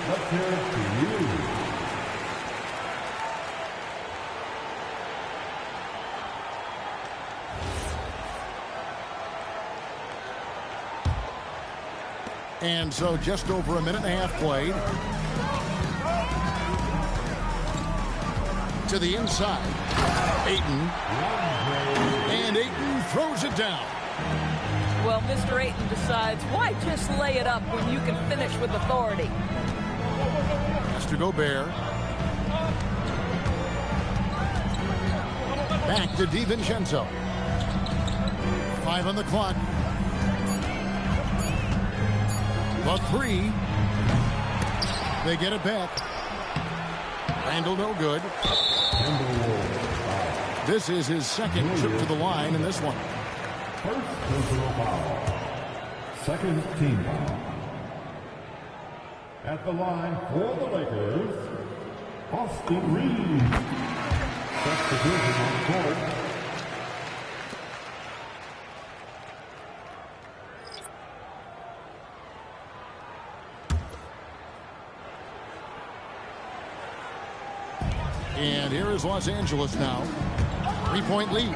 Let's hear it to you. And so just over a minute and a half played. To the inside. Ayton. And Ayton throws it down. Well, Mr. Ayton decides, why just lay it up when you can finish with authority? Has to Gobert. Back to DiVincenzo. 5 on the clock. The 3. They get it back. Randall no good. This is his second trip to the line in this one. First personal foul. Second team foul. At the line for the Lakers, Austin Reeves. Substitution on the court. And here is Los Angeles now. 3-point lead.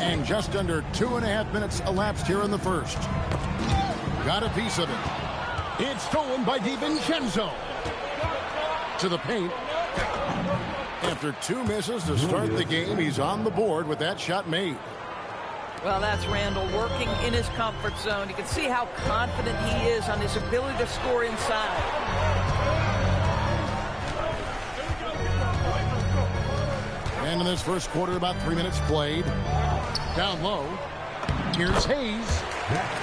And just under 2.5 minutes elapsed here in the first. Got a piece of it. It's stolen by DiVincenzo. To the paint. After 2 misses to start the game, he's on the board with that shot made. Well, that's Randall working in his comfort zone. You can see how confident he is on his ability to score inside. And in this first quarter, about 3 minutes played. Down low. Here's Hayes.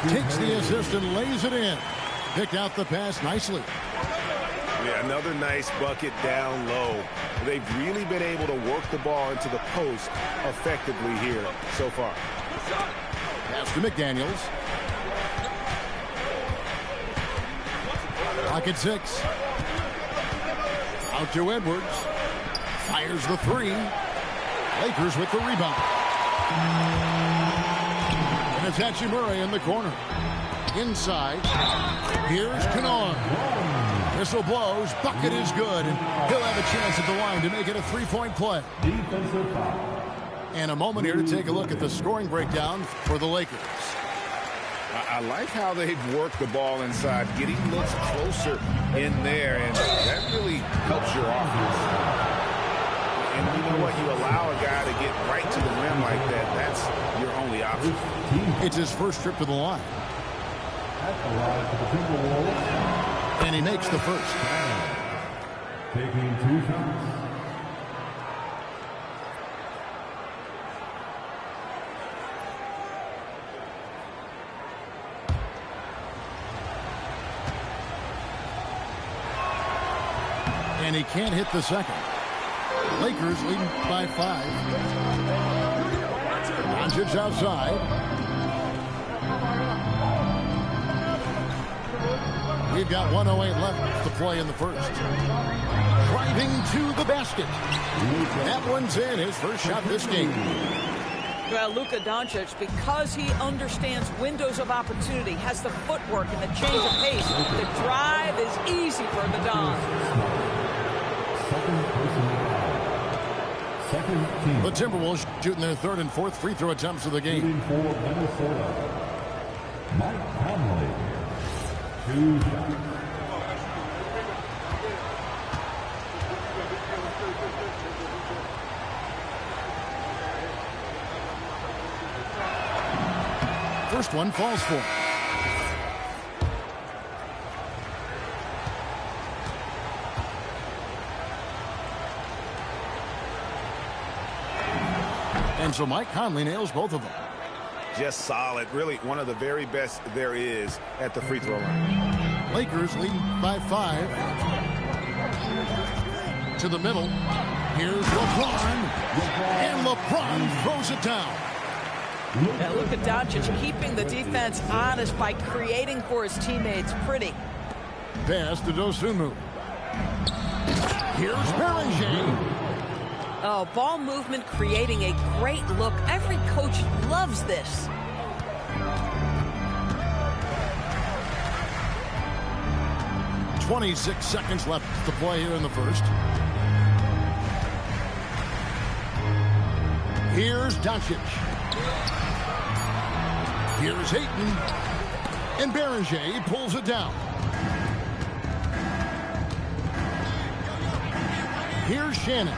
Takes the assist and lays it in. Picked out the pass nicely. Yeah, another nice bucket down low. They've really been able to work the ball into the post effectively here so far. Pass to McDaniels. Pocket 6. Out to Edwards. Fires the 3. Lakers with the rebound. And it's Hachimura in the corner. Inside. Here's Kennard. Whistle blows. Bucket is good. And he'll have a chance at the line to make it a 3-point play. Defensive foul. And a moment here to take a look at the scoring breakdown for the Lakers. I like how they've worked the ball inside, getting looks closer in there, and that really helps your offense. And you know what? You allow a guy to get right to the rim like that, that's your only option. It's his first trip to the line. At the line for the Timberwolves. And he makes the first. Taking 2 shots. And he can't hit the second. Lakers leading by 5. Doncic outside. We've got 1:08 left to play in the first. Driving to the basket. That one's in, his first shot this game. Well, Luka Doncic, because he understands windows of opportunity, has the footwork and the change of pace. The drive is easy for the Dons. The Timberwolves shooting their 3rd and 4th free throw attempts of the game. Shooting for Minnesota, Mike Conley. 2 shots. First one falls for him. And so Mike Conley nails both of them. Just solid. Really one of the very best there is at the free throw line. Lakers leading by 5. To the middle. Here's LeBron. And LeBron throws it down. Now look at Doncic keeping the defense honest by creating for his teammates. Pretty. Pass to Dosunmu. Here's Berringer. Oh, ball movement creating a great look. Every coach loves this. 26 seconds left to play here in the first. Here's Doncic. Here's Ayton. And Beringer pulls it down. Here's Shannon.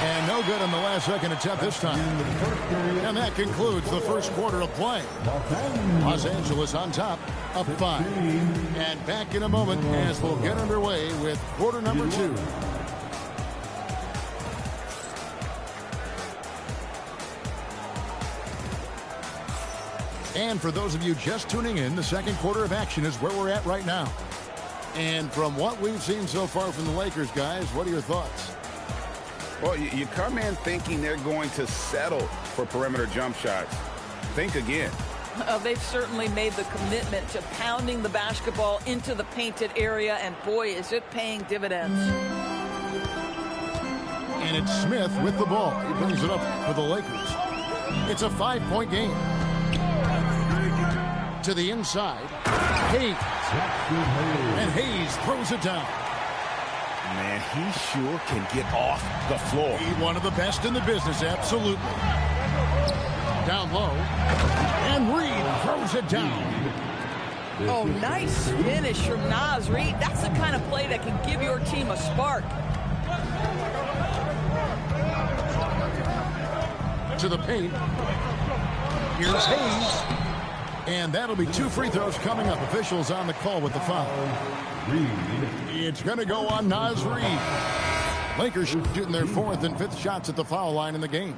And no good on the last second attempt this time. And that concludes the first quarter of play. Los Angeles on top, up 5. And back in a moment as we'll get underway with quarter number 2. And for those of you just tuning in, the second quarter of action is where we're at right now. And from what we've seen so far from the Lakers, guys, what are your thoughts? Well, you come in thinking they're going to settle for perimeter jump shots. Think again. They've certainly made the commitment to pounding the basketball into the painted area, and boy, is it paying dividends. And it's Smith with the ball. He brings it up for the Lakers. It's a 5-point game. To the inside, Hayes. And Hayes throws it down. Man, he sure can get off the floor. He's one of the best in the business, absolutely. Down low. And Reed throws it down. Oh, nice finish from Naz Reid. That's the kind of play that can give your team a spark. To the paint. Here's Hayes. And that'll be 2 free throws coming up. Officials on the call with the foul. It's going to go on Naz Reid. Lakers shooting their 4th and 5th shots at the foul line in the game.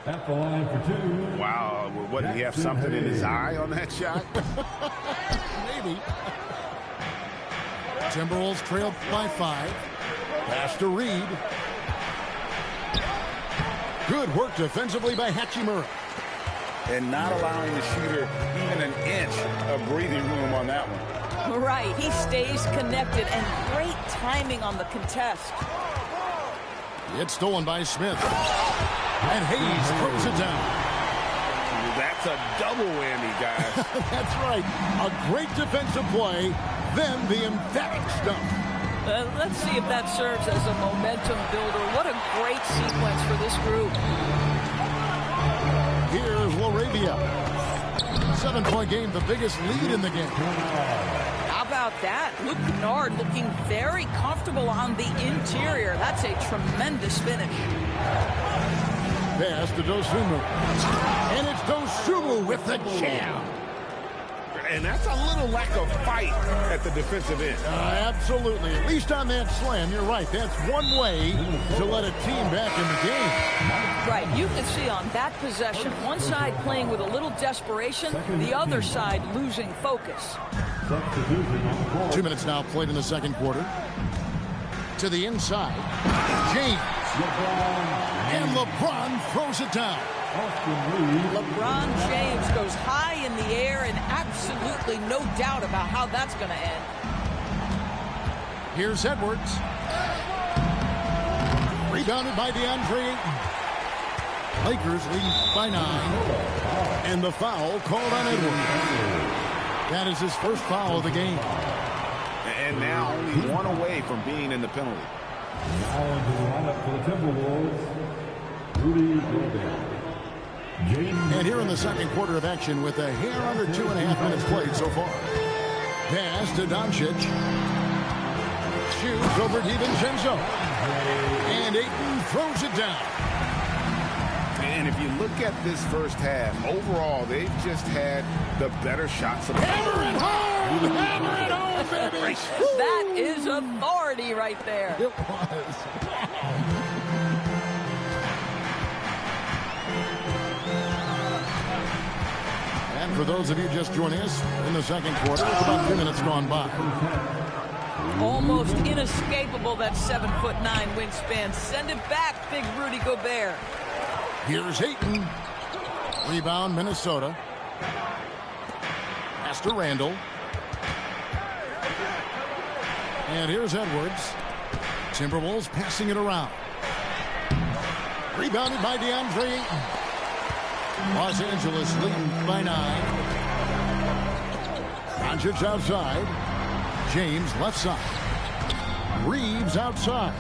At the line for 2. Wow, what, did he have something in his eye on that shot? Maybe. Timberwolves trailed by 5. Pass to Reed. Good work defensively by Hachimura. And not allowing the shooter even an inch of breathing room on that one. Right, he stays connected, and great timing on the contest. It's stolen by Smith. And Hayes throws it down. That's a double whammy, guys. That's right. A great defensive play, then the emphatic stuff. Let's see if that serves as a momentum builder. What a great sequence for this group. Here's LaRavia. 7-point game, the biggest lead in the game. How about that? Luke Kennard looking very comfortable on the interior. That's a tremendous finish. Pass to Dosunmu. And it's Dosunmu with the jam. And that's a little lack of fight at the defensive end. Absolutely. At least on that slam, you're right. That's one way to let a team back in the game. Right. You can see on that possession, one side playing with a little desperation, the other side losing focus. 2 minutes now played in the second quarter. To the inside. James. And LeBron throws it down. LeBron James goes high in the air, and absolutely no doubt about how that's going to end. Here's Edwards. Rebounded by DeAndre Ayton. Lakers lead by 9. And the foul called on Edwards. That is his first foul of the game. And now only 1 away from being in the penalty. Now into the lineup for the Timberwolves, Rudy Gobert. And here in the second quarter of action with a hair under 2.5 minutes played so far. Pass to Doncic. Shoots over DiVincenzo. And Ayton throws it down. And if you look at this first half, overall, they've just had the better shots of the Hammer it home! Hammer it home, baby! That is authority right there. It was. And for those of you just joining us in the second quarter, it's about 2 minutes gone by. Almost inescapable, that 7'9" wingspan. Send it back, big Rudy Gobert. Here's Ayton. Rebound, Minnesota. Pass to Randall. And here's Edwards. Timberwolves passing it around. Rebounded by DeAndre Ayton. Los Angeles leading by 9. Doncic outside. James left side. Reeves outside.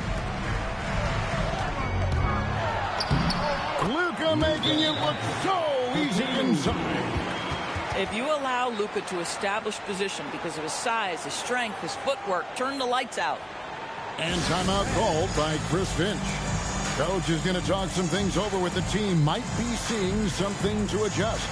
Luka making it look so easy inside. If you allow Luka to establish position because of his size, his strength, his footwork, turn the lights out. And timeout called by Chris Finch. Coach is going to talk some things over with the team. Might be seeing something to adjust.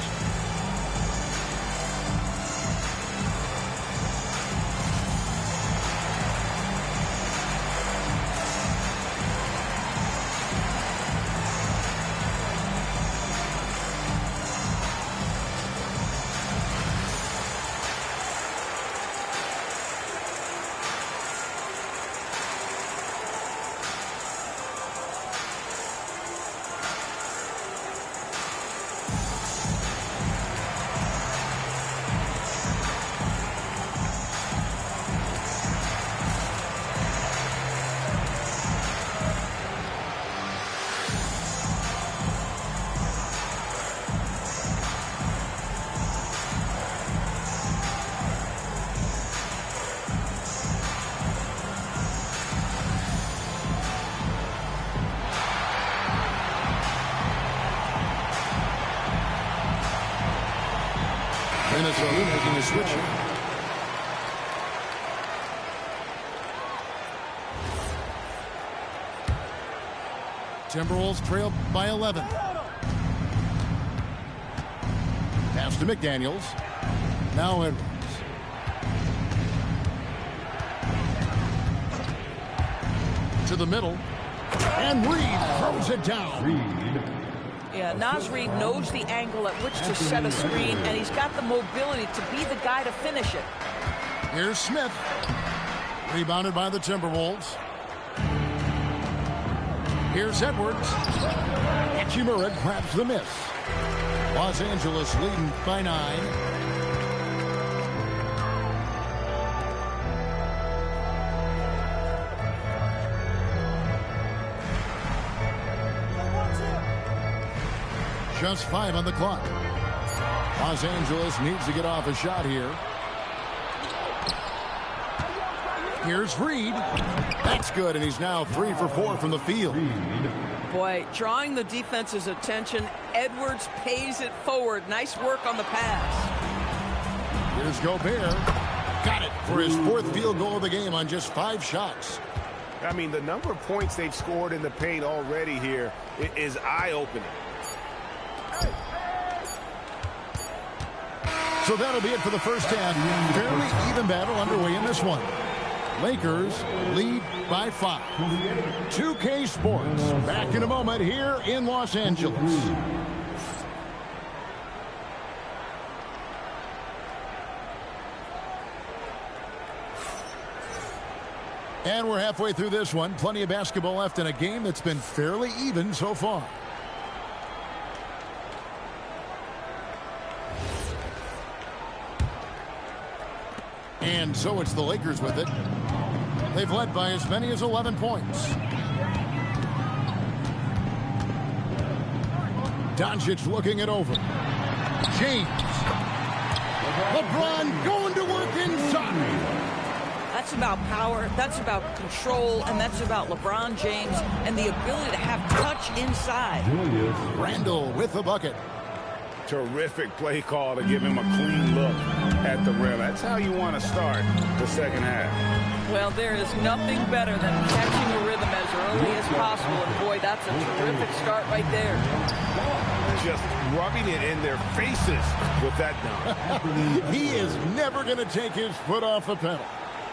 Minnesota making a switch here. Timberwolves trail by 11. Pass to McDaniels. Now Edwards. To the middle. And Reed throws it down. Reed. Yeah, Naz Reid knows the angle at which to set a screen, and he's got the mobility to be the guy to finish it. Here's Smith. Rebounded by the Timberwolves. Here's Edwards. Hachimura grabs the miss. Los Angeles leading by 9. Just 5 on the clock. Los Angeles needs to get off a shot here. Here's Reed. That's good, and he's now 3 for 4 from the field. Boy, drawing the defense's attention, Edwards pays it forward. Nice work on the pass. Here's Gobert. Got it for his 4th field goal of the game on just 5 shots. I mean, the number of points they've scored in the paint already here is eye-opening. So that'll be it for the first half. Fairly even battle underway in this one. Lakers lead by 5. 2K Sports back in a moment here in Los Angeles. And we're halfway through this one. Plenty of basketball left in a game that's been fairly even so far. And so it's the Lakers with it. They've led by as many as 11 points. Doncic looking it over. James. LeBron going to work inside. That's about power, that's about control, and that's about LeBron James and the ability to have touch inside. Randall with the bucket. Terrific play call to give him a clean look at the rim. That's how you want to start the second half. Well, there is nothing better than catching a rhythm as early as possible. And boy, that's a terrific start right there. Just rubbing it in their faces with that dunk. He is never going to take his foot off the pedal.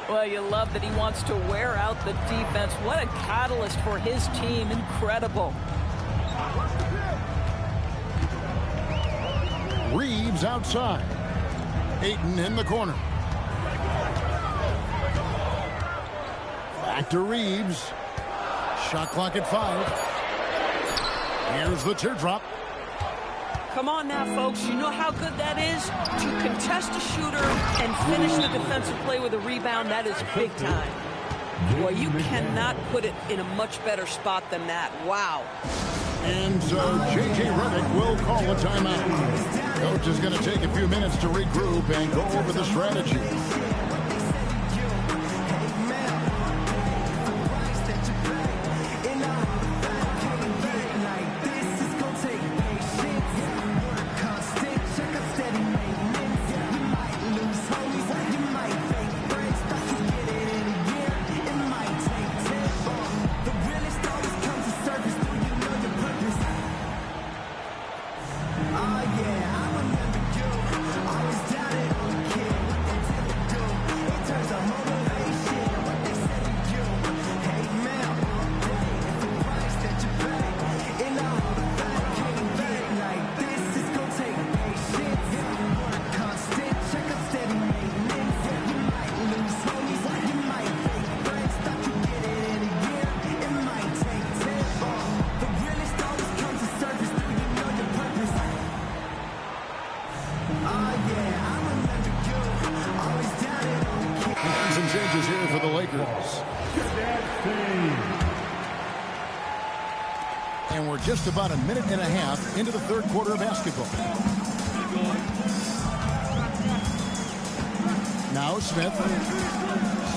Well, you love that he wants to wear out the defense. What a catalyst for his team. Incredible. Reeves outside. Ayton in the corner. Back to Reeves. Shot clock at 5. Here's the teardrop. Come on now, folks. You know how good that is? To contest a shooter and finish the defensive play with a rebound, that is big time. Boy, you cannot put it in a much better spot than that. Wow. And so J.J. Redick will call a timeout. Coach is going to take a few minutes to regroup and go over the strategy. Changes here for the Lakers. And we're just about a minute and a half into the third quarter of basketball. Now Smith,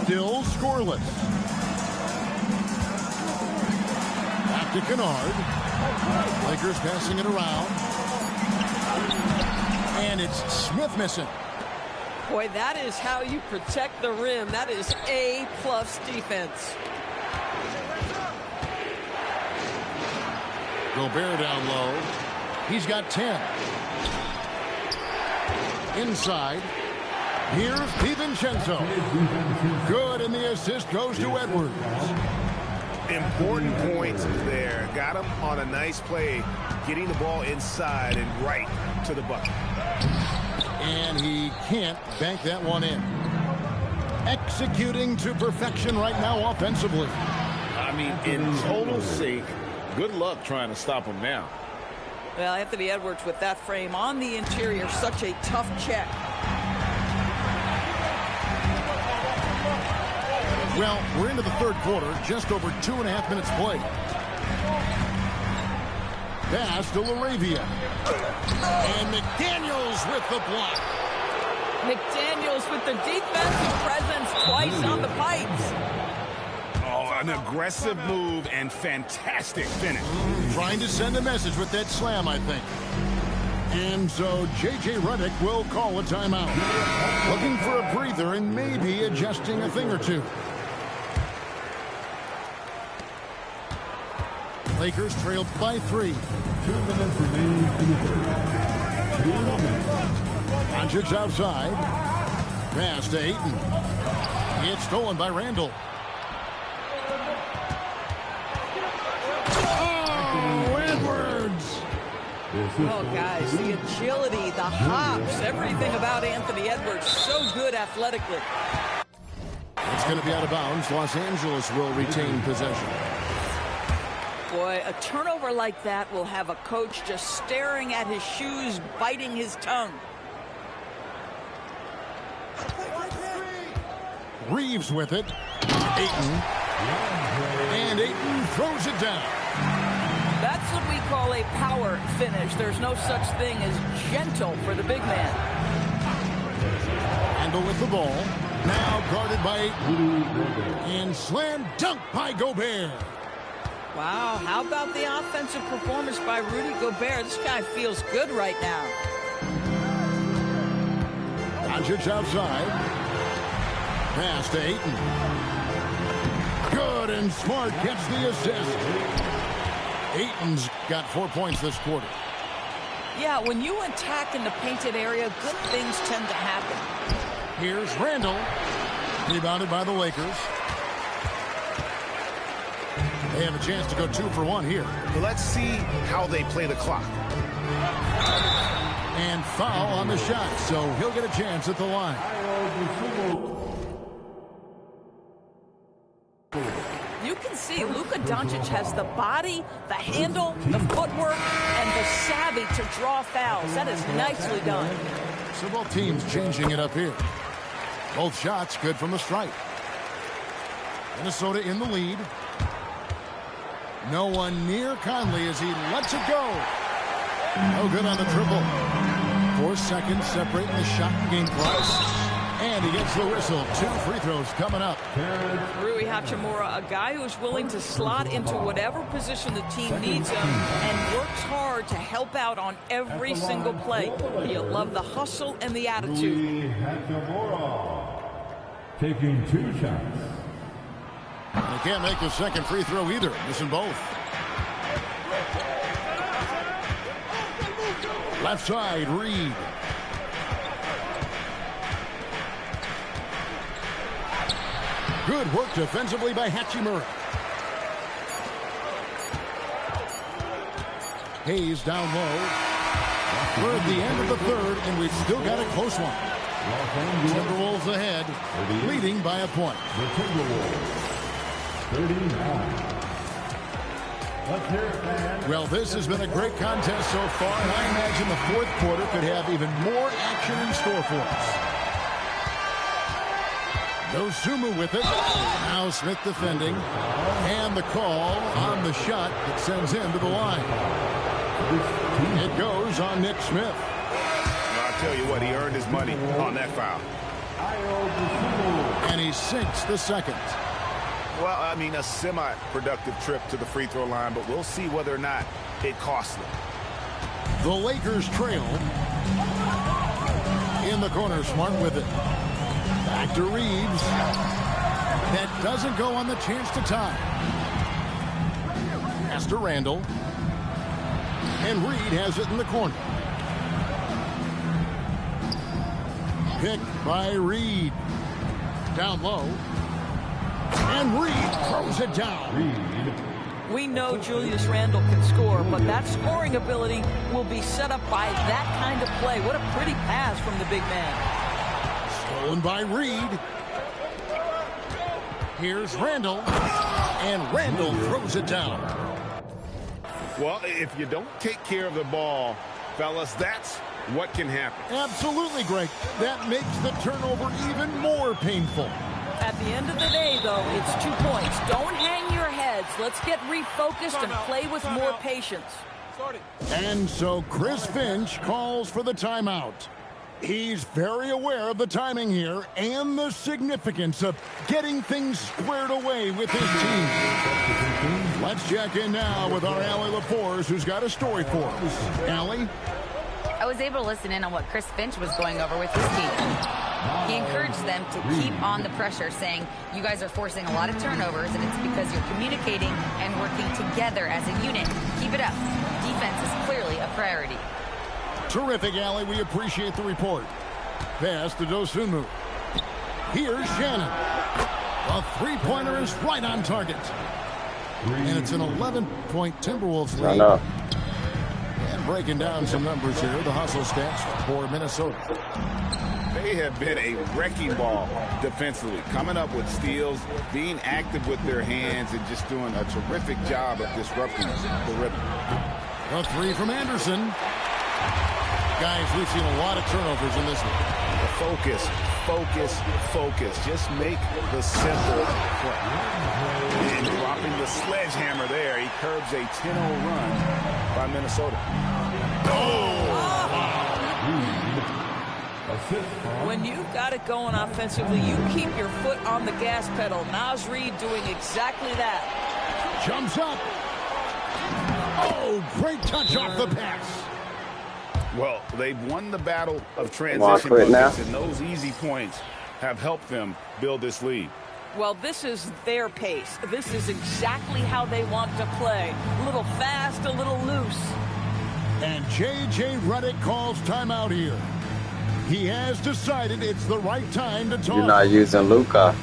still scoreless. Back to Kennard. Lakers passing it around. And it's Smith missing. Boy, that is how you protect the rim. That is A-plus defense. Gobert down low. He's got 10. Inside. Here's DiVincenzo. Good, and the assist goes to Edwards. Important points there. Got him on a nice play, getting the ball inside and right to the bucket. And he can't bank that one in. Executing to perfection right now offensively. I mean, in total sync. Good luck trying to stop him now. Well, Anthony Edwards with that frame on the interior, such a tough check. Well, we're into the third quarter, just over 2.5 minutes played. Pass to LaRavia. And McDaniels with the block. McDaniels with the defensive presence twice on the pipes. Oh, an aggressive move and fantastic finish. Trying to send a message with that slam, I think. And so J.J. Redick will call a timeout. Looking for a breather and maybe adjusting a thing or two. Lakers trailed by 3. 2 minutes remaining in the third. 2 minutes. Doncic outside. Pass to Ayton. It's stolen by Randall. Oh, Edwards! Oh, guys, the agility, the hops, everything about Anthony Edwards, so good athletically. It's going to be out of bounds. Los Angeles will retain possession. Boy, a turnover like that will have a coach just staring at his shoes, biting his tongue. Reeves with it. Ayton. And Ayton throws it down. That's what we call a power finish. There's no such thing as gentle for the big man. Randall with the ball. Now guarded by Ayton. And slam dunk by Gobert. Wow, how about the offensive performance by Rudy Gobert? This guy feels good right now. Doncic outside. Pass to Ayton. Good, and Smart gets the assist. Ayton's got 4 points this quarter. Yeah, when you attack in the painted area, good things tend to happen. Here's Randall. Rebounded by the Lakers. They have a chance to go 2 for 1 here. But let's see how they play the clock. And foul on the shot, so he'll get a chance at the line. You can see Luka Doncic has the body, the handle, the footwork, and the savvy to draw fouls. That is nicely done. So both teams changing it up here. Both shots good from the stripe. Minnesota in the lead. No one near Conley as he lets it go. No good on the triple. 4 seconds separating the shot and game clocks. And he gets the whistle. 2 free throws coming up. Rui Hachimura, a guy who's willing to slot into whatever position the team needs him and works hard to help out on every single play. You love the hustle and the attitude. Rui Hachimura taking 2 shots. He can't make the second free throw either. Missing both. Left side, Reed. Good work defensively by Hachimura. Hayes down low. We're at the end of the third, and we've still got a close one. Timberwolves ahead, leading by a point. The Timberwolves, 39. Let's hear it, man. Well, this has been a great contest so far, and I imagine the fourth quarter could have even more action in store for us. Dosunmu with it. Now Smith defending. And the call on the shot that sends him to the line. It goes on Nick Smith. I'll tell you what, he earned his money on that foul. And he sinks the second. Well, I mean, a semi-productive trip to the free throw line, but we'll see whether or not it costs them. The Lakers trail. In the corner, Smart with it. Back to Reeves. That doesn't go on the chance to tie. Pass to Randall. And Reed has it in the corner. Picked by Reed. Down low. And Reed throws it down. We know Julius Randle can score, but that scoring ability will be set up by that kind of play. What a pretty pass from the big man. Stolen by Reed. Here's Randall. And Randall throws it down. Well, if you don't take care of the ball, fellas, that's what can happen. Absolutely, Greg. That makes the turnover even more painful. At the end of the day, though, it's 2 points. Don't hang your heads. Let's get refocused and play with more patience. And so Chris Finch calls for the timeout. He's very aware of the timing here and the significance of getting things squared away with his team. Let's check in now with our Allie LaForce, who's got a story for us. Allie? I was able to listen in on what Chris Finch was going over with his team. He encouraged them to keep on the pressure, saying, you guys are forcing a lot of turnovers, and it's because you're communicating and working together as a unit. Keep it up. Defense is clearly a priority. Terrific, Allie. We appreciate the report. Pass to Dosunmu. Here's Shannon. A three-pointer is right on target. And it's an 11-point Timberwolves lead. And breaking down some numbers here, the hustle stats for Minnesota. They have been a wrecking ball defensively, coming up with steals, being active with their hands, and just doing a terrific job of disrupting the rhythm. A three from Anderson. Guys, we've seen a lot of turnovers in this one. Focus, focus, focus. Just make the simple play. And dropping the sledgehammer there, he curbs a 10-0 run by Minnesota. When you've got it going offensively, you keep your foot on the gas pedal. Naz Reid doing exactly that. Jumps up. Oh, great touch off the pass. Well, they've won the battle of transition buckets, and those easy points have helped them build this lead. Well, this is their pace. This is exactly how they want to play. A little fast, a little loose. And J.J. Redick calls timeout here. He has decided it's the right time to talk. You're not using Luka.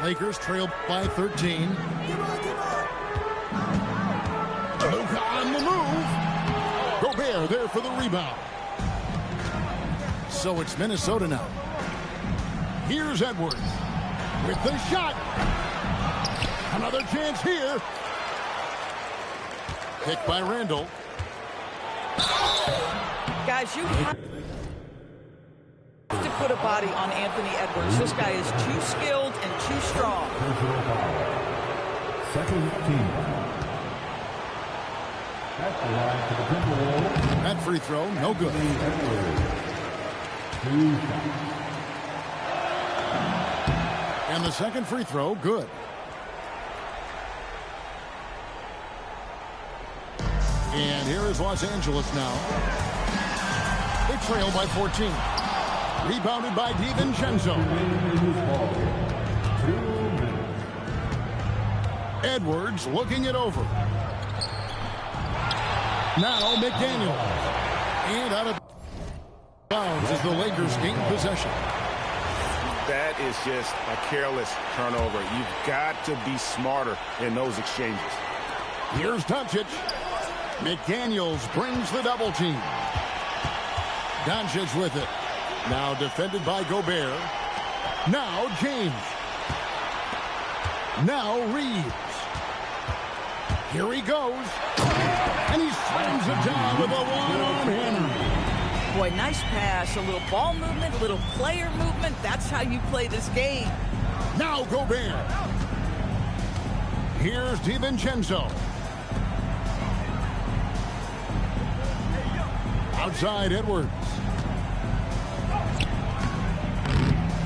Lakers trail by 13. Luka on the move. Gobert there for the rebound. So it's Minnesota now. Here's Edwards with the shot. Another chance here. Picked by Randall. Guys, you have to put a body on Anthony Edwards. This guy is too skilled and too strong. Personal foul. Second team. At the line to the Timberwolves. That free throw, no good. And the second free throw, good. And here is Los Angeles now. They trail by 14. Rebounded by DiVincenzo. Edwards looking it over. Now McDaniel. And out of bounds as the Lakers gain possession. That is just a careless turnover. You've got to be smarter in those exchanges. Here's Doncic. McDaniels brings the double team. Doncic with it. Now defended by Gobert. Now James. Now Reeves. Here he goes. And he slams it down with a one-arm hammer. Boy, nice pass. A little ball movement, a little player movement. That's how you play this game. Now Gobert. Here's DiVincenzo. Outside Edwards.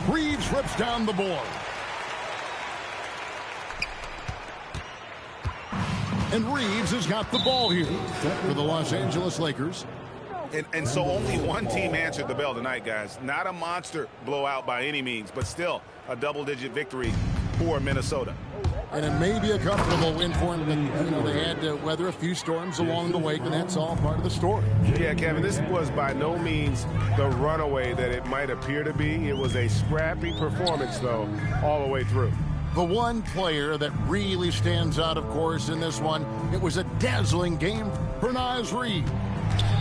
Reeves rips down the board. And Reeves has got the ball here for the Los Angeles Lakers. And so only one team answered the bell tonight, guys. Not a monster blowout by any means, but still a double-digit victory for Minnesota. And it may be a comfortable win for them, but they had to weather a few storms along the way, and that's all part of the story. Yeah, Kevin, this was by no means the runaway that it might appear to be. It was a scrappy performance, though, all the way through. The one player that really stands out, of course, in this one, it was a dazzling game for Naz Reid.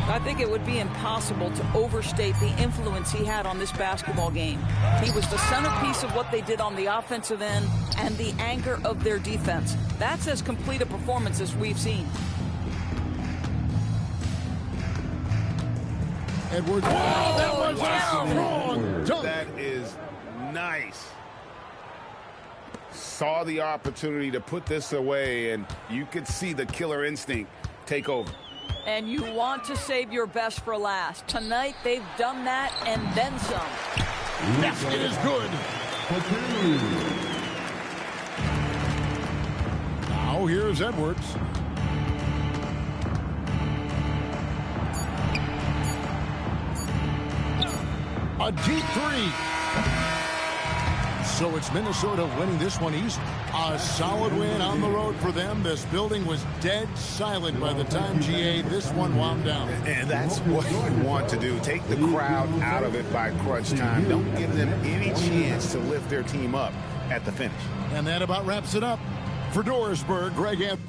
I think it would be impossible to overstate the influence he had on this basketball game. He was the centerpiece of what they did on the offensive end and the anchor of their defense. That's as complete a performance as we've seen. Edwards. Wow, that was a strong dunk. That is nice. Saw the opportunity to put this away, and you could see the killer instinct take over. And you want to save your best for last. Tonight, they've done that and then some. Basket is good. Now here's Edwards. A deep three. So it's Minnesota winning this one easy. A solid win on the road for them. This building was dead silent by the time, GA, this one wound down. And that's what you want to do. Take the crowd out of it by crunch time. Don't give them any chance to lift their team up at the finish. And that about wraps it up. For Dorisburg, Greg Anthony.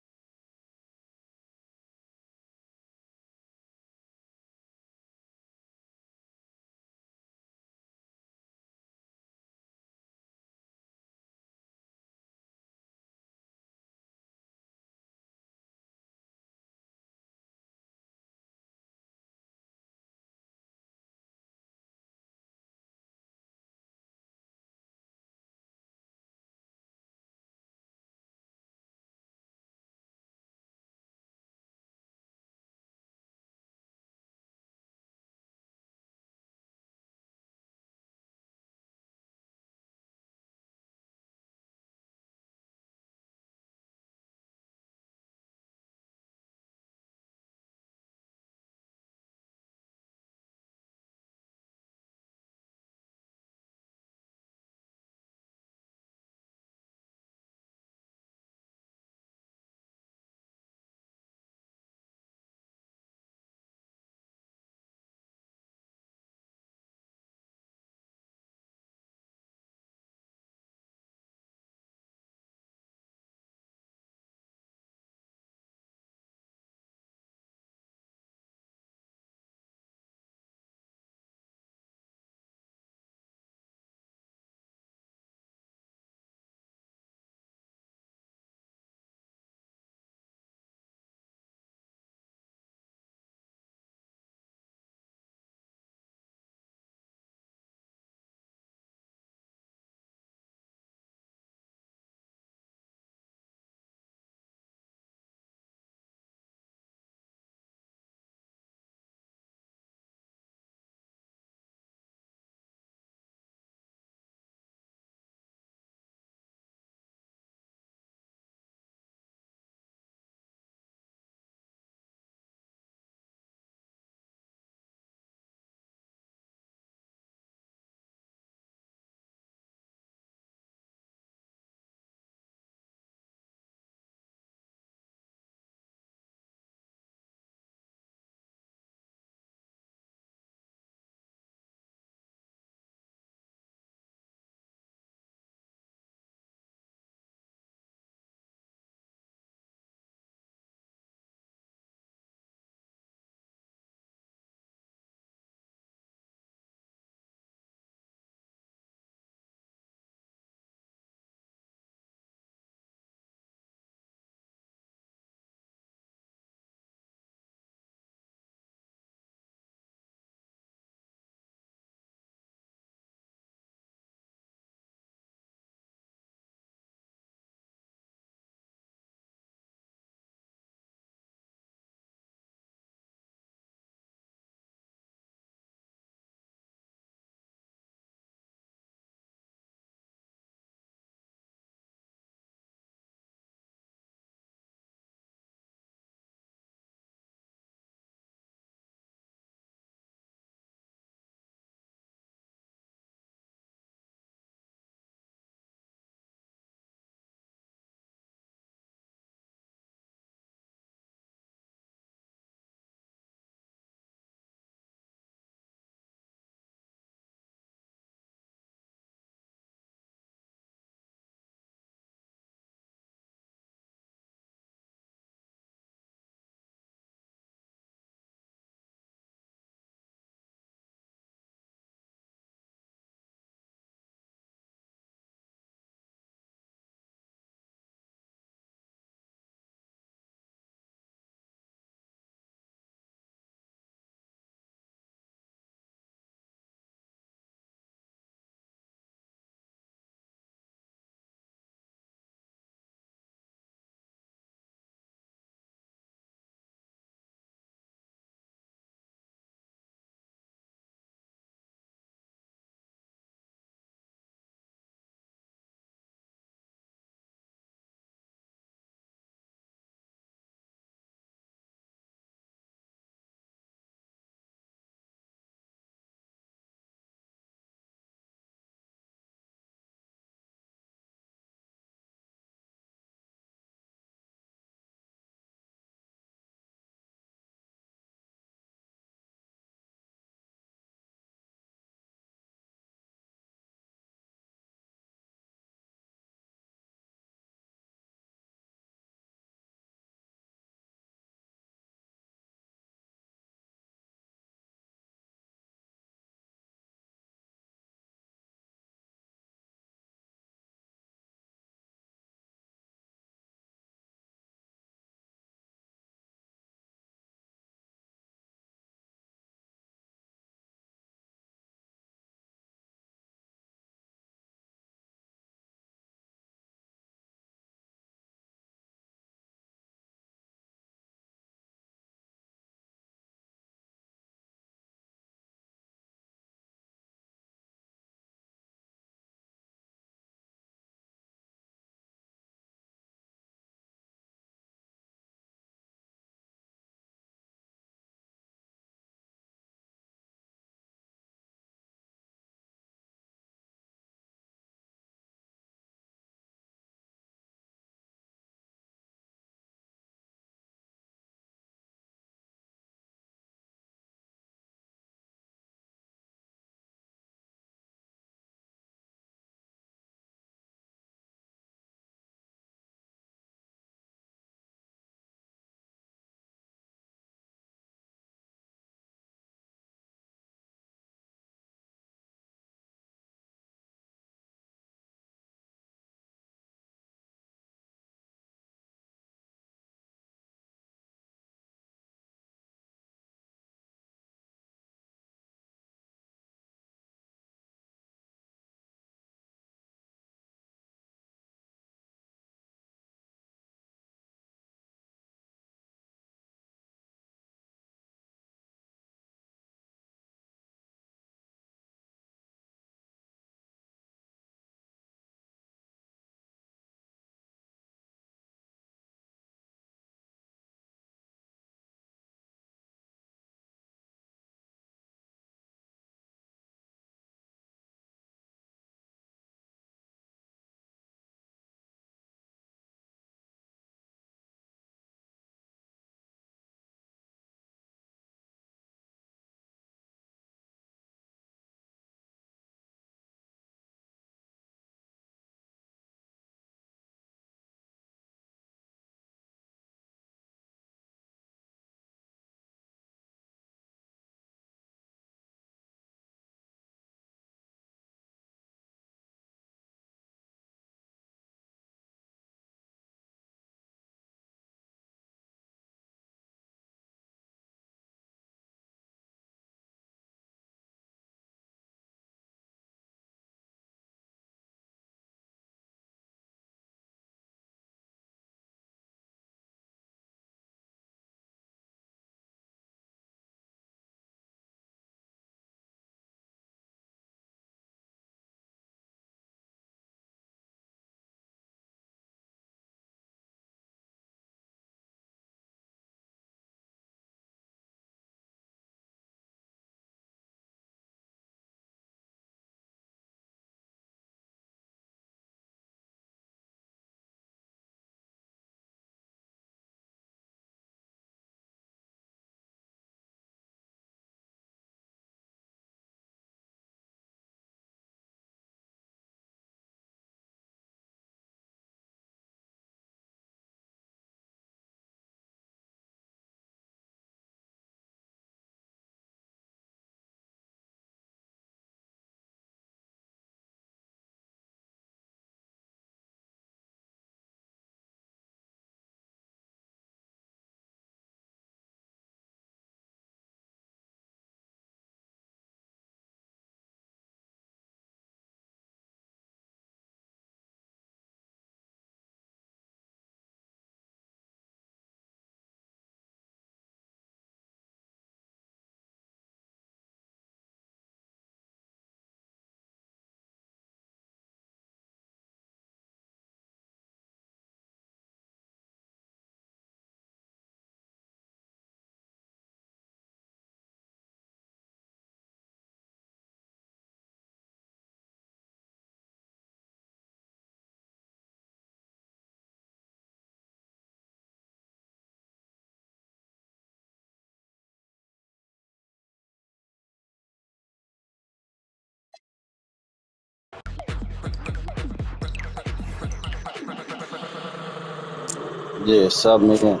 Yeah, sub me in.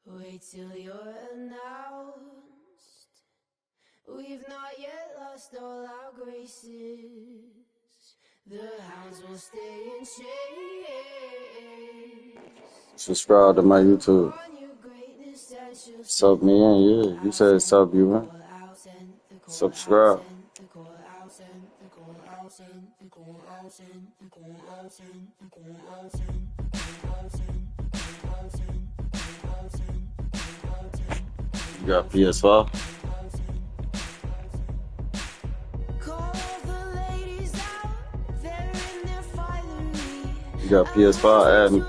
Wait till you're announced. We've not yet lost all our graces. The hounds will stay in chase. Subscribe to my YouTube. Sub me in, yeah. You said sub you in. Subscribe. You got PS5? You got PS5? Add me.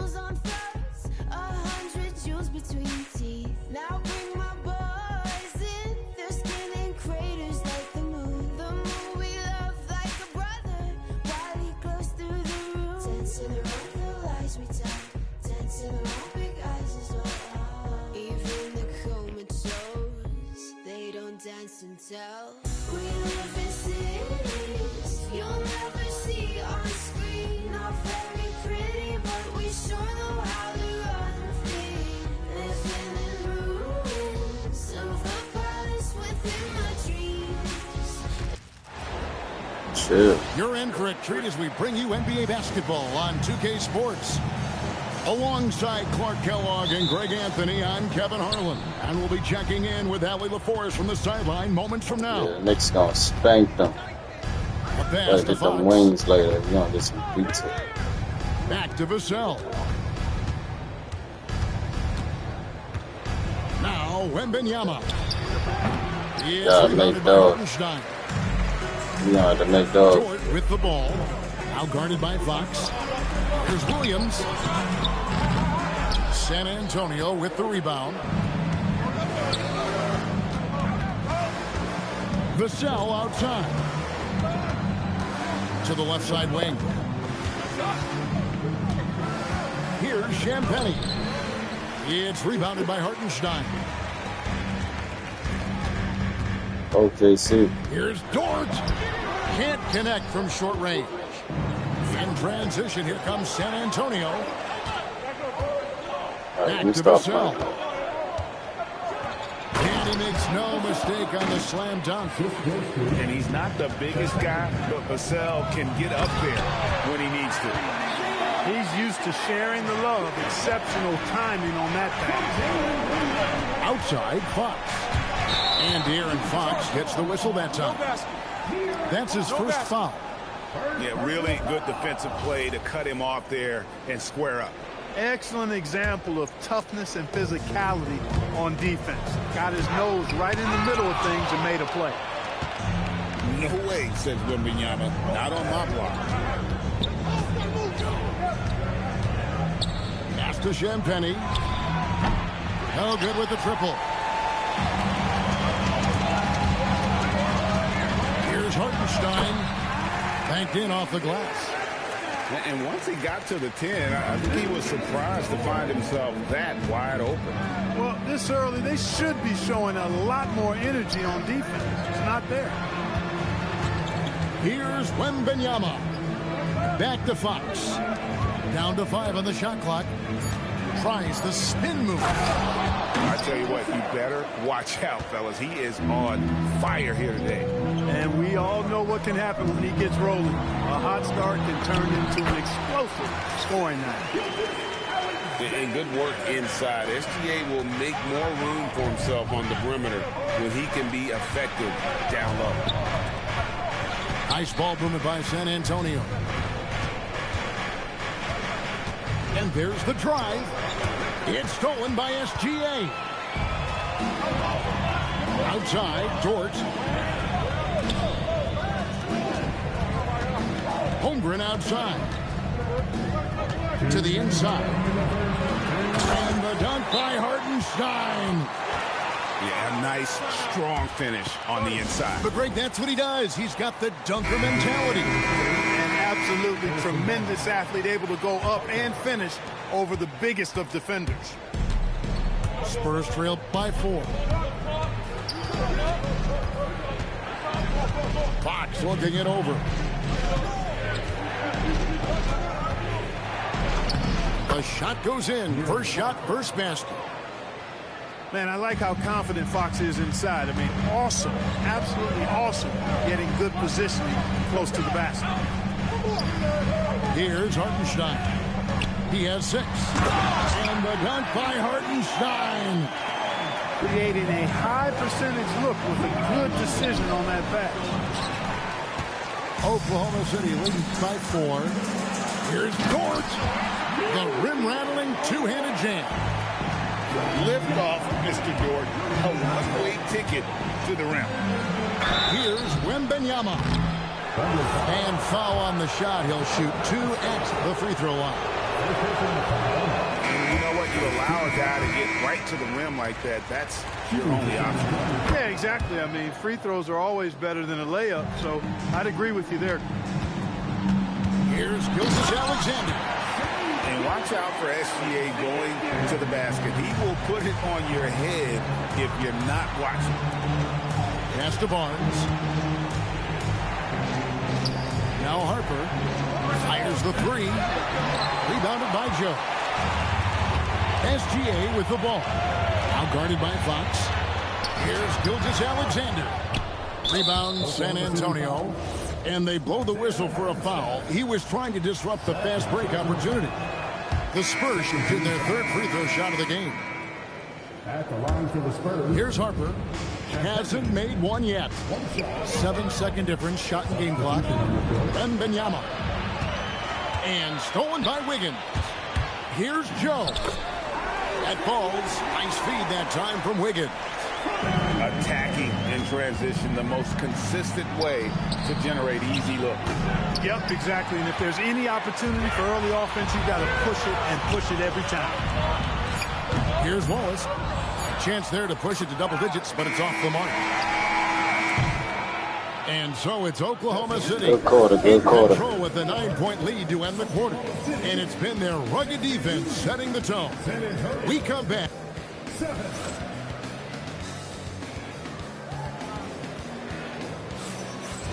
Dance and tell. We live in cities you'll never see on screen. Not very pretty, but we sure know how to run free. Living in ruins of a palace within my dreams. Chill. You're in for a treat as we bring you NBA basketball on 2K Sports. Alongside Clark Kellogg and Greg Anthony, I'm Kevin Harlan. And we'll be checking in with Allie LaForest from the sideline moments from now. Yeah, Knicks gonna spank them. Gotta get them wings later. You gonna get some pizza. Back to Vassell. Now, Wembanyama. Gotta make dog. You gonna have to make dog. Dort with the ball. Now guarded by Fox. Here's Williams. San Antonio with the rebound. Vassell outside. To the left side wing. Here's Champagnie. It's rebounded by Hartenstein. OKC. Here's Dort. Can't connect from short range. In transition, here comes San Antonio. Right, Back to Vassell. And he makes no mistake on the slam dunk. And he's not the biggest guy, but Vassell can get up there when he needs to. He's used to sharing the love. Exceptional timing on that pass. Outside, Fox. And De'Aaron Fox gets the whistle that time. That's his first foul. Yeah, really good defensive play to cut him off there and square up. Excellent example of toughness and physicality on defense. Got his nose right in the middle of things and made a play. No way, says Wembanyama. Not on my block. Pass to Champagnie. No good with the triple. Here's Hartenstein. Banked in off the glass. And once he got to the 10, I think he was surprised to find himself that wide open. Well, this early, they should be showing a lot more energy on defense. It's not there. Here's Wembanyama. Back to Fox. Down to 5 on the shot clock. Tries the spin move. I tell you what, you better watch out, fellas. He is on fire here today. And we all know what can happen when he gets rolling. A hot start can turn into an explosive scoring night. And good work inside. SGA will make more room for himself on the perimeter when he can be effective down low. Nice ball movement by San Antonio. And there's the drive. It's stolen by SGA. Outside, Dort. Holmgren outside. To the inside. And the dunk by Hartenstein. Yeah, a nice, strong finish on the inside. But Greg, that's what he does. He's got the dunker mentality. An absolutely tremendous athlete, able to go up and finish over the biggest of defenders. Spurs trail by 4. Fox looking it over. The shot goes in. First shot, first basket. Man, I like how confident Fox is inside. I mean, awesome, absolutely awesome, getting good positioning close to the basket. Here's Hartenstein. He has 6. And the dunk by Hartenstein. Creating a high percentage look with a good decision on that pass. Oklahoma City leading by 4. Here's Dort. The rim-rattling two-handed jam. Lift off, Mr. Dort. A one-way ticket to the rim. Here's Wembanyama. And foul on the shot. He'll shoot 2 at the free throw line. And you know what? You allow a guy to get right to the rim like that. That's your only option. Yeah, exactly. I mean, free throws are always better than a layup, so I'd agree with you there. Here's Gilgeous-Alexander. And watch out for SGA going to the basket. He will put it on your head if you're not watching. Pass to Barnes. Now Harper fires the 3. Rebounded by Joe. SGA with the ball. Now guarded by Fox. Here's Gilgeous-Alexander. Rebound San Antonio. And they blow the whistle for a foul. He was trying to disrupt the fast break opportunity. The Spurs shoot their 3rd free throw shot of the game. At the line for the Spurs. Here's Harper. Hasn't made one yet. 7-second difference, shot and game clock. Wembanyama. And stolen by Wiggins. Here's Joe. That falls. Nice feed that time from Wiggins. Attacking in transition, the most consistent way to generate easy looks. Yep, exactly. And if there's any opportunity for early offense, you've got to push it and push it every time. Here's Wallace. A chance there to push it to double digits, but it's off the mark. And so it's Oklahoma City. Good quarter, good quarter. Control with a 9-point lead to end the quarter. And it's been their rugged defense setting the tone. We come back.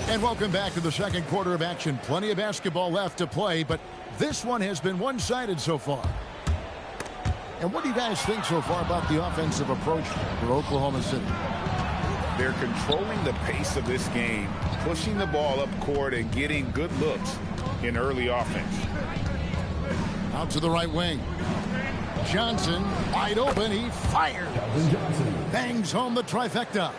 And welcome back to the second quarter of action. Plenty of basketball left to play, but this one has been one-sided so far. And what do you guys think so far about the offensive approach for Oklahoma City? They're controlling the pace of this game, pushing the ball up court and getting good looks in early offense. Out to the right wing. Johnson, wide open, he fired. Bangs home the trifecta.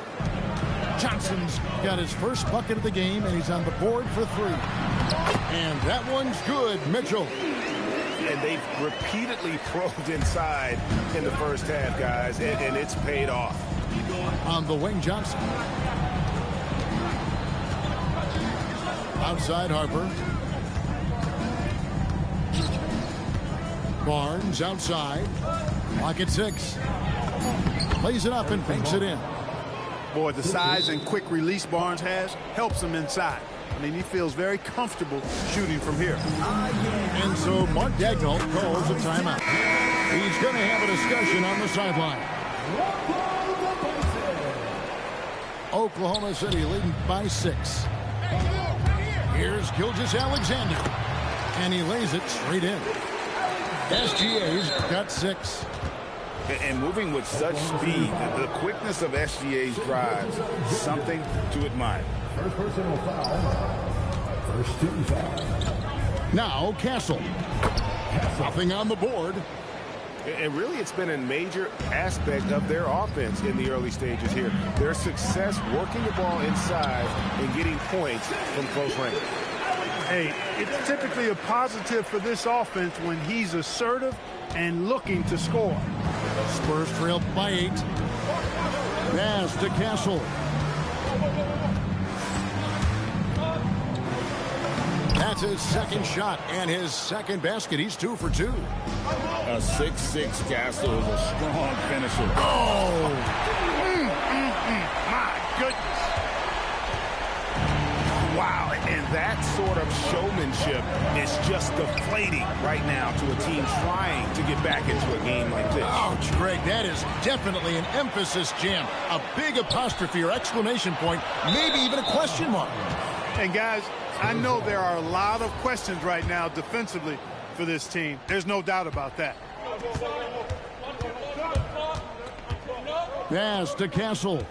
Johnson's got his first bucket of the game, and he's on the board for 3. And that one's good, Mitchell. And they've repeatedly probed inside in the first half, guys, and it's paid off. On the wing, Johnson. Outside, Harper. Barnes outside. Lock at 6. Lays it up and banks it in. Boy, the size and quick release Barnes has helps him inside. I mean, he feels very comfortable shooting from here. And so Mark Daigneault calls a timeout. He's going to have a discussion on the sideline. Oklahoma City leading by 6. Here's Gilgeous-Alexander. And he lays it straight in. SGA's got 6. And moving with such speed, the quickness of SGA's drives, something to admire. First personal foul. First team foul. Now Castle. Nothing on the board. And really, it's been a major aspect of their offense in the early stages here. Their success working the ball inside and getting points from close range. Hey, it's typically a positive for this offense when he's assertive and looking to score. Spurs trail by 8. Pass to Castle. That's his second shot and his second basket. He's 2 for 2. A 6'6" Castle is a strong finisher. Oh! My goodness. Wow, and that sort of showmanship is just deflating right now to a team trying to get back into a game like this. Ouch, Greg, that is definitely an emphasis jam. A big apostrophe or exclamation point, maybe even a question mark. And guys, I know there are a lot of questions right now defensively for this team. There's no doubt about that. Pass to Castle.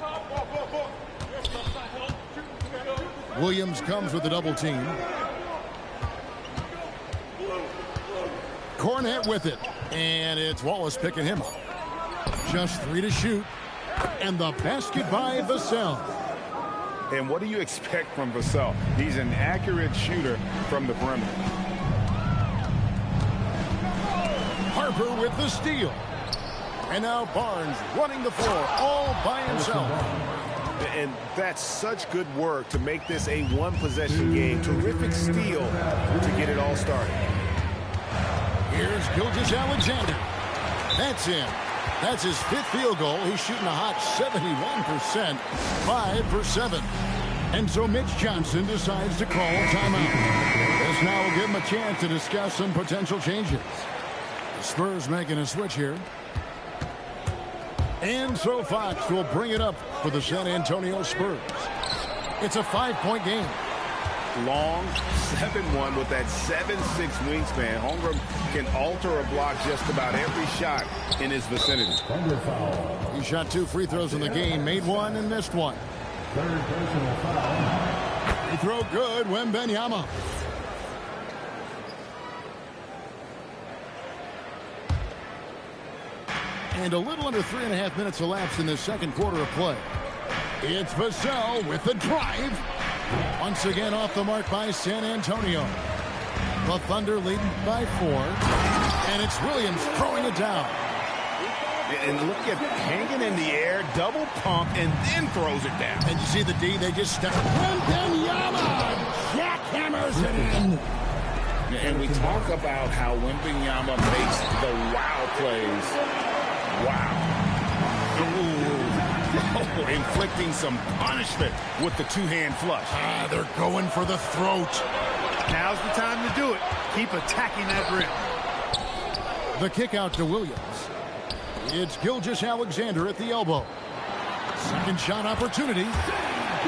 Williams comes with a double team. Cornette with it. And it's Wallace picking him up. Just 3 to shoot. And the basket by Vassell. And what do you expect from Vassell? He's an accurate shooter from the perimeter. Harper with the steal. And now Barnes running the floor all by himself. And that's such good work to make this a one-possession game. Terrific steal to get it all started. Here's Gilgeous-Alexander. That's in. That's his 5th field goal. He's shooting a hot 71%, 5 for 7. And so Mitch Johnson decides to call timeout. This now will give him a chance to discuss some potential changes. The Spurs making a switch here. And so Fox will bring it up for the San Antonio Spurs. It's a 5-point game. Long 7-1 with that 7'6" wingspan. Holmgren can alter a block just about every shot in his vicinity. He shot 2 free throws in the game, made 1 and missed 1. Third personal foul. Free throw good, Wembanyama. And a little under 3.5 minutes elapsed in the second quarter of play. It's Vassell with the drive. Once again off the mark by San Antonio. The Thunder leading by 4. And it's Williams throwing it down. And look at hanging in the air, double pump, and then throws it down. And you see the D, they just step. Wembanyama jackhammers it in. And we talk about how Wembanyama makes the wow plays. Wow. Ooh. Inflicting some punishment with the 2-hand flush. They're going for the throat. Now's the time to do it. Keep attacking that rim. The kick out to Williams. It's Gilgeous-Alexander at the elbow. Second shot opportunity.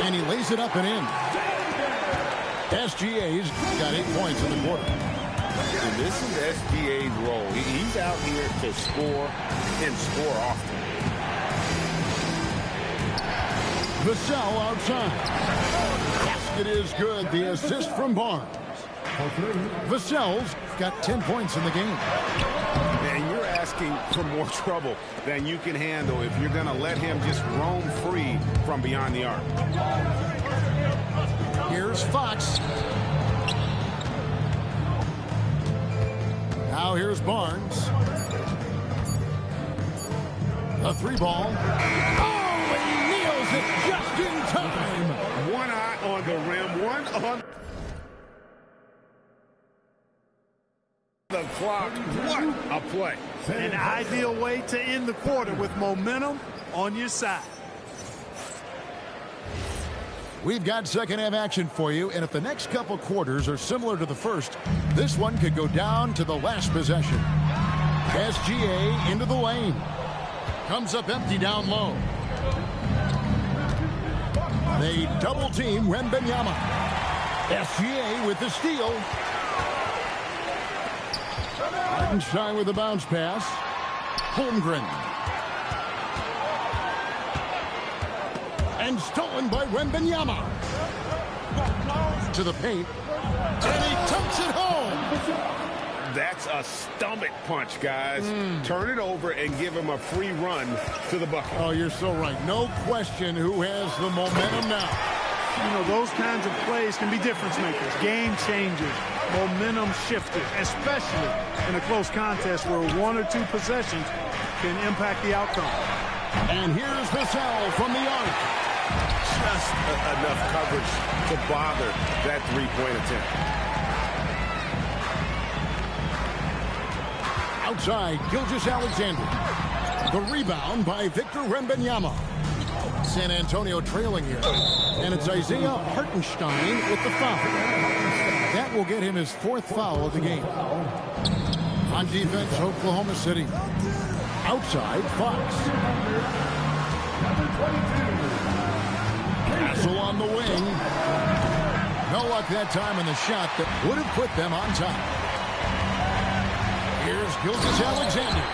And he lays it up and in. SGA's got 8 points in the quarter. And this is SGA's role. He's out here to score and score often. Vassell outside. Basket is good. The assist from Barnes. Vassell's got 10 points in the game. And you're asking for more trouble than you can handle if you're going to let him just roam free from beyond the arc. Here's Fox. Now here's Barnes. The 3 ball. Oh, he nails it just in time. One eye on the rim, one on the clock. What a play. An ideal way to end the quarter with momentum on your side. We've got second half action for you, and if the next couple quarters are similar to the first, this one could go down to the last possession. SGA into the lane. Comes up empty down low. They double team Wembanyama. SGA with the steal. Hartenstein with the bounce pass. Holmgren. And stolen by Wembanyama. To the paint. And he tucks it home. That's a stomach punch, guys. Turn it over and give him a free run to the bucket. Oh, you're so right. No question who has the momentum now. You know, those kinds of plays can be difference makers, game changers, momentum shifters, especially in a close contest where 1 or 2 possessions can impact the outcome. And here's Vassell from the arc. Just enough coverage to bother that 3-point attempt. Outside, Gilgeous-Alexander. The rebound by Victor Wembanyama. San Antonio trailing here. And it's Isaiah Hartenstein with the foul. That will get him his 4th foul of the game. On defense, Oklahoma City. Outside, Fox. Castle on the wing. No luck that time in the shot that would have put them on top. Here's Gilgeous-Alexander.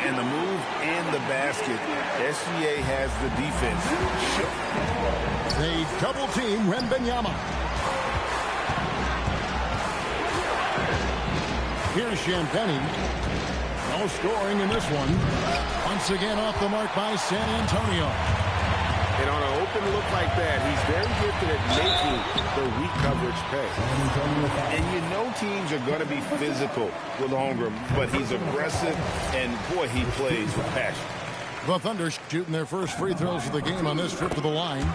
And the move and the basket. SGA has the defense. They double team Wembanyama. Here's Champagnie. No scoring in this one. Once again off the mark by San Antonio. And on an open look like that, he's very gifted at making the weak coverage pay. And you know teams are going to be physical with Holmgren, but he's aggressive, and boy, he plays with passion. The Thunder shooting their first free throws of the game on this trip to the line.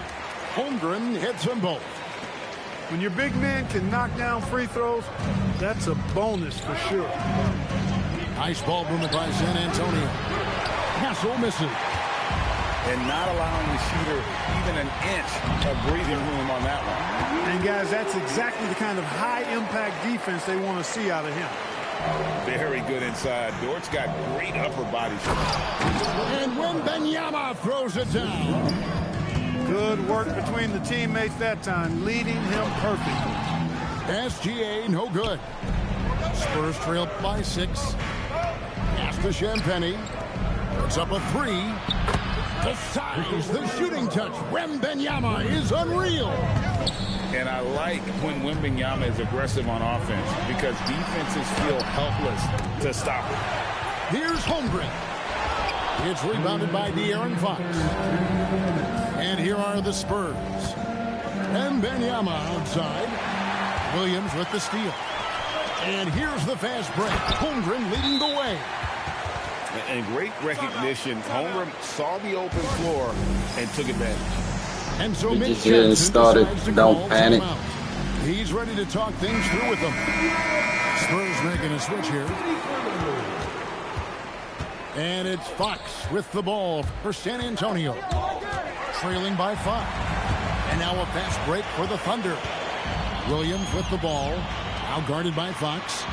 Holmgren hits them both. When your big man can knock down free throws, that's a bonus for sure. Nice ball movement by San Antonio. Castle misses. And not allowing the shooter even an inch of breathing room on that one. And guys, that's exactly the kind of high-impact defense they want to see out of him. Very good inside. Dort's got great upper body strength. And Wembanyama throws it down. Good work between the teammates that time, leading him perfectly. SGA no good. Spurs trail by 6. Pass to Champagnie. Puts up a 3. The size, the shooting touch. Wembanyama is unreal. And I like when Wembanyama is aggressive on offense because defenses feel helpless to stop him. Here's Holmgren. It's rebounded by De'Aaron Fox. And here are the Spurs. Wembanyama outside. Williams with the steal. And here's the fast break. Holmgren leading the way. And great recognition. Holmgren saw the open floor and took advantage. And so We Mitch just getting Johnson started. decides to Don't call panic. timeout. He's ready to talk things through with them. Spurs making a switch here. And it's Fox with the ball for San Antonio. Trailing by 5. And now a fast break for the Thunder. Williams with the ball. Now guarded by Fox.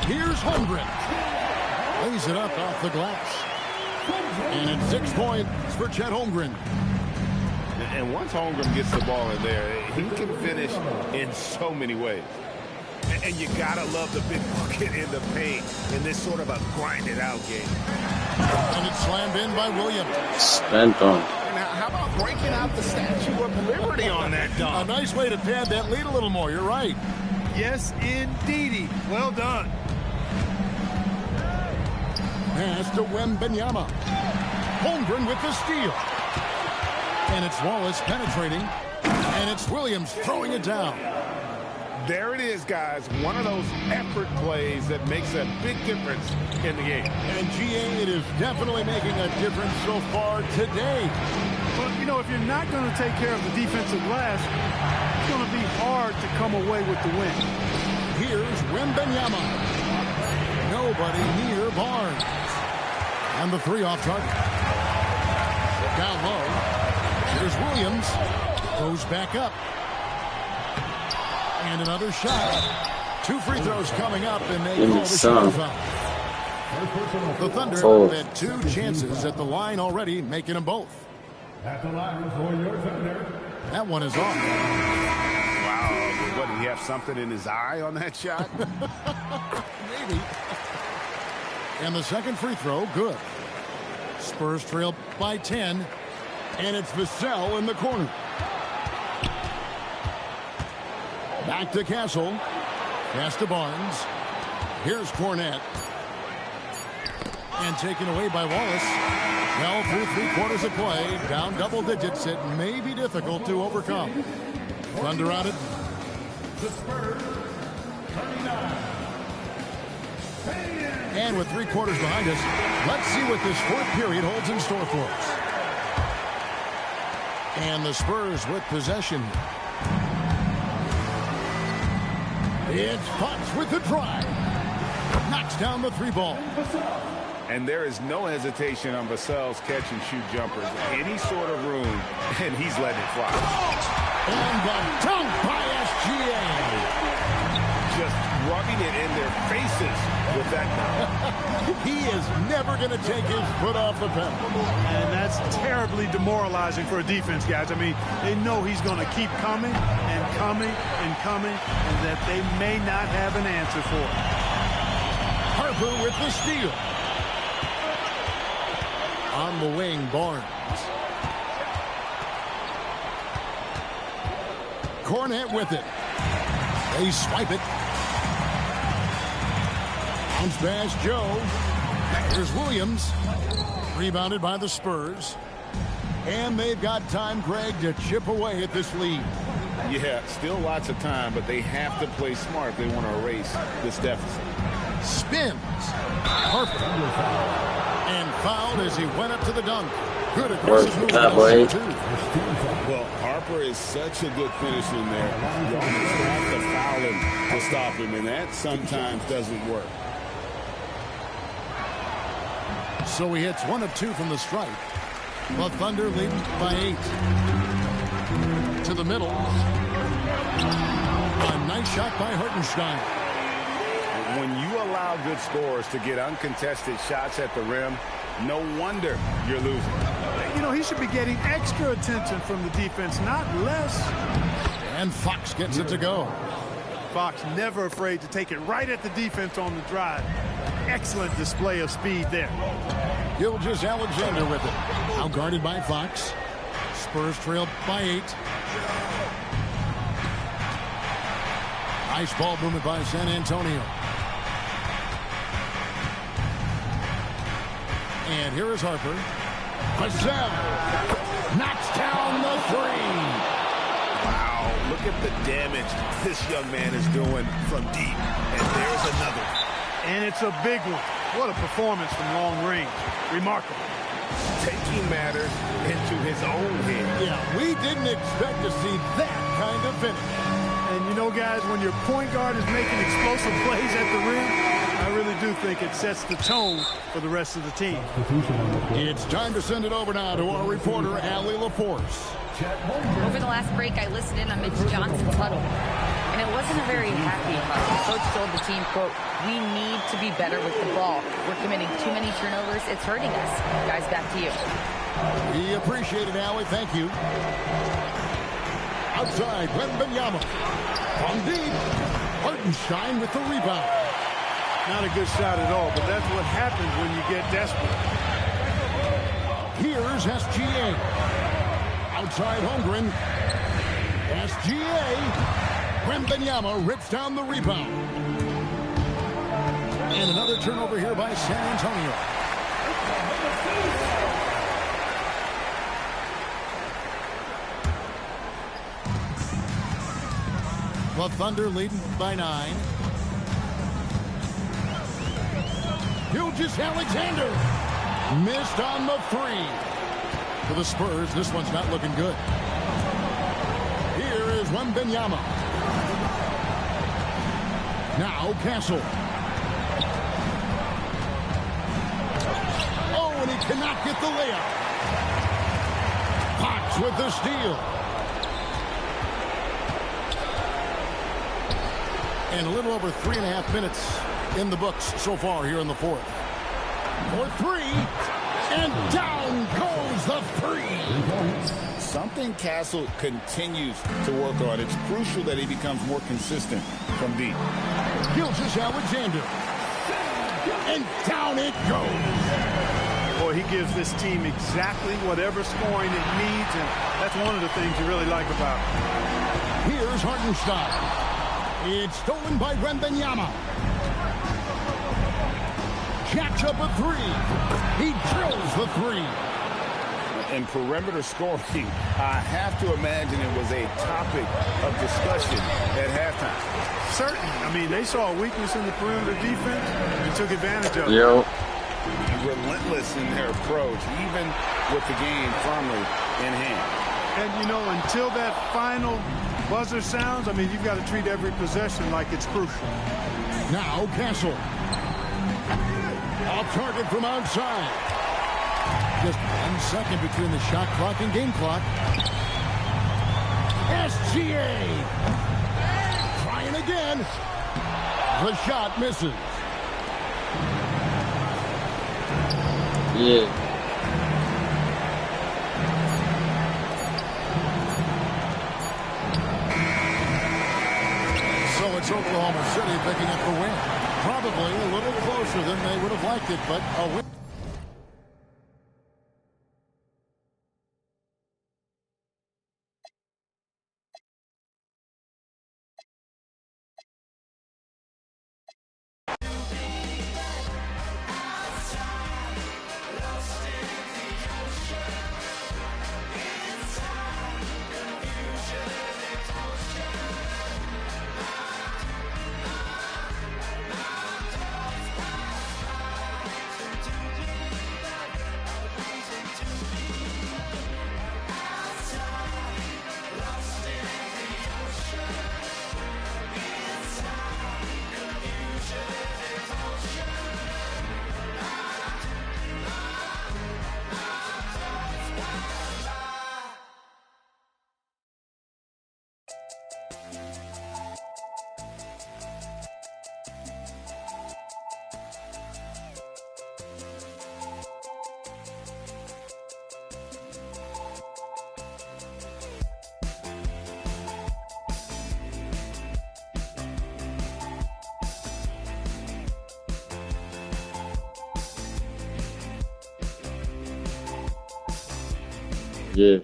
Here's Holmgren. Lays it up off the glass. And it's 6 points for Chet Holmgren. And once Holmgren gets the ball in there, he can finish in so many ways. And you gotta love the big bucket in the paint in this sort of a grind-it-out game. And it's slammed in by Williams. Spent on. And how about breaking out the Statue of Liberty on that A dunk? nice way to pad that lead a little more. You're right. Yes, indeedy. Well done. Pass to Wembanyama. Holmgren with the steal. And it's Wallace penetrating. And it's Williams throwing it down. There it is, guys. One of those effort plays that makes a big difference in the game. And GA, it is definitely making a difference so far today. But, you know, if you're not going to take care of the defensive glass, it's going to be hard to come away with the win. Here's Wembanyama. Nobody near Barnes. And the 3 off target. Down low. Here's Williams. Goes back up. And another shot. 2 free throws coming up, and they call the shot foul. The Thunder have had 2 chances at the line already, making them both. At the line for your Thunder. That one is off. Wow. What, did he have something in his eye on that shot? Maybe. And the second free throw, good. Spurs trail by 10. And it's Vassell in the corner. Back to Castle. Pass to Barnes. Here's Cornette. And taken away by Wallace. Well, through 3/4 of play, down double digits, it may be difficult to overcome. Thunder on it. The Spurs, 39. And with 3/4 behind us, let's see what this 4th period holds in store for us. And the Spurs with possession. It's Fox with the drive. Knocks down the 3 ball. And there is no hesitation on Vassell's catch-and-shoot jumpers. Any sort of room, and he's letting it fly. And the dunk by SGA. Just rubbing it in their faces with that dunk. He is never going to take his foot off the pedal. And that's terribly demoralizing for a defense, guys. I mean, they know he's going to keep coming and coming and coming, and that they may not have an answer for it. Harper with the steal. On the wing, Barnes. Cornet with it. They swipe it. Bounce pass, Joe. Here's Williams. Rebounded by the Spurs. And they've got time, Greg, to chip away at this lead. Yeah, still lots of time, but they have to play smart if they want to erase this deficit. Spins. Harper. And fouled as he went up to the dunk. Good aggressive move. Well, Harper is such a good finisher in there. You almost have to foul him to stop him, and that sometimes doesn't work. So he hits 1 of 2 from the stripe. The Thunder lead by 8. To the middle. A nice shot by Hartenstein. When you allow good scorers to get uncontested shots at the rim, no wonder you're losing. You know, he should be getting extra attention from the defense, not less. And Fox gets it to go. Fox never afraid to take it right at the defense on the drive. Excellent display of speed there. Gilgeous-Alexander with it. Now guarded by Fox. Spurs trailed by 8. Nice ball movement by San Antonio. And here is Harper. Vassell knocks down the 3. Wow, look at the damage this young man is doing from deep. And there's another. And it's a big one. What a performance from long range. Remarkable. Taking matters into his own hand. Yeah, we didn't expect to see that kind of finish. And you know, guys, when your point guard is making explosive plays at the rim, I really do think it sets the tone for the rest of the team. It's time to send it over now to our reporter, Allie LaForce. Over the last break, I listened in on Mitch Johnson's huddle, and it wasn't a very happy huddle. Coach told the team, quote, "We need to be better with the ball. We're committing too many turnovers. It's hurting us." Guys, back to you. We appreciate it, Allie. Thank you. Outside, Wembanyama. From deep, Hartenstein with the rebound. Not a good shot at all, but that's what happens when you get desperate. Here's SGA. Outside Holmgren. SGA. Wembanyama rips down the rebound. And another turnover here by San Antonio. The Thunder leading by 9. Gilgeous-Alexander missed on the 3. For the Spurs, this one's not looking good. Here is Wembanyama. Now Castle. Oh, and he cannot get the layup. Fox with the steal. And a little over 3.5 minutes in the books so far here in the fourth. For 3, and down goes the 3. Something Castle continues to work on. It's crucial that he becomes more consistent from deep. Gilgeous-Alexander. And down it goes. Boy, he gives this team exactly whatever scoring it needs, and that's one of the things you really like about him. Here's Hartenstein. It's stolen by Wembanyama. Jacks up a 3. He drills the 3. In perimeter scoring, I have to imagine it was a topic of discussion at halftime. Certainly. I mean, they saw a weakness in the perimeter defense and took advantage of it. Yo. Relentless in their approach, even with the game firmly in hand. And, you know, until that final buzzer sounds, I mean, you've got to treat every possession like it's crucial. Now Castle. Off target from outside. Just 1 second between the shot clock and game clock. SGA. Trying again. The shot misses. Yeah. So it's Oklahoma City picking up the win. Probably a little closer than they would have liked it, but a win. Yeah.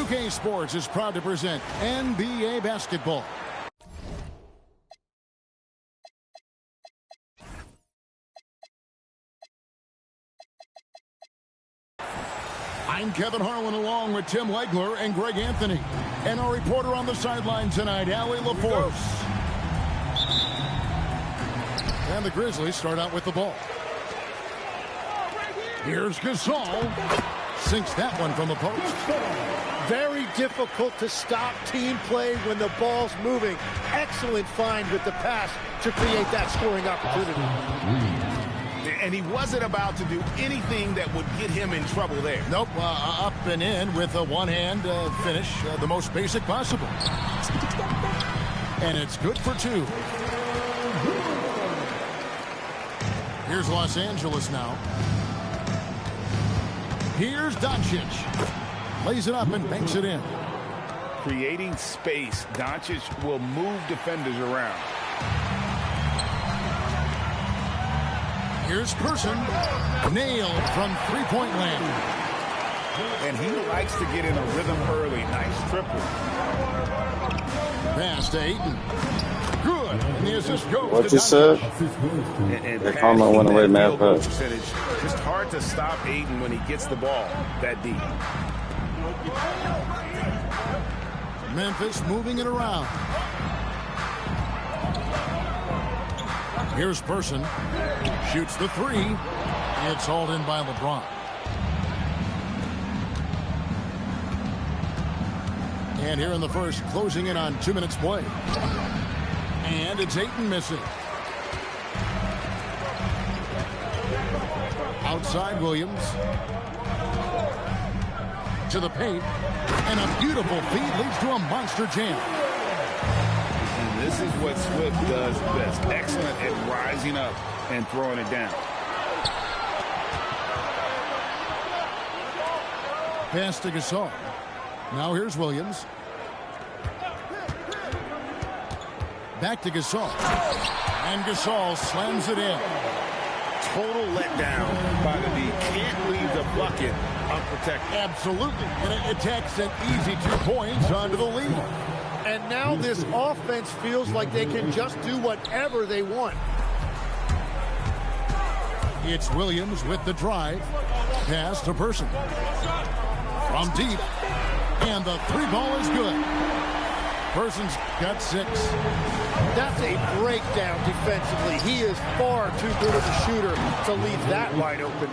K Sports is proud to present NBA basketball. I'm Kevin Harlan along with Tim Legler and Greg Anthony. And our reporter on the sideline tonight, Allie LaForce. And the Grizzlies start out with the ball. Here's Gasol. Sinks that one from the post. Very difficult to stop team play when the ball's moving. Excellent find with the pass to create that scoring opportunity. And he wasn't about to do anything that would get him in trouble there. Nope, up and in with a one-hand finish, the most basic possible. And it's good for two. Here's Los Angeles now. Here's Doncic. Lays it up and banks it in. Creating space, Doncic will move defenders around. Here's Person. Nailed from three-point land. And he likes to get in a rhythm early. Nice triple. Pass to Ayton. Good. And the assist goes what to you said? The comment went away, man. Just hard to stop Ayton when he gets the ball that deep. Memphis moving it around. Here's Person. Shoots the three. It's hauled in by LeBron. And here in the first, closing in on 2 minutes play. And it's Ayton missing. Outside Williams. To the paint. And a beautiful feed leads to a monster jam. And this is what Swift does best. Excellent at rising up and throwing it down. Pass to Gasol. Now here's Williams. Back to Gasol. And Gasol slams it in. Total letdown by the D. Can't leave the bucket unprotected. Absolutely. And it takes an easy 2 points onto the lead. And now this offense feels like they can just do whatever they want. It's Williams with the drive. Pass to Person. From deep. And the 3 ball is good. Person's got 6. That's a breakdown defensively. He is far too good of a shooter to leave that wide open.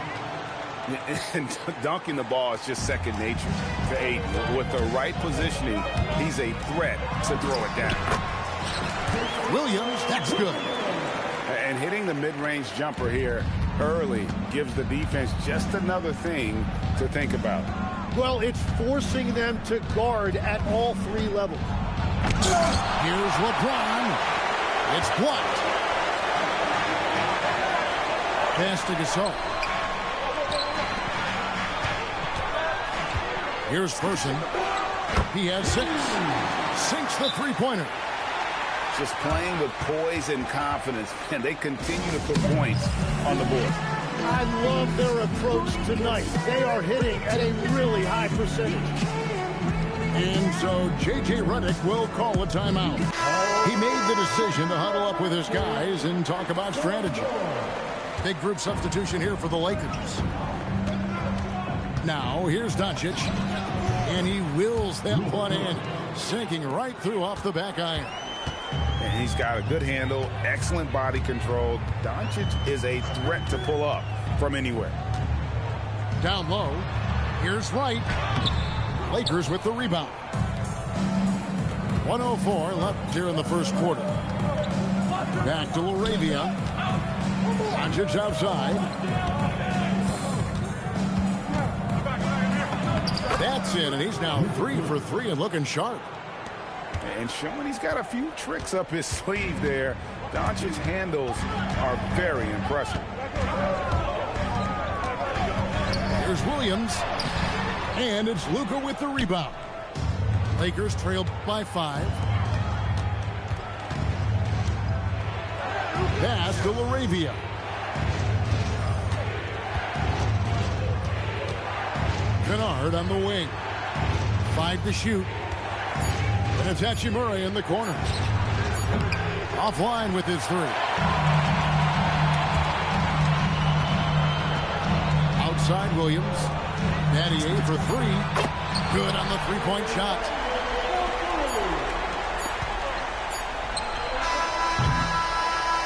And dunking the ball is just second nature to Ayton. With the right positioning, he's a threat to throw it down. Williams, that's good. And hitting the mid-range jumper here early gives the defense just another thing to think about. Well, it's forcing them to guard at all 3 levels. Here's LeBron. It's blocked. Pass to Gasol. Here's Person. He has 6. Sinks the 3-pointer. Just playing with poise and confidence, and they continue to put points on the board. I love their approach tonight. They are hitting at a really high percentage. And so J.J. Redick will call a timeout. He made the decision to huddle up with his guys and talk about strategy. Big group substitution here for the Lakers. Now, here's Doncic. And he wills that one in, sinking right through off the back iron. And he's got a good handle, excellent body control. Doncic is a threat to pull up from anywhere. Down low. Here's Wright. Lakers with the rebound. 1:04 left here in the first quarter. Back to Laravia. Doncic outside. That's in, and he's now 3 for 3 and looking sharp. And showing he's got a few tricks up his sleeve there. Doncic's handles are very impressive. Here's Williams. And it's Luka with the rebound. Lakers trailed by 5. Pass to Laravia. Kennard on the wing. 5 to shoot. And it's Hachimura in the corner. Offline with his 3. Outside Williams. Battier for 3. Good on the 3-point shot.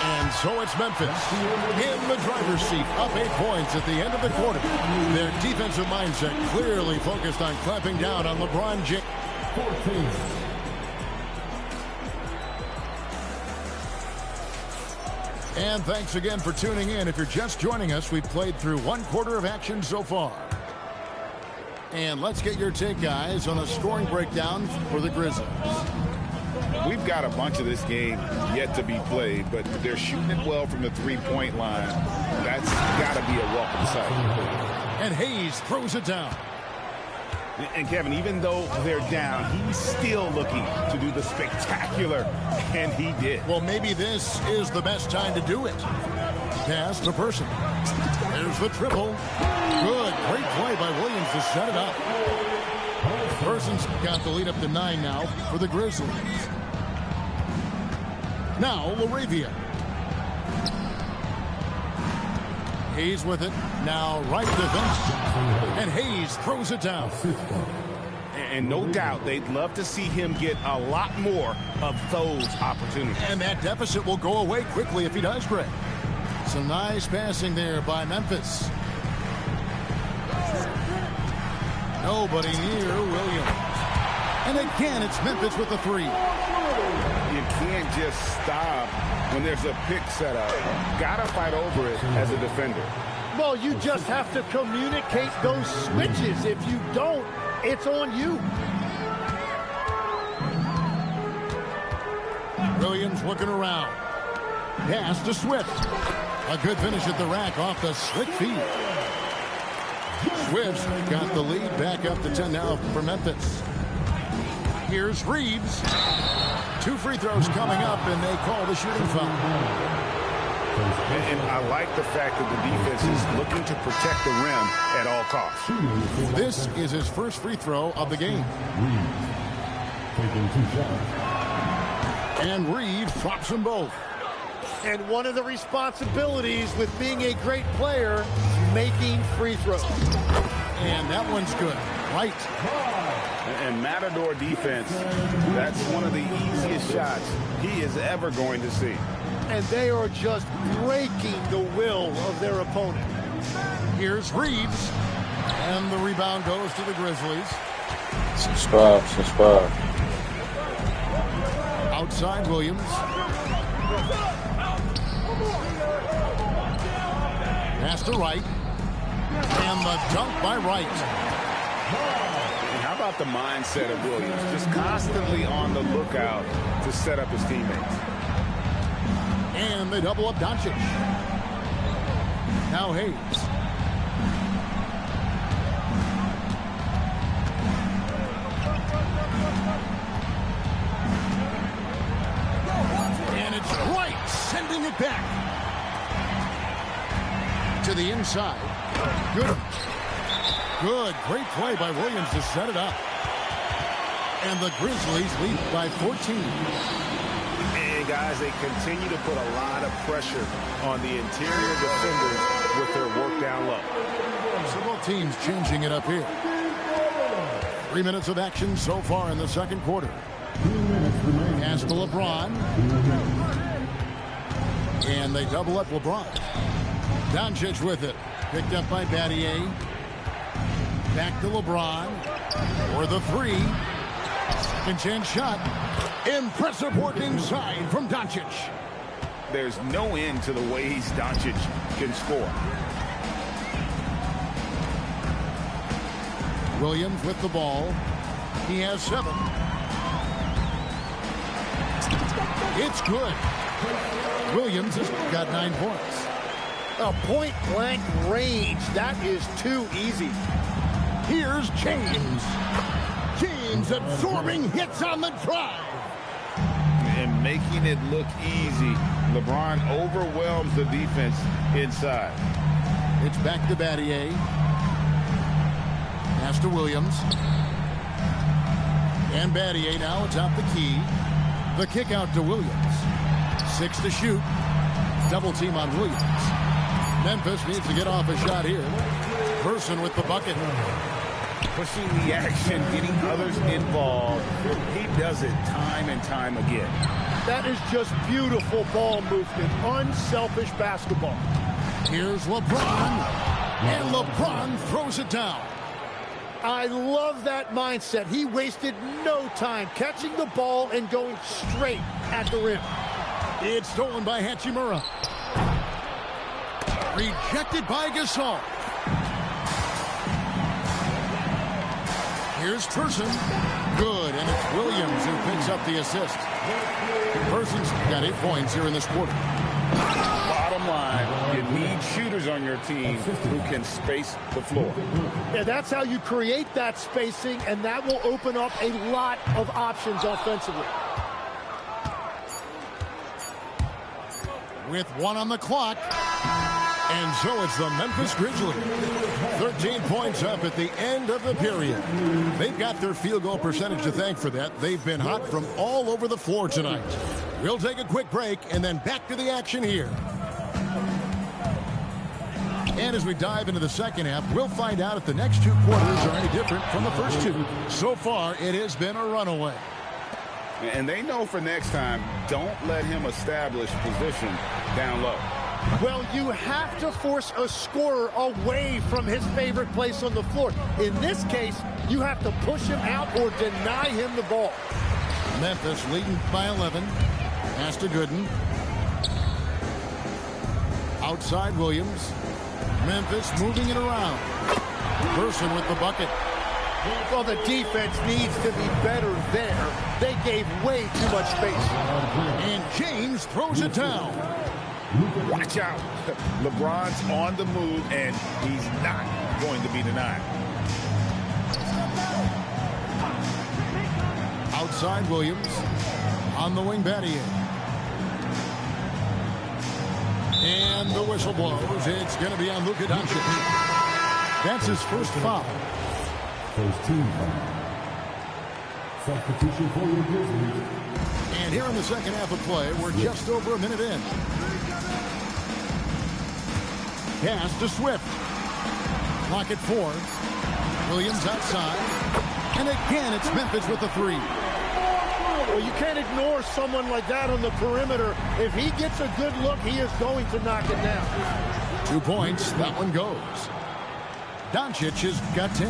And so it's Memphis in the driver's seat, up 8 points at the end of the quarter. Their defensive mindset clearly focused on clamping down on LeBron James. 14. And thanks again for tuning in. If you're just joining us, we've played through 1 quarter of action so far. And let's get your take, guys, on a scoring breakdown for the Grizzlies. We've got a bunch of this game yet to be played, but they're shooting it well from the 3-point line. That's got to be a welcome sight. And Hayes throws it down. And Kevin, even though they're down, he's still looking to do the spectacular, and he did. Well, maybe this is the best time to do it. Pass to Person. There's the triple. Good. Great play by Williams to set it up. Person's got the lead up to 9 now for the Grizzlies. Now, Laravia. Hayes with it. Now, right defense. And Hayes throws it down. And no doubt they'd love to see him get a lot more of those opportunities. And that deficit will go away quickly if he does, Greg. Some nice passing there by Memphis. Nobody near Williams. And again, it's Memphis with the 3. You can't just stop when there's a pick set up. Gotta fight over it as a defender. Well, you just have to communicate those switches. If you don't, it's on you. Williams looking around. Pass to Swift. A good finish at the rack off the slick feed. Swift's got the lead back up to 10 now for Memphis. Here's Reeves. 2 free throws coming up, and they call the shooting foul. And I like the fact that the defense is looking to protect the rim at all costs. This is his first free throw of the game. Taking 2 shots. And Reed drops them both. And one of the responsibilities with being a great player is making free throws. And that one's good. Right. And Matador defense, that's one of the easiest shots he is ever going to see. And they are just breaking the will of their opponent. Here's Reeves. And the rebound goes to the Grizzlies. Subscribe. Outside Williams. Pass to Wright. And the dunk by Wright. And how about the mindset of Williams? Just constantly on the lookout to set up his teammates. And they double up Doncic. Now Hayes. And it's Wright sending it back to the inside. Good. Great play by Williams to set it up. And the Grizzlies lead by 14. And guys, they continue to put a lot of pressure on the interior defenders with their work down low. So both teams changing it up here. 3 minutes of action so far in the second quarter. Pass to LeBron. And they double up LeBron. Doncic with it. Picked up by Battier. Back to LeBron. For the three. Second chance shot. Impressive work inside from Doncic. There's no end to the ways Doncic can score. Williams with the ball. He has 7. It's good. Williams has got 9 points. A point-blank range. That is too easy. Here's James. James absorbing hits on the drive. And making it look easy. LeBron overwhelms the defense inside. It's back to Battier. Pass to Williams. And Battier now atop the key. The kick out to Williams. 6 to shoot. Double team on Williams. Memphis needs to get off a shot here. Person with the bucket. Pushing the action, getting others involved. He does it time and time again. That is just beautiful ball movement. Unselfish basketball. Here's LeBron. And LeBron throws it down. I love that mindset. He wasted no time catching the ball and going straight at the rim. It's stolen by Hachimura. Rejected by Gasol. Here's Person. Good, and it's Williams who picks up the assist. Person's got 8 points here in this quarter. Bottom line, you need shooters on your team who can space the floor. Yeah, that's how you create that spacing, and that will open up a lot of options offensively. With 1 on the clock. And so it's the Memphis Grizzlies. 13 points up at the end of the period. They've got their field goal percentage to thank for that. They've been hot from all over the floor tonight. We'll take a quick break and then back to the action here. And as we dive into the second half, we'll find out if the next 2 quarters are any different from the first 2. So far, it has been a runaway. And they know for next time, don't let him establish position down low. Well, you have to force a scorer away from his favorite place on the floor. In this case, you have to push him out or deny him the ball. Memphis leading by 11. Pass to Gooden. Outside Williams. Memphis moving it around. Person with the bucket. Well, the defense needs to be better there. They gave way too much space. And James throws it down. Watch out. LeBron's on the move, and he's not going to be denied. Outside Williams. On the wing, Battier. whistle blows, it's going to be on Luka Doncic. That's his first foul. First team foul. Substitution for your Grizzlies. And here in the second half of play, we're just over a minute in. Pass to Swift. Lock it 4. Williams outside. And again, it's Memphis with the 3. Well, you can't ignore someone like that on the perimeter. If he gets a good look, he is going to knock it down. 2 points. That one goes. Doncic has got 10.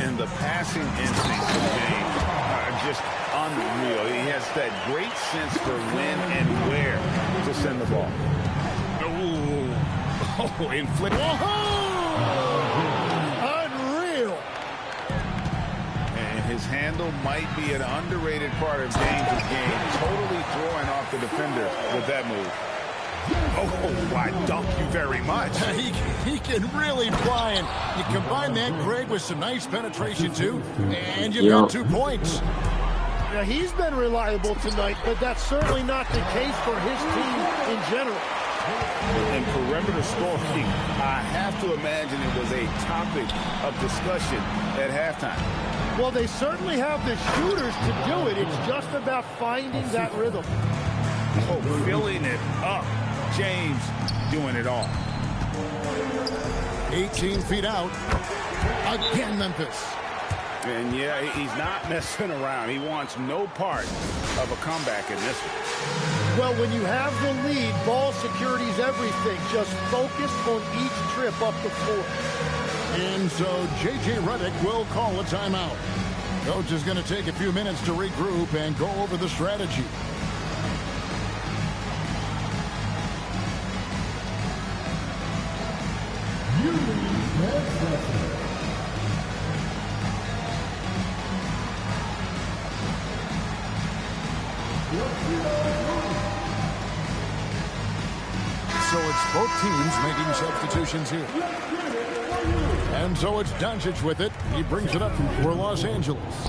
And the passing instincts of James are just unreal. He has that great sense for when and where to send the ball. Oh, inflict. Unreal. And his handle might be an underrated part of James' game. Totally throwing off the defender with that move. Oh, I dunk you very much. He can really fly, and you combine that grade with some nice penetration, too, and you've got 2 points. Now, he's been reliable tonight, but that's certainly not the case for his team in general. And perimeter scoring, I have to imagine it was a topic of discussion at halftime. Well, they certainly have the shooters to do it. It's just about finding that rhythm. Oh, filling it up. James doing it all. 18 feet out. Again, Memphis. And yeah, he's not messing around. He wants no part of a comeback in this one. Well, when you have the lead, ball security's everything. Just focus on each trip up the floor. And so J.J. Redick will call a timeout. Coach is going to take a few minutes to regroup and go over the strategy. So it's both teams making substitutions here. And so it's Doncic with it. He brings it up for Los Angeles.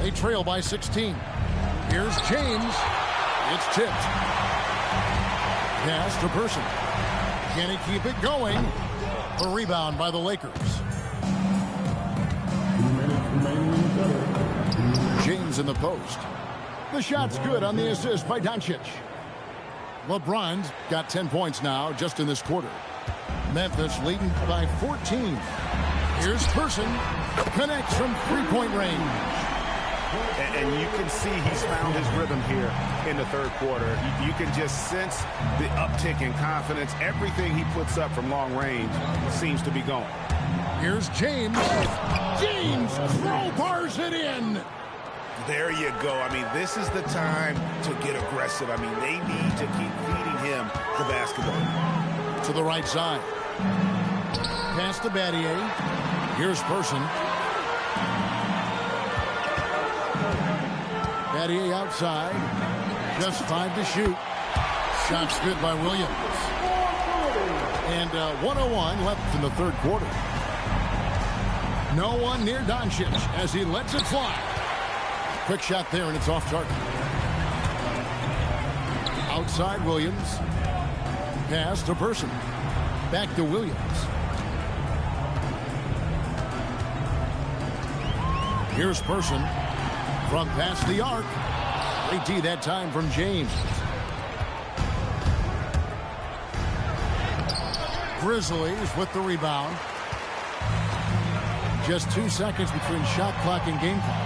They trail by 16. Here's James. It's tipped. Pass to Person. Can he keep it going? A rebound by the Lakers. 2 minutes remaining in the third. James in the post. The shot's good on the assist by Doncic. LeBron's got 10 points now just in this quarter. Memphis leading by 14. Here's Person. Connects from three-point range. And you can see he's found his rhythm here in the third quarter. You can just sense the uptick in confidence. Everything he puts up from long range seems to be going. Here's James. James crowbars it in. There you go. I mean, this is the time to get aggressive. I mean, they need to keep feeding him the basketball. To the right side. Pass to Battier. Here's Person. Battier outside. Just 5 to shoot. Shot's good by Williams. And 1:01 left in the third quarter. No one near Doncic as he lets it fly. Quick shot there, and it's off target. Outside Williams. Pass to Person. Back to Williams. Here's Person from past the arc. Great D that time from James. Grizzlies with the rebound. Just 2 seconds between shot clock and game clock.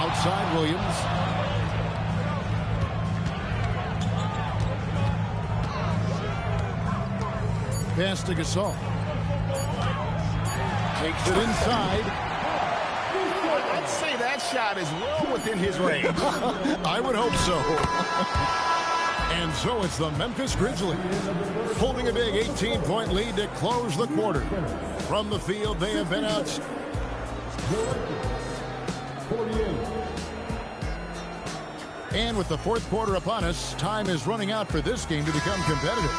Outside Williams. Pass to Gasol. Takes it inside. I'd say that shot is well within his range. I would hope so. And so it's the Memphis Grizzlies holding a big 18-point lead to close the quarter. From the field, they have been out. 48. And with the fourth quarter upon us, time is running out for this game to become competitive.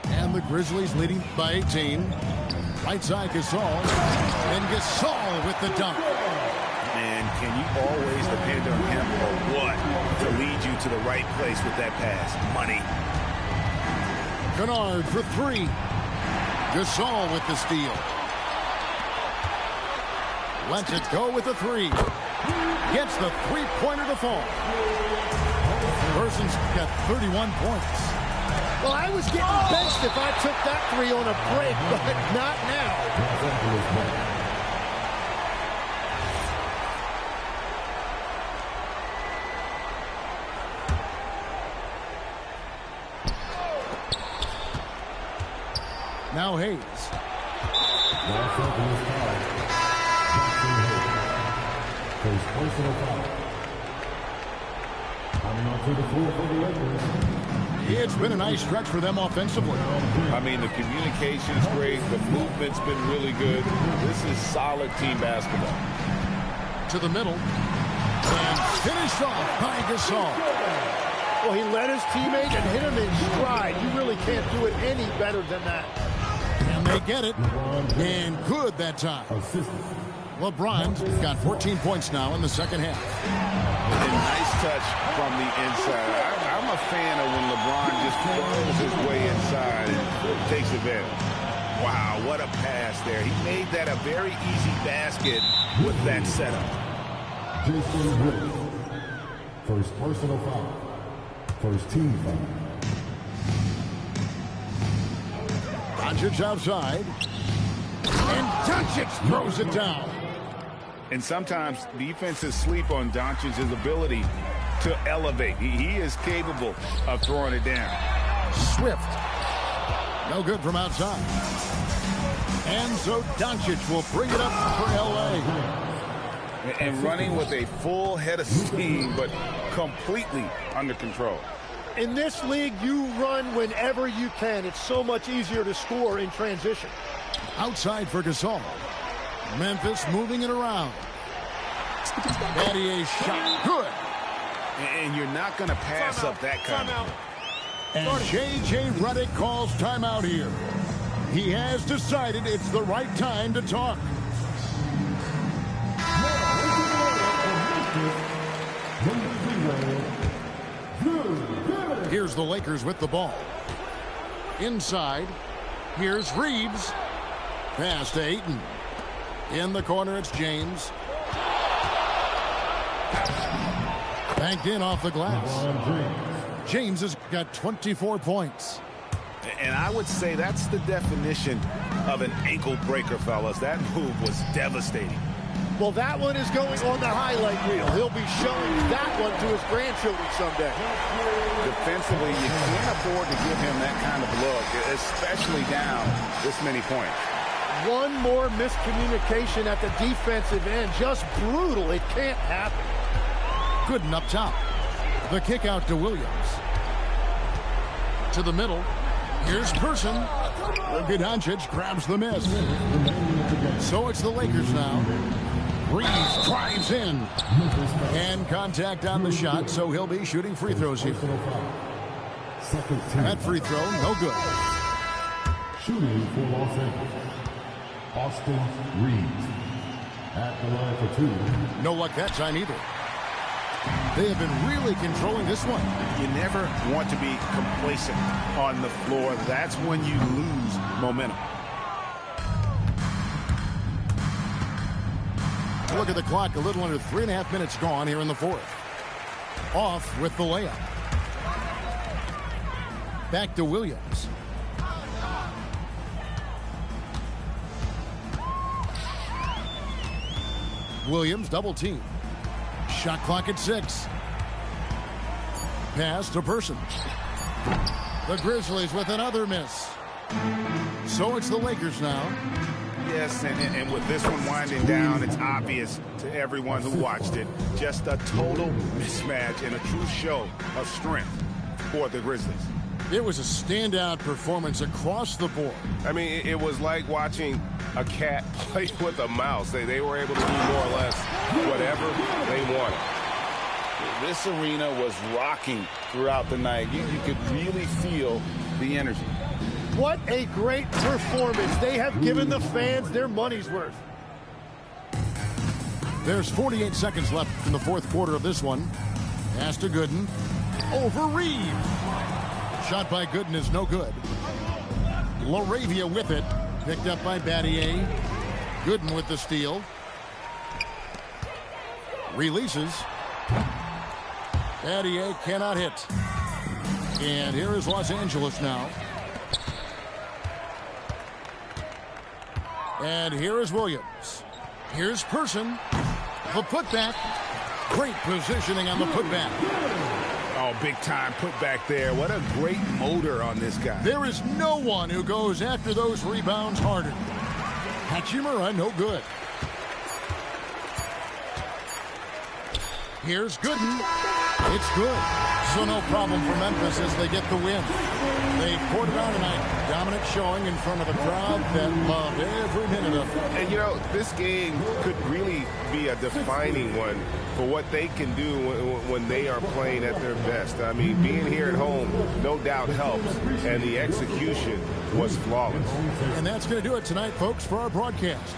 And the Grizzlies leading by 18. Right side Gasol. And Gasol with the dunk. And can you always depend on him or what to lead you to the right place with that pass? Money. Kennard for three. Gasol with the steal. Lets it go with the three. Gets the three-pointer to fall. Person's got 31 points. Well, I was getting benched if I took that three on a break, but not now. Now Hayes. First personal foul. Coming onto the floor for the Lakers. It's been a nice stretch for them offensively. I mean, the communication's great. The movement's been really good. This is solid team basketball. To the middle. And finished off by Gasol. Well, he led his teammate and hit him in stride. You really can't do it any better than that. And they get it. And good that time. LeBron's got 14 points now in the second half. A nice touch from the inside. I'm a fan of when LeBron just throws his way inside and takes advantage. Wow, what a pass there. He made that a very easy basket with that setup. Jason Williams. First personal foul. First team foul. Doncic outside. And Doncic throws it down. And sometimes defenses sleep on Doncic's ability to elevate. He is capable of throwing it down. Swift. No good from outside. And so Doncic will bring it up for L.A. And running with a full head of steam, but completely under control. In this league, you run whenever you can. It's so much easier to score in transition. Outside for Gasol. Memphis moving it around. Battier shot. Good. And you're not going to pass up that kind of thing. And J.J. Redick calls timeout here. He has decided it's the right time to talk. Here's the Lakers with the ball. Inside. Here's Reeves. Pass to Ayton. In the corner, it's James. Banked in off the glass. James has got 24 points. And I would say that's the definition of an ankle breaker, fellas. That move was devastating. Well, that one is going on the highlight reel. He'll be showing that one to his grandchildren someday. Defensively, you can't afford to give him that kind of look, especially down this many points. One more miscommunication at the defensive end. Just brutal. It can't happen. Gooden up top. The kick out to Williams. To the middle. Here's Person. Doncic grabs the miss. So it's the Lakers now. Reeves drives in. And contact on the shot, so he'll be shooting free throws here. That free throw, no good. Shooting for Los Angeles, Austin Reeves. At the line for two. No luck that time either. They have been really controlling this one. You never want to be complacent on the floor. That's when you lose momentum. Look at the clock. A little under 3.5 minutes gone here in the fourth. Off with the layup. Back to Williams. Williams double team. Shot clock at 6. Pass to Person. The Grizzlies with another miss. So it's the Lakers now. Yes, and with this one winding down, it's obvious to everyone who watched it. Just a total mismatch and a true show of strength for the Grizzlies. It was a standout performance across the board. I mean, it was like watching a cat play with a mouse. They were able to do more or less whatever they wanted. This arena was rocking throughout the night. You could really feel the energy. What a great performance. They have given the fans their money's worth. There's 48 seconds left in the fourth quarter of this one. Pass to Gooden. Over Reed. Shot by Gooden is no good. LaRavia with it. Picked up by Battier. Gooden with the steal. Releases. Battier cannot hit. And here is Los Angeles now. And here is Williams. Here's Person. The putback. Great positioning on the putback. Oh, big time putback there. What a great motor on this guy. There is no one who goes after those rebounds harder. Hachimura, no good. Here's Gooden. It's good. So no problem for Memphis as they get the win. They poured it on tonight. Dominant showing in front of a crowd that loved every minute of it. And, you know, this game could really be a defining one for what they can do when they are playing at their best. I mean, being here at home no doubt helps, and the execution was flawless. And that's going to do it tonight, folks, for our broadcast.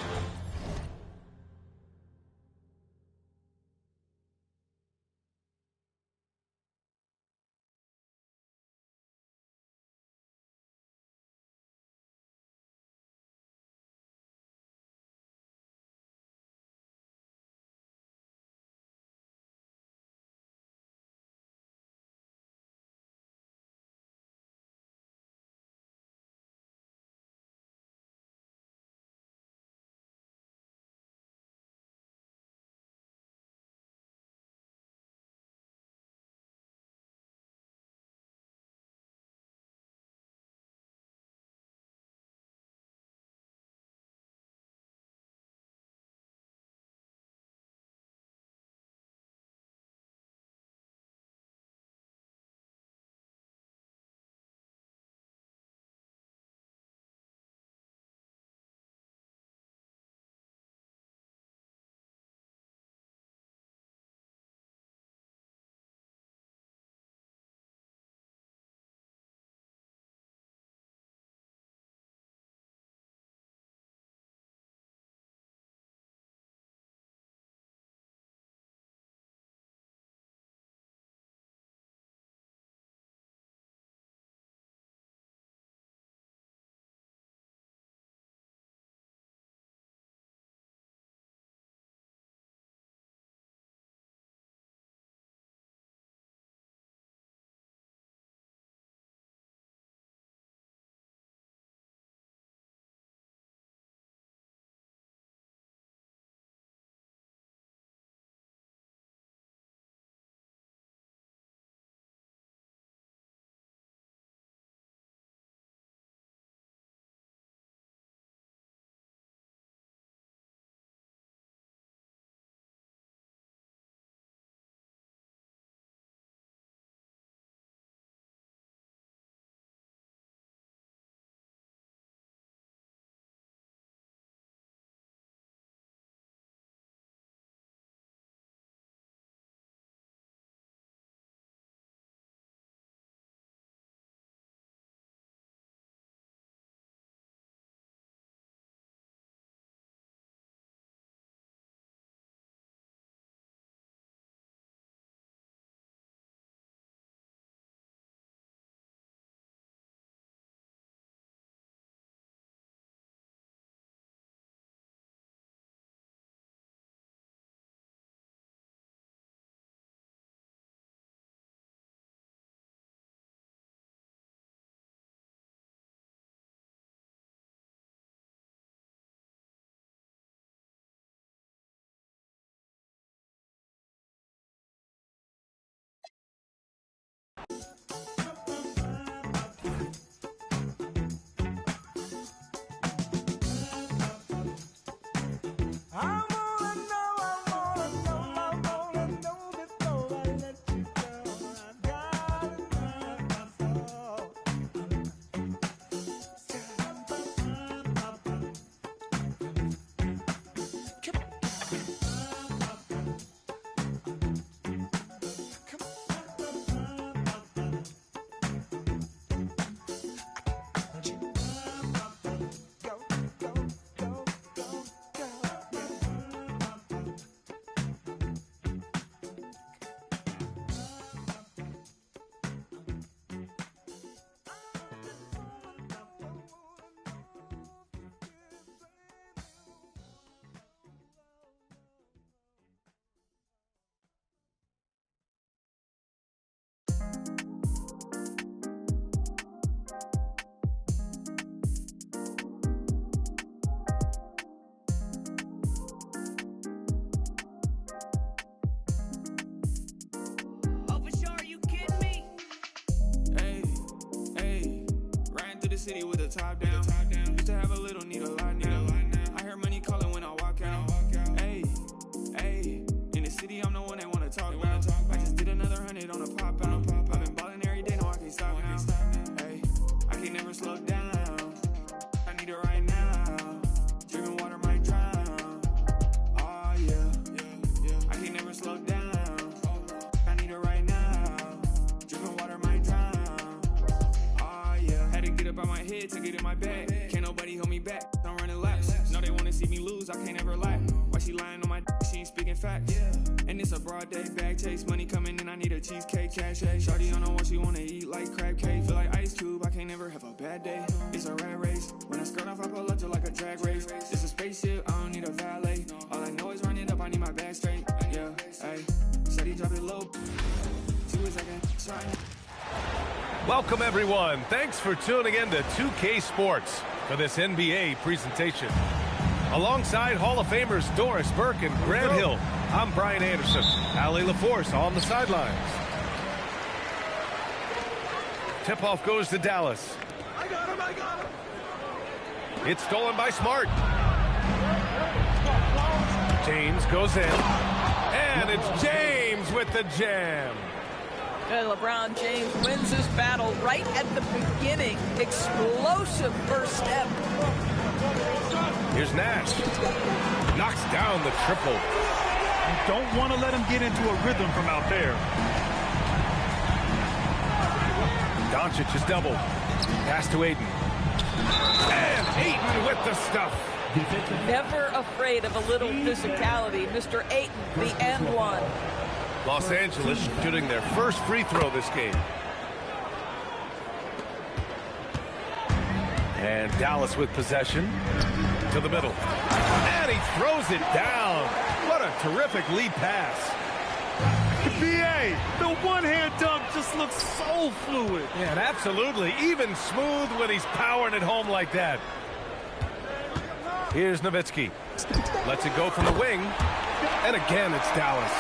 city with the top down. Used to have a little, need a lot now. I hear money calling when I walk out. Hey, hey, in the city, I'm the one they wanna talk about. I just did another 100 on a pop out. I've been balling every day, no, I can't stop now. Hey, I can never slow down. I need it right now. Drinking water might drown. Oh yeah, I can never slow down. I need it right now. Drinking water might drown. Oh yeah, had to get up out my head to get in my bag. Can't nobody hold me back. I'm running laps. No, they wanna see me lose. I can't ever lie. Why she lying on my d? She ain't speaking facts. And it's a broad day, bag chase. Money coming in, I need a cheesecake, cash. Shawty on the wall, she wanna eat like crab cake. Feel like Ice Cube, I can't never have a bad day. It's a rat race. When I skirt off, I pull up to like a drag race. It's a spaceship, I don't need a valet. All I know is run it up, I need my bag straight. Yeah, ayy. Shawty drop it low. 2 seconds, sorry. Welcome, everyone. Thanks for tuning in to 2K Sports for this NBA presentation. Alongside Hall of Famers Doris Burke and Grant Hill, I'm Brian Anderson. Allie LaForce on the sidelines. Tip-off goes to Dallas. I got him. It's stolen by Smart. James goes in. And it's James with the jam. And LeBron James wins this battle right at the beginning. Explosive first step. Here's Nash. Knocks down the triple. You don't want to let him get into a rhythm from out there. Doncic is doubled. Pass to Ayton. And Ayton with the stuff. Never afraid of a little physicality. Mr. Ayton, the and one. Los Angeles shooting their first free throw this game. And Dallas with possession to the middle. And he throws it down. What a terrific lead pass. B.A., the one-hand dunk just looks so fluid. Yeah, and absolutely. Even smooth when he's powering it home like that. Here's Nowitzki. Lets it go from the wing. And again, it's Dallas.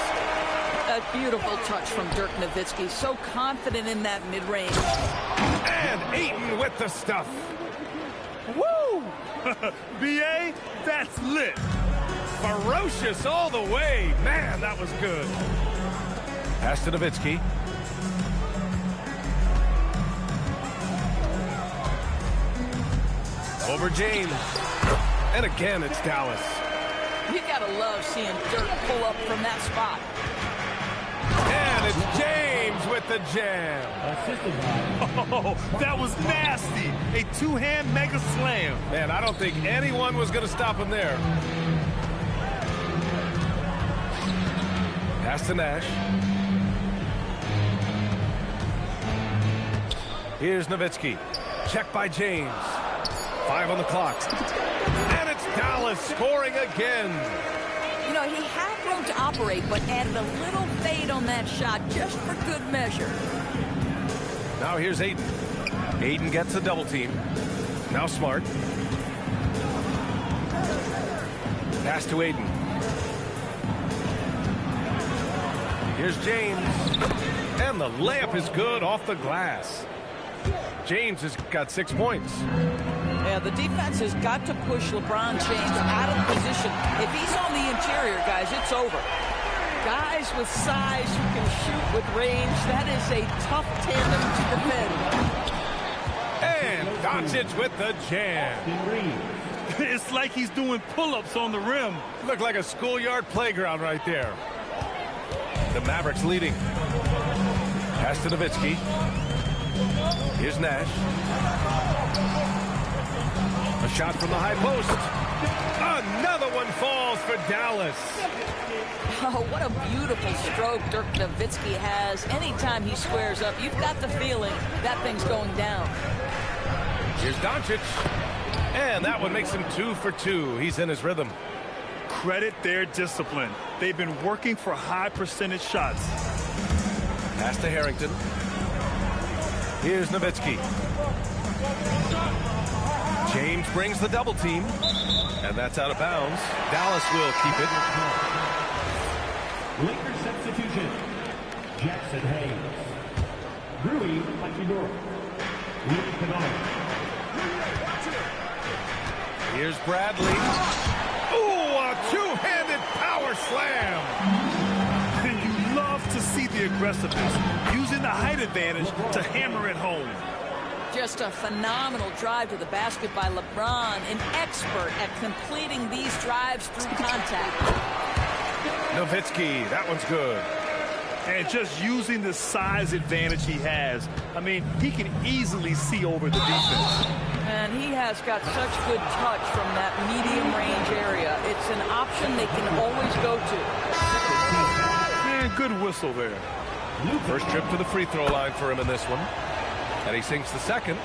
A beautiful touch from Dirk Nowitzki. So confident in that mid-range. And Ayton with the stuff. Woo! B.A., that's lit. Ferocious all the way. Man, that was good. Pass to Nowitzki. Over James. And again, it's Dallas. You gotta love seeing Dirk pull up from that spot. And it's James with the jam. Oh, that was nasty. A two-hand mega slam. Man, I don't think anyone was going to stop him there. Pass to Nash. Here's Nowitzki. Check by James. 5 on the clock. And it's Dallas scoring again. You know, he had room to operate, but added a little fade on that shot just for good measure. Now here's Ayton. Ayton gets a double team. Now Smart. Pass to Ayton. Here's James. And the layup is good off the glass. James has got 6 points. Yeah, the defense has got to push LeBron James out of position. If he's on the interior, guys, it's over. Guys with size who can shoot with range, that is a tough tandem to defend. And Doncic with the jam. It's like he's doing pull-ups on the rim. Looked like a schoolyard playground right there. The Mavericks leading. Pass to Nowitzki. Here's Nash. A shot from the high post. Another one falls for Dallas. Oh, what a beautiful stroke Dirk Nowitzki has. Anytime he squares up, you've got the feeling that thing's going down. Here's Doncic. And that one makes him 2 for 2. He's in his rhythm. Credit their discipline. They've been working for high percentage shots. Pass to Harrington. Here's Nowitzki. James brings the double team. And that's out of bounds. Dallas will keep it. Lakers substitution. Jackson Hayes. Rui Hachimura. Luke Kennard. Here's Bradley. Ooh, a two-handed power slam. And you love to see the aggressiveness, using the height advantage to hammer it home. Just a phenomenal drive to the basket by LeBron, an expert at completing these drives through contact. Nowitzki, that one's good. And just using the size advantage he has. I mean, he can easily see over the defense. And he has got such good touch from that medium range area. It's an option they can always go to. Man, good whistle there. First trip to the free throw line for him in this one. And he sinks the second.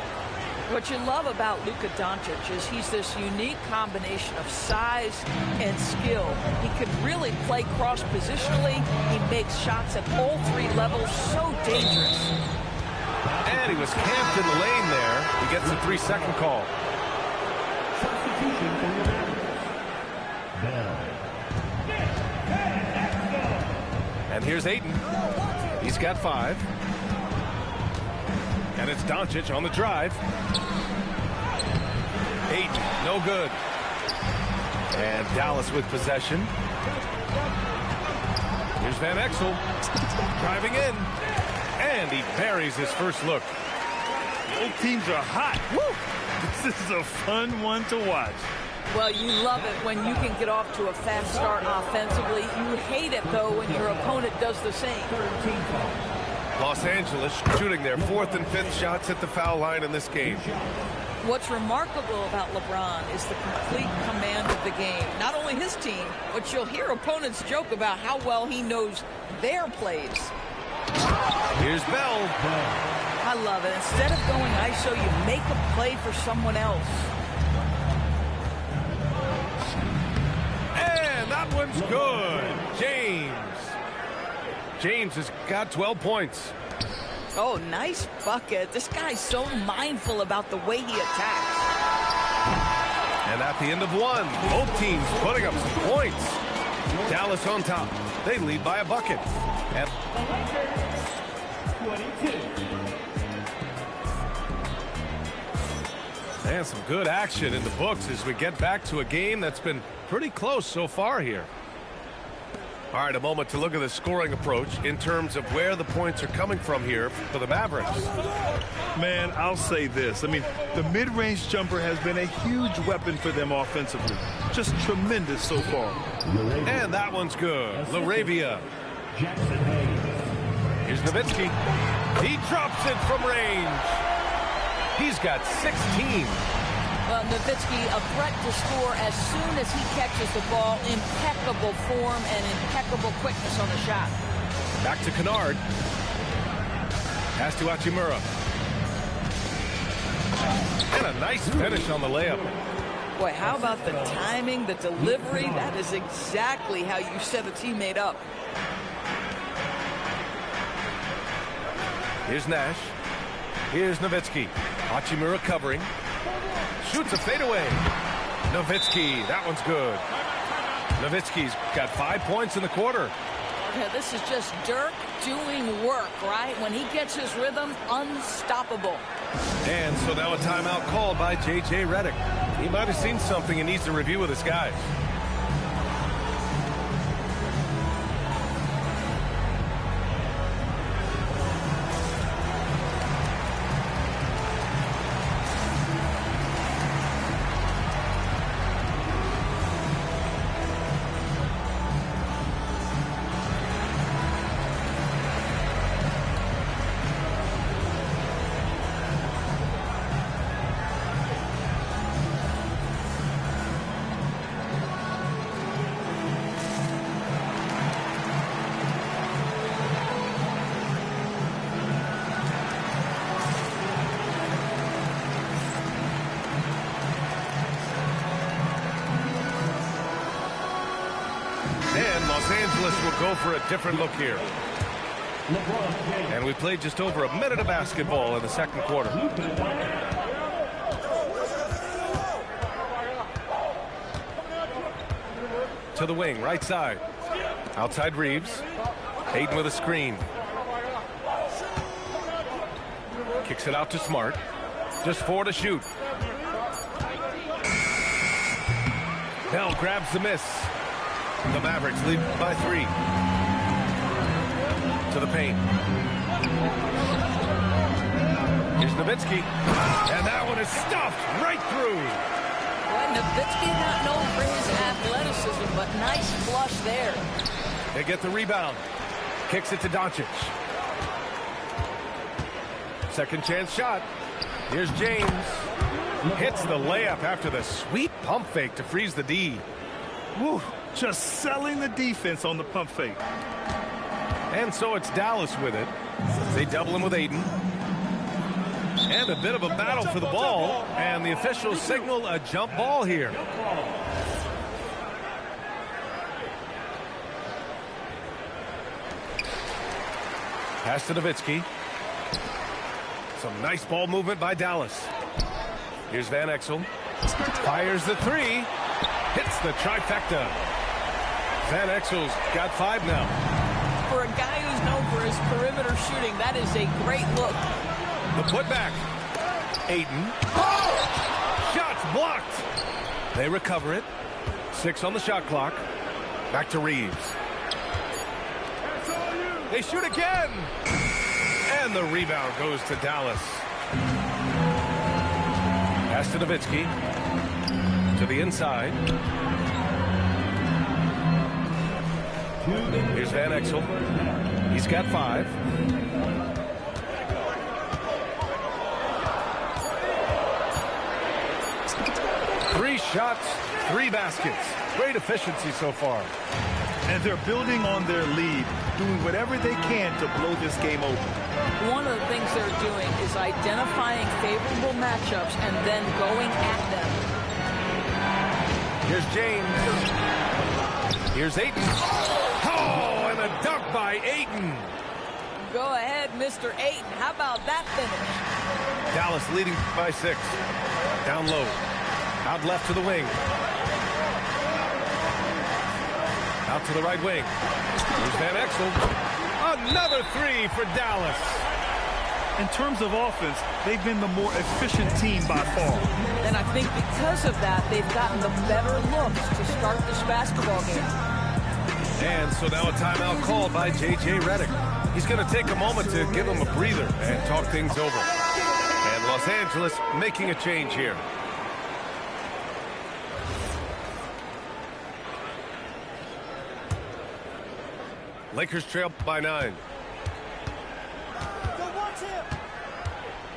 What you love about Luka Doncic is he's this unique combination of size and skill. He can really play cross-positionally. He makes shots at all three levels. So dangerous. And he was camped in the lane there. He gets a 3-second call. And here's Ayton. He's got 5. And it's Doncic on the drive. Ayton, no good. And Dallas with possession. Here's Van Exel driving in. And he buries his first look. Both teams are hot. Woo! This is a fun one to watch. Well, you love it when you can get off to a fast start offensively. You hate it, though, when your opponent does the same. Los Angeles shooting their 4th and 5th shots at the foul line in this game. What's remarkable about LeBron is the complete command of the game. Not only his team, but you'll hear opponents joke about how well he knows their plays. Here's Bell. I love it. Instead of going ISO, you make a play for someone else. And that one's good. James has got 12 points. Oh, nice bucket. This guy's so mindful about the way he attacks. And at the end of one, both teams putting up some points. Dallas on top. They lead by a bucket. And 22. And some good action in the books as we get back to a game that's been pretty close so far here. All right, a moment to look at the scoring approach in terms of where the points are coming from here for the Mavericks. Man, I'll say this. I mean, the mid-range jumper has been a huge weapon for them offensively. Just tremendous so far. And that one's good. LaRavia. Here's Nowitzki. He drops it from range. He's got 16. Well, Nowitzki, a threat to score as soon as he catches the ball. Impeccable form and impeccable quickness on the shot. Back to Kennard. Pass to Hachimura. And a nice finish on the layup. Boy, how about the timing, the delivery? That is exactly how you set a teammate up. Here's Nash. Here's Nowitzki. Hachimura covering. Shoots a fadeaway. Nowitzki, that one's good. Nowitzki's got 5 points in the quarter. Yeah, this is just Dirk doing work, right? When he gets his rhythm, unstoppable. And so now a timeout called by J.J. Redick. He might have seen something he needs to review with his guys. Los Angeles will go for a different look here. And we played just over a minute of basketball in the second quarter. To the wing, right side. Outside Reeves. Ayton with a screen. Kicks it out to Smart. Just 4 to shoot. Bell grabs the miss. The Mavericks lead by 3. To the paint. Here's Nowitzki. And that one is stuffed right through. Well, Nowitzki not known for his athleticism, but nice flush there. They get the rebound. Kicks it to Doncic. Second chance shot. Here's James. Hits the layup after the sweet pump fake to freeze the D. Woo, just selling the defense on the pump fake. And so it's Dallas with it. They double him with Ayton. And a bit of a battle for the ball. And the officials signal a jump ball here. Pass to Nowitzki. Some nice ball movement by Dallas. Here's Van Exel. Fires the 3. Hits the trifecta. Van Exel's got 5 now. For a guy who's known for his perimeter shooting, that is a great look. The putback. Ayton. Oh! Shots blocked. They recover it. 6 on the shot clock. Back to Reeves. They shoot again. And the rebound goes to Dallas. Pass to Nowitzki. To the inside. Here's Van Exel. He's got 5. Three shots, 3 baskets. Great efficiency so far. And they're building on their lead, doing whatever they can to blow this game open. One of the things they're doing is identifying favorable matchups and then going at them. Here's James. Here's Ayton. Oh, and a dunk by Ayton. Go ahead, Mr. Ayton. How about that finish? Dallas leading by 6. Down low. Out left to the wing. Out to the right wing. Here's Van Exel. Another 3 for Dallas. In terms of offense, they've been the more efficient team by far. And I think because of that, they've gotten the better looks to start this basketball game. And so now a timeout called by J.J. Redick. He's going to take a moment to give him a breather and talk things over. And Los Angeles making a change here. Lakers trail by 9.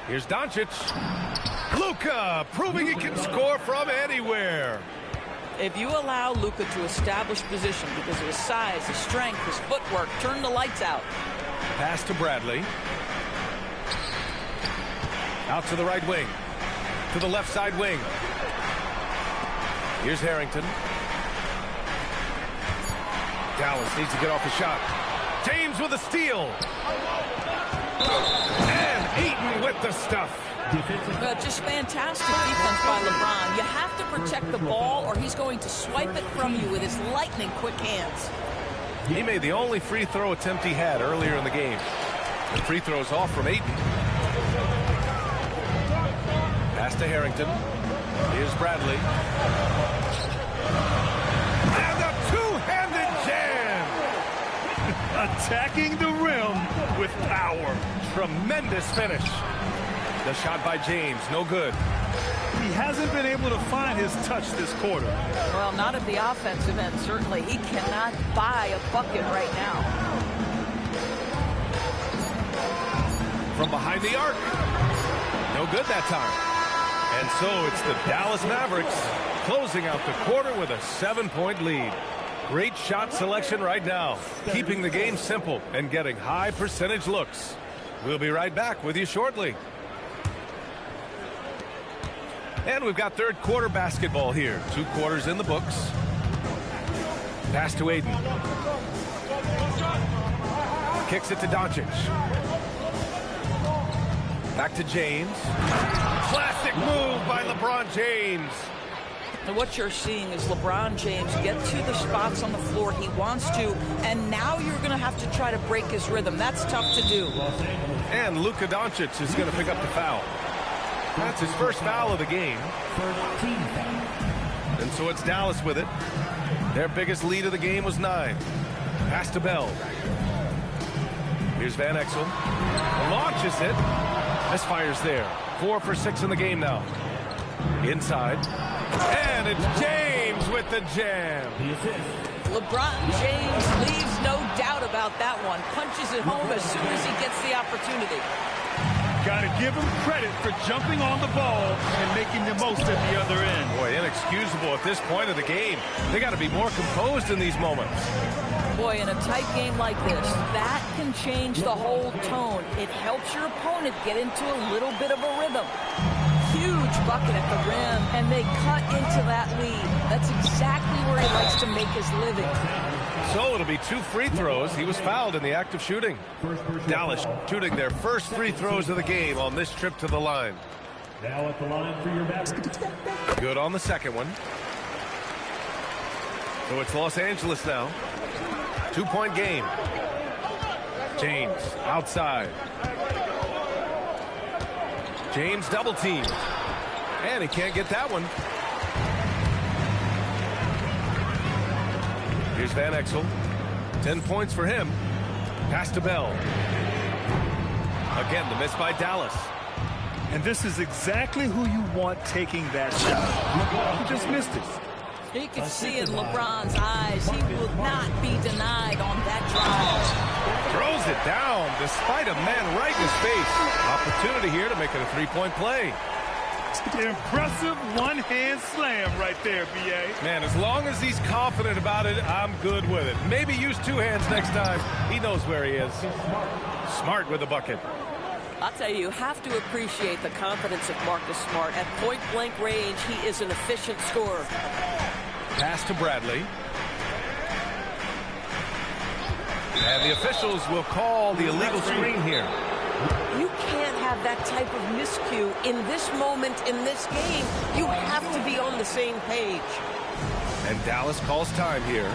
Here's Doncic. Luka proving he can score from anywhere. If you allow Luka to establish position because of his size, his strength, his footwork, turn the lights out. Pass to Bradley. Out to the right wing. To the left side wing. Here's Harrington. Dallas needs to get off the shot. James with a steal. And Ayton with the stuff. Just fantastic defense by LeBron. You have to protect the ball or he's going to swipe it from you with his lightning quick hands. He made the only free throw attempt he had earlier in the game. The free throw is off from Ayton. Pass to Harrington. Here's Bradley. And a two-handed jam. Attacking the rim with power. Tremendous finish. The shot by James, no good. He hasn't been able to find his touch this quarter. Well, not at the offensive end, certainly. He cannot buy a bucket right now. From behind the arc. No good that time. And so it's the Dallas Mavericks closing out the quarter with a 7-point lead. Great shot selection right now, keeping the game simple and getting high percentage looks. We'll be right back with you shortly. And we've got third quarter basketball here. 2 quarters in the books. Pass to Ayton. Kicks it to Doncic. Back to James. Classic move by LeBron James. And what you're seeing is LeBron James get to the spots on the floor he wants to, and now you're going to have to try to break his rhythm. That's tough to do. And Luka Doncic is going to pick up the foul. That's his first foul of the game. And so it's Dallas with it. Their biggest lead of the game was 9. Pass to Bell. Here's Van Exel. Launches it. Misfires there. 4 for 6 in the game now. Inside. And it's James with the jam. LeBron James leaves no doubt about that one. Punches it home as soon as he gets the opportunity. Got to give him credit for jumping on the ball and making the most at the other end. Boy, inexcusable at this point of the game. They got to be more composed in these moments. Boy, in a tight game like this, that can change the whole tone. It helps your opponent get into a little bit of a rhythm. Huge bucket at the rim, and they cut into that lead. That's exactly where he likes to make his living. So it'll be 2 free throws. He was fouled in the act of shooting. Dallas shooting their first 3 throws of the game on this trip to the line. Now at the line for your basket. Good on the second one. So it's Los Angeles now. 2-point game. James outside. James double team. And he can't get that one. Here's Van Exel. 10 points for him. Pass to Bell. Again, the miss by Dallas. And this is exactly who you want taking that shot. He just missed it. You can see in LeBron's eyes, he will not be denied on that drive. Throws it down despite a man right in his face. Opportunity here to make it a 3-point play. Impressive one-hand slam right there, B.A. Man, as long as he's confident about it, I'm good with it. Maybe use 2 hands next time. He knows where he is. Smart with the bucket. I'll tell you have to appreciate the confidence of Marcus Smart. At point-blank range, he is an efficient scorer. Pass to Bradley. And the officials will call the illegal screen here. You can't have that type of miscue in this moment in this game. You have to be on the same page. And Dallas calls time here.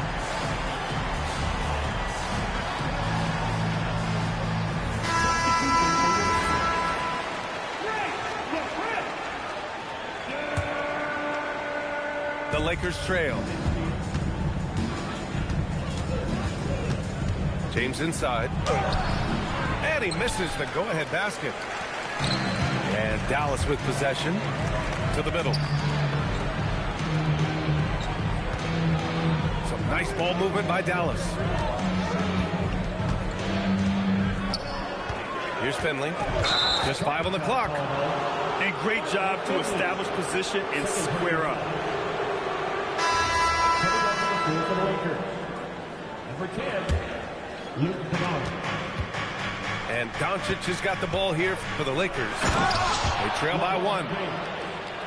The Lakers trail. James inside. And he misses the go-ahead basket. And Dallas with possession to the middle. Some nice ball movement by Dallas. Here's Finley. Just 5 on the clock. And great job to establish position and square up. Number 10, Luke Kennard. And Doncic has got the ball here for the Lakers. They trail by 1.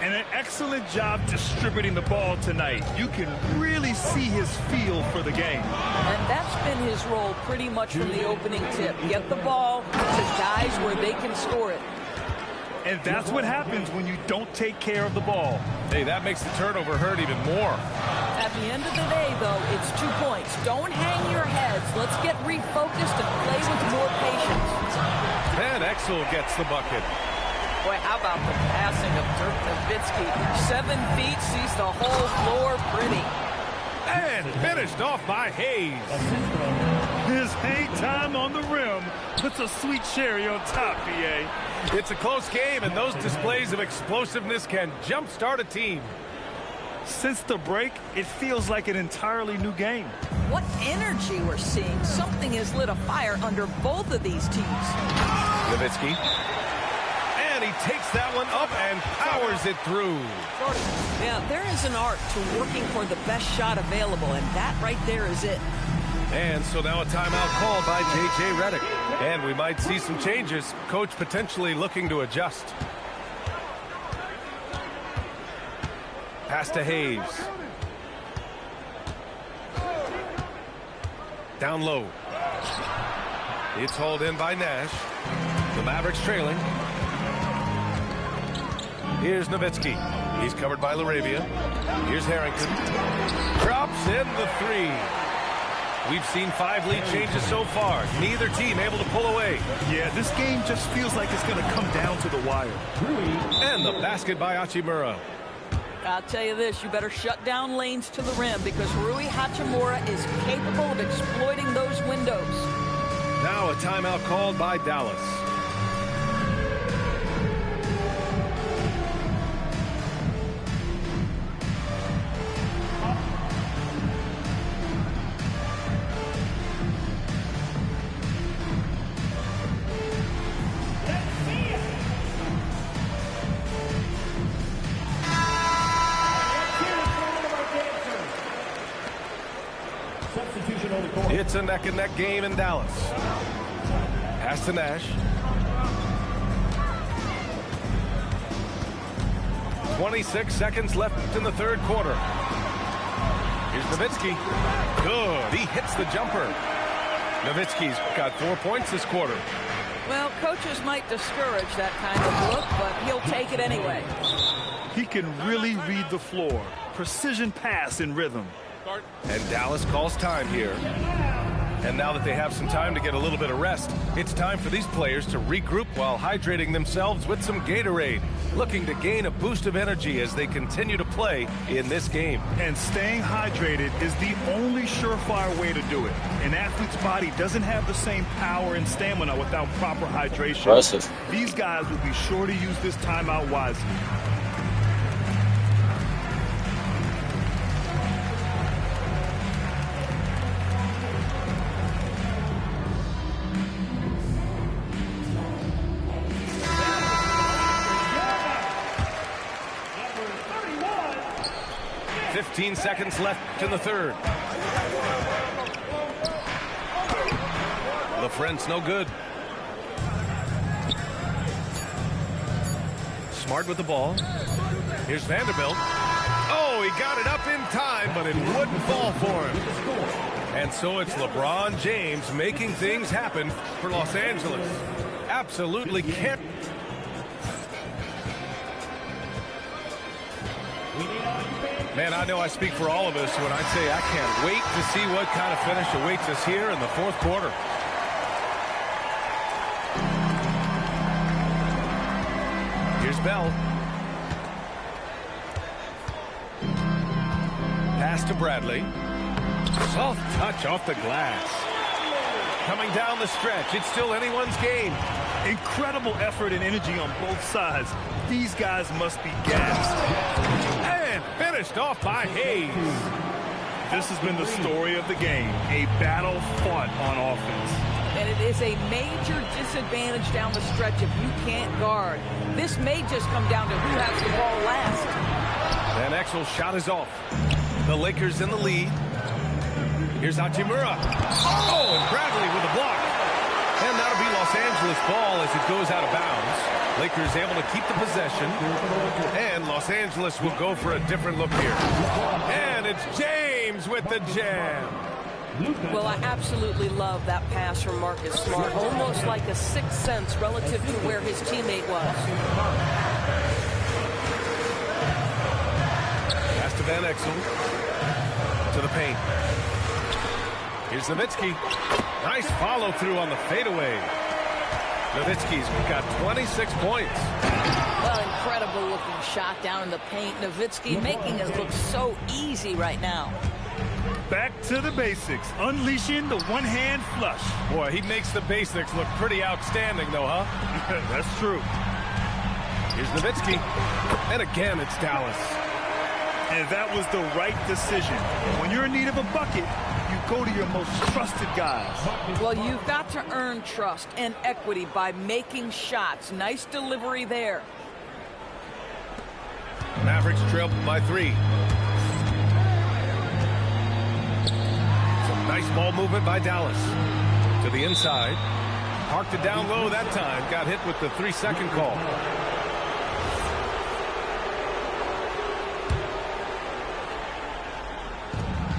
And an excellent job distributing the ball tonight. You can really see his feel for the game. And that's been his role pretty much from the opening tip. Get the ball to guys where they can score it. And that's what happens when you don't take care of the ball. Hey, that makes the turnover hurt even more. At the end of the day, though, it's 2 points. Don't hang your heads. Let's get refocused and play with more patience. Van Exel gets the bucket. Boy, how about the passing of Dirk Nowitzki? 7 feet, sees the whole floor pretty. And finished off by Hayes. His hang time on the rim puts a sweet cherry on top, B.A. It's a close game, and those displays of explosiveness can jumpstart a team. Since the break, it feels like an entirely new game. What energy we're seeing. Something has lit a fire under both of these teams. Nowitzki. And he takes that one up and powers it through. Yeah, there is an art to working for the best shot available, and that right there is it. And so now a timeout called by J.J. Redick. And we might see some changes. Coach potentially looking to adjust. Pass to Hayes. Down low. It's hauled in by Nash. The Mavericks trailing. Here's Nowitzki. He's covered by LaRavia. Here's Harrington. Drops in the 3. We've seen 5 lead changes so far. Neither team able to pull away. Yeah, this game just feels like it's going to come down to the wire. And the basket by Hachimura. I'll tell you this, you better shut down lanes to the rim because Rui Hachimura is capable of exploiting those windows. Now a timeout called by Dallas. It's a neck-and-neck game in Dallas. Pass to Nash. 26 seconds left in the third quarter. Here's Nowitzki. Good. He hits the jumper. Nowitzki's got 4 points this quarter. Well, coaches might discourage that kind of look, but he'll take it anyway. He can really read the floor. Precision pass in rhythm. And Dallas calls time here. And now that they have some time to get a little bit of rest, it's time for these players to regroup while hydrating themselves with some Gatorade, looking to gain a boost of energy as they continue to play in this game. And staying hydrated is the only surefire way to do it. An athlete's body doesn't have the same power and stamina without proper hydration. Impressive. These guys will be sure to use this timeout wisely. Seconds left in the third. LaFrent's no good. Smart with the ball. Here's Vanderbilt. Oh, he got it up in time, but it wouldn't fall for him. And so it's LeBron James making things happen for Los Angeles. Absolutely can't. Man, I know I speak for all of us when I say I can't wait to see what kind of finish awaits us here in the fourth quarter. Here's Bell. Pass to Bradley. Soft touch off the glass. Coming down the stretch, it's still anyone's game. Incredible effort and energy on both sides. These guys must be gassed. And finished off by Hayes. This has been the story of the game. A battle fought on offense. And it is a major disadvantage down the stretch if you can't guard. This may just come down to who has the ball last. Van Exel's shot is off. The Lakers in the lead. Here's Hachimura. Oh, and Bradley with the block. And that'll be Los Angeles ball as it goes out of bounds. Lakers able to keep the possession. And Los Angeles will go for a different look here. And it's James with the jam. Well, I absolutely love that pass from Marcus Smart. Almost like a sixth sense relative to where his teammate was. Pass to Van Exel. To the paint. Here's Nowitzki. Nice follow through on the fadeaway. Nowitzki's got 26 points. Well, incredible looking shot down in the paint. Nowitzki making it look so easy right now. Back to the basics. Unleashing the one-hand flush. Boy, he makes the basics look pretty outstanding, though, huh? That's true. Here's Nowitzki. And again, it's Dallas. And that was the right decision. When you're in need of a bucket, you go to your most trusted guys. Well, you've got to earn trust and equity by making shots. Nice delivery there. Mavericks trail by 3. Some nice ball movement by Dallas. To the inside. Parked it down low that time. Got hit with the 3-second call.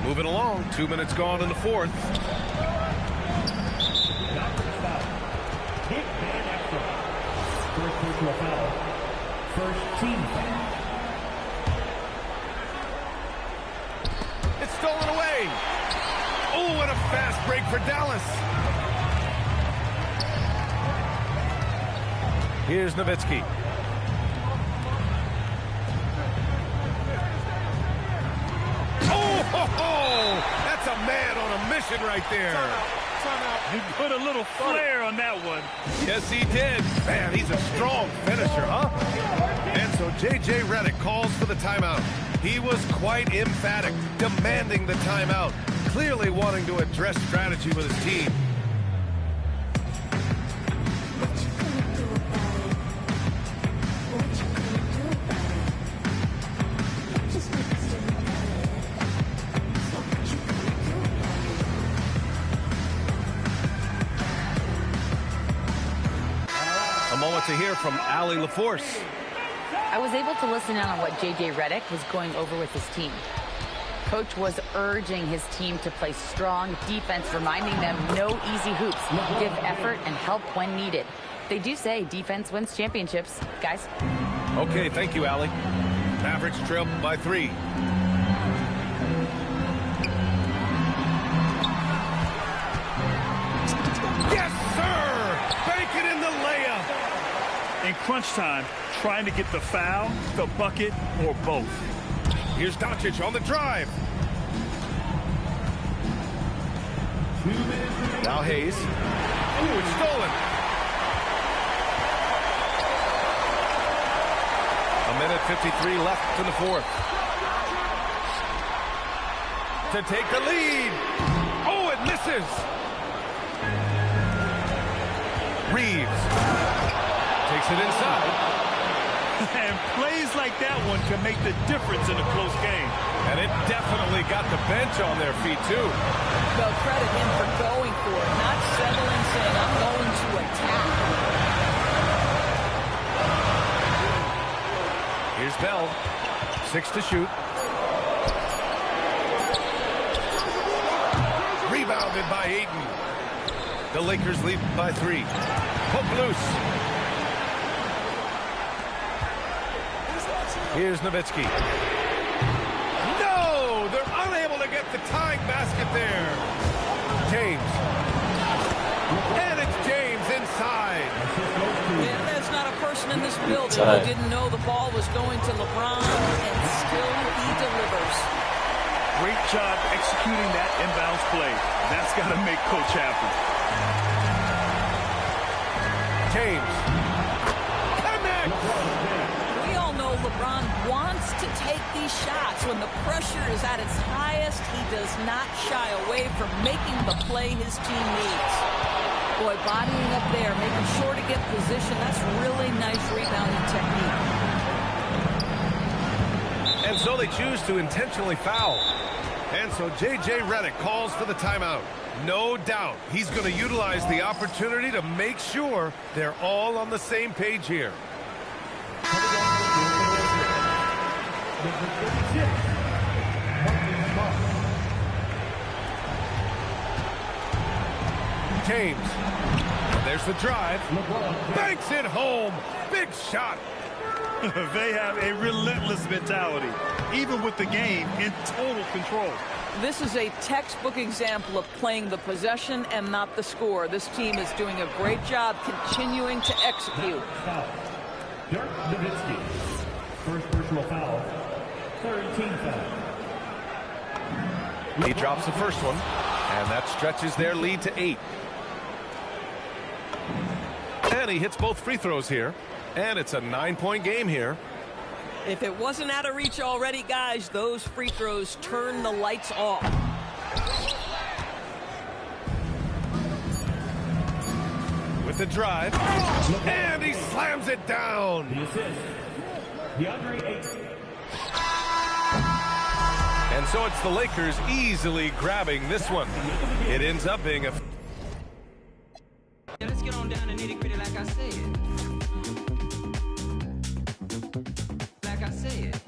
Moving along, 2 minutes gone in the fourth. First team foul. It's stolen away. Oh, what a fast break for Dallas. Here's Nowitzki. Oh, that's a man on a mission right there. He put a little flair on that one. Yes, he did. Man, he's a strong finisher, huh? And so J.J. Redick calls for the timeout. He was quite emphatic, demanding the timeout, clearly wanting to address strategy with his team. To hear from Allie LaForce. I was able to listen in on what J.J. Redick was going over with his team. Coach was urging his team to play strong defense, reminding them no easy hoops, give effort and help when needed. They do say defense wins championships, guys. Okay, thank you, Allie. Mavericks trail by 3. Yes, sir! Bank it in the layup! In crunch time, trying to get the foul, the bucket, or both. Here's Doncic on the drive. Now Hayes. Ooh, it's stolen. A minute 53 left in the fourth. To take the lead. Oh, it misses. Reeves takes it inside. And plays like that one can make the difference in a close game. And it definitely got the bench on their feet, too. Well, credit him for going for it, not settling, saying, I'm going to attack. Here's Bell. 6 to shoot. Rebounded by Ayton. The Lakers lead by 3. Hook loose. Here's Nowitzki. No! They're unable to get the tying basket there. James. And it's James inside. Yeah, there's not a person in this building who didn't know the ball was going to LeBron, and still he delivers. Great job executing that inbounds play. That's got to make Coach happy. James. We all know LeBron wants to take these shots. When the pressure is at its highest, he does not shy away from making the play his team needs. Boy, bodying up there, making sure to get position. That's really nice rebounding technique. And so they choose to intentionally foul. And so J.J. Redick calls for the timeout. No doubt he's going to utilize the opportunity to make sure they're all on the same page here. James. There's the drive. Banks it home. Big shot. They have a relentless mentality, even with the game in total control. This is a textbook example of playing the possession and not the score. This team is doing a great job continuing to execute. Dirk Nowitzki. First personal foul. Third team foul. He drops the first one, and that stretches their lead to 8. And he hits both free throws here, and it's a 9-point game here. If it wasn't out of reach already, guys, those free throws turn the lights off. With the drive, and he slams it down. The assist. DeAndre Ayton. And so it's the Lakers easily grabbing this one. It ends up being a... Let's get on down to nitty-gritty like I said. Like I said.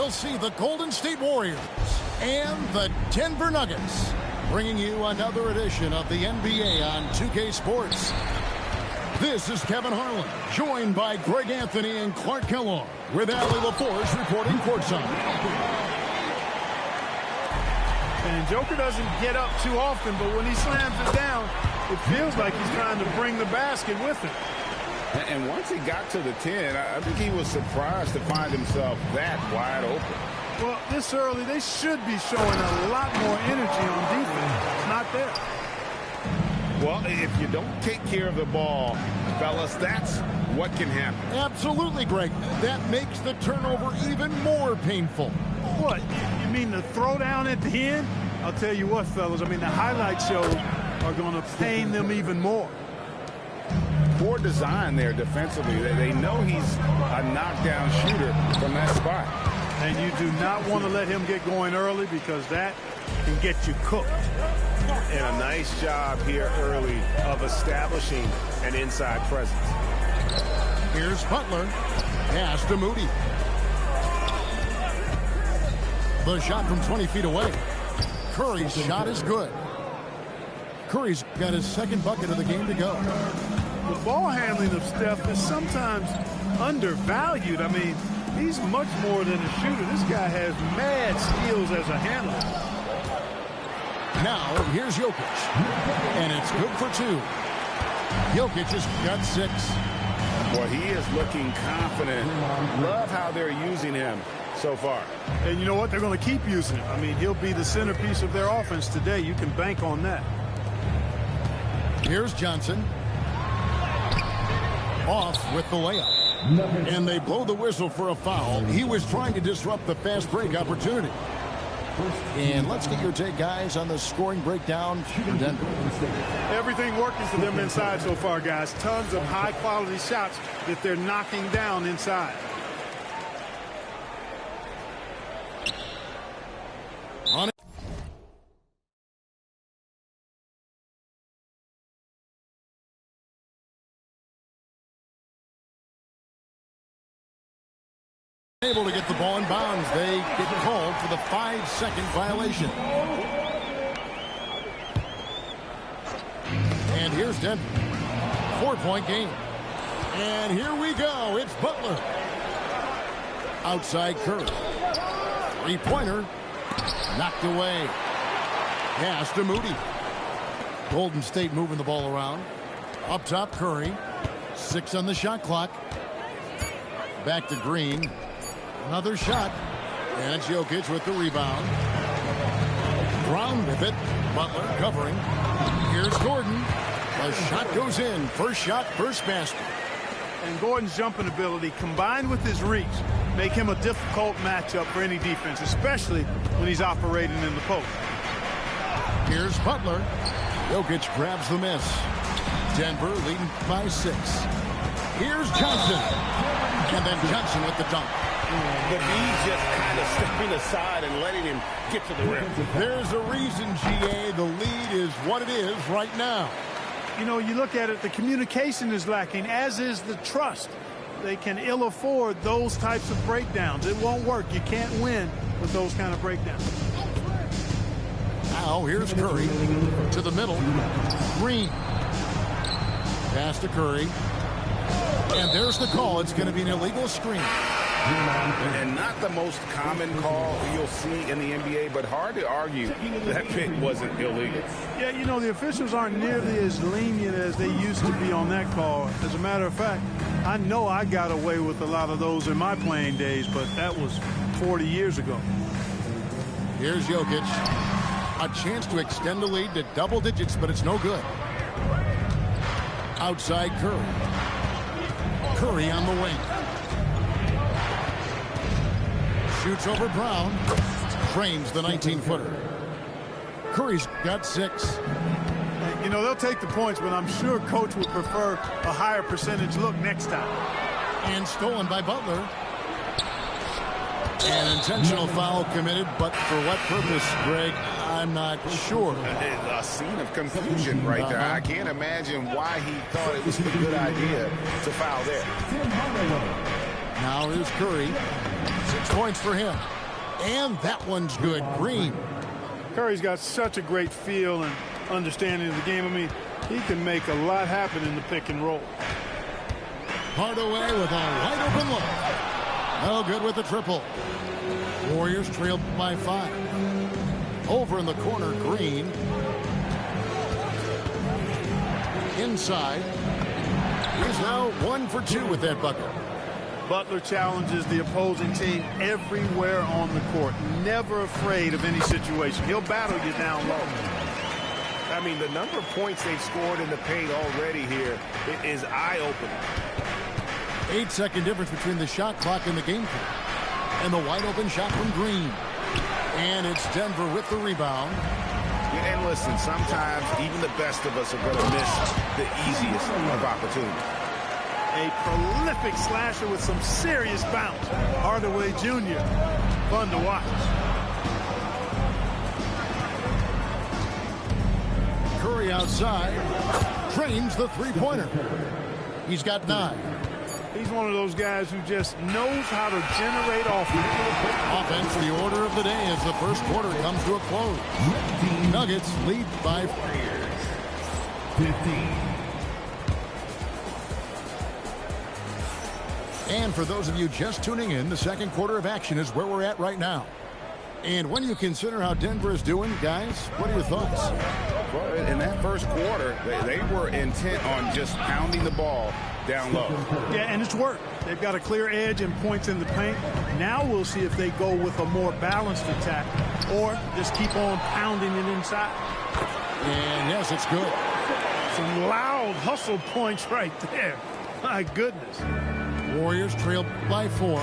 we'll see the Golden State Warriors and the Denver Nuggets, bringing you another edition of the NBA on 2K Sports. This is Kevin Harlan, joined by Greg Anthony and Clark Kellogg, with Allie LaForce reporting courtside. And Joker doesn't get up too often, but when he slams it down, it feels like he's trying to bring the basket with him. And once he got to the 10, I think he was surprised to find himself that wide open. Well, this early, they should be showing a lot more energy on defense. It's not there. Well, if you don't take care of the ball, fellas, that's what can happen. Absolutely, Greg. That makes the turnover even more painful. What? You mean the throwdown at the end? I'll tell you what, fellas. I mean, the highlight shows are going to pain them even more. Poor design there defensively. They know he's a knockdown shooter from that spot. And you do not want to let him get going early because that can get you cooked. And a nice job here early of establishing an inside presence. Here's Butler. Pass to Moody. The shot from 20 feet away. Curry's shot is good. Curry's got his second bucket of the game to go. The ball handling of Steph is sometimes undervalued. I mean, he's much more than a shooter. This guy has mad skills as a handler. Now, here's Jokic. And it's good for 2. Jokic has got 6. Well, he is looking confident. Love how they're using him so far. And you know what? They're going to keep using him. I mean, he'll be the centerpiece of their offense today. You can bank on that. Here's Johnson. Off with the layup. And they blow the whistle for a foul. He was trying to disrupt the fast break opportunity. And let's get your take, guys, on the scoring breakdown for Denver. Everything working for them inside so far, guys. Tons of high-quality shots that they're knocking down inside. Able to get the ball in bounds. They get called for the 5-second violation. And here's Denver. 4-point game. And here we go. It's Butler. Outside Curry. 3-pointer. Knocked away. Pass to Moody. Golden State moving the ball around. Up top, Curry. 6 on the shot clock. Back to Green. Another shot. And it's Jokic with the rebound. Brown with it. Butler covering. Here's Gordon. The shot goes in. First shot, first basket. And Gordon's jumping ability combined with his reach make him a difficult matchup for any defense, especially when he's operating in the post. Here's Butler. Jokic grabs the miss. Denver leading by 6. Here's Johnson. And then Johnson with the dunk. But he's just kind of stepping aside and letting him get to the rim. There's a reason, GA, the lead is what it is right now. You know, you look at it, the communication is lacking, as is the trust. They can ill afford those types of breakdowns. It won't work. You can't win with those kind of breakdowns. Now here's Curry to the middle. Green. Pass to Curry. And there's the call. It's going to be an illegal screen. And not the most common call you'll see in the NBA, but hard to argue that pick wasn't illegal. Yeah, you know, the officials aren't nearly as lenient as they used to be on that call. As a matter of fact, I know I got away with a lot of those in my playing days, but that was 40 years ago. Here's Jokic. A chance to extend the lead to double digits, but it's no good. Outside Curry. Curry on the wing. Shoots over Brown. Frames the 19-footer. Curry's got 6. You know, they'll take the points, but I'm sure Coach would prefer a higher percentage look next time. And stolen by Butler. An intentional foul committed, but for what purpose, Greg, I'm not sure. A scene of confusion right there. I can't imagine why he thought it was a good idea to foul there. Now here's Curry. 6 points for him. And that one's good. Green. Curry's got such a great feel and understanding of the game. I mean, he can make a lot happen in the pick and roll. Hardaway with a wide open look. No good with the triple. Warriors trailed by 5. Over in the corner, Green. Inside. He's now 1 for 2 with that bucket. Butler challenges the opposing team everywhere on the court. Never afraid of any situation. He'll battle you down low. I mean, the number of points they've scored in the paint already here is eye-opening. 8-second difference between the shot clock and the game clock. And the wide open shot from Green. And it's Denver with the rebound. Yeah, and listen, sometimes even the best of us are going to miss the easiest of opportunities. A prolific slasher with some serious bounce. Hardaway Jr. Fun to watch. Curry outside. Drains the three-pointer. He's got 9. He's one of those guys who just knows how to generate offense. Offense, the order of the day as the first quarter comes to a close. Nuggets lead by 15. And for those of you just tuning in, the second quarter of action is where we're at right now. And when you consider how Denver is doing, guys, what are your thoughts? Well, in that first quarter, they were intent on just pounding the ball down low. Yeah, and it's worked. They've got a clear edge and points in the paint. Now we'll see if they go with a more balanced attack or just keep on pounding it inside. And yes, it's good. Some loud hustle points right there. My goodness. Warriors trail by 4.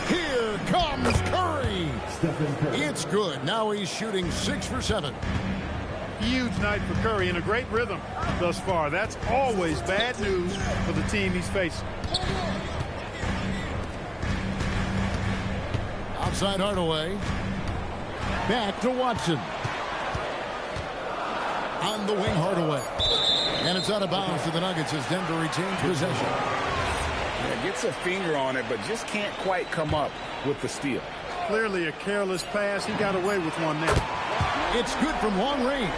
Here comes Curry. It's good. Now he's shooting 6 for 7. Huge night for Curry in a great rhythm thus far. That's always bad news for the team he's facing. Outside Hardaway. Back to Watson. On the wing, Hardaway. And it's out of bounds to the Nuggets as Denver retains possession. Yeah, gets a finger on it, but just can't quite come up with the steal. Clearly a careless pass. He got away with one there. It's good from long range.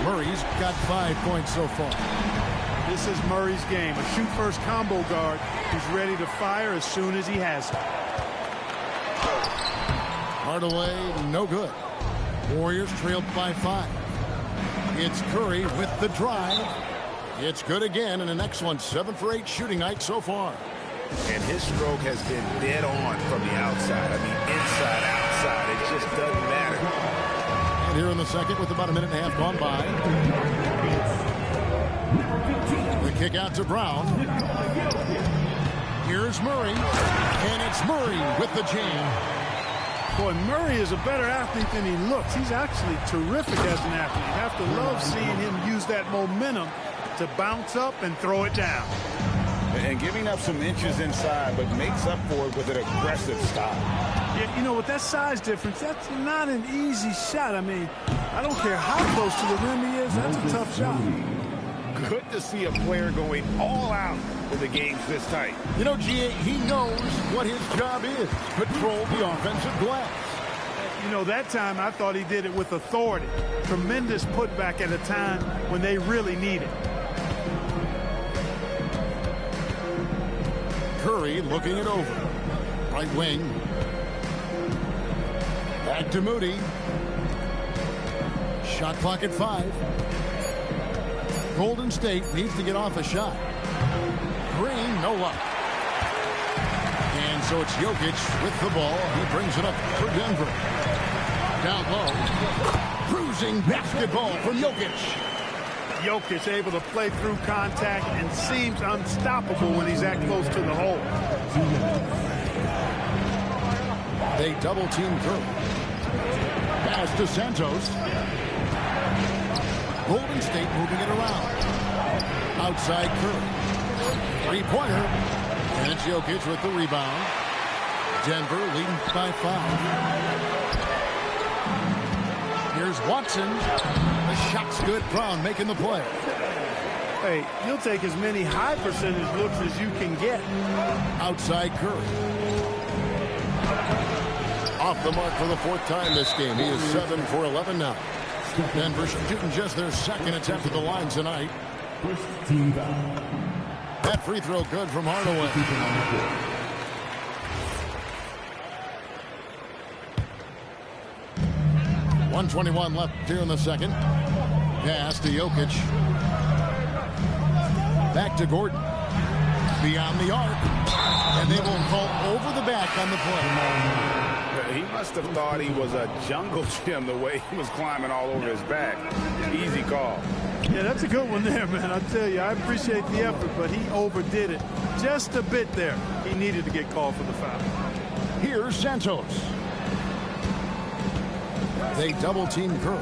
Murray's got 5 points so far. This is Murray's game. A shoot-first combo guard who's ready to fire as soon as he has it. Hardaway, no good. Warriors trailed by 5. It's Curry with the drive. It's good again, and the next one, 7 for 8 shooting night so far. And his stroke has been dead on from the outside. I mean, inside, outside. It just doesn't matter. And here in the second with about a minute and a half gone by. The kick out to Brown. Here's Murray. And it's Murray with the jam. Boy, Murray is a better athlete than he looks. He's actually terrific as an athlete. You have to love seeing him use that momentum to bounce up and throw it down. And giving up some inches inside, but makes up for it with an aggressive style. Yeah, you know, with that size difference, that's not an easy shot. I mean, I don't care how close to the rim he is. That's a tough shot. Good to see a player going all out when the game's this tight. You know, G.A., he knows what his job is. Control the offensive glass. You know, that time I thought he did it with authority. Tremendous putback at a time when they really need it. Curry looking it over. Right wing. Back to Moody. Shot clock at 5. Golden State needs to get off a shot. Green, no luck. And so it's Jokic with the ball. He brings it up for Denver. Down low. Cruising basketball from Jokic. Jokic able to play through contact and seems unstoppable when he's that close to the hole. They double team through. Pass to Santos. Golden State moving it around. Outside Curry. Three-pointer. And it's Jokic with the rebound. Denver leading by 5. Here's Watson. The shot's good. Brown making the play. Hey, you'll take as many high percentage looks as you can get. Outside Curry. Off the mark for the 4th time this game. He is 7 for 11 now. Denver shooting just their 2nd attempt at the line tonight. That free throw good from Hardaway. 1:21 left here in the second. Pass to Jokic. Back to Gordon. Beyond the arc. And they will call over the back on the play. He must have thought he was a jungle gym the way he was climbing all over his back. Easy call. Yeah, that's a good one there, man. I tell you, I appreciate the effort, but he overdid it just a bit there. He needed to get called for the foul. Here's Santos. They double team Curry.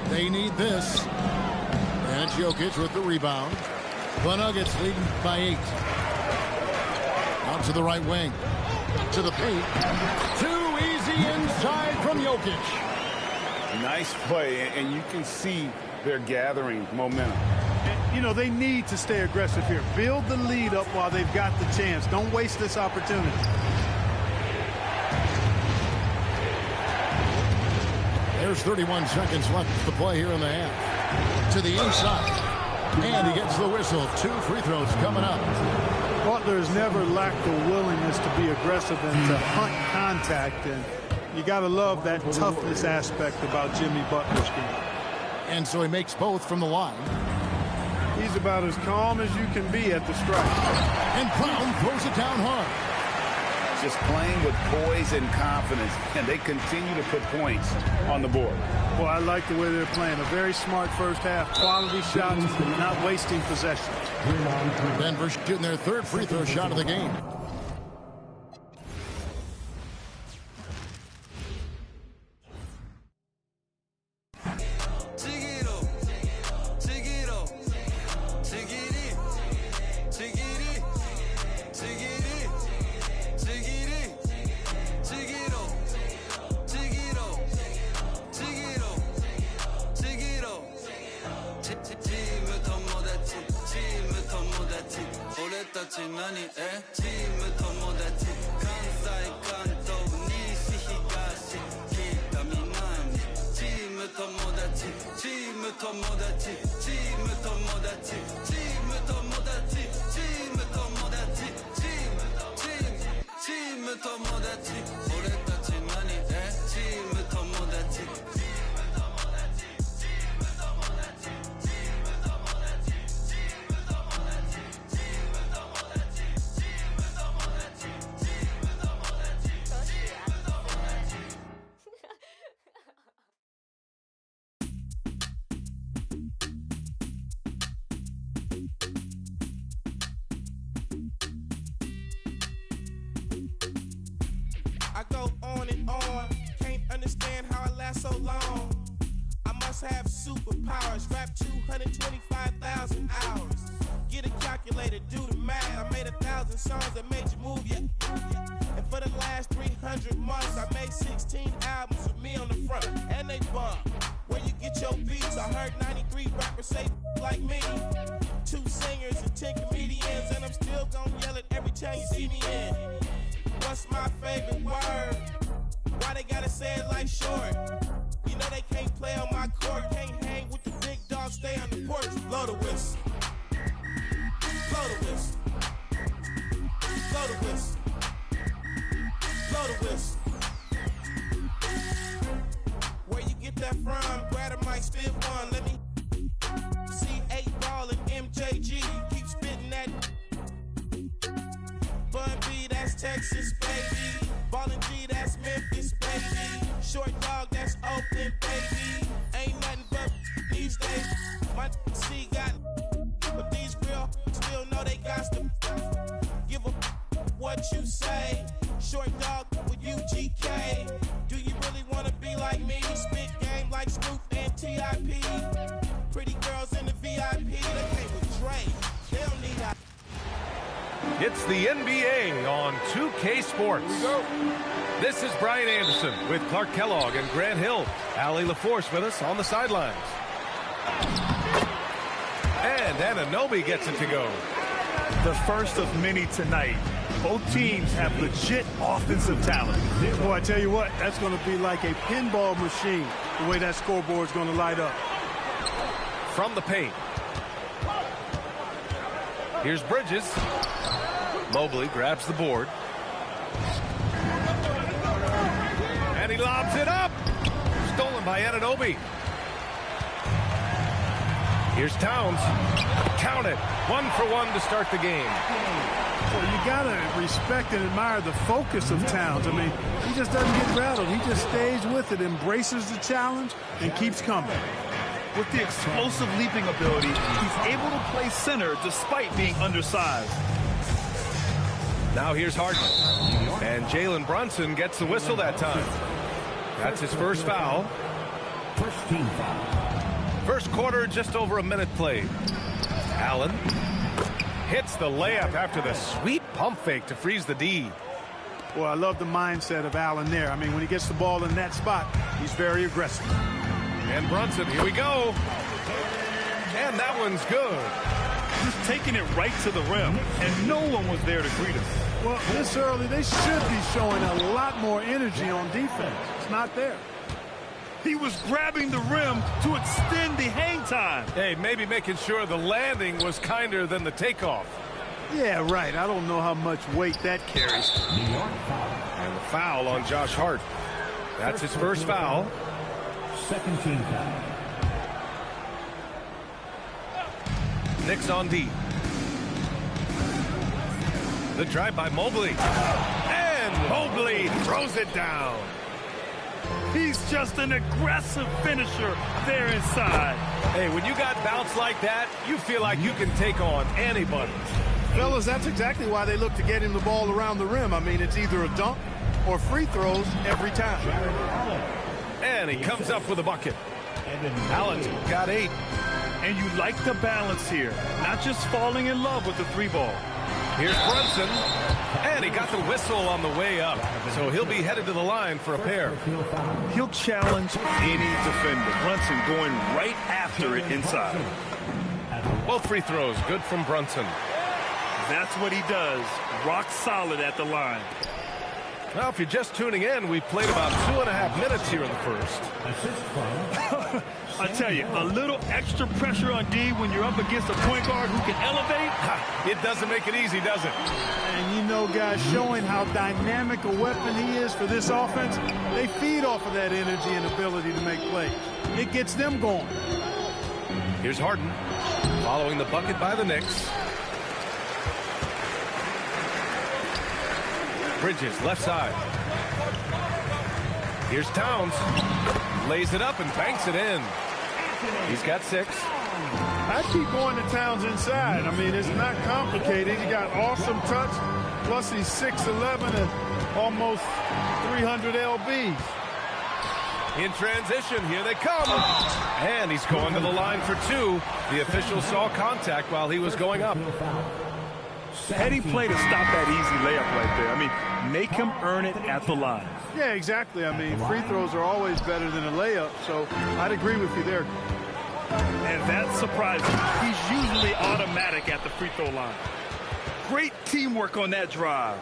They need this. And it's Jokic with the rebound. The Nuggets leading by 8. Out to the right wing. To the paint. Too easy inside from Jokic. Nice play, and you can see they're gathering momentum. And, you know, they need to stay aggressive here. Build the lead up while they've got the chance. Don't waste this opportunity. There's 31 seconds left to play here in the half. To the inside. And he gets the whistle. 2 free throws coming up. Butler's never lacked the willingness to be aggressive and to hunt contact. And you got to love that toughness aspect about Jimmy Butler's game. And so he makes both from the line. He's about as calm as you can be at the strike. And Brown throws it down hard. Just playing with poise and confidence, and they continue to put points on the board. Well, I like the way they're playing. A very smart first half. Quality shots, not wasting possession. Denver shooting their 3rd free throw shot of the game. I go on and on, can't understand how I last so long. I must have superpowers, rap 225,000 hours. Get a calculator, do the math. I made 1,000 songs that made you move, yeah. And for the last 300 months, I made 16 albums with me on the front, and they bump. Where you get your beats? I heard 93 rappers say like me. 2 singers and 10 comedians, and I'm still gonna yell it every time you see me in. What's my favorite word? Why they gotta say it like short? You know they can't play on my court, can't hang with the big dogs, stay on the porch. Blow the whistle. Blow the whistle. Blow the whistle. Blow the whistle. Where you get that from? Grab a mic, spit one. Let me see 8 Ball and MJG. You keep spitting that. Bun B, that's Texas, baby. Ballin' G, that's Memphis, baby. Short Dog, that's Oakland, baby. Ain't nothing but these days. My C got, but these real still know they got to give a what you It's the NBA on 2K Sports. This is Brian Anderson with Clark Kellogg and Grant Hill. Allie LaForce with us on the sidelines. And Anunoby gets it to go. The first of many tonight. Both teams have legit offensive talent. Boy, I tell you what, that's going to be like a pinball machine, the way that scoreboard's going to light up. From the paint. Here's Bridges. Mobley grabs the board. And he lobs it up. Stolen by Anunoby. Here's Towns. Count it. 1 for 1 to start the game. Well, you got to respect and admire the focus of Towns. I mean, he just doesn't get rattled. He just stays with it, embraces the challenge, and keeps coming. With the explosive leaping ability, he's able to play center despite being undersized. Now here's Harden. And Jalen Brunson gets the whistle that time. That's his first foul. First team foul. First quarter, just over a minute played. Allen hits the layup after the sweet pump fake to freeze the D. Well, I love the mindset of Allen there. I mean, when he gets the ball in that spot, he's very aggressive. And Brunson, here we go. And that one's good. He's taking it right to the rim, and no one was there to greet him. Well, this early, they should be showing a lot more energy on defense. It's not there. He was grabbing the rim to extend the hang time. Hey, maybe making sure the landing was kinder than the takeoff. Yeah, right. I don't know how much weight that carries. And the foul on Josh Hart. That's his first foul. Second team foul. Knicks on D. The drive by Mobley. And Mobley throws it down. He's just an aggressive finisher there inside. Hey, when you got bounce like that, you feel like you can take on anybody. Fellas, that's exactly why they look to get him the ball around the rim. I mean, it's either a dunk or free throws every time. And he comes up with a bucket. Allen got 8. And you like the balance here, not just falling in love with the 3-ball. Here's Brunson. And he got the whistle on the way up. So he'll be headed to the line for a pair. He'll challenge any defender. Brunson going right after it inside. Both free throws good from Brunson. That's what he does. Rock solid at the line. Now, if you're just tuning in, we played about 2.5 minutes here in the first. I tell you, a little extra pressure on D when you're up against a point guard who can elevate. It doesn't make it easy, does it? And you know, guys, showing how dynamic a weapon he is for this offense, they feed off of that energy and ability to make plays. It gets them going. Here's Harden following the bucket by the Knicks. Bridges, left side. Here's Towns. Lays it up and banks it in. He's got 6. I keep going to Towns inside. I mean, it's not complicated. He got awesome touch. Plus, he's 6'11" and almost 300 lbs. In transition, here they come. And he's going to the line for 2. The official saw contact while he was going up. Heady play to stop that easy layup right there. I mean, make him earn it at the line. Yeah, exactly. I mean, free throws are always better than a layup, so I'd agree with you there. And that's surprising. He's usually automatic at the free throw line. Great teamwork on that drive,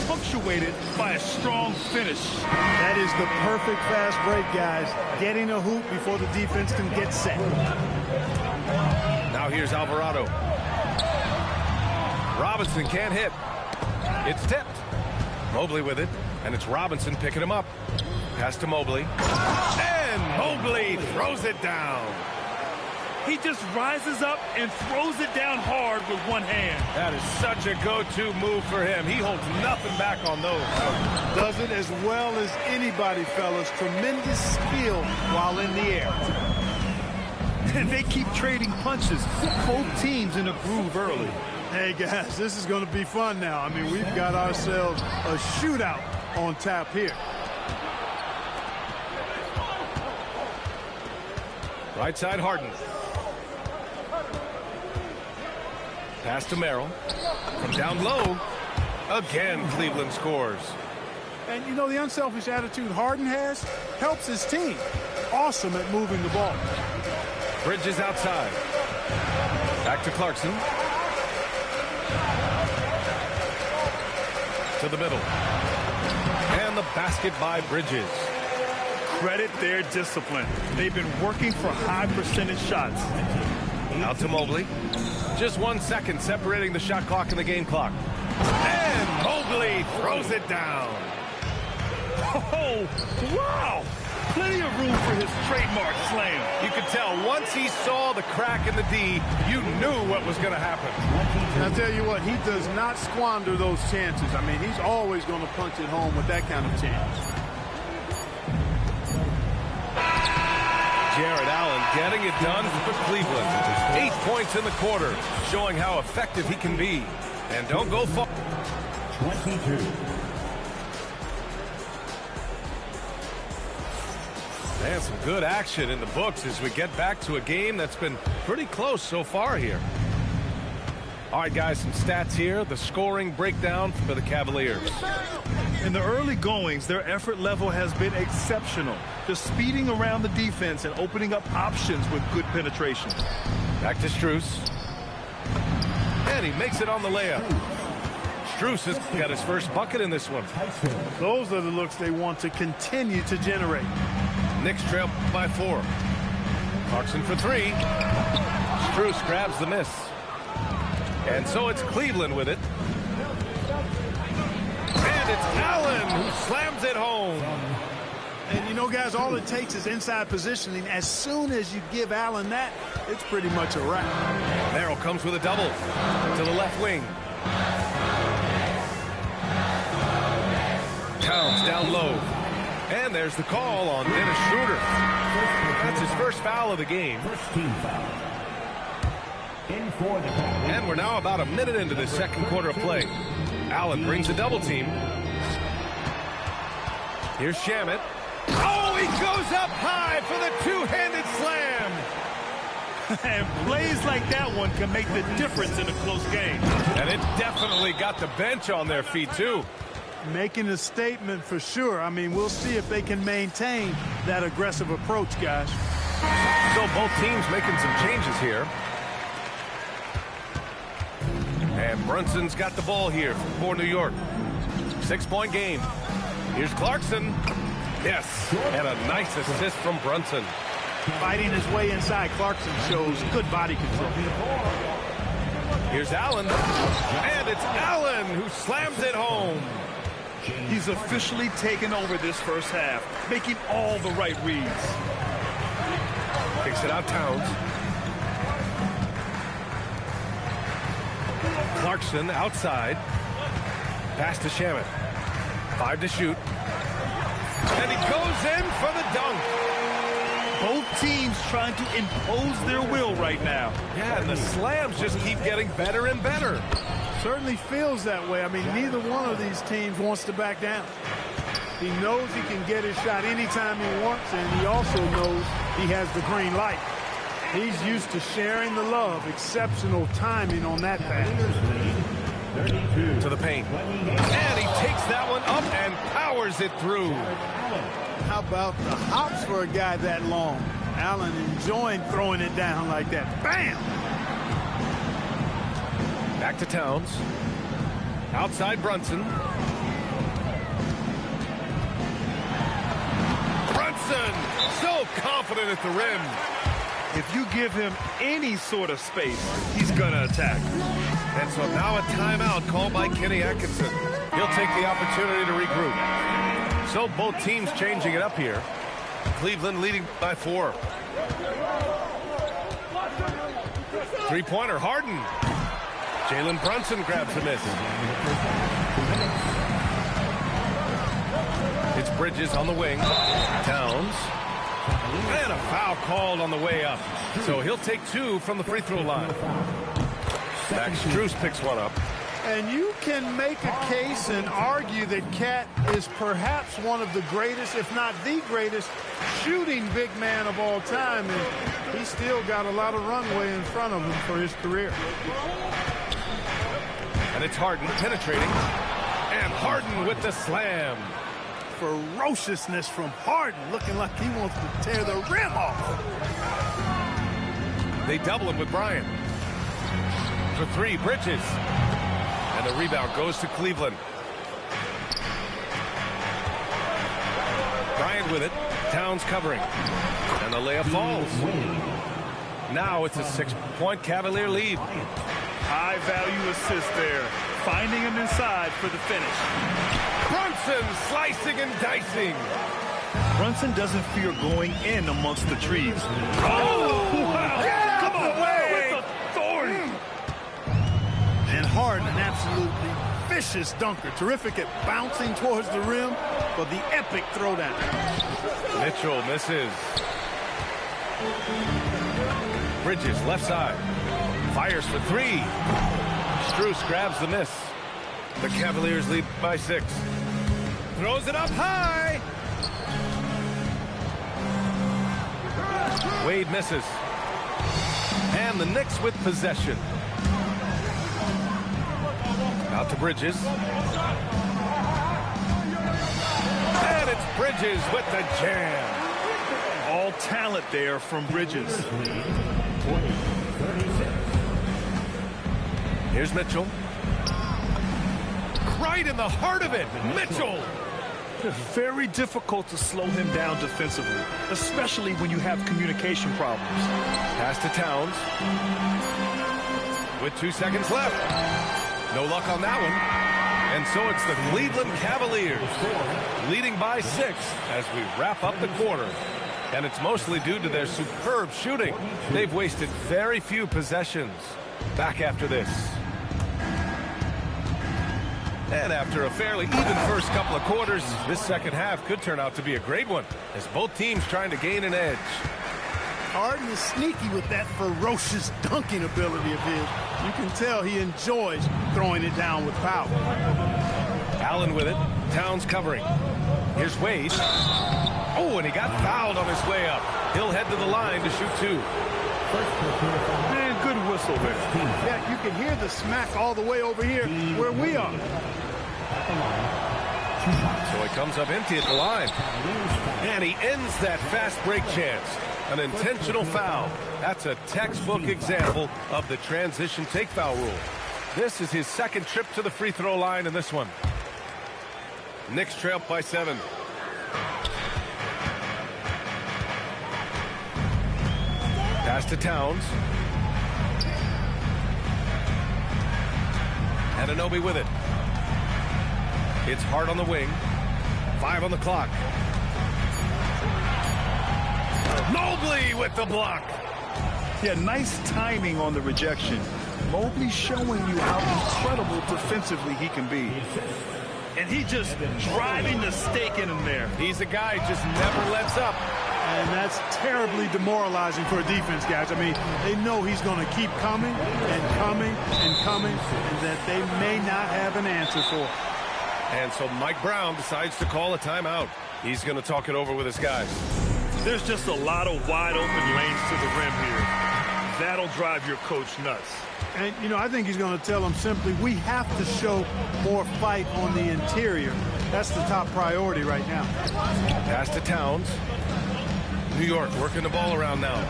punctuated by a strong finish. That is the perfect fast break, guys. Getting a hoop before the defense can get set. Now here's Alvarado. Robinson can't hit. It's tipped. Mobley with it, and it's Robinson picking him up. Pass to Mobley. And Mobley throws it down. He just rises up and throws it down hard with one hand. That is such a go-to move for him. He holds nothing back on those. Does it as well as anybody, fellas. Tremendous skill while in the air. And they keep trading punches. Both teams in a groove early. Hey, guys, this is going to be fun now. I mean, we've got ourselves a shootout on tap here. Right side, Harden. Pass to Merrill. From down low. Again, Cleveland scores. And, you know, the unselfish attitude Harden has helps his team. Awesome at moving the ball. Bridges outside. Back to Clarkson. To the middle. And the basket by Bridges. Credit their discipline. They've been working for high percentage shots. Out to Mobley. Just 1 second separating the shot clock and the game clock. And Mobley throws it down. Oh, wow. Plenty of room for his trademark slam. You could tell once he saw the crack in the D, you knew what was going to happen. And I'll tell you what, he does not squander those chances. I mean, he's always going to punch it home with that kind of chance. Jared Allen getting it done for Cleveland. 8 points in the quarter, showing how effective he can be. And don't go far. 22. And some good action in the books as we get back to a game that's been pretty close so far here. All right, guys, some stats here. The scoring breakdown for the Cavaliers. In the early goings, their effort level has been exceptional. Just speeding around the defense and opening up options with good penetration. Back to Strus. And he makes it on the layup. Strus has got his first bucket in this one. Those are the looks they want to continue to generate. Knicks trail by 4. Clarkson for 3. Strus grabs the miss. And so it's Cleveland with it. And it's Allen who slams it home. And, you know, guys, all it takes is inside positioning. As soon as you give Allen that, it's pretty much a wrap. Merrill comes with a double to the left wing. Towns down low. And there's the call on Dennis Schroeder. That's his first foul of the game. And we're now about a minute into the second quarter of play. Allen brings a double team. Here's Shamet. Oh, he goes up high for the two-handed slam. And plays like that one can make the difference in a close game. And it definitely got the bench on their feet, too. Making a statement for sure. I mean, we'll see if they can maintain that aggressive approach, guys. So both teams making some changes here. And Brunson's got the ball here for New York. 6-point game. Here's Clarkson. Yes, and a nice assist from Brunson. Fighting his way inside, Clarkson shows good body control. Here's Allen. And it's Allen who slams it home. He's officially taken over this first half, making all the right reads. Kicks it out Towns. Clarkson outside. Pass to Shamet. 5 to shoot. And he goes in for the dunk. Both teams trying to impose their will right now. Yeah, and the slams just keep getting better and better. Certainly feels that way. I mean, neither one of these teams wants to back down. He knows he can get his shot anytime he wants, and he also knows he has the green light. He's used to sharing the love. Exceptional timing on that pass. To the paint. And he takes that one up and powers it through. How about the hops for a guy that long? Allen enjoying throwing it down like that. Bam! Back to Towns. Outside Brunson. Brunson, so confident at the rim. If you give him any sort of space, he's going to attack. And so now a timeout called by Kenny Atkinson. He'll take the opportunity to regroup. So both teams changing it up here. Cleveland leading by 4. Three-pointer, Harden. Jalen Brunson grabs the miss. It's Bridges on the wing. Towns. And a foul called on the way up. So he'll take 2 from the free throw line. Max Strus picks one up. And you can make a case and argue that Cat is perhaps one of the greatest, if not the greatest, shooting big man of all time. And he's still got a lot of runway in front of him for his career. And it's Harden penetrating. And Harden with the slam. Ferociousness from Harden, looking like he wants to tear the rim off. They double him with Bryant. For three, Bridges. And the rebound goes to Cleveland. Bryant with it. Towns covering. And the layup falls. Now it's a 6-point Cavalier lead. High value assist there. Finding him inside for the finish. Brunson slicing and dicing. Brunson doesn't fear going in amongst the trees. Oh, wow. Yeah, come on, with authority. And Harden, an absolutely vicious dunker. Terrific at bouncing towards the rim, but the epic throwdown. Mitchell misses. Bridges left side. Fires for three. Strus grabs the miss. The Cavaliers lead by 6. Throws it up high. Wade misses. And the Knicks with possession. Out to Bridges. And it's Bridges with the jam. All talent there from Bridges. Here's Mitchell. Right in the heart of it, Mitchell. Very difficult to slow him down defensively, especially when you have communication problems. Pass to Towns. With 2 seconds left. No luck on that one. And so it's the Cleveland Cavaliers leading by 6 as we wrap up the quarter. And it's mostly due to their superb shooting. They've wasted very few possessions. Back after this. And after a fairly even first couple of quarters, this second half could turn out to be a great one as both teams trying to gain an edge. Harden is sneaky with that ferocious dunking ability of his. You can tell he enjoys throwing it down with power. Allen with it. Towns covering. Here's Wade. Oh, and he got fouled on his way up. He'll head to the line to shoot 2. Man, good whistle there. Yeah, you can hear the smack all the way over here where we are. So he comes up empty at the line. And he ends that fast break chance. An intentional foul. That's a textbook example of the transition take foul rule. This is his second trip to the free throw line in this one. Knicks trail by 7. Pass to Towns. Anunoby with it. It's Hart on the wing. 5 on the clock. Mobley with the block. Yeah, nice timing on the rejection. Mobley showing you how incredible defensively he can be. And he just driving the stake in him there. He's a guy who just never lets up. And that's terribly demoralizing for a defense, guys. I mean, they know he's going to keep coming and coming and coming, and that they may not have an answer for. And so Mike Brown decides to call a timeout. He's going to talk it over with his guys. There's just a lot of wide open lanes to the rim here. That'll drive your coach nuts. And, you know, I think he's going to tell them simply, we have to show more fight on the interior. That's the top priority right now. Pass to Towns. New York working the ball around now.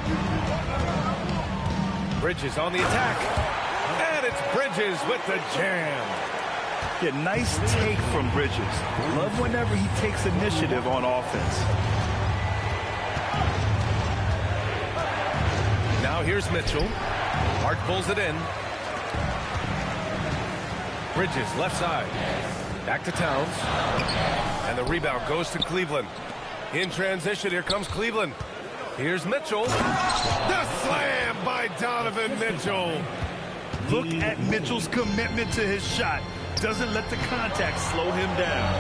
Bridges on the attack. And it's Bridges with the jam. Yeah, nice take from Bridges. Love whenever he takes initiative on offense. Now here's Mitchell. Hart pulls it in. Bridges left side. Back to Towns. And the rebound goes to Cleveland. In transition, here comes Cleveland. Here's Mitchell. The slam by Donovan Mitchell. Look at Mitchell's commitment to his shot. Doesn't let the contact slow him down.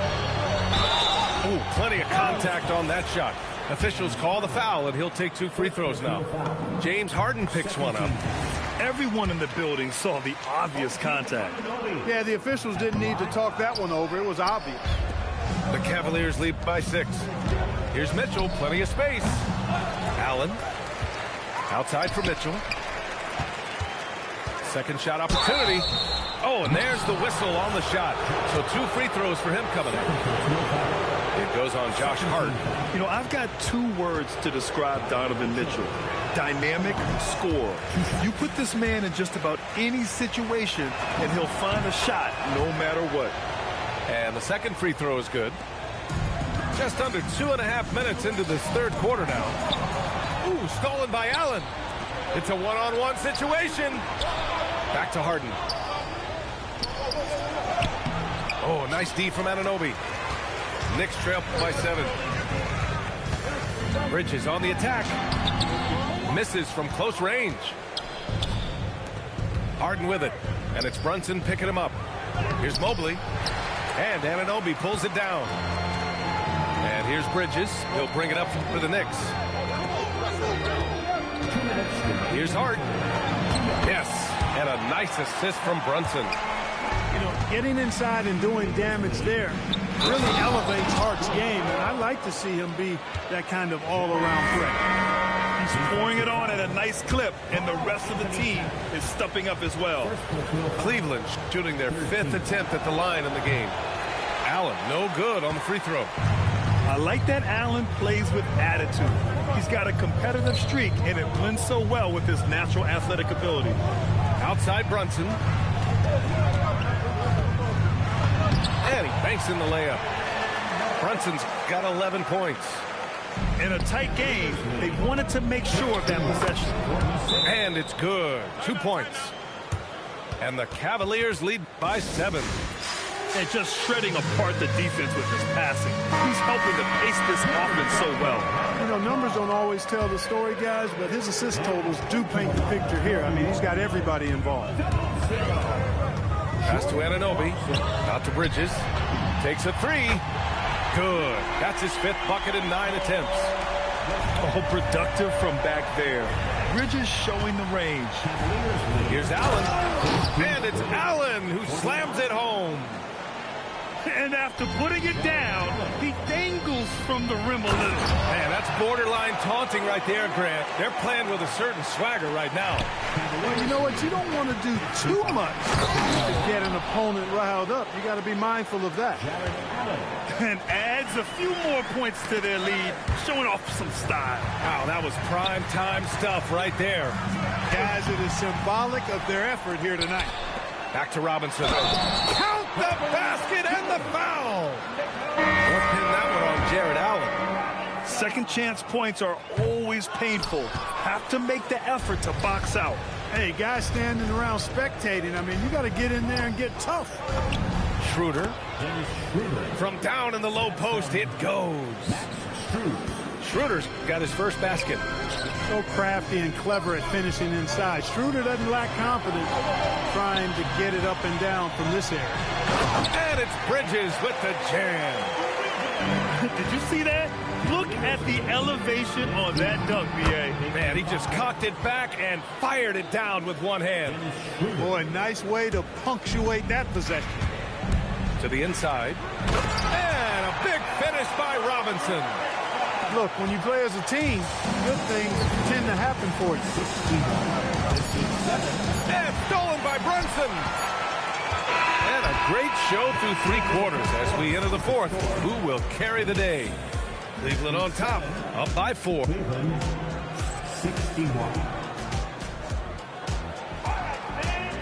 Ooh, plenty of contact on that shot. Officials call the foul, and he'll take 2 free throws now. James Harden picks one up. Everyone in the building saw the obvious contact. Yeah, the officials didn't need to talk that one over. It was obvious. The Cavaliers lead by 6. Here's Mitchell, plenty of space. Allen, outside for Mitchell. Second shot opportunity. Oh, and there's the whistle on the shot. So 2 free throws for him coming up. It goes on Josh Hart. You know, I've got 2 words to describe Donovan Mitchell. Dynamic scorer. You put this man in just about any situation, and he'll find a shot no matter what. And the second free throw is good. Just under 2.5 minutes into this third quarter now. Ooh, stolen by Allen. It's a one-on-one situation. Back to Harden. Oh, nice D from Anunoby. Knicks trail by 7. Bridges on the attack. Misses from close range. Harden with it. And it's Brunson picking him up. Here's Mobley. And Anunoby pulls it down. And here's Bridges. He'll bring it up for the Knicks. Here's Hart. Yes. And a nice assist from Brunson. You know, getting inside and doing damage there really elevates Hart's game, and I like to see him be that kind of all-around threat. He's pouring it on at a nice clip, and the rest of the team is stepping up as well. Cleveland shooting their 5th attempt at the line in the game. Allen, no good on the free throw. I like that Allen plays with attitude. He's got a competitive streak, and it blends so well with his natural athletic ability. Outside Brunson. And he banks in the layup. Brunson's got 11 points. In a tight game, they wanted to make sure of that possession. And it's good. 2 points. And the Cavaliers lead by 7. And just shredding apart the defense with his passing. He's helping to pace this offense so well. You know, numbers don't always tell the story, guys, but his assist totals do paint the picture here. I mean, he's got everybody involved. Pass to Anunoby. Out to Bridges. Takes a 3. Good. That's his 5th bucket in 9 attempts. Oh, productive from back there. Bridges showing the range. Here's Allen. And it's Allen who slams it home. And after putting it down, he dangles from the rim a little. Man, that's borderline taunting right there, Grant. They're playing with a certain swagger right now. Well, you know what? You don't want to do too much to get an opponent riled up. You got to be mindful of that. And adds a few more points to their lead, showing off some style. Wow, that was prime time stuff right there. Guys, it is symbolic of their effort here tonight. Back to Robinson. Count the basket and the foul. We'll pin that one on Jared Allen. Second chance points are always painful. Have to make the effort to box out. Hey, guys standing around spectating, I mean, you got to get in there and get tough. Schroeder. From down in the low post, it goes. Schroeder's got his first basket. So crafty and clever at finishing inside. Schroeder doesn't lack confidence trying to get it up and down from this area. And it's Bridges with the jam. Did you see that? Look at the elevation on that dunk, B.A. Man, he just cocked it back and fired it down with one hand. Boy, nice way to punctuate that possession. To the inside. And a big finish by Robinson. Look, when you play as a team, good things tend to happen for you. And stolen by Brunson. And a great show through 3 quarters as we enter the 4th. Who will carry the day? Cleveland on top, up by 4. 61.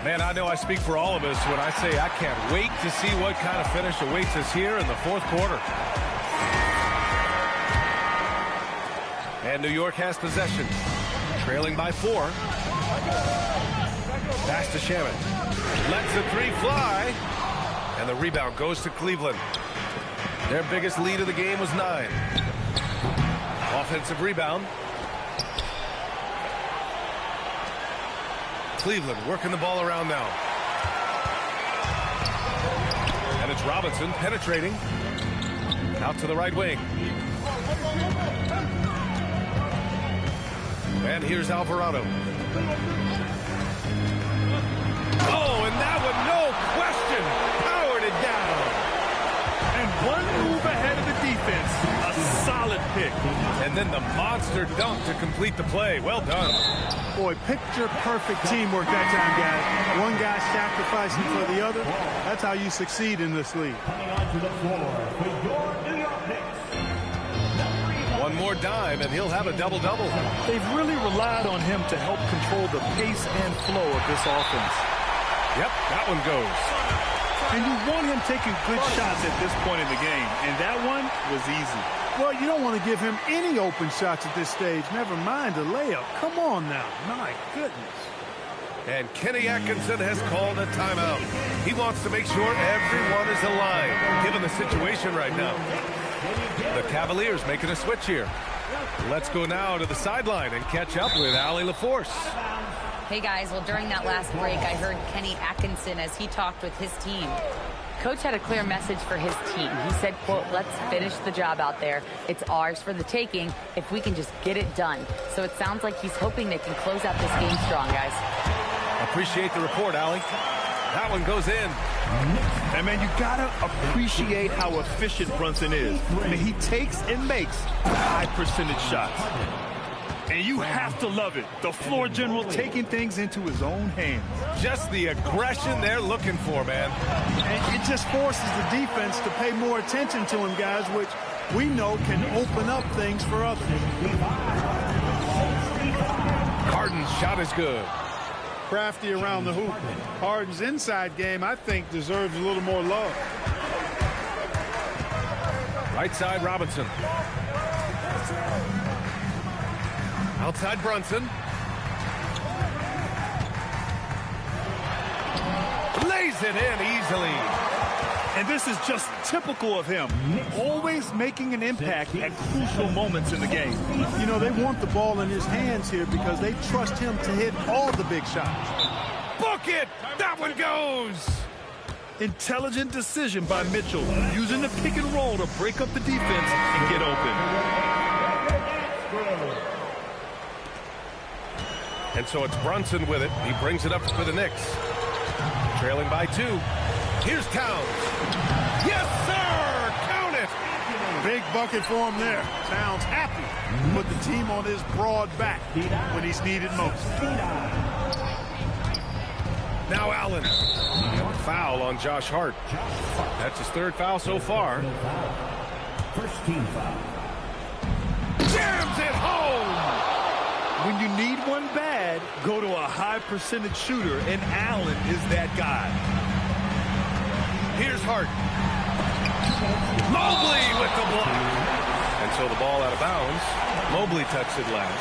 Man, I know I speak for all of us when I say I can't wait to see what kind of finish awaits us here in the 4th quarter. And New York has possession, trailing by 4. Pass to Shannon. Lets the 3 fly. And the rebound goes to Cleveland. Their biggest lead of the game was 9. Offensive rebound. Cleveland working the ball around now. And it's Robinson penetrating. Out to the right wing. And here's Alvarado. Oh, and that one, no question, powered it down. And one move ahead of the defense. A solid pick. And then the monster dunk to complete the play. Well done. Boy, picture-perfect teamwork that time, guys. One guy sacrificing for the other. That's how you succeed in this league. One more dime, and he'll have a double-double. They've really relied on him to help control the pace and flow of this offense. Yep, that one goes. And you want him taking good shots at this point in the game, and that one was easy. Well, you don't want to give him any open shots at this stage. Never mind a layup. Come on now. My goodness. And Kenny Atkinson has called a timeout. He wants to make sure everyone is aligned, given the situation right now. The Cavaliers making a switch here. Let's go now to the sideline and catch up with Allie LaForce. Hey guys, well during that last break I heard Kenny Atkinson as he talked with his team. Coach had a clear message for his team. He said, quote, let's finish the job out there. It's ours for the taking if we can just get it done. So it sounds like he's hoping they can close out this game strong, guys. Appreciate the report, Allie. That one goes in. And man, you gotta appreciate how efficient Brunson is. I mean, he takes and makes high percentage shots. And you have to love it. The floor general taking things into his own hands. Just the aggression they're looking for, man. And it just forces the defense to pay more attention to him, guys, which we know can open up things for others. Harden's shot is good. Crafty around the hoop. Harden's inside game, I think, deserves a little more love. Right side, Robinson. Outside, Brunson. Lays it in easily. And this is just typical of him. Always making an impact at crucial moments in the game. You know, they want the ball in his hands here because they trust him to hit all the big shots. Book it! That one goes! Intelligent decision by Mitchell, using the pick and roll to break up the defense and get open. And so it's Brunson with it. He brings it up for the Knicks. Trailing by 2. Here's Towns. Yes, sir! Count it! Big bucket for him there. Towns happy to put the team on his broad back when he's needed most. Now Allen. Foul on Josh Hart. That's his 3rd foul so far. First team foul. Jams it home! When you need one bad, go to a high percentage shooter, and Allen is that guy. Here's Hart. Mobley with the block. And so the ball out of bounds. Mobley touched it last.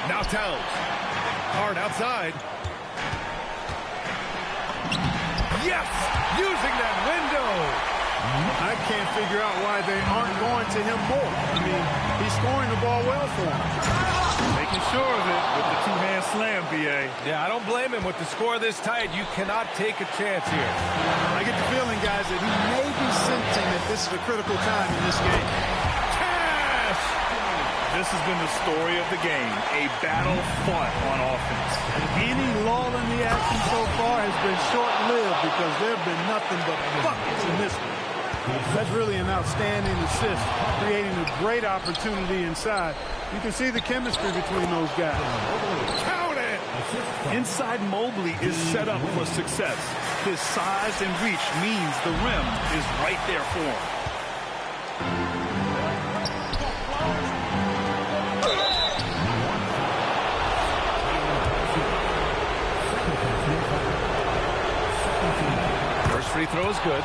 Now Towns. Hart outside. Yes! Using that window. I can't figure out why they aren't going to him more. I mean, he's scoring the ball well for him. Making sure of it with the two-hand slam, B.A. Yeah, I don't blame him. With the score this tight, you cannot take a chance here. I get the feeling, guys, that he may be sensing that this is a critical time in this game. Cash! This has been the story of the game, a battle fought on offense. Any lull in the action so far has been short-lived because there have been nothing but buckets in this one. That's really an outstanding assist, creating a great opportunity inside. You can see the chemistry between those guys. Count it! Inside Mobley is set up for success. His size and reach means the rim is right there for him. First free throw is good.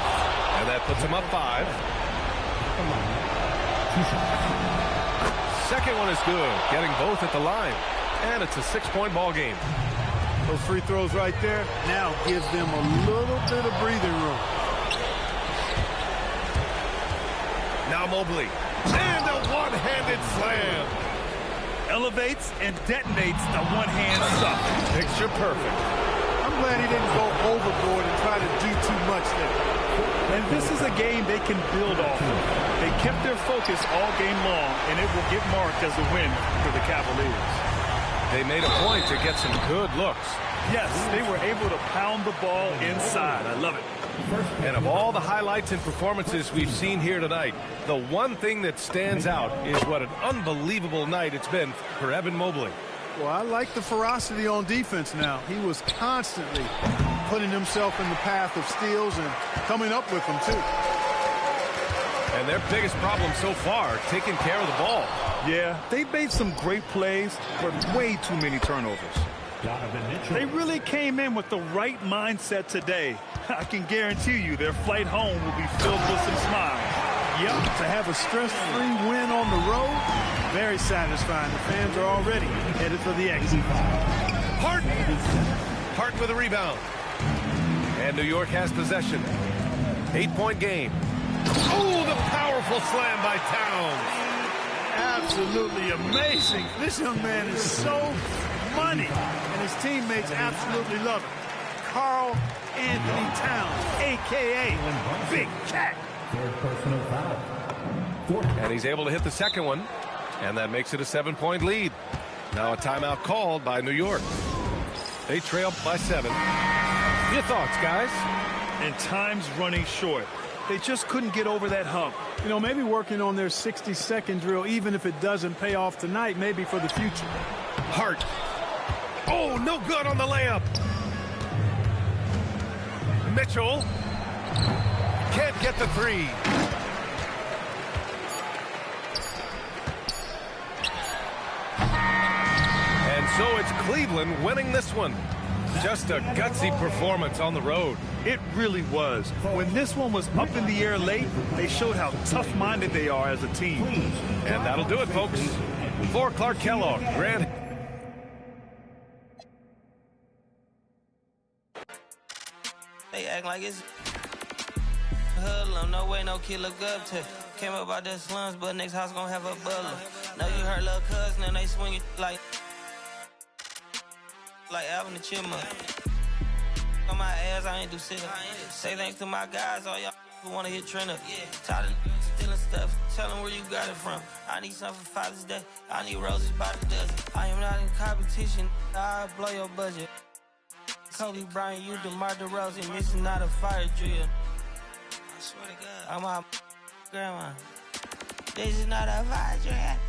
And that puts him up 5. Second one is good. Getting both at the line. And it's a 6-point ball game. Those free throws right there now gives them a little bit of breathing room. Now Mobley. And a one-handed slam. Elevates and detonates the one-hand suck. Picture perfect. I'm glad he didn't go overboard and try to do too much there. And this is a game they can build off of. They kept their focus all game long, and it will get marked as a win for the Cavaliers. They made a point to get some good looks. Yes, they were able to pound the ball inside. I love it. And of all the highlights and performances we've seen here tonight, the one thing that stands out is what an unbelievable night it's been for Evan Mobley. Well, I like the ferocity on defense now. He was constantly putting himself in the path of steals and coming up with them, too. And their biggest problem so far, taking care of the ball. Yeah, they made some great plays, but way too many turnovers. They really came in with the right mindset today. I can guarantee you their flight home will be filled with some smiles. Yep, to have a stress-free win on the road, very satisfying. The fans are already headed for the exit. Harden with a rebound. And New York has possession. 8-point game. Oh, the powerful slam by Towns. Absolutely amazing. This young man is so money, and his teammates absolutely love him. Karl Anthony Towns, a.k.a. Big Cat. And he's able to hit the second one, and that makes it a 7-point lead. Now a timeout called by New York. They trail by 7. Your thoughts, guys? And time's running short. They just couldn't get over that hump. You know, maybe working on their 60-second drill, even if it doesn't pay off tonight, maybe for the future. Hart. Oh, no good on the layup. Mitchell can't get the 3. And so it's Cleveland winning this one. Just a gutsy performance on the road. It really was. When this one was up in the air late, they showed how tough-minded they are as a team. And that'll do it, folks. For Clark Kellogg, Grant. They act like it's hoodlum. No way, no kid look up to. Came up out the slums, but next house gonna have a butler. Know you heard little cousin and they swing it like Alvin the Chipmunk. On my ass, I ain't do sit-up. Say thanks to my guys, all y'all who wanna hit trend up. Tired of stealing stuff. Tell them where you got it from. I need something for Father's Day. I need roses by the dozen. I am not in competition. I'll blow your budget. Kobe Bryant, you DeMar DeRozan, missing out a fire drill. I swear to God. I'm my grandma. This is not a fire drill.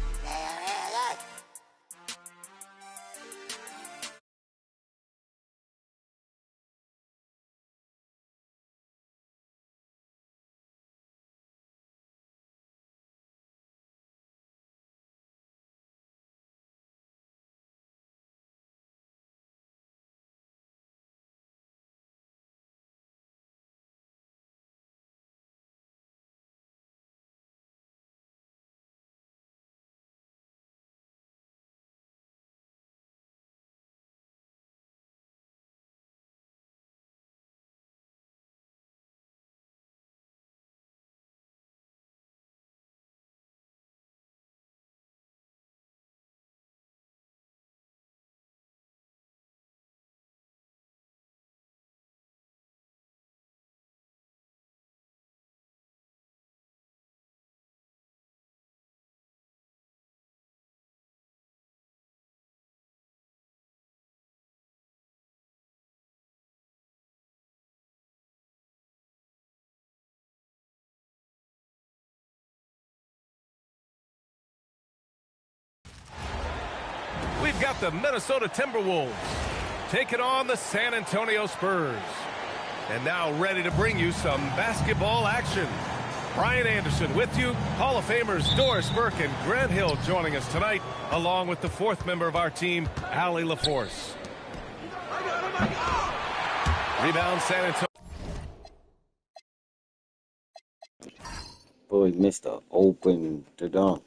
We've got the Minnesota Timberwolves taking on the San Antonio Spurs. And now ready to bring you some basketball action. Brian Anderson with you. Hall of Famers Doris Burke and Grant Hill joining us tonight, along with the 4th member of our team, Allie LaForce. Rebound San Antonio. Boy, missed the open to dunk.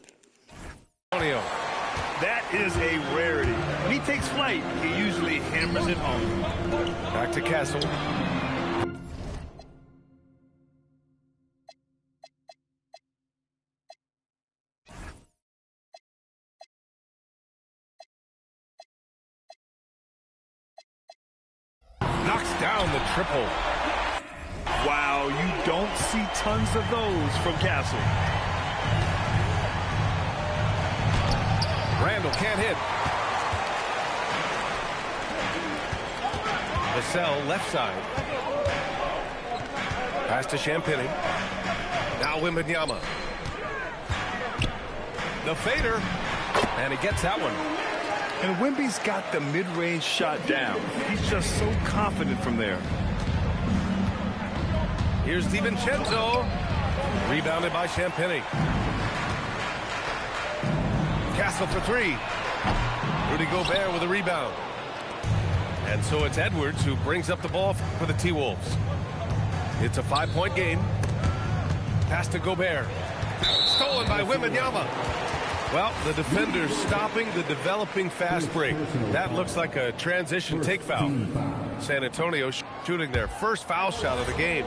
That is a rarity. When he takes flight, he usually hammers it home. Back to Castle. Knocks down the triple. Wow, you don't see tons of those from Castle. Randall can't hit. Vassell left side. Pass to Champagny. Now Wembanyama. The fader. And he gets that one. And Wemby's got the mid-range shot down. He's just so confident from there. Here's DiVincenzo. Rebounded by Champagny. Castle for three. Rudy Gobert with a rebound. And so it's Edwards who brings up the ball for the T-Wolves. It's a 5-point game. Pass to Gobert. Stolen by Wembanyama. Well, the defender's stopping the developing fast break. That looks like a transition take foul. San Antonio shooting their first foul shot of the game.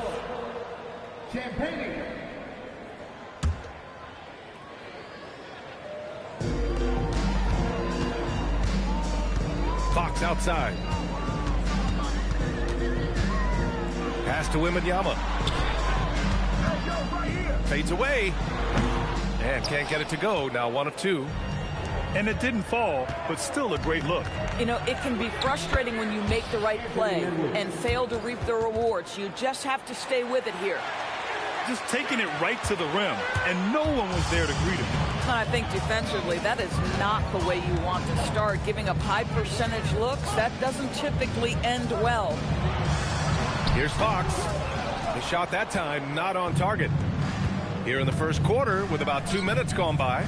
Fox outside. Pass to Wembanyama. Fades away. And can't get it to go. Now 1 of 2. And it didn't fall, but still a great look. You know, it can be frustrating when you make the right play and fail to reap the rewards. You just have to stay with it here. Just taking it right to the rim, and no one was there to greet him. I think defensively, that is not the way you want to start. Giving up high percentage looks, that doesn't typically end well. Here's Fox. The shot that time not on target. Here in the first quarter with about 2 minutes gone by.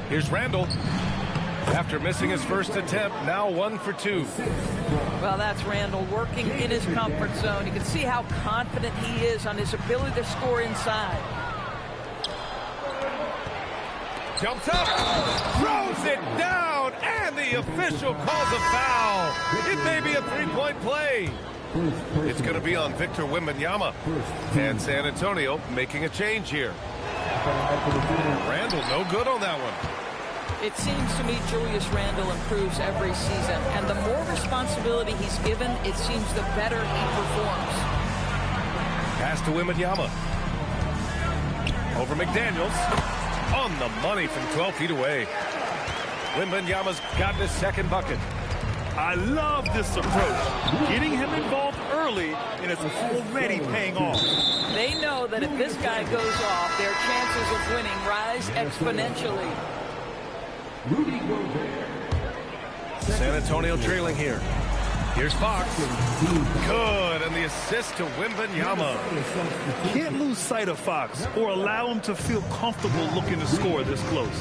Here's Randall. After missing his first attempt, now 1 for 2. Well, that's Randall working in his comfort zone. You can see how confident he is on his ability to score inside. Jumps up, throws it down, and the official calls a foul. It may be a 3-point play. It's going to be on Victor Wembanyama. And San Antonio making a change here. Randall no good on that one. It seems to me Julius Randle improves every season, and the more responsibility he's given, it seems the better he performs. Pass to Wembanyama. Over McDaniels. On the money from 12 feet away. Wembanyama's gotten his second bucket. I love this approach. Getting him involved early, and it's already paying off. They know that if this guy goes off, their chances of winning rise exponentially. Rudy Gobert. San Antonio trailing here. Here's Fox. Good, and the assist to Wembanyama. Can't lose sight of Fox or allow him to feel comfortable looking to score this close.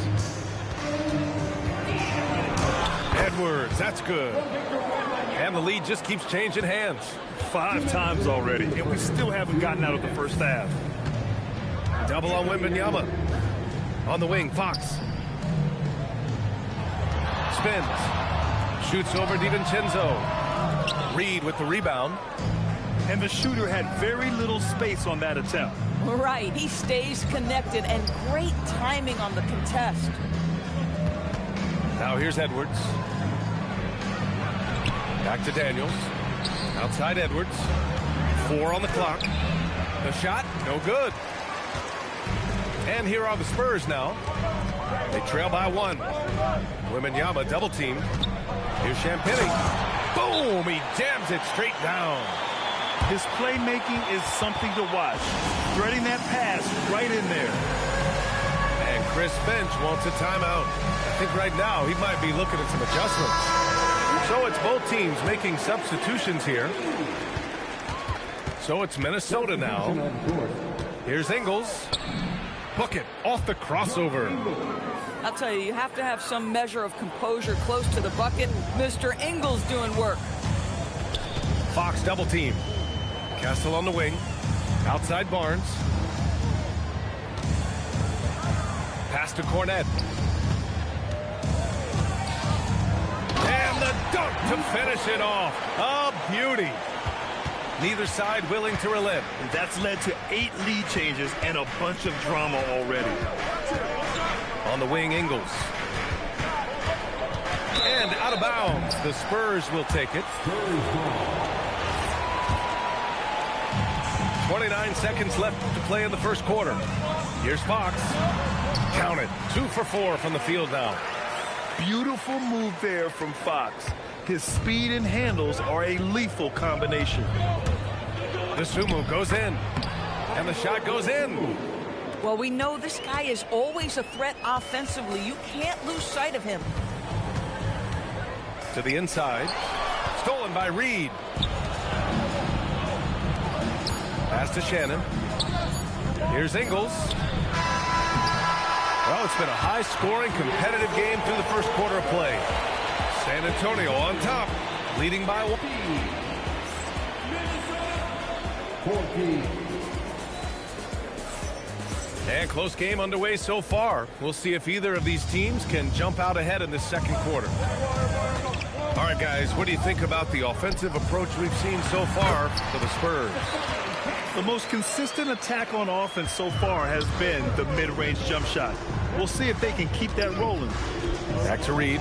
Edwards, that's good. And the lead just keeps changing hands. 5 times already, and we still haven't gotten out of the first half. Double on Wembanyama. On the wing, Fox. Spins. Shoots over DiVincenzo. Reed with the rebound. And the shooter had very little space on that attempt. Right, he stays connected, and great timing on the contest. Now here's Edwards. Back to Daniels. Outside Edwards. 4 on the clock. The shot, no good. And here are the Spurs now. They trail by 1. Wembanyama double team. Here's Champagny. Boom! He jams it straight down. His playmaking is something to watch. Threading that pass right in there. And Chris Finch wants a timeout. I think right now he might be looking at some adjustments. So it's both teams making substitutions here. So it's Minnesota now. Here's Ingles. Book it off the crossover. I'll tell you, you have to have some measure of composure close to the bucket. Mr. Ingles doing work. Fox double team. Castle on the wing. Outside Barnes. Pass to Cornette. And the dunk to finish it off. A beauty. Neither side willing to relent. And that's led to 8 lead changes and a bunch of drama already. On the wing, Ingles. And out of bounds. The Spurs will take it. 29 seconds left to play in the first quarter. Here's Fox. Count it. 2 for 4 from the field now. Beautiful move there from Fox. His speed and handles are a lethal combination. Dosunmu goes in, and the shot goes in. Well, we know this guy is always a threat offensively. You can't lose sight of him. To the inside. Stolen by Reed. Pass to Shannon. Here's Ingles. Well, it's been a high-scoring, competitive game through the first quarter of play. San Antonio on top, leading by 1. And close game underway so far. We'll see if either of these teams can jump out ahead in this second quarter. All right, guys, what do you think about the offensive approach we've seen so far for the Spurs? The most consistent attack on offense so far has been the mid-range jump shot. We'll see if they can keep that rolling. Back to Reed.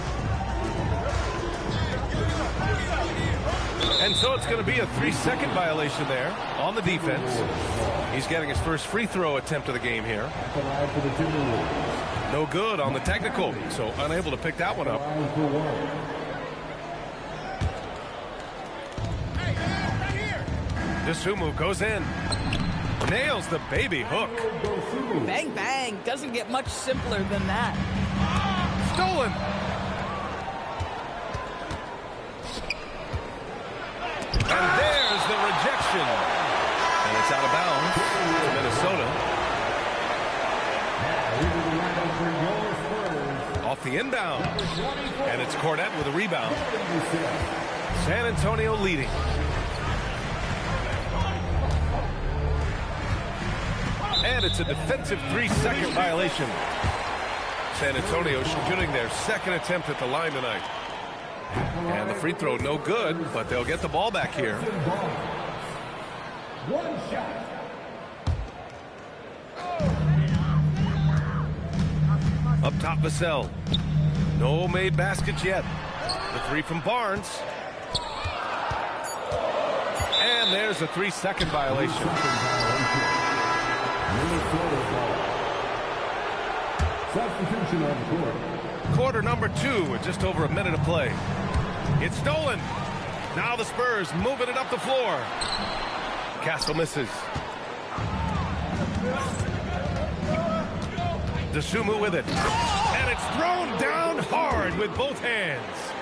And so it's going to be a 3-second violation there on the defense. He's getting his first free throw attempt of the game here. No good on the technical, so unable to pick that one up. Dosunmu goes in. Nails the baby hook. Bang, bang. Doesn't get much simpler than that. Stolen. And there's the rejection. And it's out of bounds to Minnesota. Off the inbound. And it's Cornette with a rebound. San Antonio leading. And it's a defensive 3-second violation. San Antonio shooting their second attempt at the line tonight. And the free throw no good, but they'll get the ball back here. One shot. Up top, Vassell. No made baskets yet. The three from Barnes. And there's a 3-second violation. Substitution on the court. Quarter number 2 with just over a minute of play. It's stolen. Now the Spurs moving it up the floor. Castle misses. Dosunmu with it. And it's thrown down hard with both hands.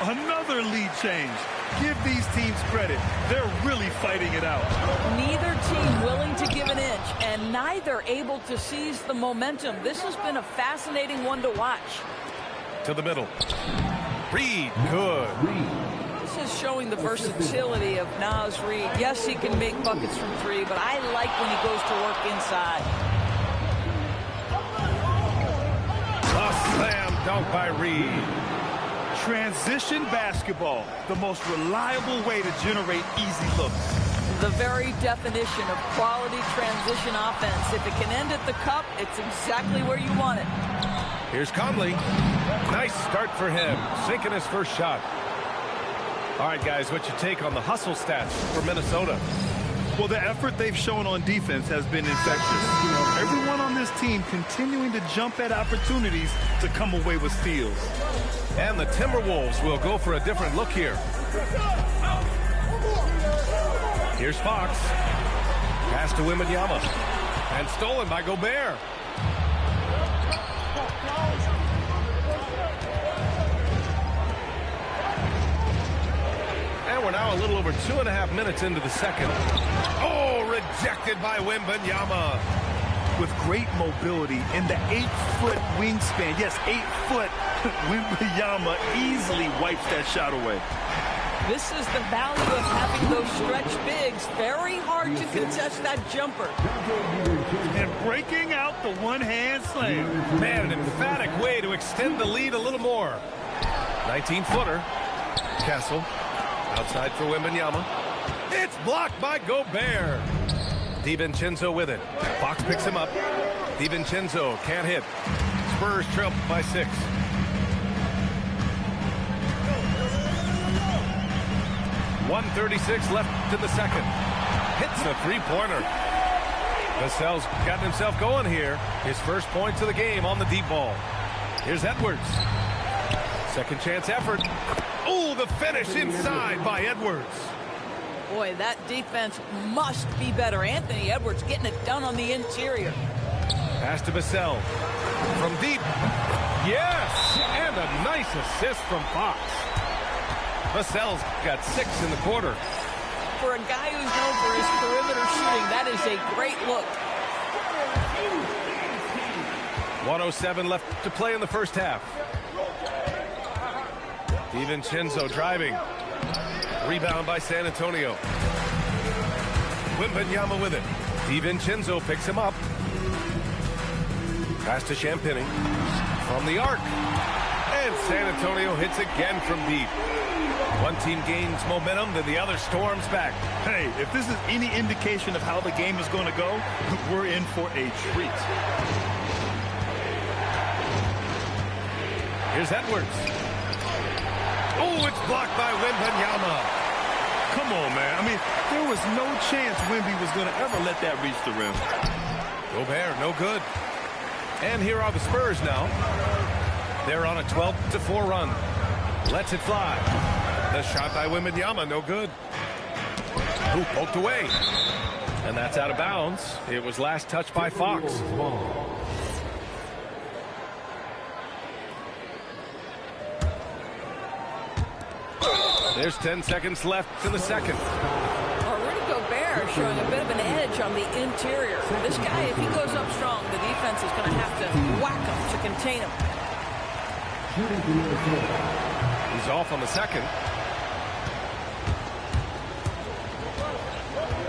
Another lead change. Give these teams credit. They're really fighting it out. Neither team willing to give an inch, and neither able to seize the momentum. This has been a fascinating one to watch. To the middle. Reed, good. This is showing the versatility of Naz Reid. Yes, he can make buckets from 3, but I like when he goes to work inside. A slam dunk by Reed. Transition basketball, the most reliable way to generate easy looks. The very definition of quality transition offense. If it can end at the cup, it's exactly where you want it. Here's Conley. Nice start for him, sinking his first shot. All right, guys, what's your take on the hustle stats for Minnesota? Well, the effort they've shown on defense has been infectious. Everyone on this team continuing to jump at opportunities to come away with steals. And the Timberwolves will go for a different look here. Here's Fox. Pass to Wembanyama. And stolen by Gobert. And we're now a little over 2.5 minutes into the second. Oh, rejected by Wembanyama. With great mobility in the 8-foot wingspan. Yes, 8 foot. Wembanyama easily wipes that shot away. This is the value of having those stretch bigs. Very hard to contest that jumper. And breaking out the one-hand slam. Man, an emphatic way to extend the lead a little more. 19-footer. Castle. Outside for Wembanyama. It's blocked by Gobert. DiVincenzo with it. Fox picks him up. DiVincenzo can't hit. Spurs trail by 6. .136 left in the second. Hits a three-pointer. Vassell's gotten himself going here. His first points of the game on the deep ball. Here's Edwards. Second chance effort. Oh, the finish inside by Edwards. Boy, that defense must be better. Anthony Edwards getting it done on the interior. Pass to Vassell. From deep. Yes! And a nice assist from Fox. Vassell's got 6 in the quarter. For a guy who's known for his perimeter shooting, that is a great look. 1:07 left to play in the first half. DiVincenzo driving. Rebound by San Antonio. Wembanyama with it. DiVincenzo picks him up. Pass to Champagnie. From the arc. And San Antonio hits again from deep. One team gains momentum, then the other storms back. Hey, if this is any indication of how the game is going to go, we're in for a treat. Here's Edwards. Oh, it's blocked by Wembanyama. Come on, man. I mean, there was no chance Wemby was going to ever let that reach the rim. Gobert, no good. And here are the Spurs now. They're on a 12-4 run. Lets it fly. The shot by Wembanyama, no good. Who poked away. And that's out of bounds. It was last touched by Fox. There's 10 seconds left in the second. Rudy Gobert showing a bit of an edge on the interior. This guy, if he goes up strong, the defense is going to have to whack him to contain him. He's off on the second.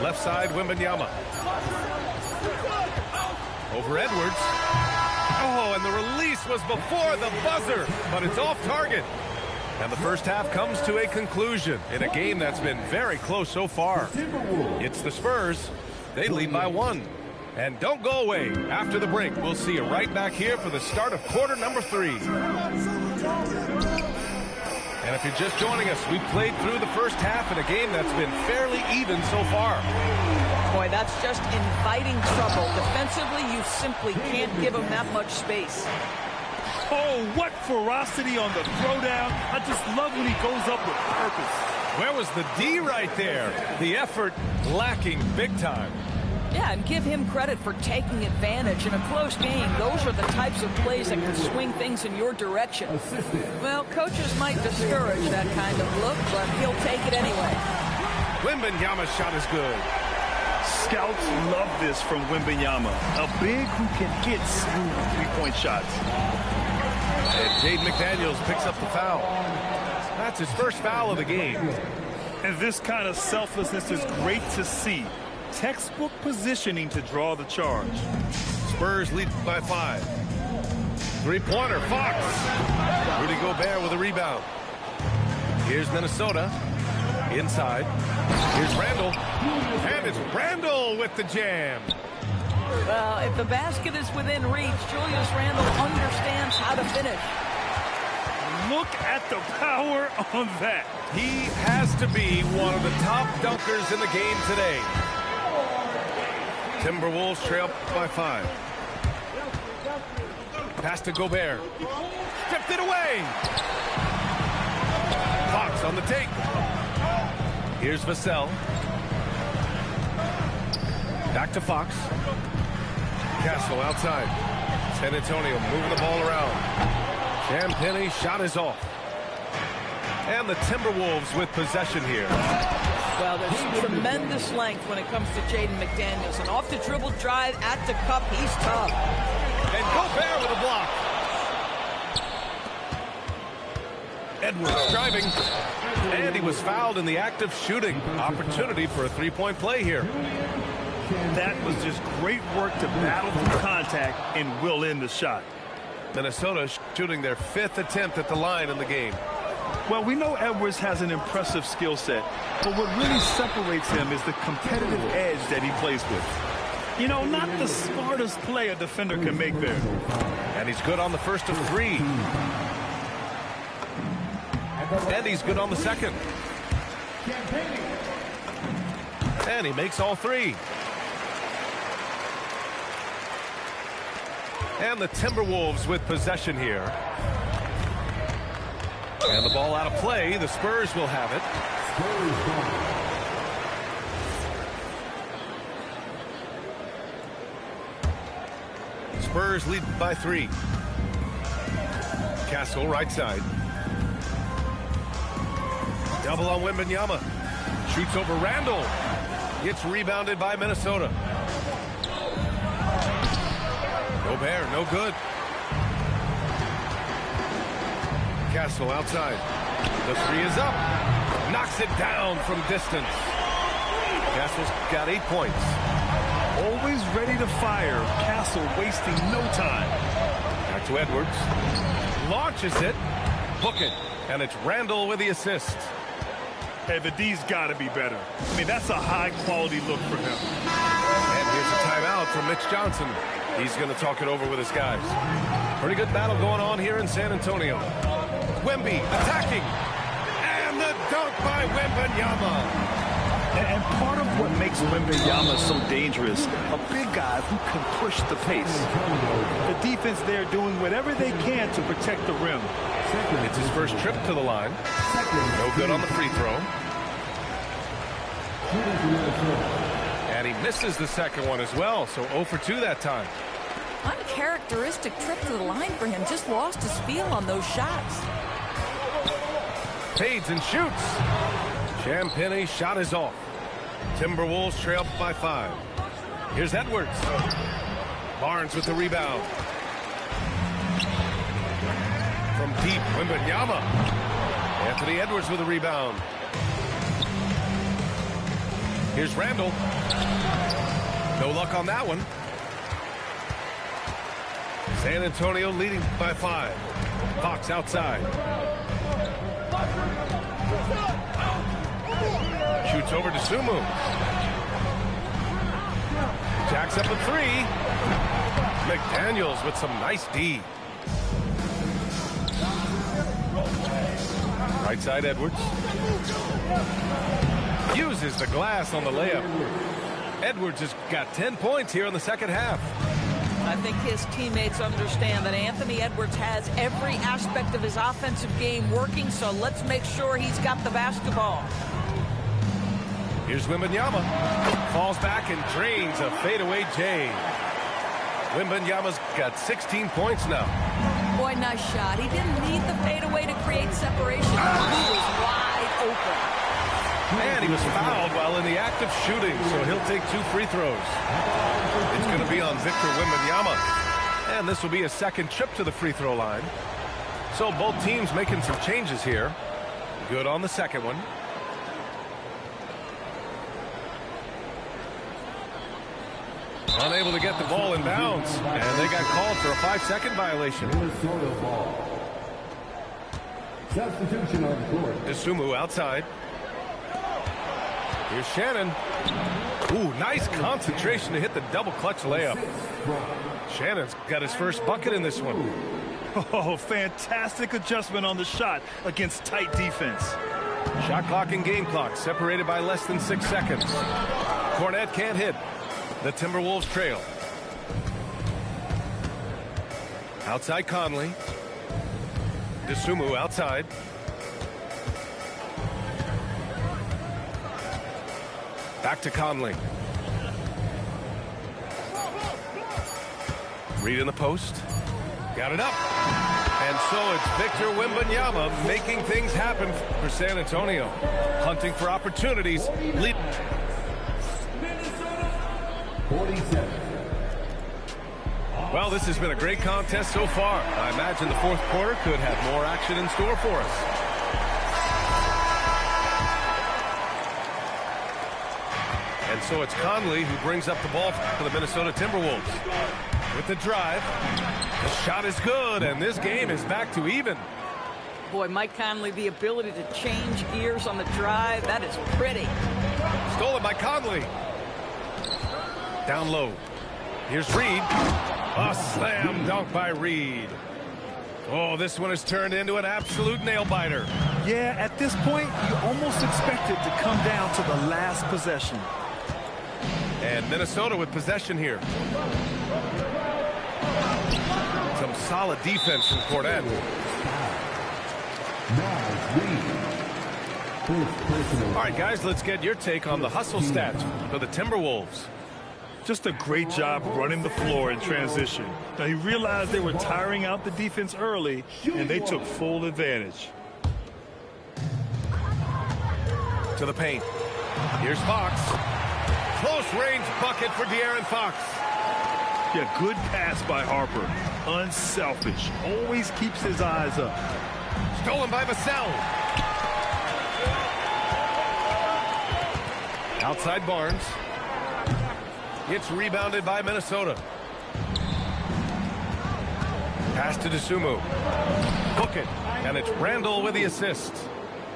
Left side, Wembanyama. Over Edwards. Oh, and the release was before the buzzer, but it's off target. And the first half comes to a conclusion in a game that's been very close so far. It's the Spurs. They lead by 1. And don't go away. After the break, we'll see you right back here for the start of quarter number 3. And if you're just joining us, we played through the first half in a game that's been fairly even so far. Boy, that's just inviting trouble. Defensively, you simply can't give them that much space. Oh, what ferocity on the throwdown. I just love when he goes up with purpose. Where was the D right there? The effort lacking big time. Yeah, and give him credit for taking advantage. In a close game, those are the types of plays that can swing things in your direction. Well, coaches might discourage that kind of look, but he'll take it anyway. Wembanyama's shot is good. Scouts love this from Wembanyama. A big who can hit smooth three-point shots. And Jaden McDaniels picks up the foul. That's his first foul of the game. And this kind of selflessness is great to see. Textbook positioning to draw the charge. Spurs lead by 5. Three-pointer, Fox. Rudy Gobert with a rebound. Here's Minnesota. Inside. Here's Randall. And it's Randall with the jam. Well, if the basket is within reach, Julius Randle understands how to finish. Look at the power on that. He has to be one of the top dunkers in the game today. Timberwolves trail by 5. Pass to Gobert. Stripped it away. Fox on the take. Here's Vassell. Back to Fox. Castle outside. San Antonio moving the ball around. Champagnie shot is off. And the Timberwolves with possession here. Well, there's tremendous length when it comes to Jaden McDaniels. An off-the-dribble drive at the cup. He's tough. And Gobert with a block. Edwards driving. And he was fouled in the act of shooting. Opportunity for a three-point play here. That was just great work to battle through contact and will end the shot. Minnesota shooting their 5th attempt at the line in the game. Well, we know Edwards has an impressive skill set, but what really separates him is the competitive edge that he plays with. You know, not the smartest play a defender can make there. And he's good on the first of 3. And he's good on the second. And he makes all 3. And the Timberwolves with possession here. And the ball out of play. The Spurs will have it. Spurs lead by 3. Castle right side. Double on Wembanyama. Shoots over Randall. Gets rebounded by Minnesota. Gobert, no good. Castle outside. The 3 is up. Knocks it down from distance. Castle's got 8 points. Always ready to fire. Castle wasting no time. Back to Edwards. Launches it. Book it. And it's Randall with the assist. Hey, the D's got to be better. I mean, that's a high-quality look for him. And here's a timeout from Mitch Johnson. He's going to talk it over with his guys. Pretty good battle going on here in San Antonio. Wemby attacking. And the dunk by Wembanyama. And part of what makes Wembanyama so dangerous, a big guy who can push the pace. The defense there doing whatever they can to protect the rim. It's his first trip to the line. No good on the free throw. And he misses the second one as well, so 0 for 2 that time. Uncharacteristic trip to the line for him. Just lost his feel on those shots. Fades and shoots. Champagne's shot is off. Timberwolves trail by 5. Here's Edwards. Barnes with the rebound. From deep, Wembanyama. Anthony Edwards with a rebound. Here's Randall. No luck on that one. San Antonio leading by 5. Fox outside. Shoots over to Sumu. Jacks up a 3. McDaniels with some nice D. Right side Edwards. Uses the glass on the layup. Edwards has got 10 points here in the second half. I think his teammates understand that Anthony Edwards has every aspect of his offensive game working, so let's make sure he's got the basketball. Here's Wembanyama. Falls back and drains a fadeaway J. Wembanyama's got 16 points now. Boy, nice shot. He didn't need the fadeaway to create separation. He was wide open. And he was fouled while in the act of shooting, so he'll take 2 free throws. It's going to be on Victor Wembanyama. And this will be a second trip to the free throw line. So both teams making some changes here. Good on the second one. Unable to get the ball in bounds. And they got called for a 5-second violation. Minnesota ball. Substitution on the court. Isumu outside. Here's Shannon. Ooh, nice concentration to hit the double clutch layup. Shannon's got his first bucket in this one. Oh, fantastic adjustment on the shot against tight defense. Shot clock and game clock separated by less than 6 seconds. Cornette can't hit. The Timberwolves trail. Outside Conley. Isumu outside. Back to Conley. Reed in the post. Got it up. And so it's Victor Wembanyama making things happen for San Antonio. Hunting for opportunities. Lead. 47. Well, this has been a great contest so far. I imagine the fourth quarter could have more action in store for us. And so it's Conley who brings up the ball for the Minnesota Timberwolves. With the drive, the shot is good, and this game is back to even. Boy, Mike Conley, the ability to change gears on the drive, that is pretty. Stolen by Conley. Down low. Here's Reed. A slam dunk by Reed. Oh, this one has turned into an absolute nail-biter. Yeah, at this point, you almost expect it to come down to the last possession. And Minnesota with possession here. Some solid defense from Cornette. All right, guys, let's get your take on the hustle stats for the Timberwolves. Just a great job running the floor in transition. Now, he realized they were tiring out the defense early, and they took full advantage. To the paint. Here's Fox. Close range bucket for De'Aaron Fox. Yeah, good pass by Harper. Unselfish. Always keeps his eyes up. Stolen by Vassell. Outside Barnes. It's rebounded by Minnesota. Pass to Dosunmu. Book it. And it's Randall with the assist.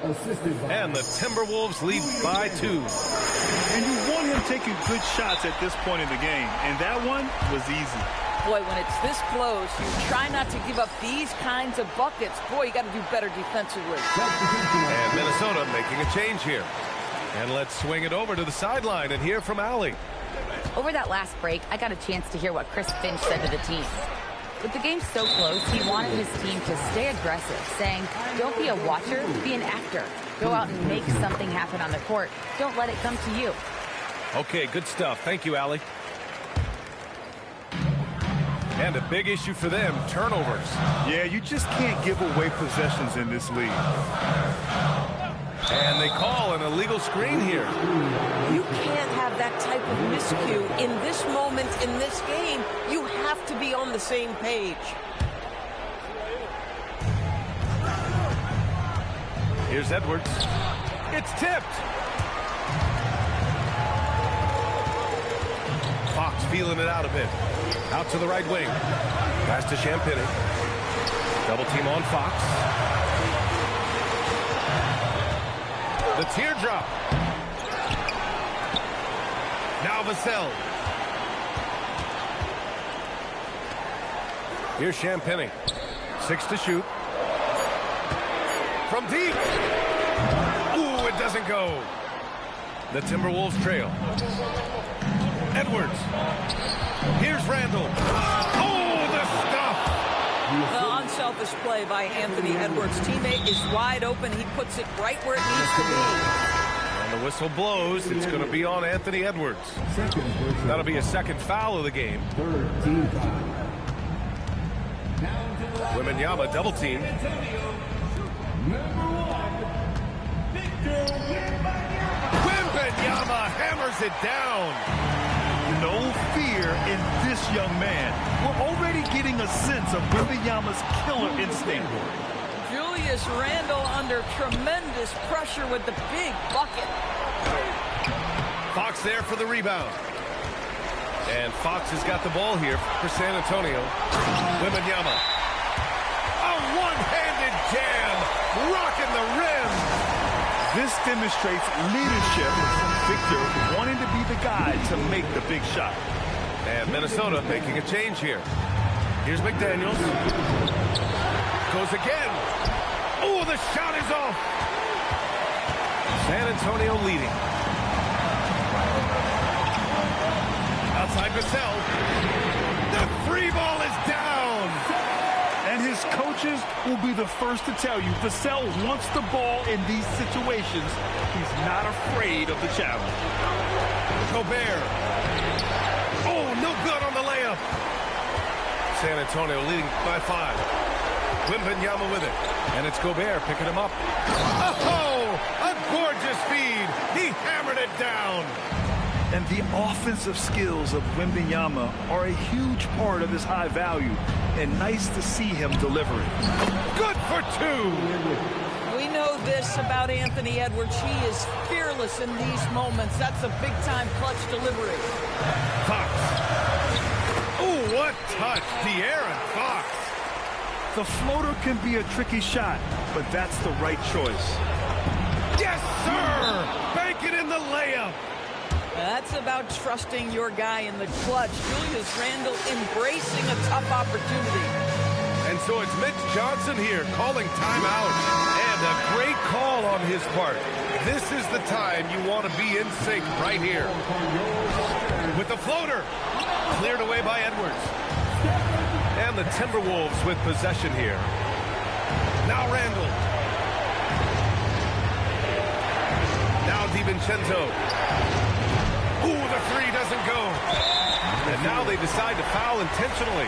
And the Timberwolves lead by 2. And you want him taking good shots at this point in the game. And that one was easy. Boy, when it's this close, you try not to give up these kinds of buckets. Boy, you got to do better defensively. And Minnesota making a change here. And let's swing it over to the sideline and hear from Allie. Over that last break, I got a chance to hear what Chris Finch said to the team. With the game so close, he wanted his team to stay aggressive, saying, don't be a watcher, be an actor. Go out and make something happen on the court. Don't let it come to you. Okay, good stuff. Thank you, Allie. And a big issue for them, turnovers. Yeah, you just can't give away possessions in this league. And they call an illegal screen here. You can't have that type of miscue in this moment in this game. You have to be on the same page. Here's Edwards. It's tipped. Fox feeling it out a bit. Out to the right wing. Pass to Champagnie. Double team on Fox. The teardrop. Now Vassell. Here's Champagnie. 6 to shoot. From deep. Ooh, it doesn't go. The Timberwolves trail. Edwards. Here's Randall. Oh, the stuff. The unselfish play by Anthony Edwards. Teammate is wide open. He puts it right where it needs to be. And the whistle blows. It's going to be on Anthony Edwards. That'll be a second foul of the game. Wembanyama double team. Wembanyama hammers it down. No fear in this young man. We're already getting a sense of Wembanyama's killer instinct. Julius Randle under tremendous pressure with the big bucket. Fox there for the rebound. And Fox has got the ball here for San Antonio. Wembanyama. A one-handed jam. Rocking the rim. This demonstrates leadership from Victor wanting to be the guy to make the big shot. And Minnesota making a change here. Here's McDaniels. Goes again. Oh, the shot is off. San Antonio leading. Outside Vassell. The free ball is down. And his coaches will be the first to tell you Vassell wants the ball in these situations. He's not afraid of the challenge. Gobert. Oh, no good on the layup. San Antonio leading by 5. Wembanyama with it. And it's Gobert picking him up. Oh, a gorgeous feed. He hammered it down. And the offensive skills of Wembanyama are a huge part of his high value. And nice to see him delivering. Good for 2. We know this about Anthony Edwards. He is fearless in these moments. That's a big-time clutch delivery. Fox. Ooh, what touch. De'Aaron Fox. The floater can be a tricky shot, but that's the right choice. Yes, sir! Bank it in the layup. That's about trusting your guy in the clutch. Julius Randle embracing a tough opportunity. And so it's Mitch Johnson here calling timeout. And a great call on his part. This is the time you want to be in sync right here. With the floater. Cleared away by Edwards. And the Timberwolves with possession here. Now Randall. DiVincenzo. Ooh, the three doesn't go. And now they decide to foul intentionally.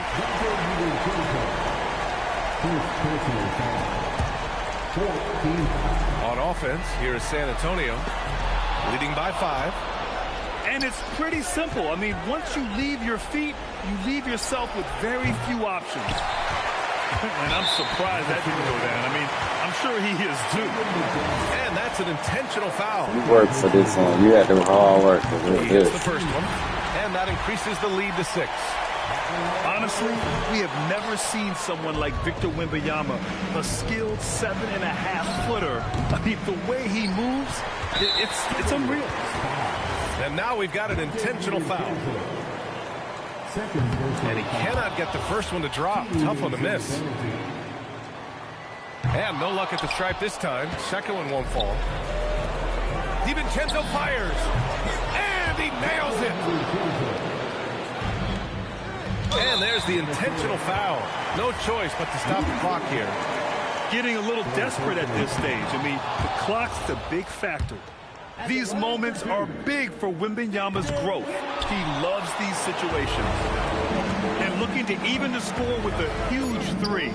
On offense, here is San Antonio, leading by 5. And it's pretty simple. I mean, once you leave your feet, you leave yourself with very few options. And I'm surprised that didn't go down. I mean, I'm sure he is too. And that's an intentional foul. You worked for this one. You had to hard work for He this. hits the first one, and that increases the lead to 6. Honestly, we have never seen someone like Victor Wembanyama, a skilled 7.5-footer. I mean, the way he moves, it's unreal. And now we've got an intentional foul. And he cannot get the first one to drop. Tough one to miss. And no luck at the stripe this time. Second one won't fall. DiVincenzo fires. And he nails it. And there's the intentional foul. No choice but to stop the clock here. Getting a little desperate at this stage. I mean, the clock's the big factor. These moments are big for Wembanyama's growth. He loves these situations. And looking to even the score with a huge 3.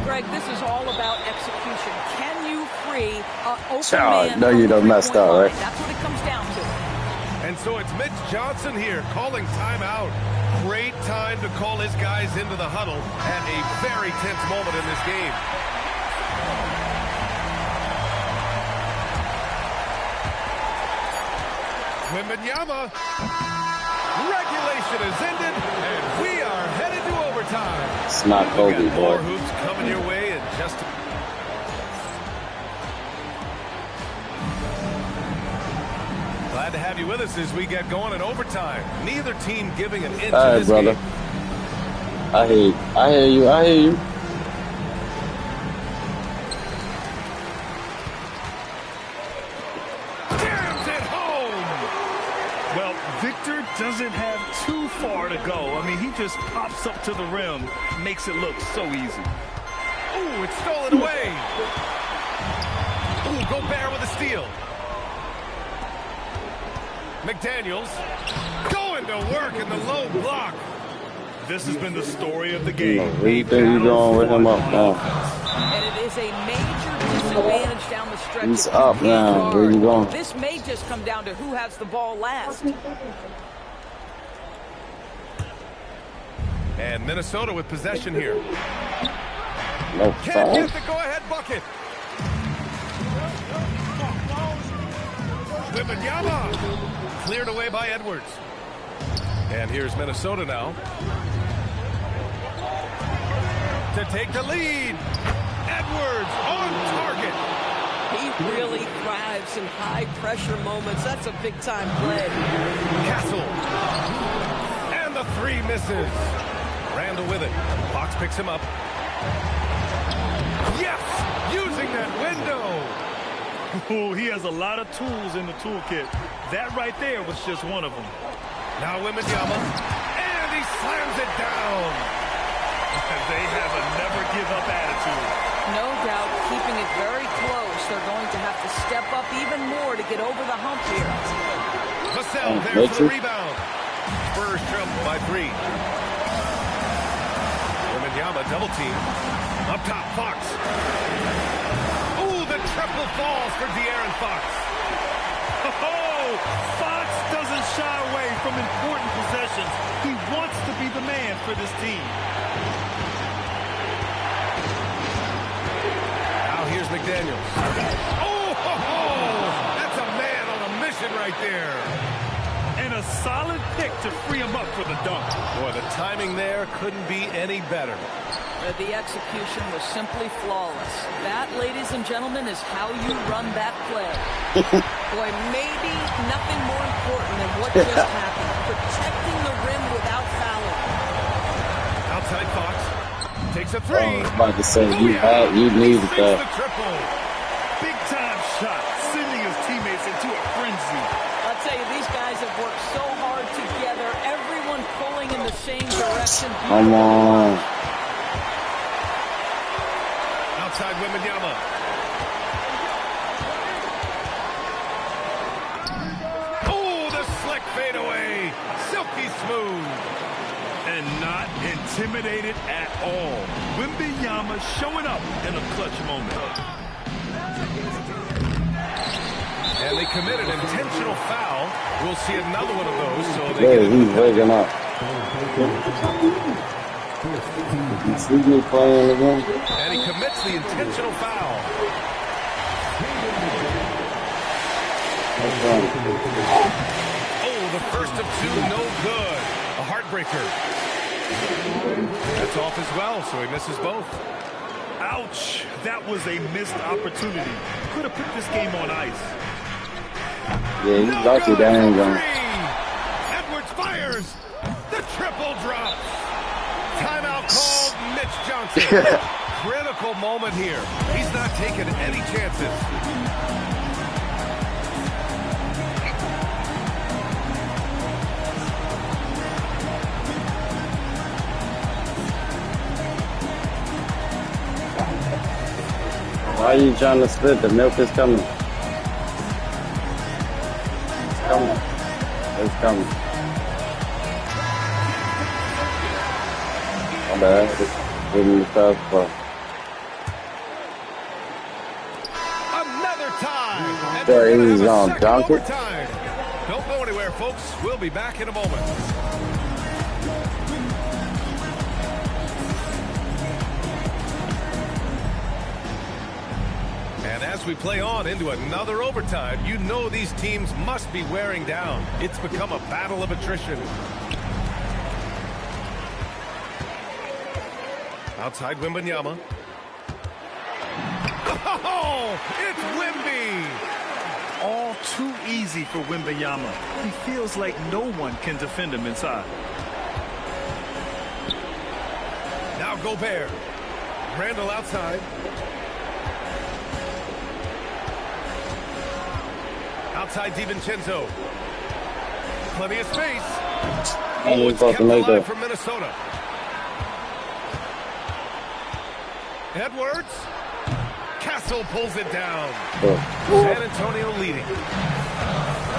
Greg, this is all about execution. Can you free an open Child, man? no, you done messed up, right? That's what it comes down to. And so it's Mitch Johnson here calling timeout. Great time to call his guys into the huddle at a very tense moment in this game. Wembanyama. Regulation is ended, and we are headed to overtime. It's not Kobe, We got more boy. hoops coming your way in just a... Glad to have you with us as we get going in overtime. Neither team giving an inch All in right, this brother. game. I hear you. I hear you. I hear you. Jams it home. Well, Victor doesn't have too far to go. I mean, he just pops up to the rim, makes it look so easy. Ooh, it's stolen away. Ooh, Gobert with a steal. McDaniels going to work in the low block. This has been the story of the You know, game. where you think you going with him up now? And it is a major disadvantage down the stretch. He's if you up can't now. guard. Where you going? This may just come down to who has the ball last. And Minnesota with possession here. No Can't foul. get the go-ahead bucket. Wembanyama cleared away by Edwards. And here's Minnesota now to take the lead. Edwards on target. He really thrives in high-pressure moments. That's a big-time play. Castle. And the 3 misses. Randall with it. Fox picks him up. Yes! Using that window. Ooh, he has a lot of tools in the toolkit. That right there was just one of them. Now Wembanyama. And he slams it down. They have a never-give-up attitude. No doubt, keeping it very close. They're going to have to step up even more to get over the hump here. Vassell there for the rebound. Spurs trail by 3. Wembanyama double team. Up top, Fox. Ooh, the triple falls for De'Aaron Fox. Oh, Fox doesn't shy away from important possessions. He wants to be the man for this team. Now here's McDaniels. Oh, that's a man on a mission right there. And a solid pick to free him up for the dunk. Boy, the timing there couldn't be any better. The execution was simply flawless. That, ladies and gentlemen, is how you run that play. Boy, maybe nothing more important than what just happened. Protecting the rim without fouling. Outside Fox. Takes a 3. I was about to say, you needed that. Big-time shot, sending his teammates into a frenzy. I'll tell you, these guys have worked so hard together. Everyone pulling in the same direction. Come on. Outside Wembanyama. And not intimidated at all. Wembanyama showing up in a clutch moment. And they commit an intentional foul. We'll see another one of those. So they Yeah, he's waking up. You see me playing again? And he commits the intentional foul. Oh, the first of two, no good. A heartbreaker. That's off as well, so he misses both. Ouch. That was a missed opportunity. Could have put this game on ice. Yeah, he's lucky that ain't going. Edwards fires. The triple drop. Timeout called. Mitch Johnson. Critical moment here. He's not taking any chances. Why are you trying to split? The milk is coming. It's coming. It's coming. My bad. Give me the fast ball. Another time. There he's on dunk it. Don't go anywhere, folks. We'll be back in a moment. And as we play on into another overtime, you know these teams must be wearing down. It's become a battle of attrition. Outside Wembanyama. Oh, it's Wemby! All too easy for Wembanyama. He feels like no one can defend him inside. Now Gobert. Randall outside. Outside DiVincenzo. Plenty of space. Oh, it's kept alive from Minnesota. Edwards. Castle pulls it down. San Antonio leading.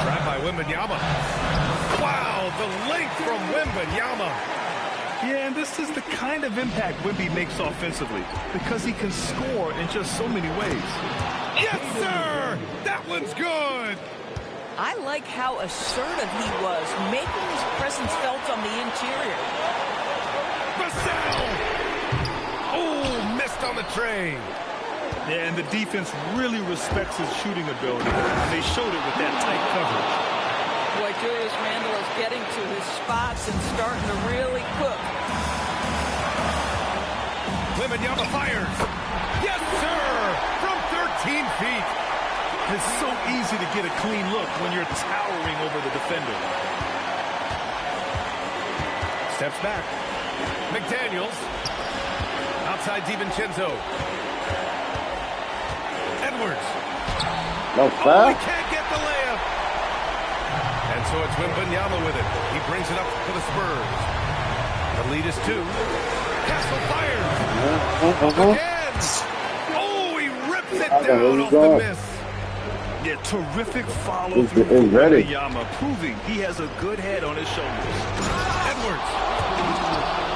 Tried by Wembanyama. Wow, the length from Wembanyama. Yeah, and this is the kind of impact Wemby makes offensively because he can score in just so many ways. Yes, sir! That one's good! I like how assertive he was, making his presence felt on the interior. Vassell! Oh, missed on the train. Yeah, and the defense really respects his shooting ability. They showed it with that tight coverage. Boy, Julius Randle is getting to his spots and starting to really cook. Wembanyama fires. Yes, sir! From 13 feet. It's so easy to get a clean look when you're towering over the defender. Steps back. McDaniels. Outside DiVincenzo. Edwards. No foul. He can't get the layup. And so it's Wembanyama with it. He brings it up for the Spurs. The lead is 2. Castle fires. Again. Oh, he rips it down off the miss. Yeah, terrific follow through from Wembanyama, proving he has a good head on his shoulders. Edwards.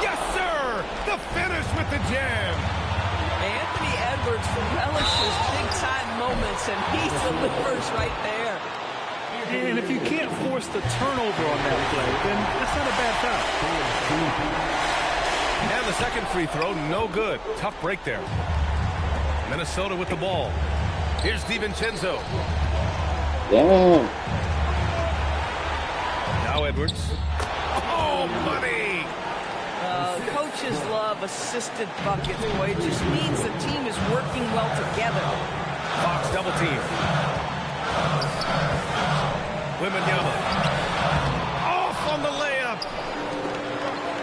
Yes, sir. The finish with the jam. Anthony Edwards relishes big-time moments, and he delivers right there. And if you can't force the turnover on that play, then that's not a bad foul. And the second free throw, no good. Tough break there. Minnesota with the ball. Here's DiVincenzo. Damn. Now Edwards. Oh, money! Coaches love assisted buckets, boy. It just means the team is working well together. Fox double team. Wembanyama. Off on the layup.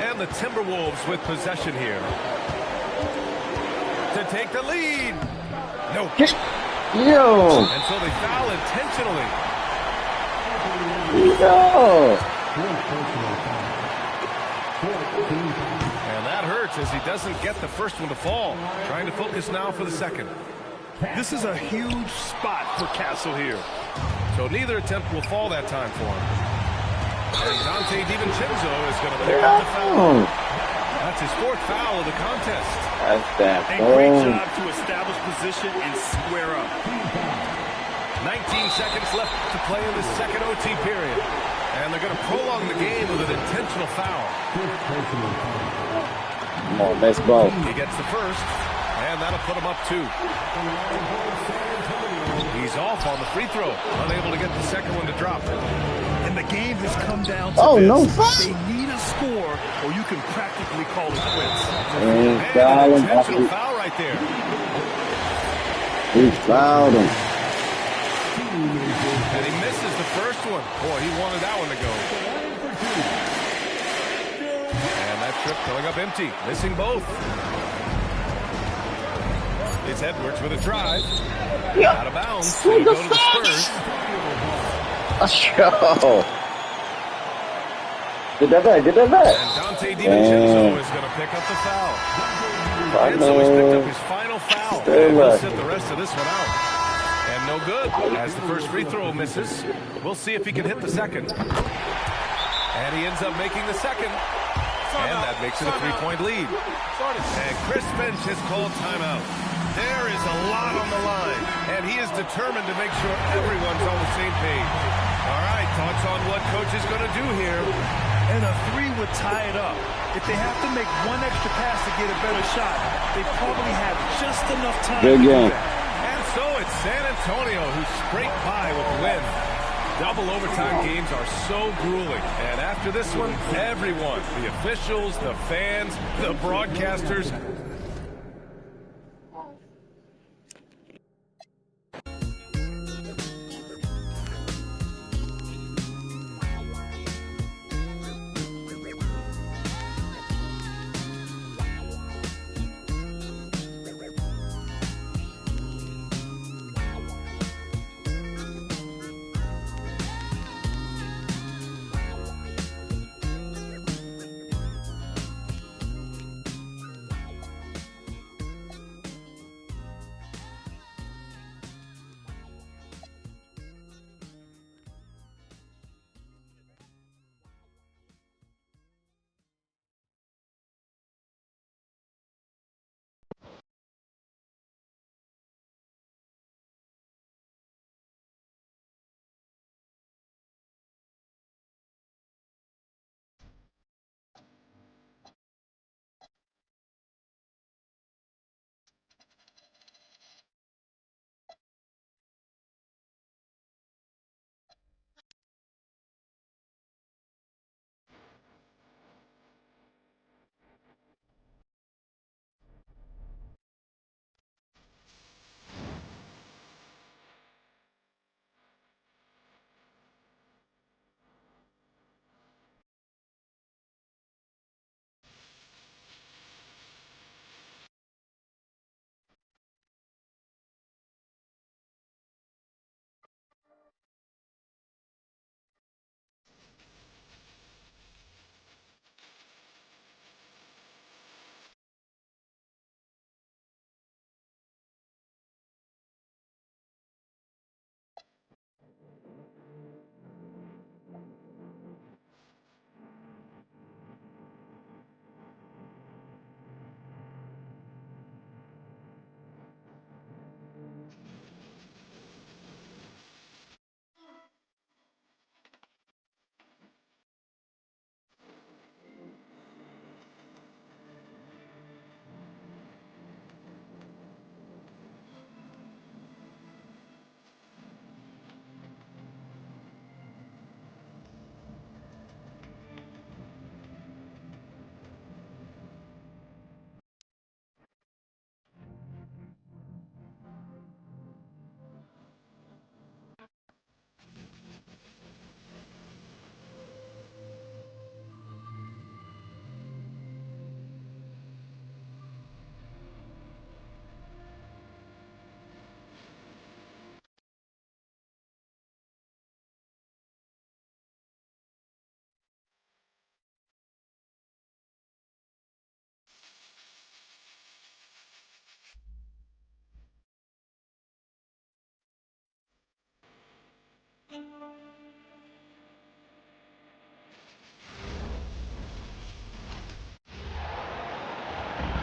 And the Timberwolves with possession here. To take the lead. No. Yo. And so they foul intentionally. Yo. And that hurts as he doesn't get the first one to fall. Trying to focus now for the second. This is a huge spot for Castle here. So neither attempt will fall that time for him. And Dante DiVincenzo is going to pick up the foul. That's his fourth foul of the contest. That's that. And great job to establish position and square up. 19 seconds left to play in the second OT period. And they're going to prolong the game with an intentional foul. Come on, let's go. He gets the first, and that'll put him up 2. He's off on the free throw, unable to get the second one to drop. And the game has come down to this. No foul. They need a score, or you can practically call it quits. And an intentional foul right there. He fouled him. And he misses the first one. Boy, he wanted that one to go. And that trip going up empty, missing both. It's Edwards with a drive. Out of bounds. Go to the Spurs. Let's go. Get that back. Get that back. And Dante DiVincenzo is going to pick up the foul. And so he's picked up his final foul. And he'll sit the rest of this one out. And no good, as the first free throw misses. We'll see if he can hit the second. And he ends up making the second. And that makes it a 3-point lead. And Chris Finch has called timeout. There is a lot on the line, and he is determined to make sure everyone's on the same page. All right, thoughts on what coach is going to do here? And a 3 would tie it up. If they have to make one extra pass to get a better shot, they probably have just enough time to do that. And so it's San Antonio who scraped by with the win. Double overtime games are so grueling. And after this one, everyone, the officials, the fans, the broadcasters,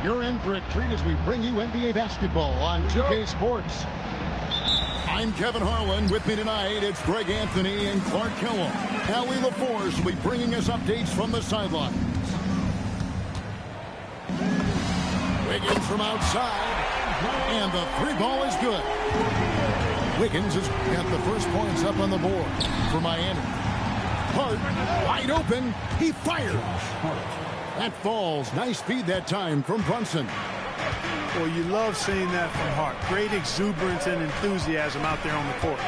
You're in for a treat as we bring you NBA basketball on 2K Sports. I'm Kevin Harlan. With me tonight, it's Greg Anthony and Clark Kellogg. Howie LaForce will be bringing us updates from the sidelines. Wiggins from outside, and the three ball is good. Wiggins has got the first points up on the board for Miami. Hart, wide open, he fires. That falls. Nice speed that time from Brunson. Well, you love seeing that from Hart. Great exuberance and enthusiasm out there on the court.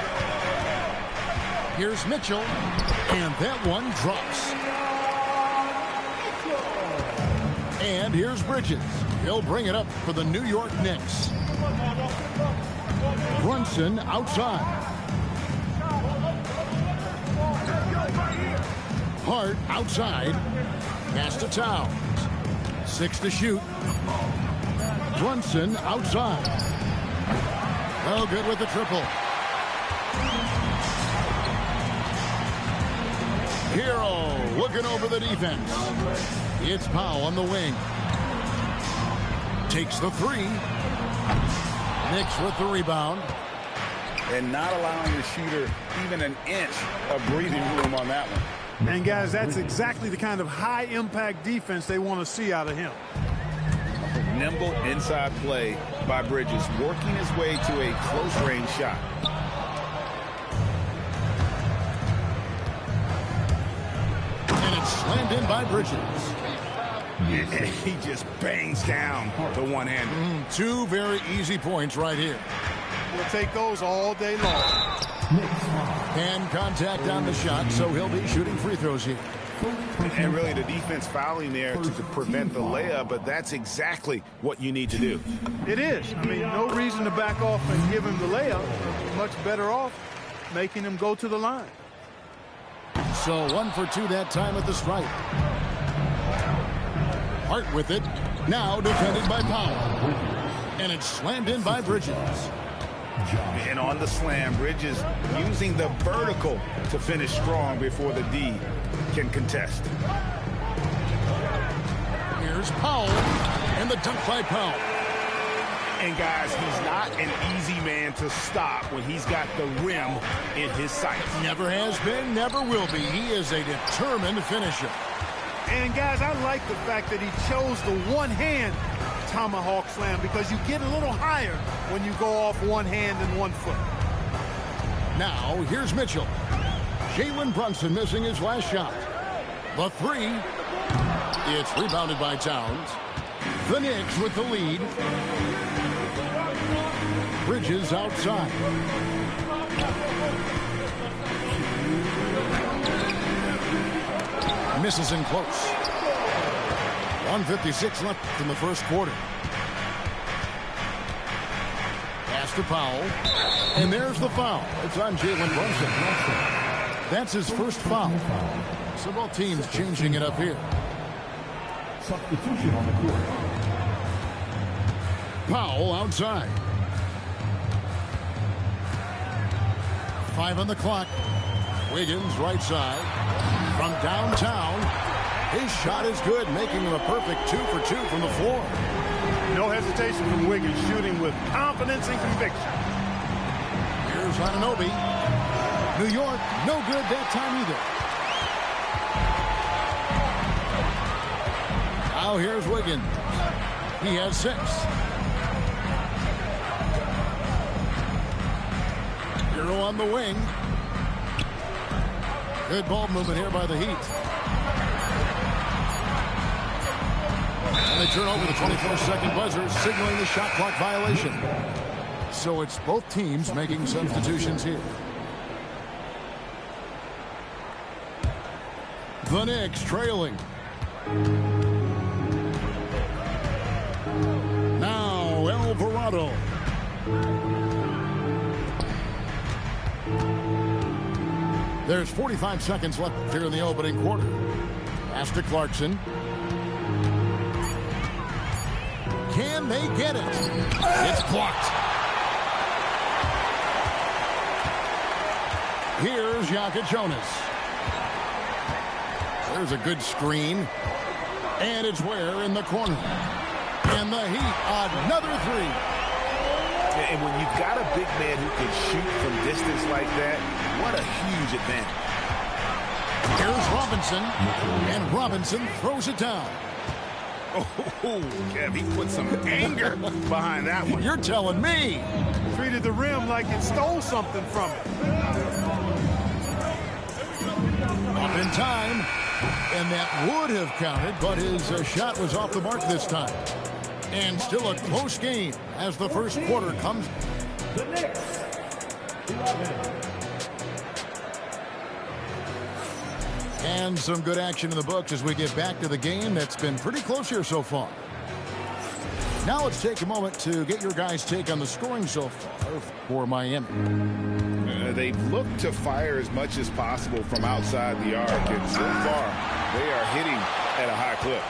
Here's Mitchell, and that one drops. And here's Bridges. He'll bring it up for the New York Knicks. Brunson outside. Hart outside. Pass to Towns. 6 to shoot. Brunson outside. Oh, good with the triple. Hero looking over the defense. It's Powell on the wing. Takes the three. Knicks with the rebound. And not allowing the shooter even an inch of breathing room on that one. And, guys, that's exactly the kind of high-impact defense they want to see out of him. Nimble inside play by Bridges, working his way to a close-range shot. And it's slammed in by Bridges. And he just bangs down the one-hander. Two very easy points right here. We'll take those all day long. And contact on the shot, so he'll be shooting free throws here. And really the defense fouling there to prevent the layup, but that's exactly what you need to do. It is. I mean, no reason to back off and give him the layup. Much better off making him go to the line. So 1 for 2 that time at the stripe. Hart with it. Now defended by Powell. And it's slammed in by Bridges. And on the slam, Bridges using the vertical to finish strong before the D can contest. Here's Powell, and the dunk by Powell. And guys, he's not an easy man to stop when he's got the rim in his sights. Never has been, never will be. He is a determined finisher. And guys, I like the fact that he chose the one-hand tomahawk slam because you get a little higher when you go off one hand and 1 foot. Now, here's Mitchell. Jalen Brunson missing his last shot. The three. It's rebounded by Towns. The Knicks with the lead. Bridges outside. Misses in close. 1:56 left in the first quarter. Pass to Powell. And there's the foul. It's on Jalen Brunson. That's his first foul. So both teams changing it up here. Substitution on the court. Powell outside. 5 on the clock. Wiggins right side. From downtown. His shot is good, making him a perfect 2 for 2 from the floor. No hesitation from Wiggins, shooting with confidence and conviction. Here's Anunoby. New York, no good that time either. Now here's Wiggins. He has 6. Hero on the wing. Good ball movement here by the Heat. And they turn over the 24-second buzzer, signaling the shot clock violation. So it's both teams making substitutions here. The Knicks trailing. Now Alvarado. There's 45 seconds left here in the opening quarter. Pass to Clarkson. Can they get it? It's blocked. Here's Jonas. There's a good screen. And it's Ware in the corner. And the Heat, another three. And when you've got a big man who can shoot from distance like that, what a huge advantage. Here's Robinson, and Robinson throws it down. Oh, Kev, he put some anger behind that one. You're telling me. Treated the rim like it stole something from it. Up in time, and that would have counted, but his shot was off the mark this time. And still a close game as the first quarter comes. The Knicks, 11. And some good action in the books as we get back to the game that's been pretty close here so far. Now let's take a moment to get your guys' take on the scoring so far for Miami. They've looked to fire as much as possible from outside the arc, and so far they are hitting at a high clip.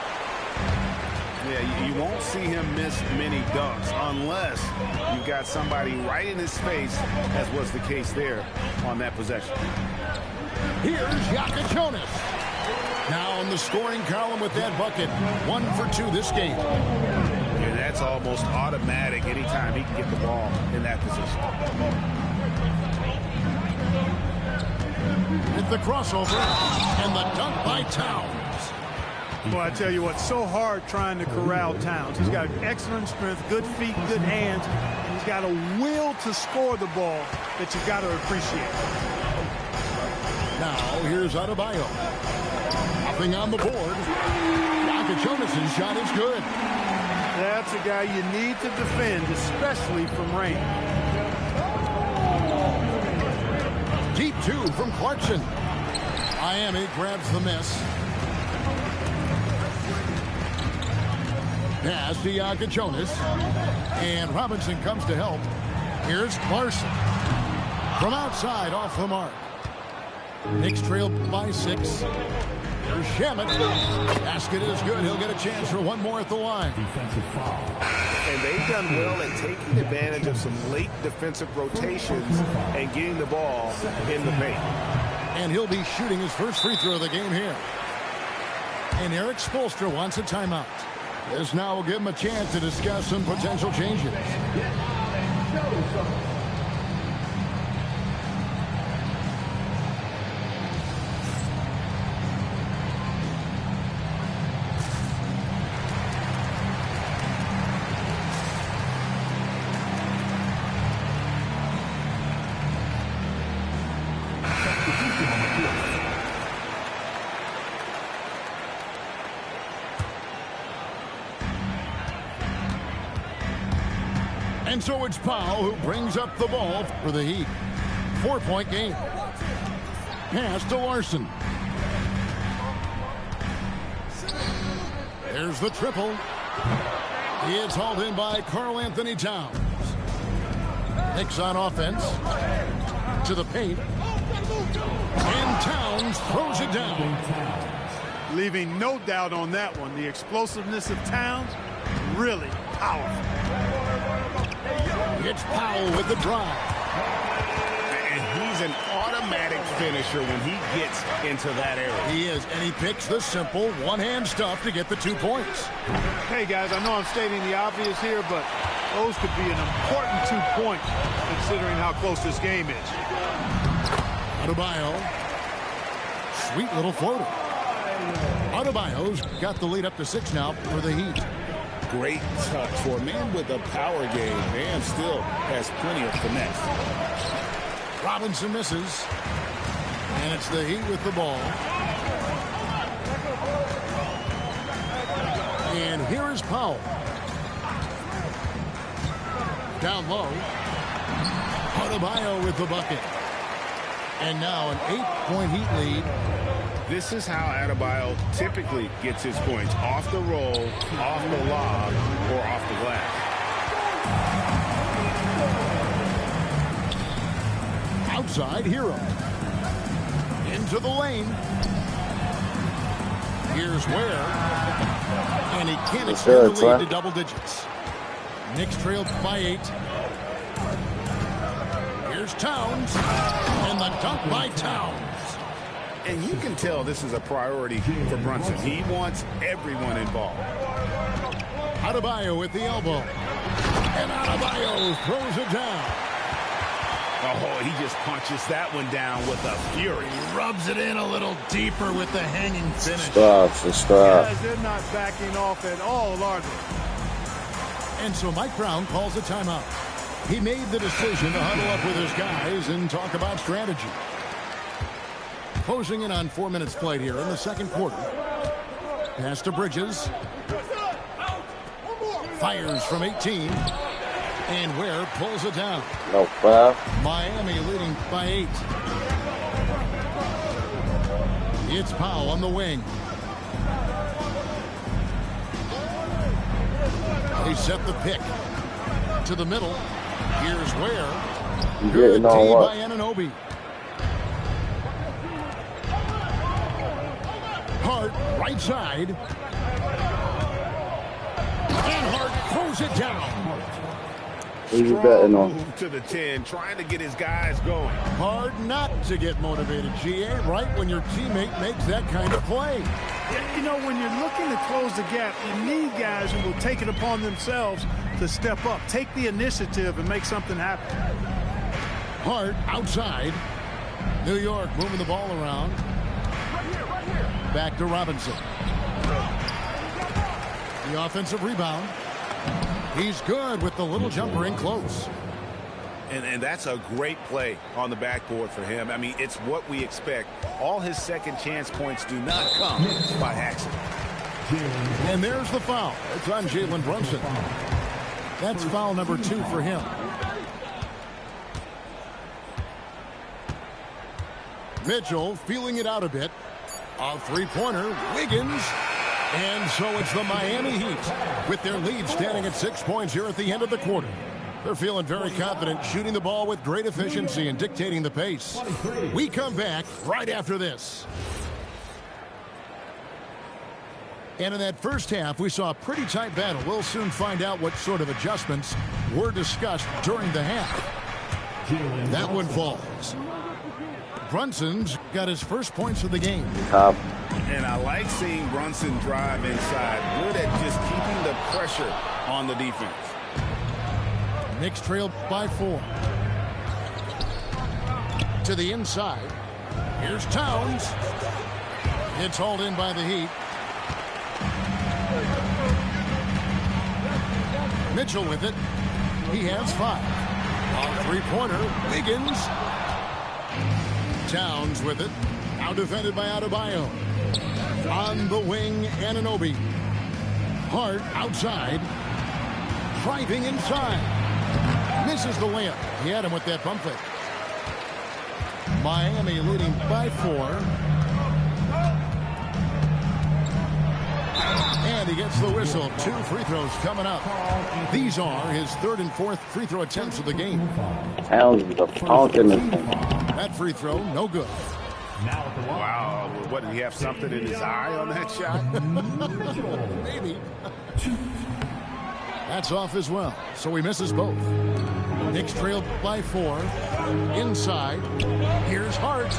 Yeah, you won't see him miss many dunks unless you've got somebody right in his face, as was the case there on that possession. Here's Yaka Jonas. Now in the scoring column with that bucket. 1 for 2 this game. And that's almost automatic anytime he can get the ball in that position. With the crossover and the dunk by Towns. Well, I tell you what, so hard trying to corral Towns. He's got excellent strength, good feet, good hands. And he's got a will to score the ball that you've got to appreciate. Now, here's Adebayo. Nothing on the board. Yaka Jonas' shot is good. That's a guy you need to defend, especially from range. Deep 2 from Clarkson. Miami grabs the miss. Pass to Yaka Jonas. And Robinson comes to help. Here's Clarkson. From outside, off the mark. Knicks trail by 6. Here's Shamet. Basket is good. He'll get a chance for one more at the line. Defensive foul. And they've done well at taking advantage of some late defensive rotations and getting the ball in the paint. And he'll be shooting his first free throw of the game here. And Eric Spoelstra wants a timeout. This now will give him a chance to discuss some potential changes. And so it's Powell who brings up the ball for the Heat. 4-point game. Pass to Larson. There's the triple. It's hauled in by Karl-Anthony Towns. Knicks on offense. To the paint. And Towns throws it down. Leaving no doubt on that one. The explosiveness of Towns, really powerful. It's Powell with the drive. And he's an automatic finisher when he gets into that area. He is, and he picks the simple one-hand stuff to get the 2 points. Hey, guys, I know I'm stating the obvious here, but those could be an important 2 points considering how close this game is. Adebayo. Sweet little floater. Adebayo's got the lead up to 6 now for the Heat. Great touch for a man with a power game and still has plenty of finesse. Robinson misses. And it's the Heat with the ball. And here is Powell. Down low. Adebayo with the bucket. And now an 8-point Heat lead. This is how Adebayo typically gets his points. Off the roll, off the lob, or off the glass. Outside Hero. Into the lane. Here's Ware. And he can't extend the lead to double digits. Knicks trailed by 8. Here's Towns. And the dunk by Towns. And you can tell this is a priority for Brunson. He wants everyone involved. Adebayo with the elbow. And Adebayo throws it down. Oh, he just punches that one down with a fury. He rubs it in a little deeper with the hanging finish. Stops. Guys, they're not backing off at all, are they? And so Mike Brown calls a timeout. He made the decision to huddle up with his guys and talk about strategy. Closing in on 4 minutes played here in the second quarter. Pass to Bridges. Fires from 18. And Ware pulls it down. No foul. Miami leading by 8. It's Powell on the wing. They set the pick to the middle. Here's Ware. Good D by Anunoby. Hart, right side. And Hart throws it down. Strong move to the 10, trying to get his guys going. Hard not to get motivated, GA, right when your teammate makes that kind of play. Yeah, you know, when you're looking to close the gap, you need guys who will take it upon themselves to step up, take the initiative, and make something happen. Hart outside. New York moving the ball around. Back to Robinson. The offensive rebound. He's good with the little jumper in close. And that's a great play on the backboard for him. I mean, it's what we expect. All his second chance points do not come by accident. And there's the foul. It's on Jalen Brunson. That's foul number 2 for him. Mitchell feeling it out a bit. A three-pointer. Wiggins. And so it's the Miami Heat with their lead standing at 6 points here at the end of the quarter. They're feeling very confident, shooting the ball with great efficiency and dictating the pace. We come back right after this. And in that first half, we saw a pretty tight battle. We'll soon find out what sort of adjustments were discussed during the half. That one falls. Brunson's got his first points of the game. And I like seeing Brunson drive inside. Good at just keeping the pressure on the defense. Knicks trail by 4. To the inside. Here's Towns. It's hauled in by the Heat. Mitchell with it. He has 5. A three-pointer. Wiggins. Towns with it. Now defended by Adebayo. On the wing, Anunoby. Hart outside. Driving inside. Misses the layup. He had him with that pump fake. Miami leading by 4. And he gets the whistle. 2 free throws coming up. These are his 3rd and 4th free throw attempts of the game. That free throw, no good. Wow, what, did he have something in his eye on that shot? Maybe. That's off as well, so he misses both. Knicks trail by 4. Inside. Here's Hart.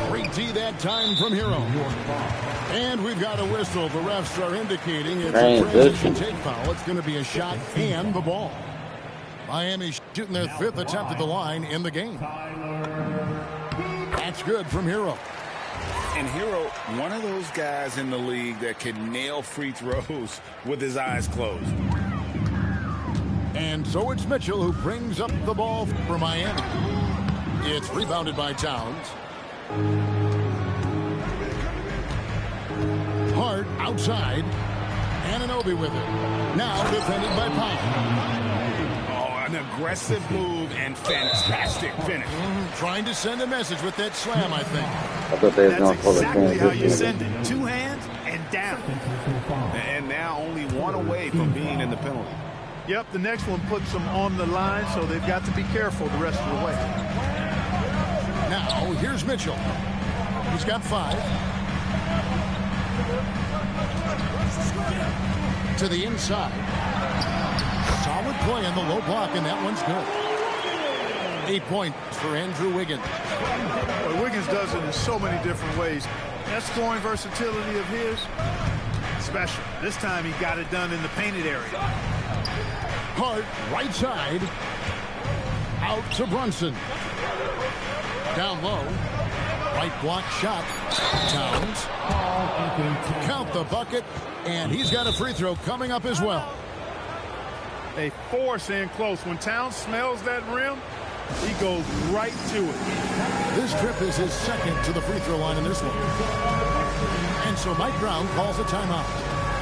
Great D that time from Hero. And we've got a whistle. The refs are indicating it's a transition take foul. It's going to be a shot and the ball. Miami shooting their 5th attempt at the line in the game. That's good from Hero. And Hero, one of those guys in the league that can nail free throws with his eyes closed. And so it's Mitchell who brings up the ball for Miami. It's rebounded by Towns. Hart outside. Anunoby with it. Now defended by Powell. An aggressive move and fantastic finish. Trying to send a message with that slam, I think. That's exactly how you send it. 2 hands and down. And now only 1 away from being in the penalty. Yep, the next one puts them on the line, so they've got to be careful the rest of the way. Now, here's Mitchell. He's got 5. To the inside. Solid play on the low block, and that one's good. 8 points for Andrew Wiggins. Well, Wiggins does it in so many different ways. That scoring versatility of his, it's special. This time he got it done in the painted area. Hart, right side. Out to Brunson. Down low. Right block shot. Towns. Count the bucket. And he's got a free throw coming up as well. They force in close. When Towns smells that rim, he goes right to it. This trip is his second to the free throw line in this one. And so Mike Brown calls a timeout.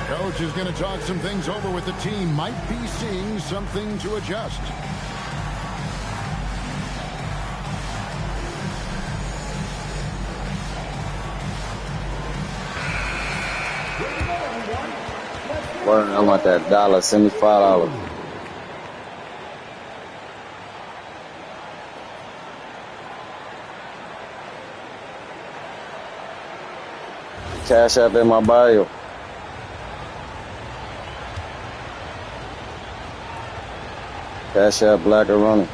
Coach is going to talk some things over with the team. Might be seeing something to adjust. I want that $1, send me $5. Cash App in my bio. Cash App Black or running.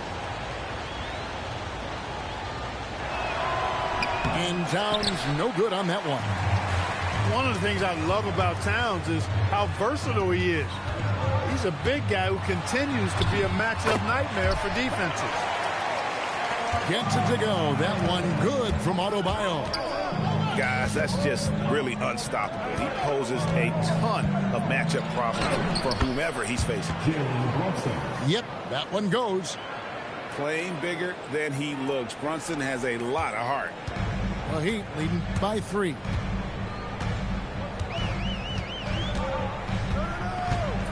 And Towns no good on that one. One of the things I love about Towns is how versatile he is. He's a big guy who continues to be a matchup nightmare for defenses. Gets it to go. That one good from Adebayo. Guys, that's just really unstoppable. He poses a ton of matchup problems for whomever he's facing. Yep, that one goes. Playing bigger than he looks. Brunson has a lot of heart. Well, Heat leading by 3.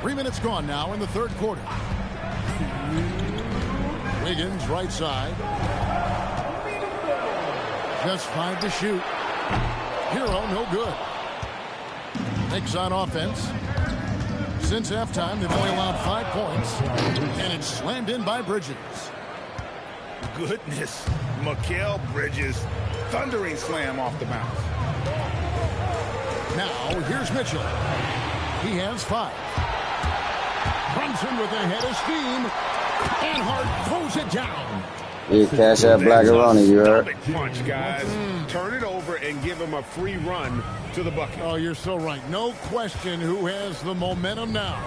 Three minutes gone now in the third quarter. Wiggins, right side. Just 5 to shoot. Hero, no good. Knicks on offense. Since halftime, they've only allowed 5 points. And it's slammed in by Bridges. Goodness. Mikal Bridges. Thundering slam off the bounce. Now, here's Mitchell. He has 5. Brunson with a head of steam. And Hart throws it down. Yeah, Cash App Black or running, you heard? Punch, guys. Turn it over and give him a free run to the bucket. Oh, you're so right. No question who has the momentum now.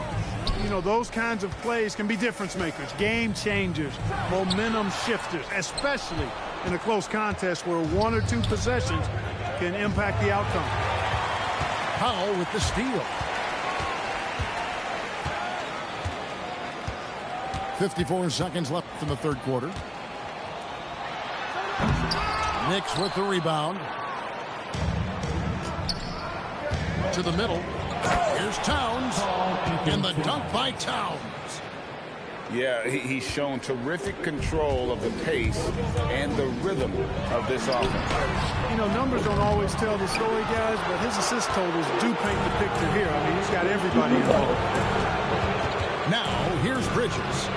You know, those kinds of plays can be difference makers, game changers, momentum shifters, especially in a close contest where 1 or 2 possessions can impact the outcome. Powell with the steal. 54 seconds left in the third quarter. Knicks with the rebound. To the middle. Here's Towns. And the dunk by Towns. Yeah, he's shown terrific control of the pace and the rhythm of this offense. You know, numbers don't always tell the story, guys, but his assist totals do paint the picture here. I mean, he's got everybody involved. Now, here's Bridges.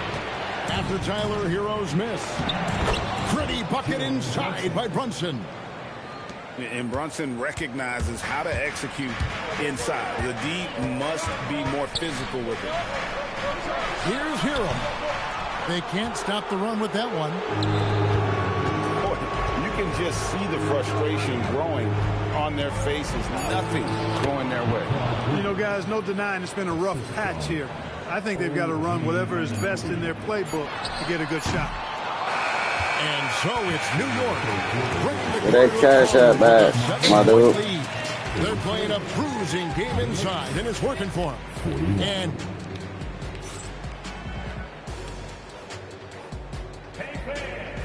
After Tyler Hero's miss. Pretty bucket inside by Brunson. And Brunson recognizes how to execute inside. The D must be more physical with it. Here's Hero. They can't stop the run with that one. Boy, you can just see the frustration growing on their faces. Nothing going their way. You know, guys, no denying it's been a rough patch here. I think they've got to run whatever is best in their playbook to get a good shot. And so it's New York. They Cash App back, my dude. They're playing a bruising game inside, and it's working for them. And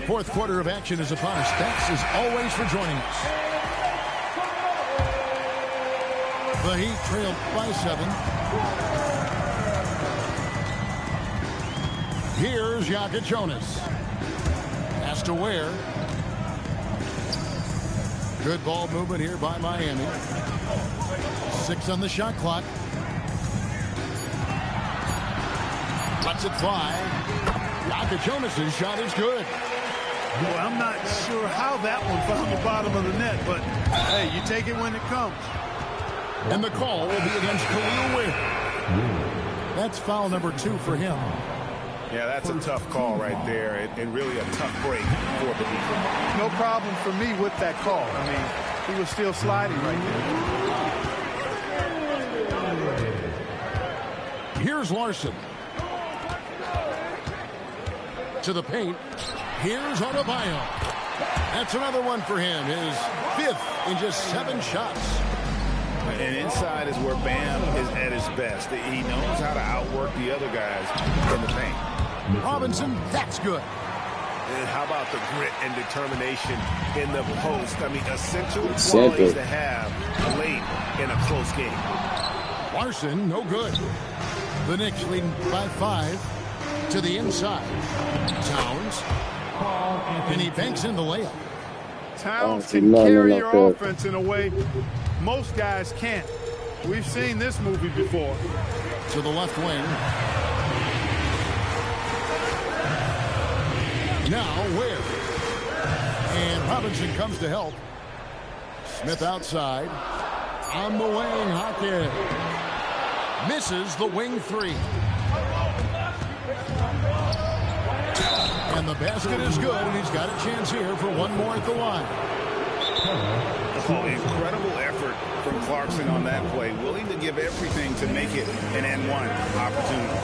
fourth quarter of action is upon us. Thanks as always for joining us. The Heat trailed by 7. Here's Jokic Jonas. Has to Ware. Good ball movement here by Miami. 6 on the shot clock. Lets it fly. Jokic Jonas' shot is good. Boy, I'm not sure how that one found the bottom of the net, but hey, you take it when it comes. And the call will be against Khalil Ware. That's foul number 2 for him. Yeah, that's a tough call right there, and really a tough break for the defense. No problem for me with that call. I mean, he was still sliding right there. Here's Larson. To the paint. Here's Adebayo. That's another one for him. His 5th in just 7 shots. And inside is where Bam is at his best. He knows how to outwork the other guys in the paint. Robinson, that's good. And how about the grit and determination in the post? I mean, essential qualities to have late in a close game. Larson, no good. The Knicks leading by 5 to the inside. Towns. And he banks in the layup. Towns can carry your offense in a way most guys can't. We've seen this movie before. To the left wing. Now Ware. And Robinson comes to help. Smith outside. On the wing, Hockey. Misses the wing 3. And the basket is good, and he's got a chance here for one more at the line. Oh, incredible effort from Clarkson on that play. Willing to give everything to make it an N1 opportunity.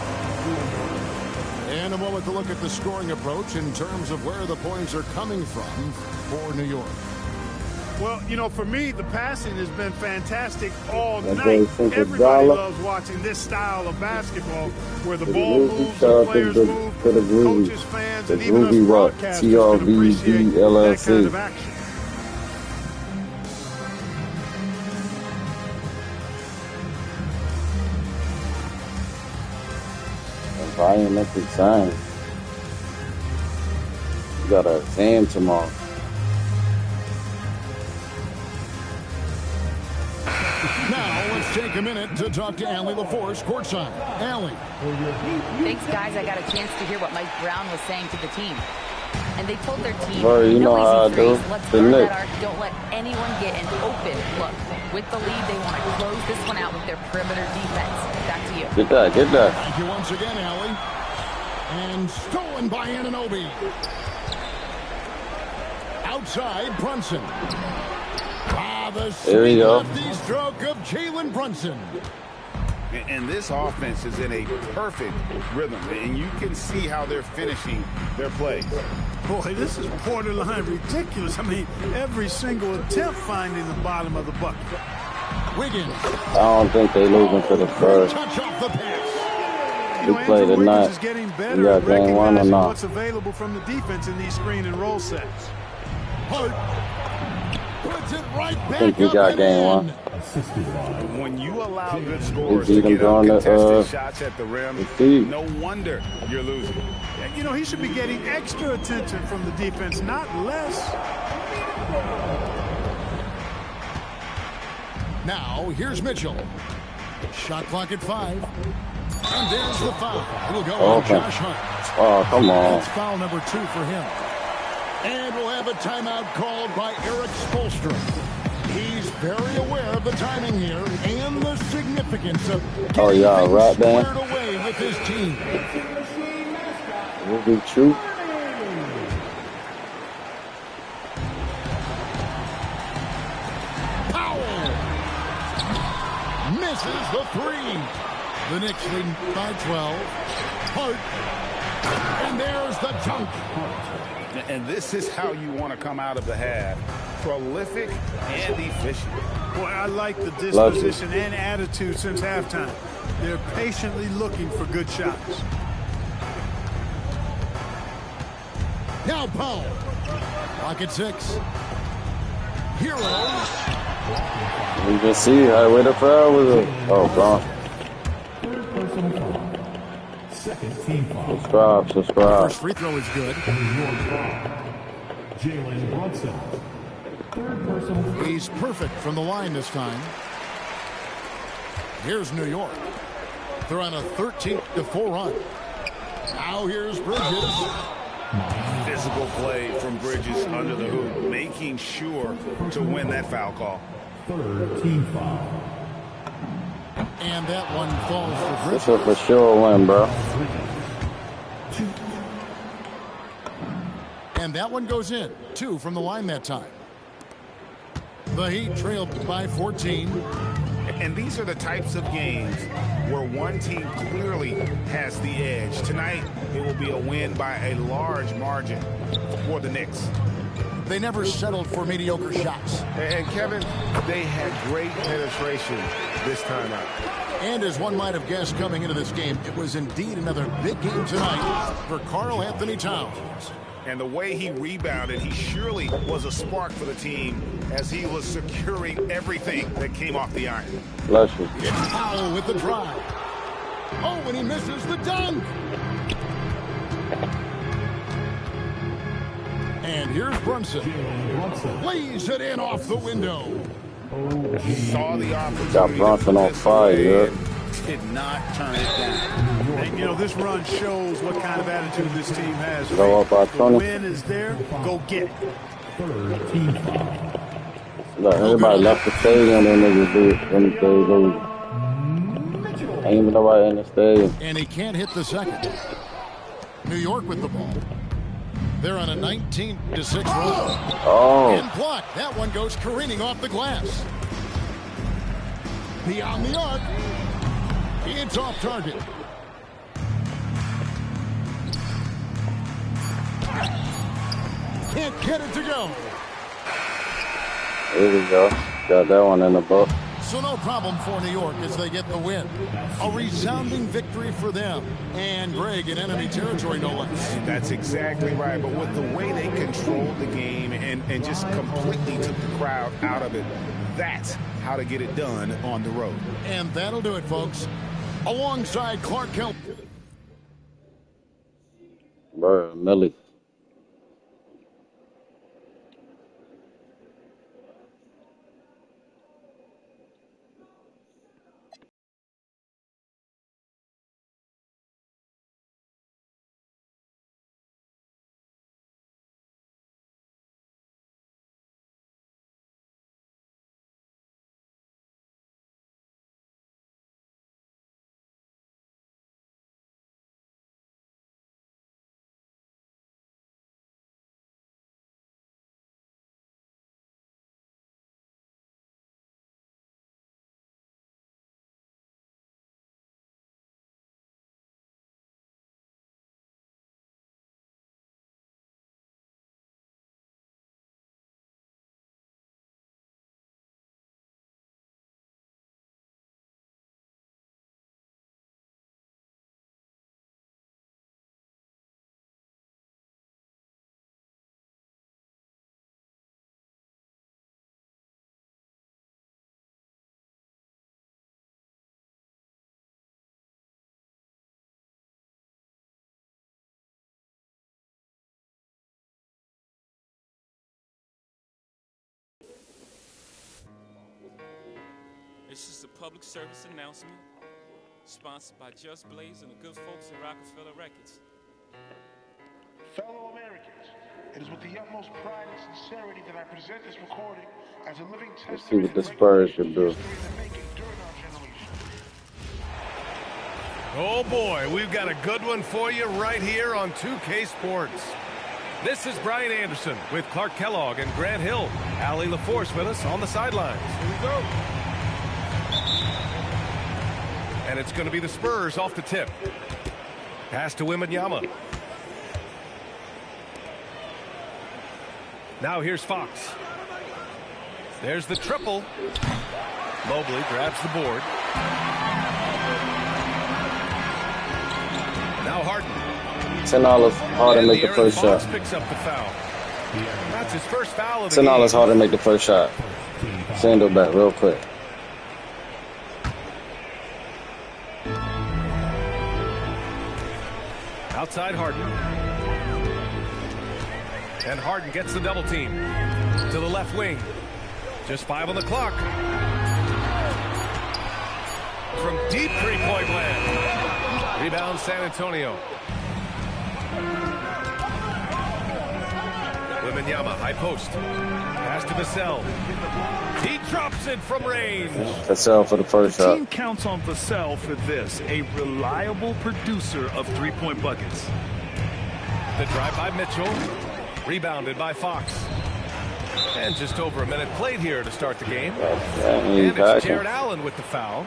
And a moment to look at the scoring approach in terms of where the points are coming from for New York. Well, you know, for me, the passing has been fantastic all night. Everybody loves watching this style of basketball where the ball moves, the players move, coaches, fans, and even us broadcasters can appreciate that kind of action. Biometric sign. You got an exam tomorrow. Now let's take a minute to talk to Allie LaForce courtside. Allie. Thanks, guys. I got a chance to hear what Mike Brown was saying to the team. And they told their team, Bro, you know how I do. Let's learn that arc. Don't let anyone get an open look. With the lead, they want to close this one out with their perimeter defense. Back to you. Get that, get that. Thank you once again, Allie. And stolen by Anunoby. Outside, Brunson. There we go. The stroke of Jalen Brunson. And this offense is in a perfect rhythm, and you can see how they're finishing their plays. Boy, this is borderline ridiculous. I mean, every single attempt finding the bottom of the bucket. Wiggins. I don't think they losing for the first. Touch off the pass. We play tonight. You got game 1 or not? What's available from the defense in these screen and roll sets. Hart puts it right back. I think we got game 1. When you allow good scorers to get uncontested shots at the rim, no wonder you're losing. You know, he should be getting extra attention from the defense, not less. Now, here's Mitchell. Shot clock at 5. And there's the foul. It'll go on Josh Hart. Oh, come on. That's foul number 2 for him. And we'll have a timeout called by Eric Spoelstra. He's very aware of the timing here and the significance of getting things squared away with his team. Will be true. Powell misses the 3. The Knicks leading by 12. Hart. And there's the dunk. And this is how you want to come out of the half. Prolific and efficient. Boy, I like the disposition and attitude since halftime. They're patiently looking for good shots. Now Powell. Clock at 6. Heroes. You can see where the foul was. Oh, gone. Subscribe. First free throw is good. Jalen Brunson. Third personal. He's perfect from the line this time. Here's New York. They're on a 13-4 run. Now here's Bridges. Physical play from Bridges under the hoop, making sure to win that foul call. Third team foul. And that one falls for Bridges. This is for sure win, bro. And that one goes in. 2 from the line that time. The Heat trailed by 14. And these are the types of games where one team clearly has the edge. Tonight, it will be a win by a large margin for the Knicks. They never settled for mediocre shots. And Kevin, they had great penetration this time out. And as one might have guessed coming into this game, it was indeed another big game tonight for Karl Anthony Towns. And the way he rebounded, he surely was a spark for the team as he was securing everything that came off the iron. Bless you. It's Powell with the drive. Oh, and he misses the dunk. And here's Brunson. Lays it in off the window. Saw the opportunity. Got Brunson on fire. Did not turn it down. And, you know, this run shows what kind of attitude this team has. Go up by The 20. win is there. Go get it. Look, everybody left the stadium and niggas do anything lose. Ain't even nobody in the stadium. And he can't hit the second. New York with the ball. They're on a 19-6 run. Oh. And blocked. That one goes careening off the glass. Beyond the arc. It's off target. Can't get it to go. There we go. Got that one in the book. So no problem for New York as they get the win. A resounding victory for them. And Greg in enemy territory, no less. That's exactly right. But with the way they controlled the game and just completely took the crowd out of it, that's how to get it done on the road. And that'll do it, folks. Alongside Clark Kelly. Bro, Millie. It's just a public service announcement sponsored by Just Blaze and the good folks at Rockefeller Records. Fellow Americans, it is with the utmost pride and sincerity that I present this recording as a living Let's see what the Spurs can do. Oh boy, we've got a good one for you right here on 2K Sports. This is Brian Anderson with Clark Kellogg and Grant Hill. Allie LaForce with us on the sidelines. Here we go. And it's going to be the Spurs off the tip. Pass to Wembanyama. Now here's Fox. There's the triple. Mobley grabs the board. Now Harden. $10 hard to make the first shot. Picks up the foul. That's his first foul of the $10 game. hard to make the first shot. Send it back real quick. Outside Harden. And Harden gets the double team to the left wing. Just 5 on the clock. From deep three-point land. Rebound San Antonio. Wembanyama, high post. Pass to Vassell. He drops it from range. Vassell for the first The shot. team counts on Vassell for this, a reliable producer of three-point buckets. The drive by Mitchell. Rebounded by Fox. And just over a minute played here to start the game. And And it's Jared Allen with the foul.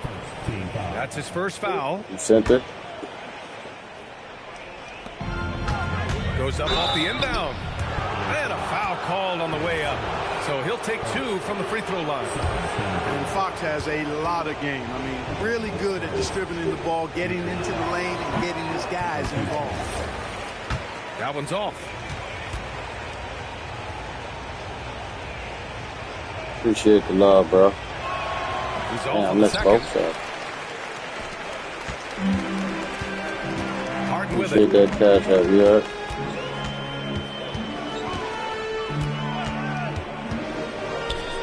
That's his first foul. Center. Goes up off the inbound. And a foul called on the way up. So he'll take 2 from the free throw line. And Fox has a lot of game. I mean, really good at distributing the ball, getting into the lane, and getting his guys involved. That one's off. Appreciate the love, bro. He's Man, off I on the missed second. both sides. Harden with Appreciate it. that cash out, you heard?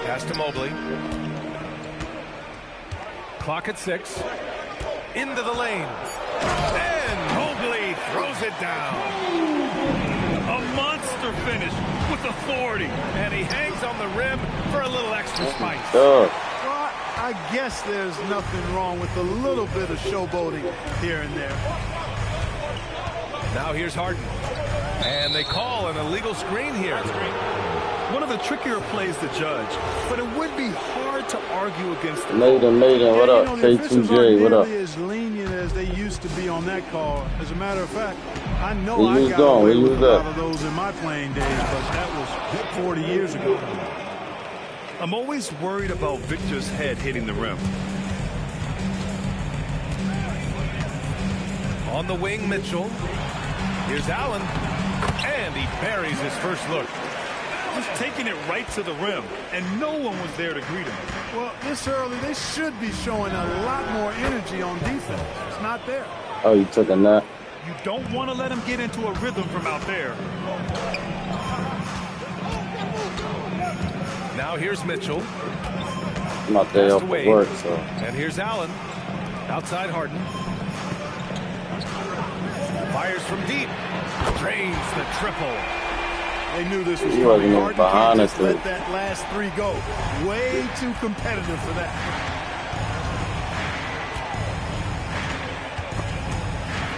Pass to Mobley. Clock at 6. Into the lane. And Mobley throws it down. A monster finish with authority. And he hangs on the rim for a little extra spice. Well, I guess there's nothing wrong with a little bit of showboating here and there. Now here's Harden. And they call an illegal screen here. One of the trickier plays to judge, but it would be hard to argue against the Maiden, what up? K2J, what up? As lenient as they used to be on that call. As a matter of fact, I know Where you I was got going? away Where you with was a lot at? of those in my playing days, but that was 40 years ago. I'm always worried about Victor's head hitting the rim. On the wing, Mitchell. Here's Allen. And he buries his first look. Just taking it right to the rim, and no one was there to greet him. Well, this early, they should be showing a lot more energy on defense. It's not there. Oh, you took a nap? You don't want to let him get into a rhythm from out there. Now here's Mitchell. I'm out there off away. of work, so. And here's Allen. Outside Harden. Fires from deep. Drains the triple. They knew this was He coming. wasn't even Harden behind can't it, just too. let that last 3 go. Way too competitive for that.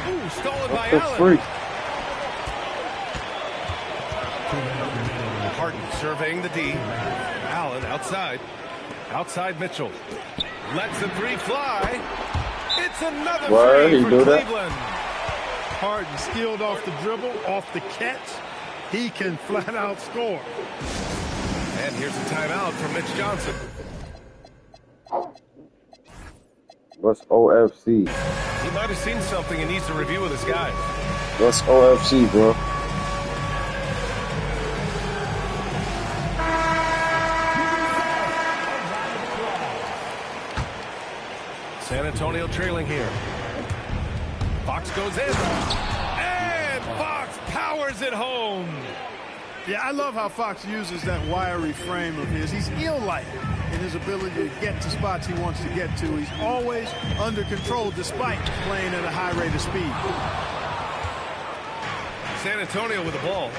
Ooh, stolen by What the Allen. freak? Harden surveying the D. Allen outside. Outside Mitchell. Lets the 3 fly. It's another Word, 3 he for do that? Cleveland. Harden skilled off the dribble, off the catch. He can flat out score. And here's a timeout from Mitch Johnson. What's OFC? He might have seen something and needs to review with his guys. What's OFC, bro? San Antonio trailing here. Fox goes in. And Fox powers it home. Yeah, I love how Fox uses that wiry frame of his. He's eel-like in his ability to get to spots he wants to get to. He's always under control despite playing at a high rate of speed. San Antonio with the ball.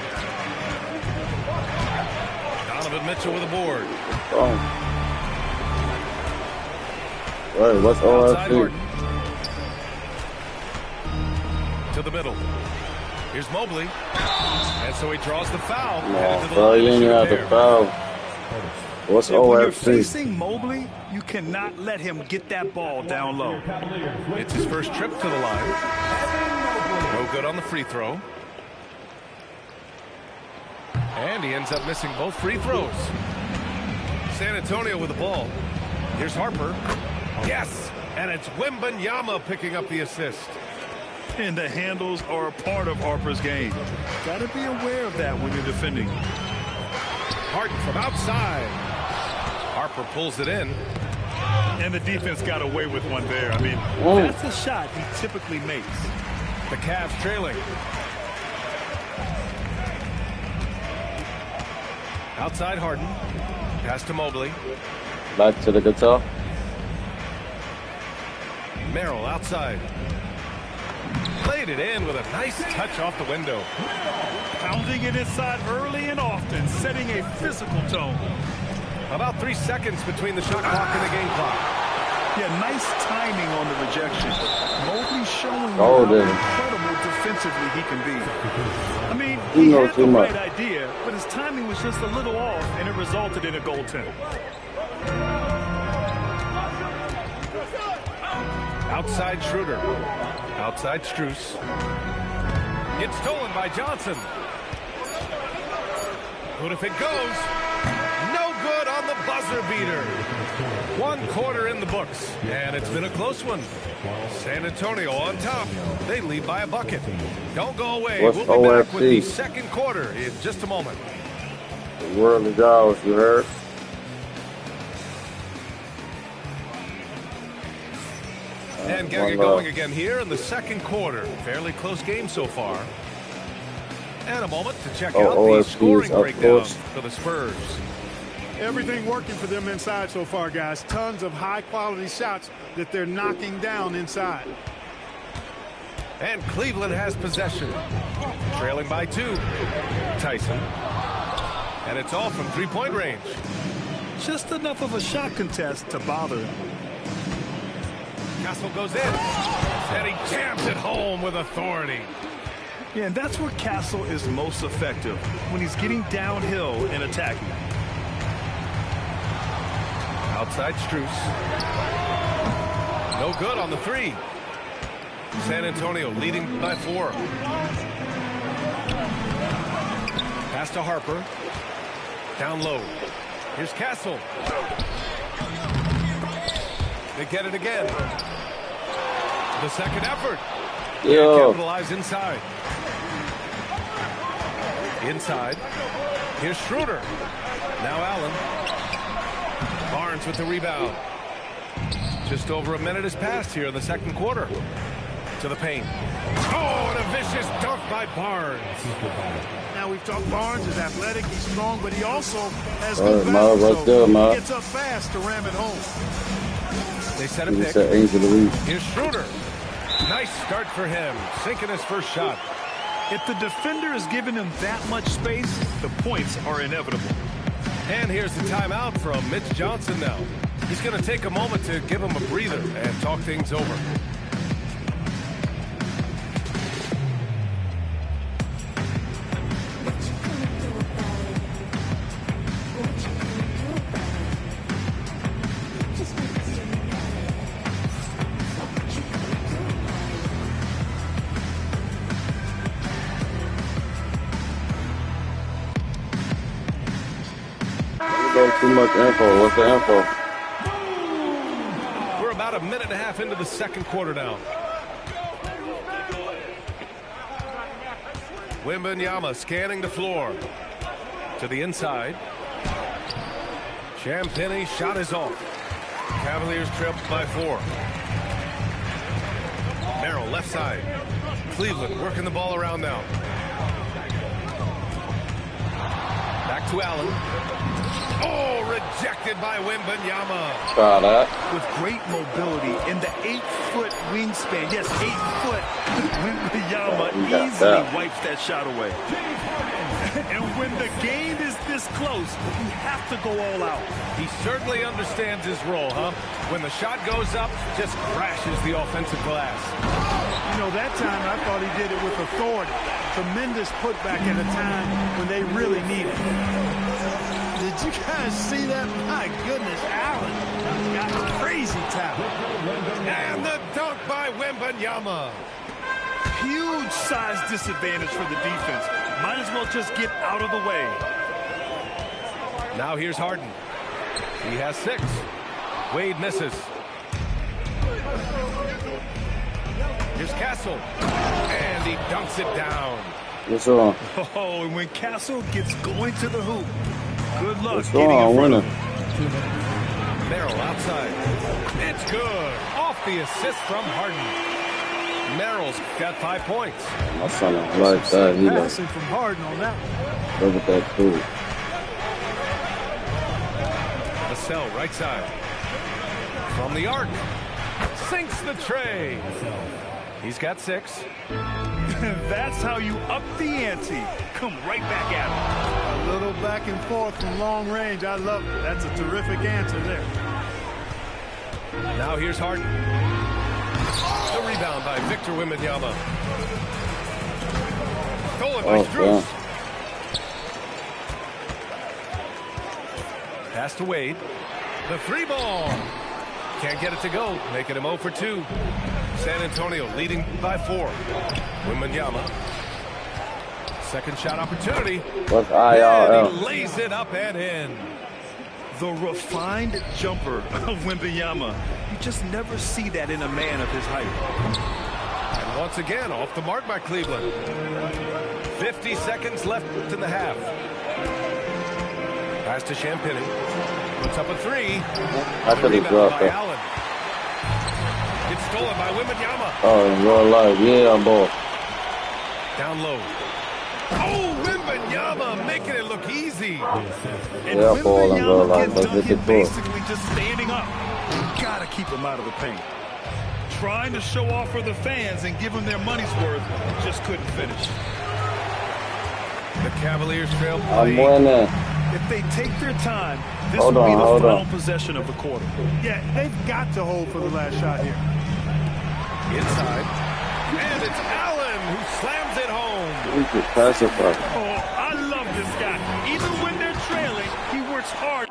Donovan Mitchell with a board. Oh. Wait, what's Outside OFC? Harden. To the middle. Here's Mobley. And so he draws the foul. Headed to No, the bro, line you to ain't shoot even have there. to foul. What's When you're OFC? facing Mobley, you cannot let him get that ball down low. It's his first trip to the line. No good on the free throw. And he ends up missing both free throws. San Antonio with the ball. Here's Harper. Yes! And it's Wembanyama picking up the assist. And the handles are a part of Harper's game. Got to be aware of that when you're defending. Harden from outside. Harper pulls it in. And the defense got away with one there. I mean, Oh. that's a shot he typically makes. The Cavs trailing. Outside Harden. Pass to Mobley. Back to the guitar. Merrill outside. Played it in with a nice touch off the window. Pounding it inside early and often, setting a physical tone. About 3 seconds between the shot clock and the game clock. Yeah, nice timing on the rejection. Mobley showing Oh, how damn. incredible defensively he can be. I mean, You he know had too the much. right idea, but his timing was just a little off, and it resulted in a goaltend. Outside Schroeder. Outside Strus. It's stolen by Johnson. Good if it goes. No good on the buzzer beater. 1 quarter in the books, and it's been a close one. San Antonio on top. They lead by a bucket. Don't go away. What's We'll be back with the OFC? second quarter in just a moment. The world of Jaws, you heard? And getting it going again here in the second quarter. Fairly close game so far. And a moment to check out the OFC, scoring of breakdown course. for the Spurs. Everything working for them inside so far, guys. Tons of high-quality shots that they're knocking down inside. And Cleveland has possession. Trailing by 2. Tyson. And it's all from three-point range. Just enough of a shot contest to bother him. Castle goes in. And he jams it home with authority. Yeah, and that's where Castle is most effective, when he's getting downhill and attacking. Outside Strus. No good on the 3. San Antonio leading by 4. Pass to Harper. Down low. Here's Castle. They get it again. The second effort. Yo. Capitalize inside. Inside. Here's Schroeder. Now Allen. Barnes with the rebound. Just over a minute has passed here in the second quarter. To the paint. Oh, and a vicious dunk by Barnes. Now we've talked Barnes is athletic, he's strong, but he also has All good right, balance, Ma, right there, so Ma. he gets up fast to ram it home. They set a He pick. said Angel Louise. Here's Schroeder. Nice start for him. Sinking his first shot. If the defender is giving him that much space, the points are inevitable. And here's the timeout from Mitch Johnson now. He's going to take a moment to give him a breather and talk things over. Too much info. What's the info? We're about a minute and a half into the second quarter now. Wembanyama scanning the floor. To the inside. Champagny shot is off. Cavaliers trail by 4. Merrill left side. Cleveland working the ball around now. Back to Allen. Oh, rejected by Wembanyama. Try that. With great mobility in the 8-foot wingspan. Yes, 8 foot. Wembanyama easily wipes that shot away. And when the game is this close, you have to go all out. He certainly understands his role, huh? When the shot goes up, just crashes the offensive glass. You know, that time I thought he did it with authority. Tremendous putback at a time when they really need it. Did you guys see that? My goodness, Allen got crazy talent. And the dunk by Wembanyama. Huge size disadvantage for the defense. Might as well just get out of the way. Now here's Harden. He has 6. Wade misses. Here's Castle. And he dunks it down. What's wrong? Oh, and when Castle gets going to the hoop, good luck What's getting wrong? in front of Winning. him. Merrill outside. It's good. Off the assist from Harden. Merrill's got 5 points. My son like that. He like, Passing from Harden on that one. look at that too. Vassell right side. From the arc. Sinks the tray. He's got 6. That's how you up the ante. Come right back at him. A little back and forth from long range. I love it. That's a terrific answer there. Now here's Harden. The rebound by Victor Wembanyama. Stolen by Strus. Pass to Wade. The 3-ball. Can't get it to go. Making him 0 for 2. San Antonio leading by 4. Wembanyama. Second shot opportunity. What's And IRL? he lays it up and in. The refined jumper of Wembanyama. You just never see that in a man of his height. And once again, off the mark by Cleveland. 50 seconds left in the half. Pass to Champagny. Puts up a 3. I could have dropped by that. Allen. Gets stolen by Wembanyama. Oh, in real life. Yeah, boy. Down low. Oh, Wembanyama making it look easy. And Yeah, ball in real life. can Let's dunk get it it to it. basically just standing up. You gotta keep him out of the paint. Trying to show off for the fans and give them their money's worth, just couldn't finish. The Cavaliers trail I'm play. winning. If they take their time, this Hold will be on, the hold final on. possession of the quarter. Yeah, they've got to hold for the last shot here. Inside. And it's Allen who slams it home. We could pacify. Oh, I love this guy. Even when they're trailing, he works hard.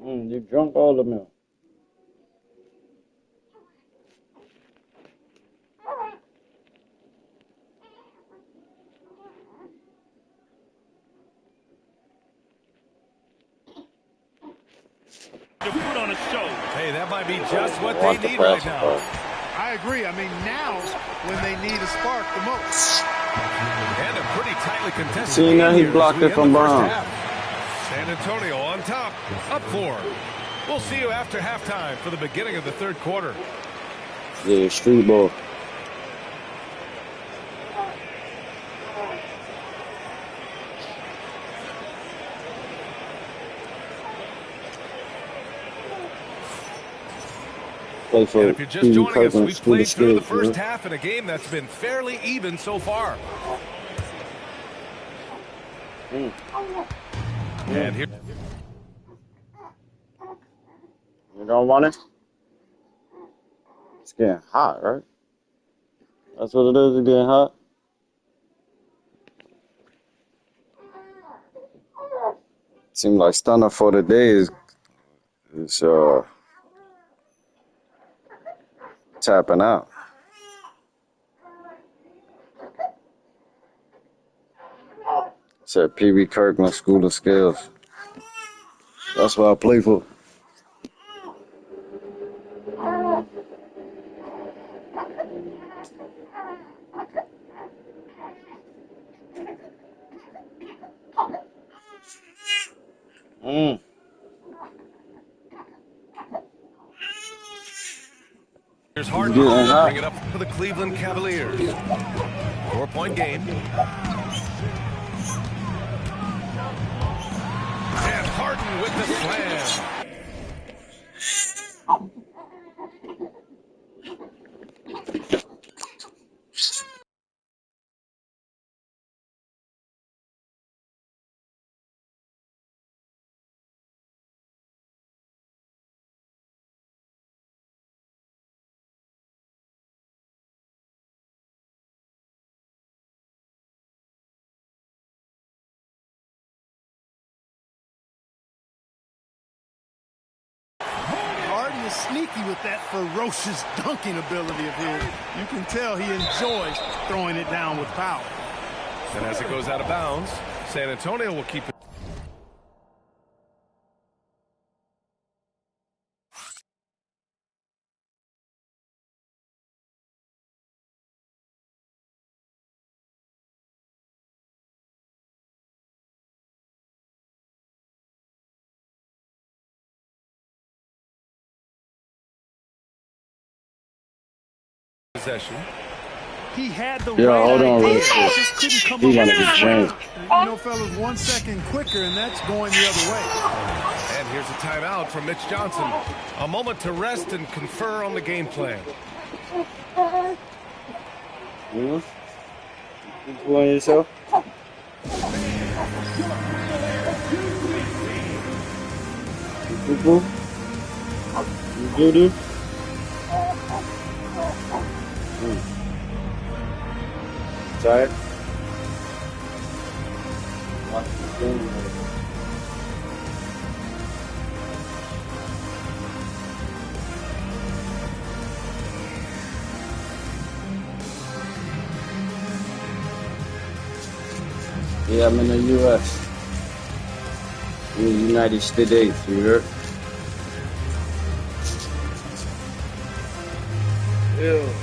You drunk all of milk. To put on a show. Hey, that might be just what Want they to need right pacify. now. I agree. I mean, now's when they need a spark the most. And a pretty tightly contested See, now game he here as blocked we it end from the first behind. half. San Antonio on top, up 4. We'll see you after halftime for the beginning of the third quarter. Yeah, street ball. Play for And if you're just Stevie joining us, Kirkland we've School of played through the Skills, first man. half in a game that's been fairly even so far. And here, You don't want it? It's getting hot, right? That's what it is, it's getting hot. Seems like stunner for the day is tapping out. Said Pee-wee Kirkland School of Skills. That's what I play for. here's Harden Getting to hot. bring it up for the Cleveland Cavaliers. 4-point game. And Harden with the slam. Harden is sneaky with that ferocious dunking ability of his. You can tell he enjoys throwing it down with power. And as it goes out of bounds, San Antonio will keep it. Possession. He had the Yeah, right hold on idea. real quick. Just couldn't come He up wanna with be it. changed. You know, fellas, 1 second quicker, and that's going the other way. And here's a timeout from Mitch Johnson. A moment to rest and confer on the game plan. You playing yourself? You poo-poo? You doo-doo? Tired? Yeah, I'm in the U.S. In the United States, you heard? Yeah.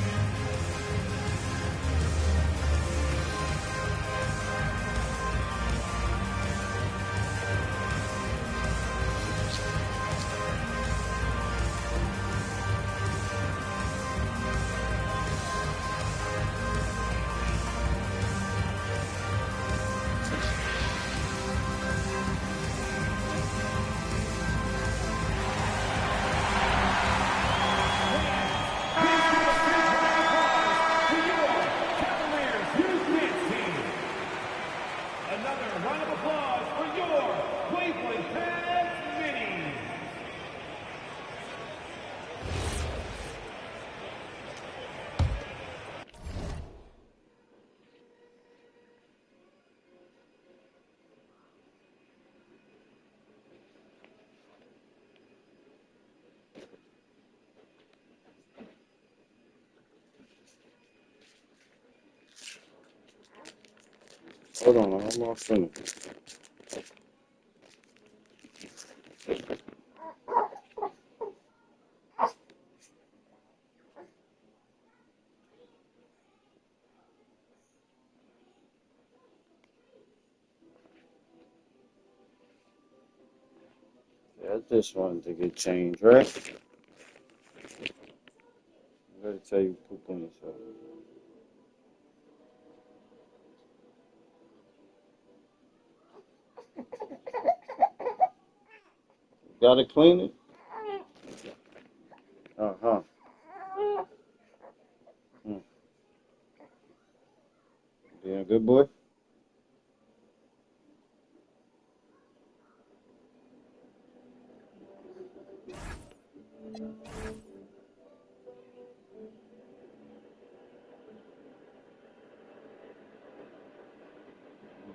Hold on, I'm almost finished. Yeah, I just wanted to get changed, right? I'm gonna tell you poop on yourself. Gotta clean it? Uh-huh. Being a good boy?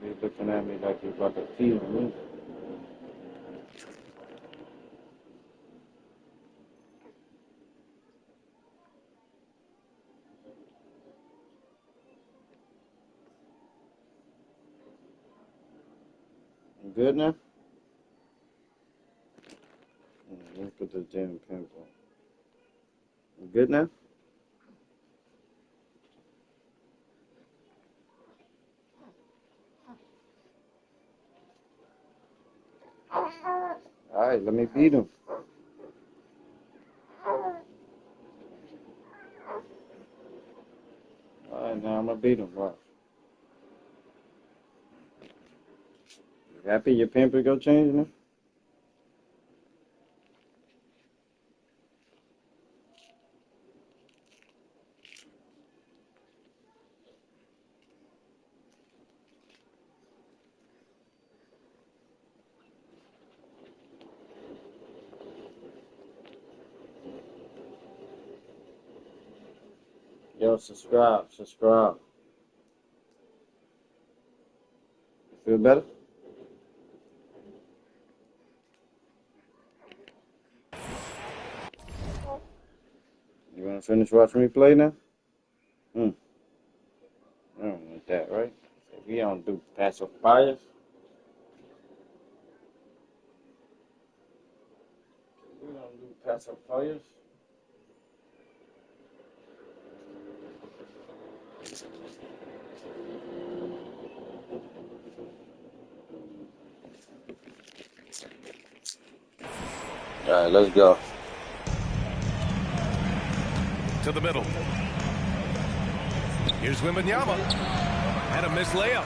You're looking at me like you're about to feed me. You good now? Look at the damn pimple. You good now? Alright, let me beat him. Alright, now I'm gonna beat him. Watch. You happy your pamper go change now? Yo, subscribe. You feel better? You wanna finish watching me play now? I don't want that, right? We don't do passive fires. We don't do passive fires. All right, let's go. To the middle. Here's Wembanyama. And a missed layup.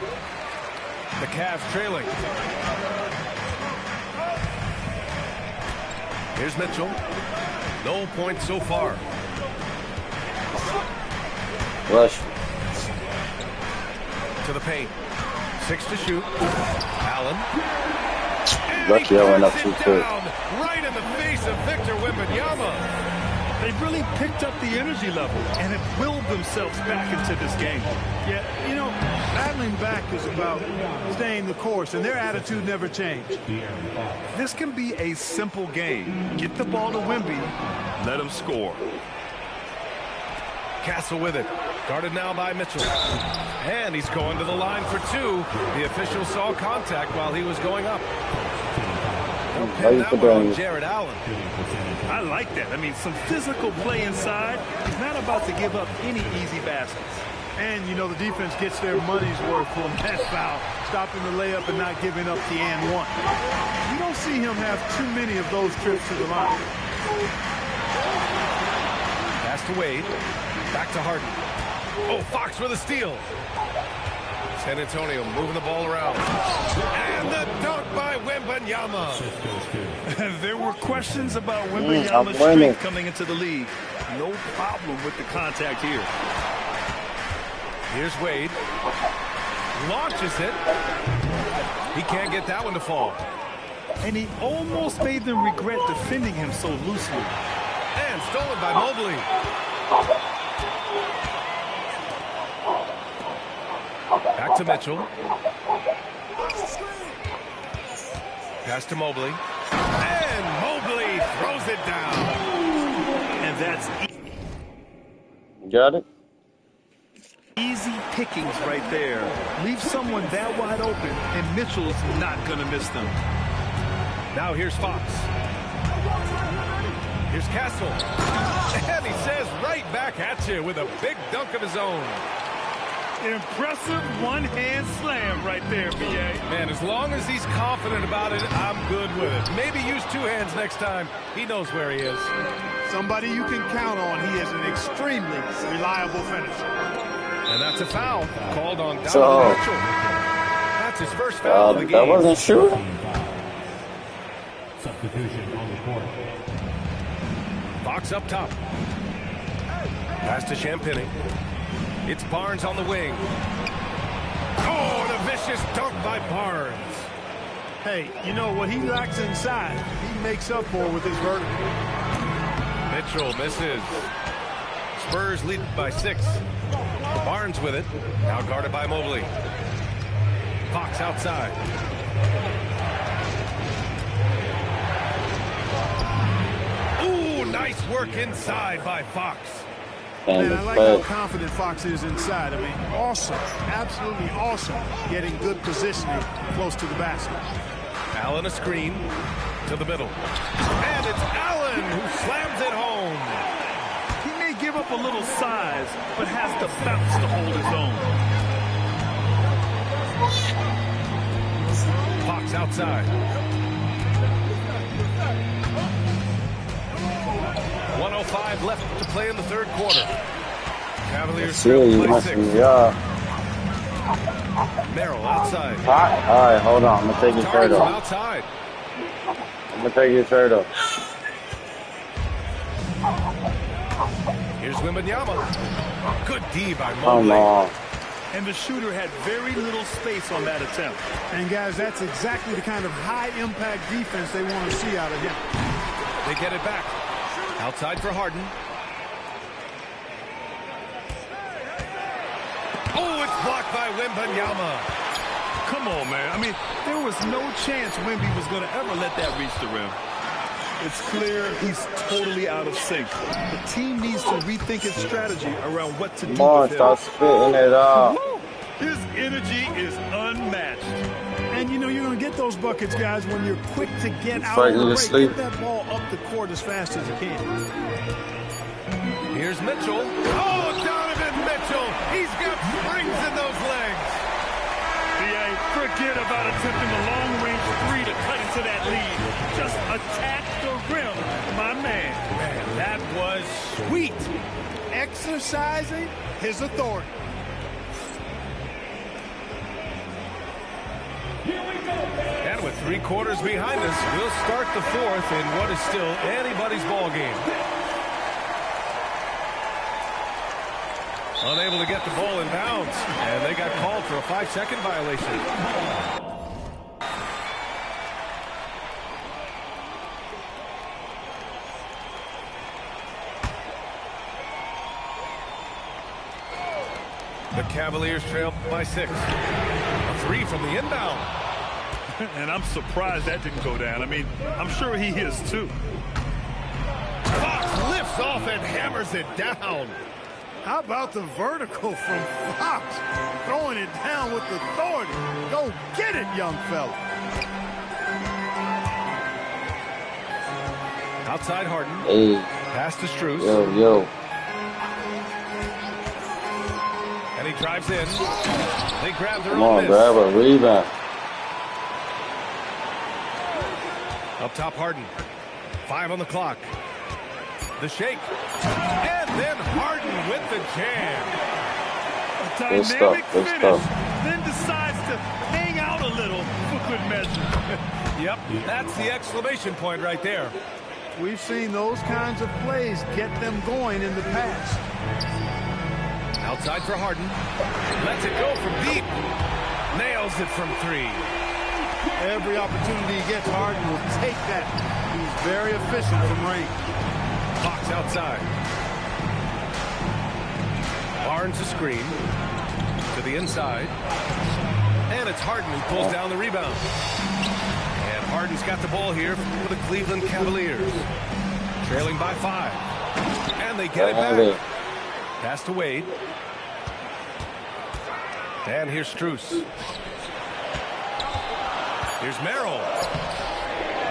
The Cavs trailing. Here's Mitchell. No points so far. Rush. To the paint. 6 to shoot. Allen. Lucky I went up too quick. Right in the face of Victor Wembanyama. They've really picked up the energy level and have willed themselves back into this game. Yeah, you know, battling back is about staying the course, and their attitude never changed. This can be a simple game. Get the ball to Wemby, let him score. Castle with it. Guarded now by Mitchell. And he's going to the line for two. The official saw contact while he was going up. They'll pin that one on Jared Allen. I like that. I mean, some physical play inside. He's not about to give up any easy baskets. And, you know, the defense gets their money's worth from that foul, stopping the layup and not giving up the and one. You don't see him have too many of those trips to the line. Pass to Wade. Back to Harden. Oh, Fox with a steal. San Antonio moving the ball around. And the dunk by Wembanyama. There were questions about Wembanyama's strength coming into the league. No problem with the contact here. Here's Wade. Launches it. He can't get that one to fall. And he almost made them regret defending him so loosely. And stolen by Mobley. Back to Mitchell. Pass to Mobley. And Mobley throws it down. And that's got it. Easy pickings right there. Leave someone that wide open, and Mitchell's not going to miss them. Now here's Fox. Here's Castle. And he says right back at you with a big dunk of his own. Impressive one-hand slam right there, B.A. Man, as long as he's confident about it, I'm good with it. Maybe use two hands next time. He knows where he is. Somebody you can count on. He is an extremely reliable finisher. And that's a foul called on Donovan Mitchell. That's his first foul of the game. That wasn't shooting. Substitution on the court. Fox up top. Pass to Champagnie. It's Barnes on the wing. Oh, and a vicious dunk by Barnes. Hey, you know what he lacks inside, he makes up for with his vertical. Mitchell misses. Spurs lead by 6. Barnes with it. Now guarded by Mobley. Fox outside. Ooh, nice work inside by Fox. Man, I like how confident Fox is inside. I mean, awesome. Absolutely awesome. Getting good positioning close to the basket. Allen a screen to the middle. And it's Allen who slams it home. He may give up a little size, but has the bounce to hold his own. Fox outside. 1:05 left to play in the third quarter. Cavaliers play 6. Merrill outside. All right, hold on. I'm going to take your shirt off. Outside. I'm going to take your shirt off. Here's Wembanyama. Good D by Mobley. And the shooter had very little space on that attempt. And guys, that's exactly the kind of high-impact defense they want to see out of him. They get it back. Outside for Harden. Oh, it's blocked by Wembanyama. Come on, man. I mean, there was no chance Wemby was going to ever let that reach the rim. It's clear he's totally out of sync. The team needs to rethink its strategy around what to do with him. Start spitting it out. His energy is unmatched. And, you know, you're going to get those buckets, guys, when you're quick to get out of the break. Get that ball up the court as fast as you can. Here's Mitchell. Oh, Donovan Mitchell. He's got springs in those legs. B.A., forget about attempting a long-range 3 to cut into that lead. Just attack the rim, my man. Man, that was sweet. Exercising his authority. And with 3 quarters behind us, we'll start the fourth in what is still anybody's ball game. Unable to get the ball in bounds, and they got called for a 5-second violation. The Cavaliers trail by 6. A 3 from the inbound. And I'm surprised that didn't go down. I mean, I'm sure he is too. Fox lifts off and hammers it down. How about the vertical from Fox? Throwing it down with authority. Go get it, young fella. Outside Harden. Hey. Pass to Strus. Yo. And he drives in. They grab their Come own on, miss. grab a rebound. Up top, Harden. 5 on the clock. The shake. And then Harden with the jam. A Good dynamic stuff, good finish. stuff. Then decides to hang out a little for good measure. Yep, that's the exclamation point right there. We've seen those kinds of plays get them going in the past. Outside for Harden. Lets it go from deep. Nails it from 3. Every opportunity he gets, Harden will take that. He's very efficient from range. Fox outside. Barnes a screen. To the inside. And it's Harden who pulls down the rebound. And Harden's got the ball here for the Cleveland Cavaliers. Trailing by 5. And they get it back. Pass to Wade. And here's Strus. Here's Merrill.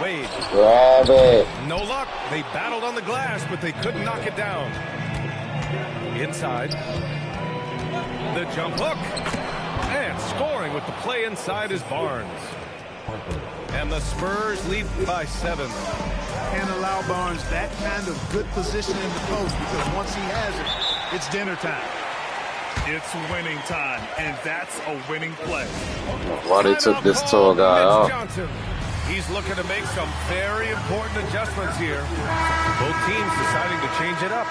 Wade. Grab it. No luck. They battled on the glass, but they couldn't knock it down. Inside. The jump hook. And scoring with the play inside is Barnes. And the Spurs lead by 7. Can't allow Barnes that kind of good position in the post because once he has it, it's dinner time. It's winning time, and that's a winning play. Why they took this tall guy off? Johnson. He's looking to make some very important adjustments here. Both teams deciding to change it up.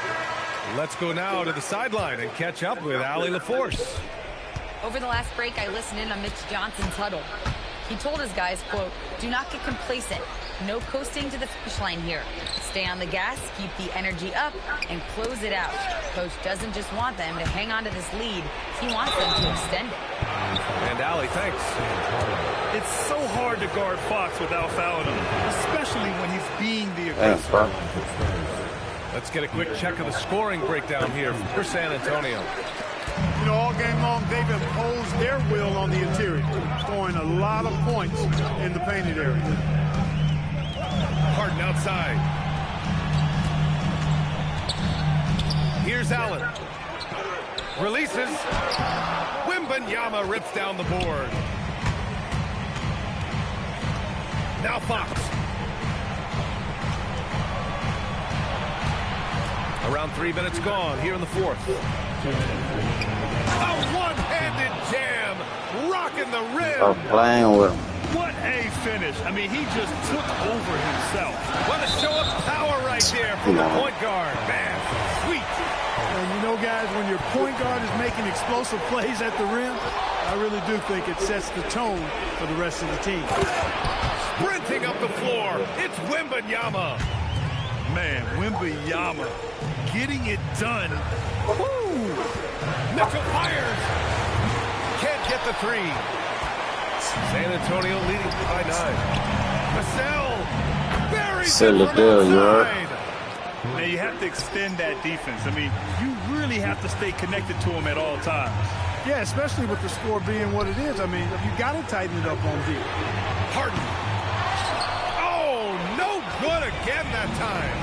Let's go now to the sideline and catch up with Allie LaForce. Over the last break, I listened in on Mitch Johnson's huddle. He told his guys, quote, "Do not get complacent. No coasting to the finish line here. Stay on the gas, keep the energy up, and close it out." Coach doesn't just want them to hang on to this lead. He wants them to extend it. And Allie, thanks. It's so hard to guard Fox without fouling him, especially when he's being the aggressor. Let's get a quick check of the scoring breakdown here for San Antonio. You know, all game long, they've imposed their will on the interior, scoring a lot of points in the painted area. Harden outside. Here's Allen. Releases. Wembanyama rips down the board. Now Fox. Around 3 minutes gone here in the 4th. A one-handed jam, rocking the rim. Stop playing with him. What a finish. I mean, he just took over himself. What a show of power right there from the point guard. Man, sweet. And you know, guys, when your point guard is making explosive plays at the rim, I really do think it sets the tone for the rest of the team. Sprinting up the floor, it's Wembanyama. Man, Wembanyama getting it done. Woo! Mitchell fires. Can't get the 3. San Antonio leading by 9. Vassell buries it from outside. Now you have to extend that defense. I mean, you really have to stay connected to him at all times. Yeah, especially with the score being what it is. I mean, you got to tighten it up on D. Harden. Oh, no good again that time.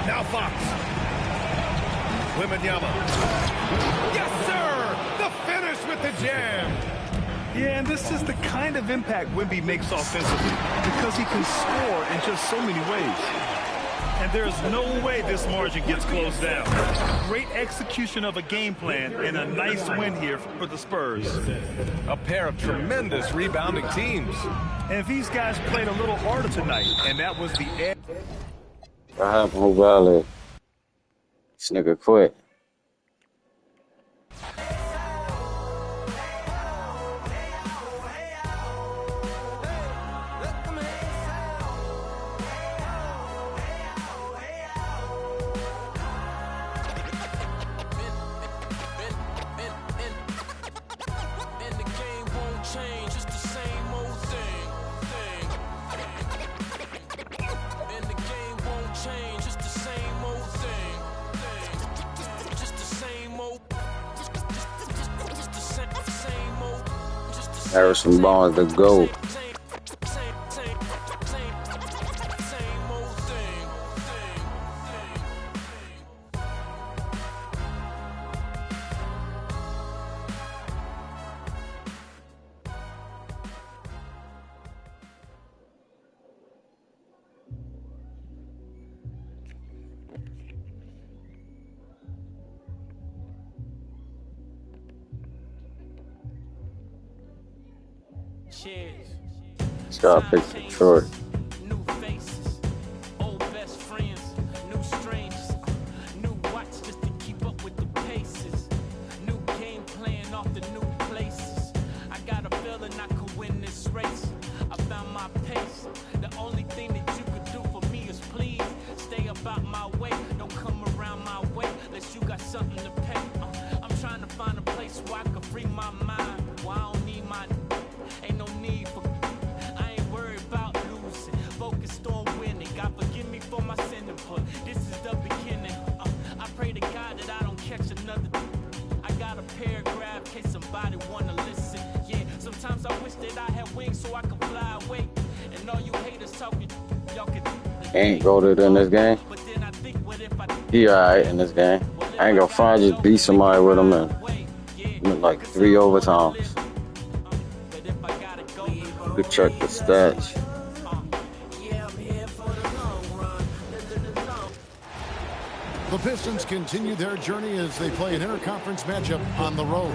Now Fox. Wembanyama. Yes, sir! The finish with the jam. Yeah, and this is the kind of impact Wemby makes offensively because he can score in just so many ways. And there's no way this margin gets closed down. Great execution of a game plan and a nice win here for the Spurs. A pair of tremendous rebounding teams. And these guys played a little harder tonight, and that was the edge. What happened, Who Valley? This nigga quit. Harrison Barnes, the GOAT. Let's go pick Detroit. New faces, old best friends, new strangers, new watch just to keep up with the paces, new game plan off the new places. I got a feeling I could win this race. I found my pace. The only thing that you could do for me is please stay about my way. Don't come around my way unless you got something to pay. I'm trying to find a place where I can free my mind. Where I don't need my, ain't no need for. I ain't worried about losing, focused on winning. God forgive me for my sin, but this is the beginning. I pray to God that I don't catch another. I got a paragraph in case somebody wanna listen. Yeah, sometimes I wish that I had wings so I could fly away. And all you haters talking, y'all could. Ain't goated in this game. He alright in this game. I ain't gonna find just beat somebody with him in like 3 overtimes. You could check the stats. The Pistons continue their journey as they play an interconference matchup on the road.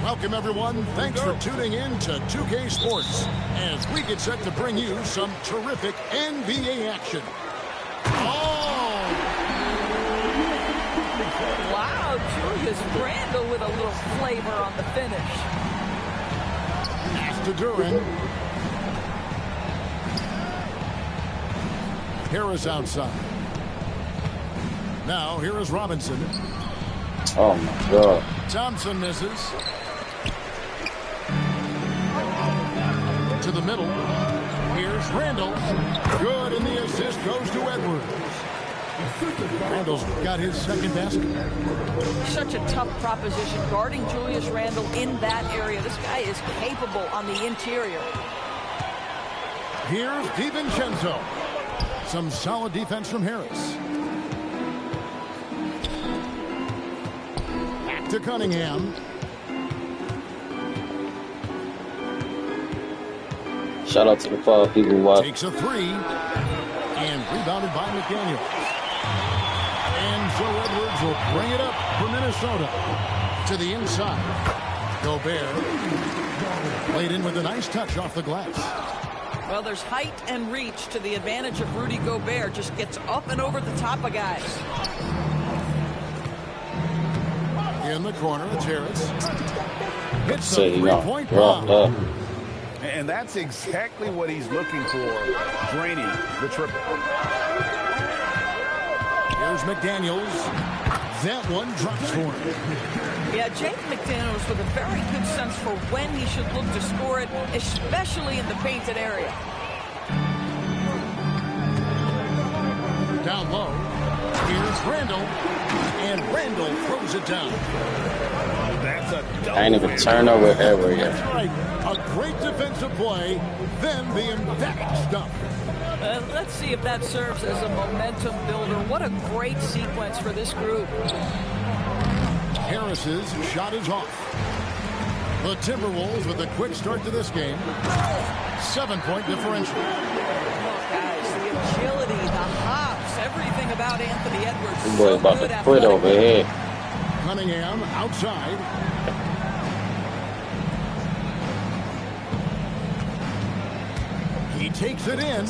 Welcome, everyone. Thanks for tuning in to 2K Sports as we get set to bring you some terrific NBA action. Oh! Wow, Julius Randle with a little flavor on the finish. Pass to Duran. Harris outside. Now, here is Robinson. Oh, my God. Thompson misses. To the middle. Here's Randle. Good, and the assist goes to Edwards. Randle's got his second basket. Such a tough proposition guarding Julius Randle in that area. This guy is capable on the interior. Here's DiVincenzo. Some solid defense from Harris. Back to Cunningham. Shout out to the 5 people watching. Takes a three. And rebounded by McDaniels. And Joe Edwards will bring it up for Minnesota. To the inside. Gobert. Played in with a nice touch off the glass. Well, there's height and reach to the advantage of Rudy Gobert. Just gets up and over the top of guys. In the corner, it's Harris. Hits the three-point bomb. And that's exactly what he's looking for, draining the triple. Here's McDaniels. That one drops for him. Yeah, Jake McDaniels with a very good sense for when he should look to score it, especially in the painted area. Down low. Here's Randle. And Randle throws it down. That's a I ain't even turnover ever yet. That's right. A great defensive play, then the emphatic stuff. Let's see if that serves as a momentum builder. What a great sequence for this group. Harris's shot is off. The Timberwolves with a quick start to this game. 7-point differential. Guys, the agility, the hops, everything about Anthony Edwards. This boy's about to quit over here. Cunningham outside. He takes it in.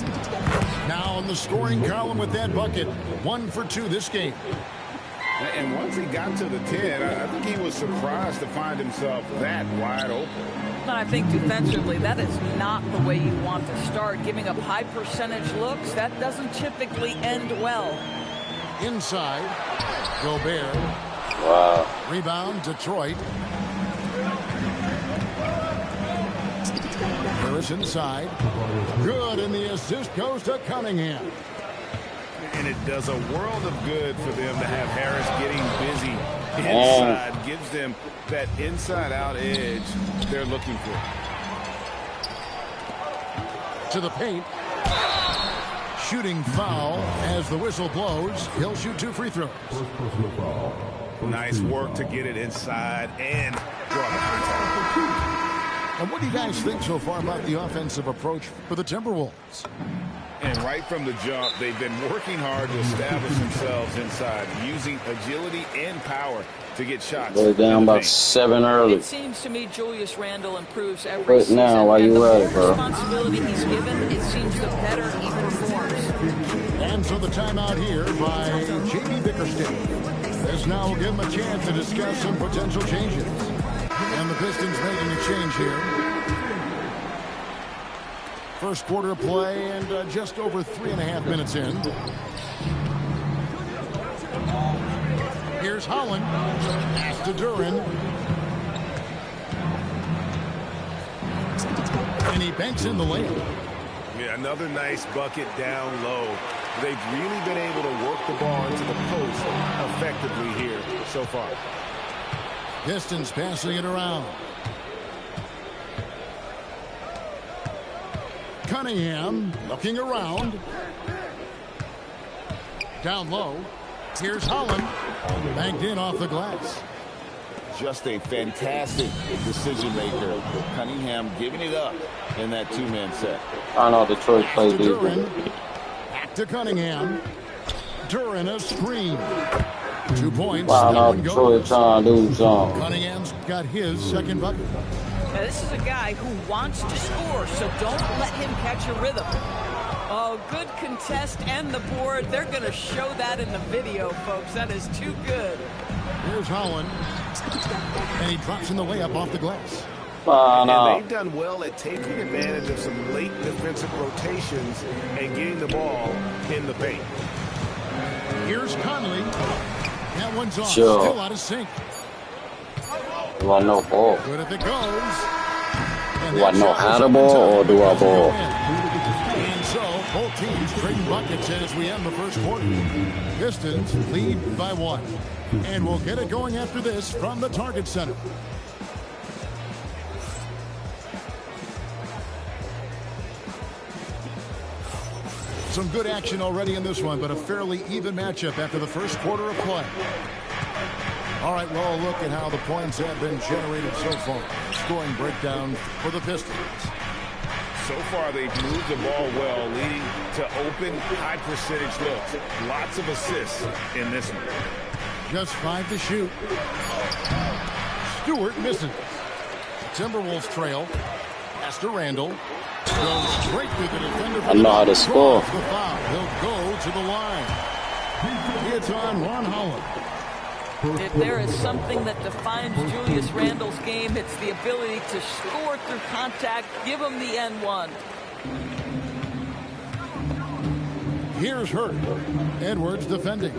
Now in the scoring column with that bucket. 1 for 2 this game. And once he got to the 10, I think he was surprised to find himself that wide open. But I think defensively, that is not the way you want to start. Giving up high percentage looks, that doesn't typically end well. Inside, Gobert. Wow. Rebound, Detroit. Harris inside. Good, and the assist goes to Cunningham. And it does a world of good for them to have Harris getting busy inside, gives them that inside-out edge they're looking for. To the paint. Shooting foul as the whistle blows. He'll shoot 2 free throws. Nice work to get it inside and draw the contact. And what do you guys think so far about the offensive approach for the Timberwolves? And right from the jump, they've been working hard to establish themselves inside, using agility and power to get shots. They're down about 7 early. It seems to me Julius Randle improves every season. Now, while you at it, bro? Responsibility he's given, it seems the better he performs. And so the timeout here by J.B. Bickerstaff. This now will give him a chance to discuss some potential changes. And the Pistons making a change here. First quarter of play and just over 3.5 minutes in. Here's Holland. Pass to Duren. And he banks in the layup. Yeah, another nice bucket down low. They've really been able to work the ball into the post effectively here so far. Pistons passing it around. Cunningham looking around. Down low. Here's Holland. Banked in off the glass. Just a fantastic decision maker. Cunningham giving it up in that 2-man set. I know Detroit plays Duren. Back to Cunningham. Duren a screen. 2 points. I know Detroit trying to do something. Cunningham's got his second bucket. Now, this is a guy who wants to score, so don't let him catch a rhythm. Oh, good contest and the board. They're going to show that in the video, folks. That is too good. Here's Holland. And he drops in the layup off the glass. And they've done well at taking advantage of some late defensive rotations and getting the ball in the paint. Here's Conley. That one's off. Sure. Still out of sync. Do I know ball? Good if it goes. Do I know how to ball or do I ball? And so both teams trading buckets as we end the first quarter. Pistons lead by 1. And we'll get it going after this from the Target Center. Some good action already in this one, but a fairly even matchup after the first quarter of play. All right, well, look at how the points have been generated so far. Scoring breakdown for the Pistons. So far, they've moved the ball well, leading to open, high-percentage looks. Lots of assists in this one. Just 5 to shoot. Stewart misses. Timberwolves trail. Pass to Randle. Goes straight through the defender. I know how to score. He'll go to the line. It's on Ron Holland. If there is something that defines Julius Randle's game, it's the ability to score through contact. Give him the N1. Here's Hurt. Edwards defending.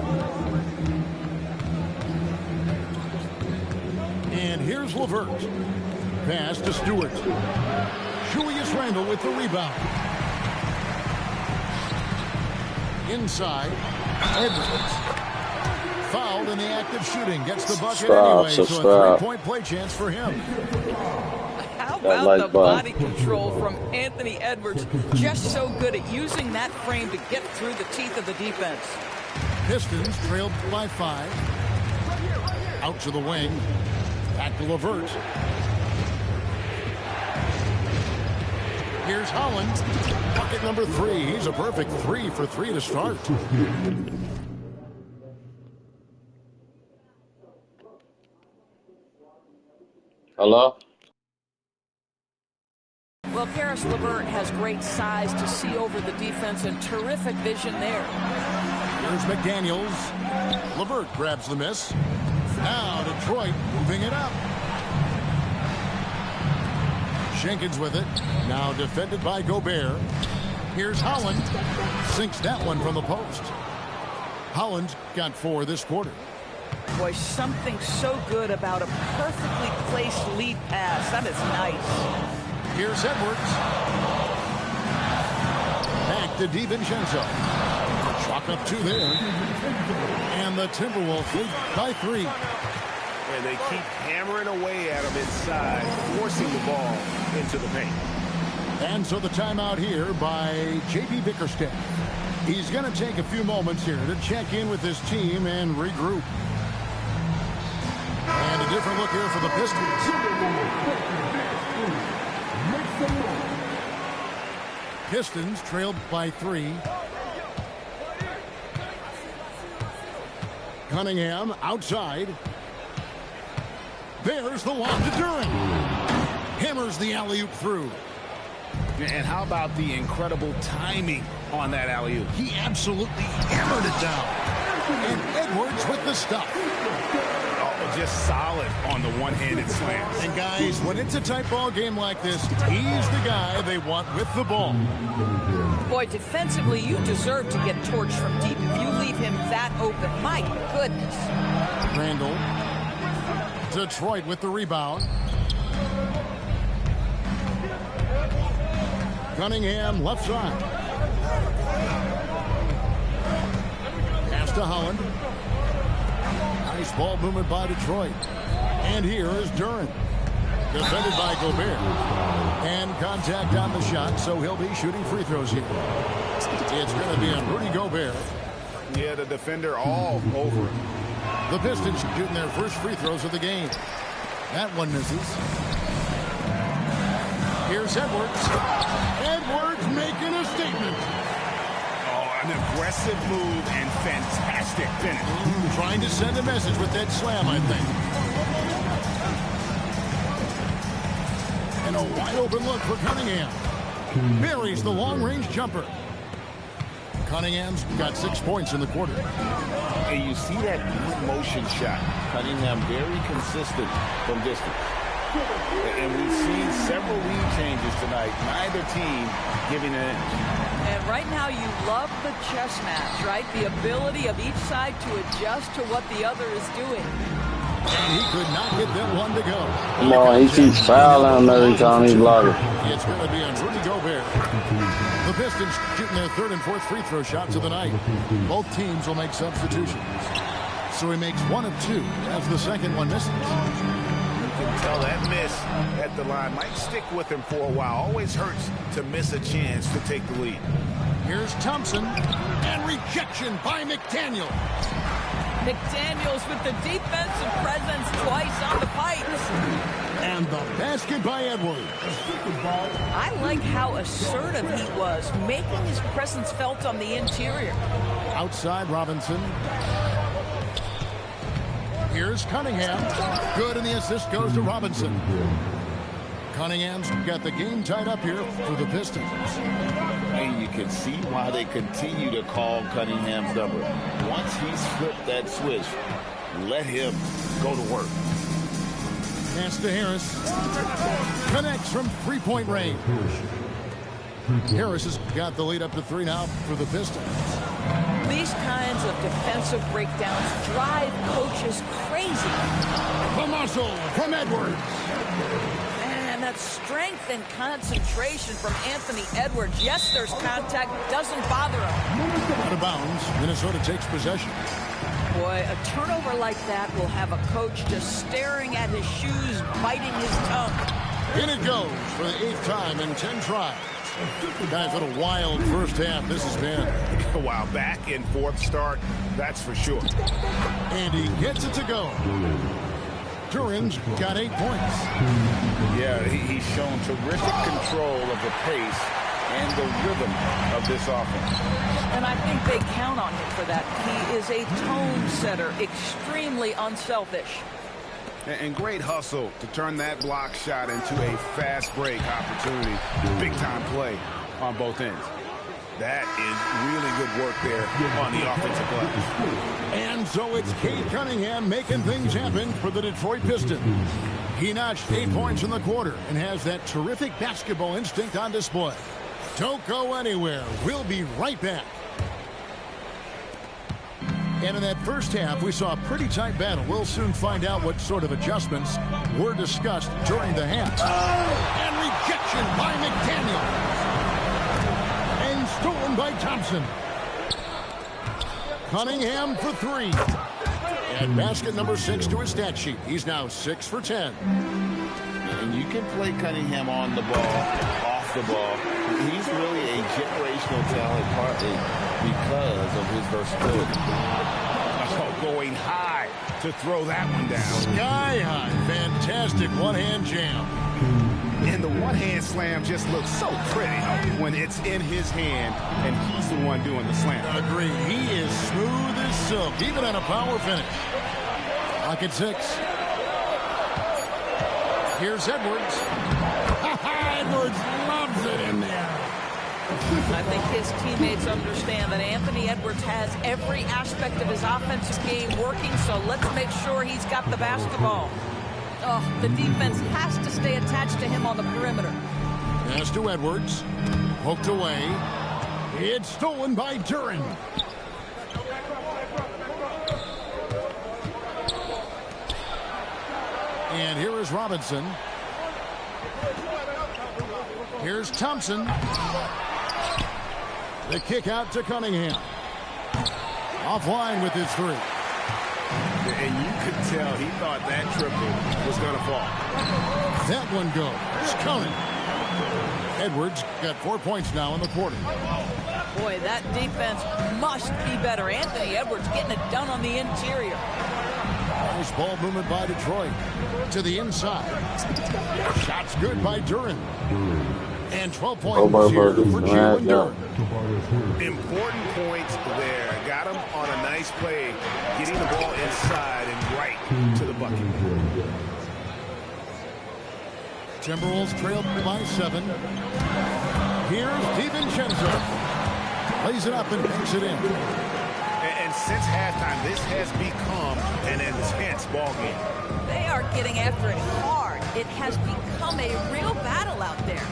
And here's LeVert. Pass to Stewart. Julius Randle with the rebound. Inside. Edwards. Fouled in the act of shooting. Gets the bucket anyway, so a 3-point play chance for him. How about the body control from Anthony Edwards? Just so good at using that frame to get through the teeth of the defense. Pistons trailed by 5. Out to the wing. Back to LeVert. Here's Holland. Bucket number 3. He's a perfect 3 for 3 to start. Hello? Well, Karis LeVert has great size to see over the defense and terrific vision there. Here's McDaniels. LeVert grabs the miss. Now Detroit moving it up. Jenkins with it. Now defended by Gobert. Here's Holland. Sinks that one from the post. Holland got 4 this quarter. Boy, something so good about a perfectly placed lead pass. That is nice. Here's Edwards. Back to DiVincenzo. Chalk up 2 there. And the Timberwolves lead by 3. And they keep hammering away at him inside, forcing the ball into the paint. And so the timeout here by J.P. Bickerstaff. He's going to take a few moments here to check in with his team and regroup. And a different look here for the Pistons. Pistons trailed by 3. Cunningham outside. There's the lob to Duren. Hammers the alley-oop through. And how about the incredible timing on that alley-oop? He absolutely hammered it down. And Edwards with the stuff. Oh, just solid on the one-handed slam. And guys, when it's a tight ball game like this, he's the guy they want with the ball. Boy, defensively, you deserve to get torched from deep if you leave him that open. My goodness. Randall. Detroit with the rebound. Cunningham left side. Pass to Holland. Nice ball movement by Detroit. And here is Duren. Defended by Gobert. And contact on the shot, so he'll be shooting free throws here. It's going to be on Rudy Gobert. Yeah, the defender all over him. The Pistons shooting their first free throws of the game. That one misses. Here's Edwards. Edwards making a statement. Oh, an aggressive move and fantastic finish. Trying to send a message with that slam, I think. And a wide open look for Cunningham. Buries the long-range jumper. Cunningham's got 6 points in the quarter. And you see that motion shot. Cunningham very consistent from distance. And we've seen several lead changes tonight. Neither team giving an inch. And right now you love the chess match, right? The ability of each side to adjust to what the other is doing. And he could not get that one to go. Come on, he keeps fouling him every time he's blocking. It's going to be on Rudy Gobert. The Pistons shooting their 3rd and 4th free throw shots of the night. Both teams will make substitutions. So he makes 1 of 2 as the second one misses. You can tell that miss at the line might stick with him for a while. Always hurts to miss a chance to take the lead. Here's Thompson. And rejection by McDaniel. McDaniels with the defensive presence twice on the pipes. And the basket by Edwards. I like how assertive he was, making his presence felt on the interior. Outside Robinson. Here's Cunningham. Good, and the assist goes to Robinson. Cunningham's got the game tied up here for the Pistons. And you can see why they continue to call Cunningham's number. Once he's flipped that switch, let him go to work. Pass to Harris. Connects from three-point range. Harris has got the lead up to 3 now for the Pistons. These kinds of defensive breakdowns drive coaches crazy. The muscle from Edwards. And that strength and concentration from Anthony Edwards. Yes, there's contact. Doesn't bother him. Out of bounds. Minnesota takes possession. Boy, a turnover like that will have a coach just staring at his shoes, biting his tongue. In it goes for the 8th time in 10 tries. Guys, what a wild first half this has been. Wow, back and forth start, that's for sure. And he gets it to go. Duren's got 8 points. Yeah, he's shown terrific control of the pace and the rhythm of this offense. And I think they count on him for that. He is a tone setter, extremely unselfish. And great hustle to turn that block shot into a fast break opportunity. Big time play on both ends. That is really good work there on the offensive glass. And so it's Cade Cunningham making things happen for the Detroit Pistons. He notched 8 points in the quarter and has that terrific basketball instinct on display. Don't go anywhere. We'll be right back. And in that first half, we saw a pretty tight battle. We'll soon find out what sort of adjustments were discussed during the half. And rejection by McDaniel. And stolen by Thompson. Cunningham for 3. And basket number 6 to his stat sheet. He's now 6 for 10. And you can play Cunningham on the ball, off the ball. He's really a generational talent, partly because of his versatility. Oh, going high to throw that one down. Sky high. Fantastic one-hand jam. And the one-hand slam just looks so pretty when it's in his hand and he's the one doing the slam. Agree. He is smooth as silk, even on a power finish. Lock at 6. Here's Edwards. Edwards loves it in there. I think his teammates understand that Anthony Edwards has every aspect of his offensive game working, so let's make sure he's got the basketball. Oh, the defense has to stay attached to him on the perimeter. Pass to Edwards. Poked away. It's stolen by Duren. And here is Robinson. Here's Thompson. The kick out to Cunningham. Offline with his 3. And you could tell he thought that triple was going to fall. That one goes. Counted. Edwards got 4 points now in the quarter. Boy, that defense must be better. Anthony Edwards getting it done on the interior. Nice ball movement by Detroit. To the inside. Shots good by Duren. And 12 points here for Jalen Duren. Important points there. Got him on a nice play, getting the ball inside and right to the bucket. Timberwolves trail by 7. Here's DiVincenzo. Plays it up and banks it in. And since halftime, this has become an intense ball game. They are getting after it hard. It has become a real battle out there.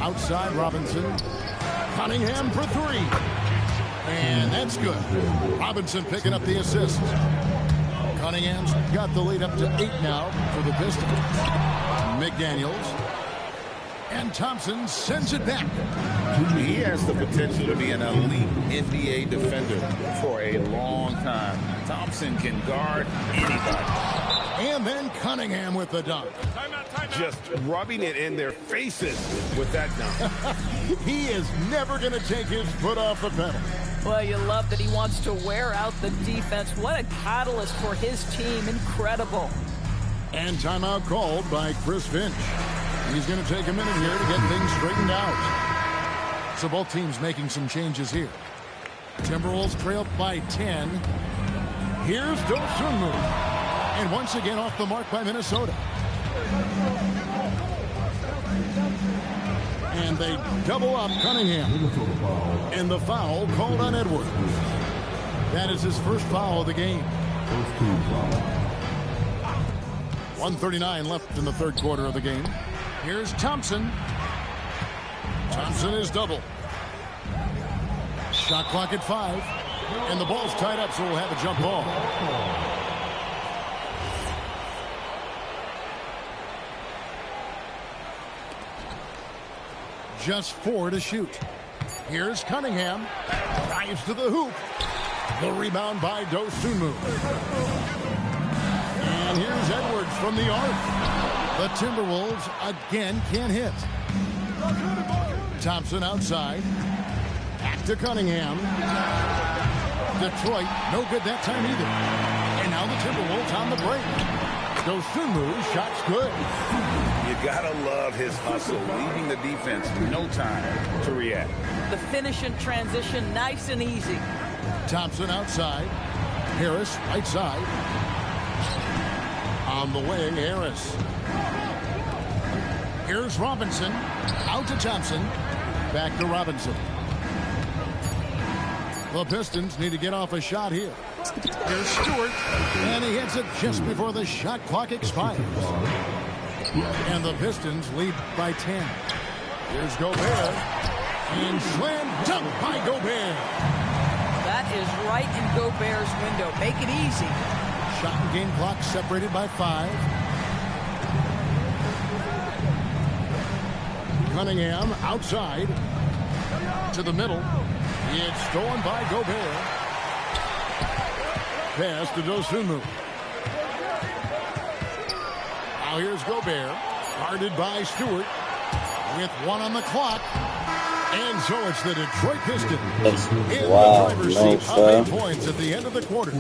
Outside Robinson. Cunningham for 3. And that's good. Robinson picking up the assist. Cunningham's got the lead up to 8 now for the Pistons. McDaniels. And Thompson sends it back. He has the potential to be an elite NBA defender for a long time. Thompson can guard anybody. And then Cunningham with the dunk. Just rubbing it in their faces with that dunk. He is never going to take his foot off the pedal. Well, you love that he wants to wear out the defense. What a catalyst for his team. Incredible. And timeout called by Chris Finch. He's going to take a minute here to get things straightened out. So both teams making some changes here. Timberwolves trail by 10. Here's Dosunmu. And once again off the mark by Minnesota. And they double up Cunningham. And the foul called on Edwards. That is his first foul of the game. 1:39 left in the third quarter of the game. Here's Thompson. Thompson is double. Shot clock at 5. And the ball's tied up, so we'll have a jump ball. Just 4 to shoot. Here's Cunningham. Drives to the hoop. The rebound by Dosunmu. And here's Edwards from the arc. The Timberwolves again can't hit. Thompson outside. Back to Cunningham. Detroit, no good that time either. And now the Timberwolves on the break. Dosunmu, shots good. You gotta love his hustle, leaving the defense no time to react. The finish in transition, nice and easy. Thompson outside. Harris, right side. On the wing, Harris. Here's Robinson. Out to Thompson. Back to Robinson. The Pistons need to get off a shot here. Here's Stewart. And he hits it just before the shot clock expires. And the Pistons lead by 10. Here's Gobert. And slam dunk by Gobert. That is right in Gobert's window. Make it easy. Shot and game clock separated by 5. Cunningham outside to the middle. It's stolen by Gobert. pass to Dosunmu. Now here's Gobert, guarded by Stewart, with 1 on the clock. And so it's the Detroit Pistons in Wow, the driver's nice, seat up 8 points at the end of the quarter.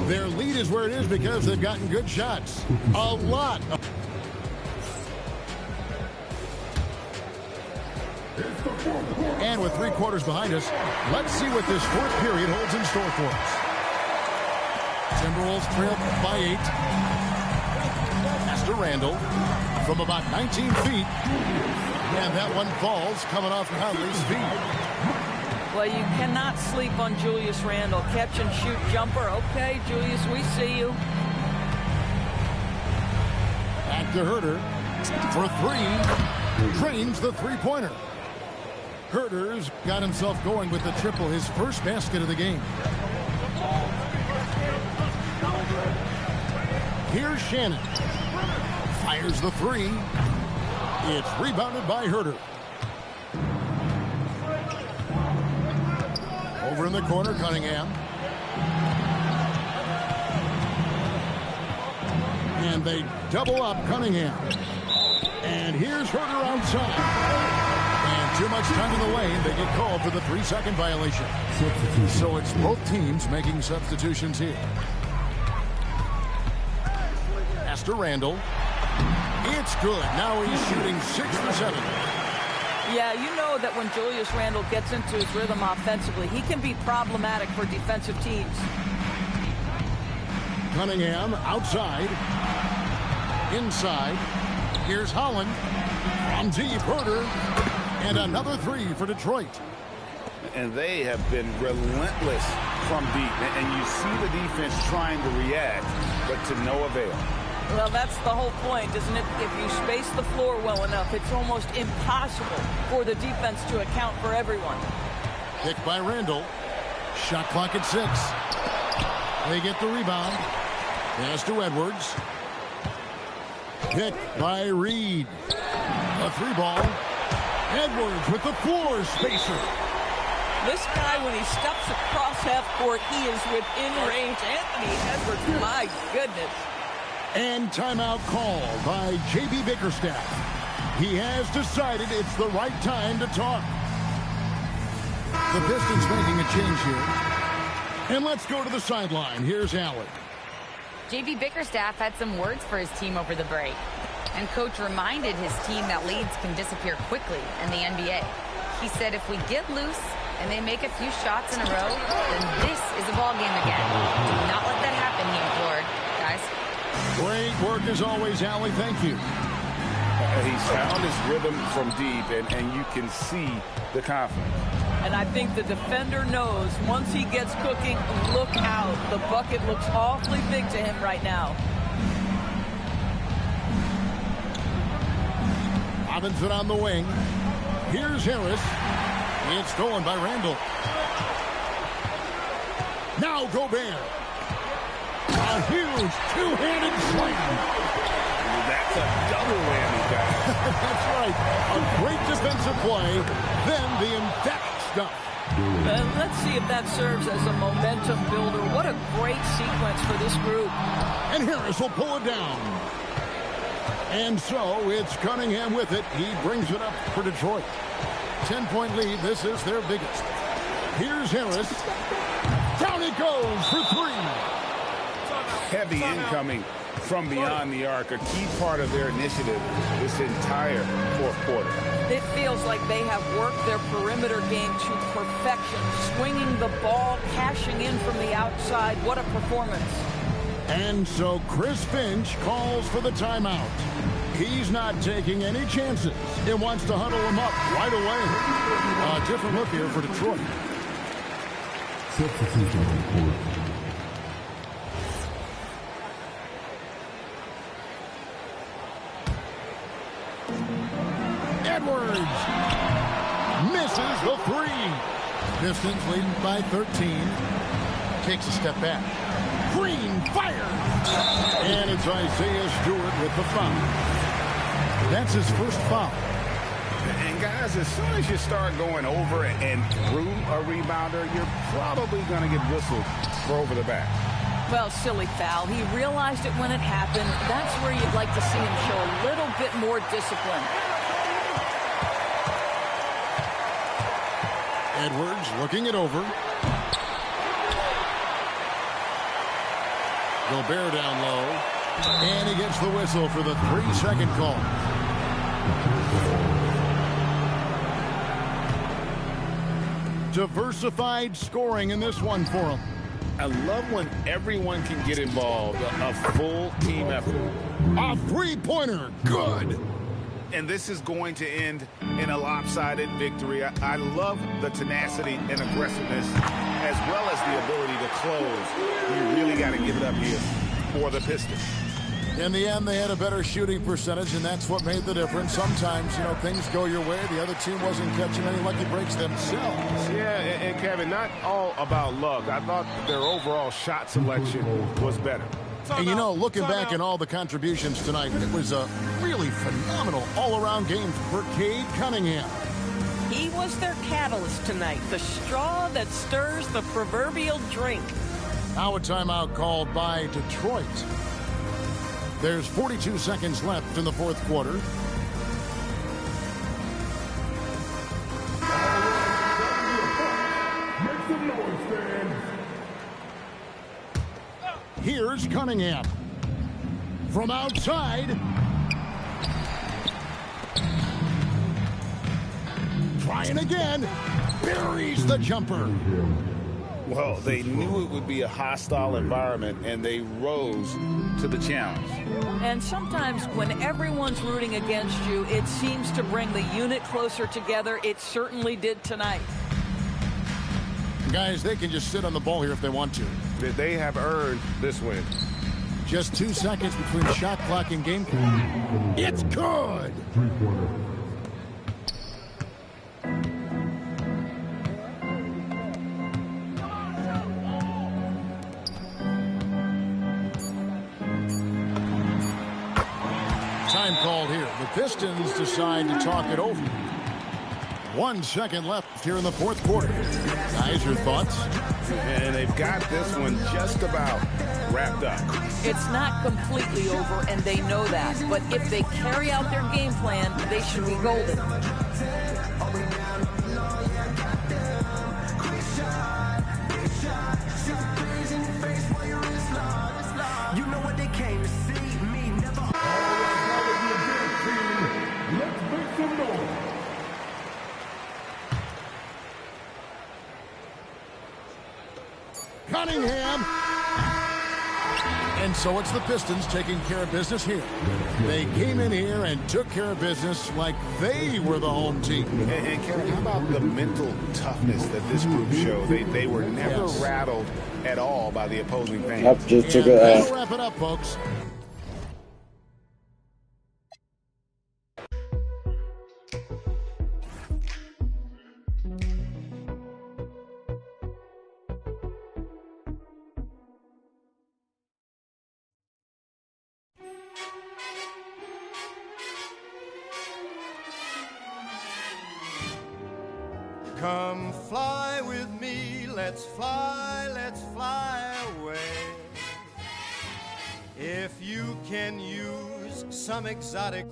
Their lead is where it is because they've gotten good shots. A lot. And with 3 quarters behind us, let's see what this fourth period holds in store for us. Timberwolves trail by 8. Pass to Randall from about 19 feet. And that one falls coming off Conley's feet. Well, you cannot sleep on Julius Randle. Catch and shoot jumper. Okay, Julius, we see you. Back to Herter for 3. Drains the three-pointer. Herter's got himself going with the triple, his first basket of the game. Here's Shannon. Fires the 3. It's rebounded by Herter. Over in the corner, Cunningham. And they double up Cunningham. And here's Herter outside. And too much time in the lane. They get called for the 3-second violation. So it's both teams making substitutions here. Pass to Randall. It's good. Now he's shooting 6 for 7. Yeah, you know that when Julius Randle gets into his rhythm offensively, he can be problematic for defensive teams. Cunningham outside. Inside. Here's Holland. From deep, Herter. And another 3 for Detroit. And they have been relentless from deep. And you see the defense trying to react, but to no avail. Well, that's the whole point, isn't it? If you space the floor well enough, it's almost impossible for the defense to account for everyone. Picked by Randall. Shot clock at 6. They get the rebound. Pass to Edwards. Picked by Reed. A 3-ball. Edwards with the floor spacer. This guy, when he steps across half court, he is within range. Anthony Edwards, my goodness. And timeout called by J.B. Bickerstaff. He has decided it's the right time to talk. The Pistons making a change here. And let's go to the sideline. Here's Allen. J.B. Bickerstaff had some words for his team over the break. And coach reminded his team that leads can disappear quickly in the NBA. He said if we get loose and they make a few shots in a row, then this is a ball game again. Do not let that happen, he implored. Guys. Great work as always, Allie. Thank you. He's found his rhythm from deep, and you can see the confidence. And I think the defender knows once he gets cooking, look out. The bucket looks awfully big to him right now. Robinson on the wing. Here's Harris. It's stolen by Randall. Now Gobert. A huge two-handed slam. That's a double whammy, guys. That's right. A great defensive play. Then the emphatic stuff. Let's see if that serves as a momentum builder. What a great sequence for this group. And Harris will pull it down. And so it's Cunningham with it. He brings it up for Detroit. 10-point lead. This is their biggest. Here's Harris. Down it goes for 3. Heavy incoming from beyond the arc, a key part of their initiative this entire fourth quarter. It feels like they have worked their perimeter game to perfection, swinging the ball, cashing in from the outside. What a performance. And so Chris Finch calls for the timeout. He's not taking any chances. He wants to huddle him up right away. A different look here for Detroit. Substitution report. Edwards misses the 3. Pistons leading by 13. Takes a step back. Green fires. And it's Isaiah Stewart with the foul. That's his first foul. And guys, as soon as you start going over and through a rebounder, you're probably going to get whistled for over the back. Well, silly foul. He realized it when it happened. That's where you'd like to see him show a little bit more discipline. Edwards looking it over. Gobert down low. And he gets the whistle for the 3-second call. Diversified scoring in this one for him. I love when everyone can get involved, a full team effort. A three-pointer, good. And this is going to end in a lopsided victory. I love the tenacity and aggressiveness as well as the ability to close. You really got to give it up here for the Pistons. In the end, they had a better shooting percentage, and that's what made the difference. Sometimes, you know, things go your way. The other team wasn't catching any lucky breaks themselves. Yeah, and Kevin, not all about luck. I thought their overall shot selection was better. And, you know, looking back at all the contributions tonight, it was a really phenomenal all-around game for Cade Cunningham. He was their catalyst tonight, the straw that stirs the proverbial drink. Now a timeout called by Detroit. There's 42 seconds left in the fourth quarter. Here's Cunningham. From outside. Trying again. Buries the jumper. Well, they knew it would be a hostile environment, and they rose to the challenge. And sometimes when everyone's rooting against you, it seems to bring the unit closer together. It certainly did tonight. Guys, they can just sit on the ball here if they want to. They have earned this win. Just 2 seconds between shot clock and game clock. It's good. Time called here. The Pistons decide to talk it over. 1 second left here in the fourth quarter. Guys, your thoughts? And they've got this one just about wrapped up. It's not completely over, and they know that. But if they carry out their game plan, they should be golden. You know what they came to see? Me never. Let's make some noise. Cunningham. And so it's the Pistons taking care of business here. They came in here and took care of business like they were the home team. And Kevin, how about the mental toughness that this group showed? They were never rattled at all by the opposing fans. Yep, just took That'll wrap it up, folks. Come fly with me, let's fly away. If you can use some exotic,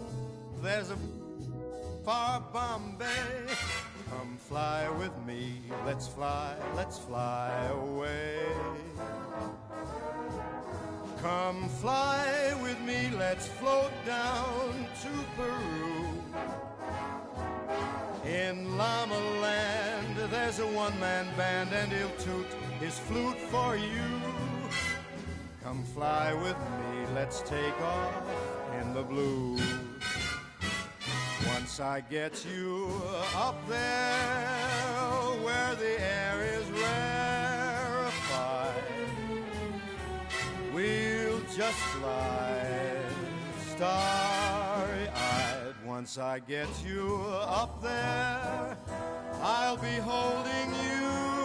there's a far Bombay. Come fly with me, let's fly away. Come fly with me, let's float down to Peru. In Llama Land, there's a one-man band, and he'll toot his flute for you. Come fly with me, let's take off in the blue. Once I get you up there, where the air is rarefied, we'll just glide starry-eyed. Once I get you up there, I'll be holding you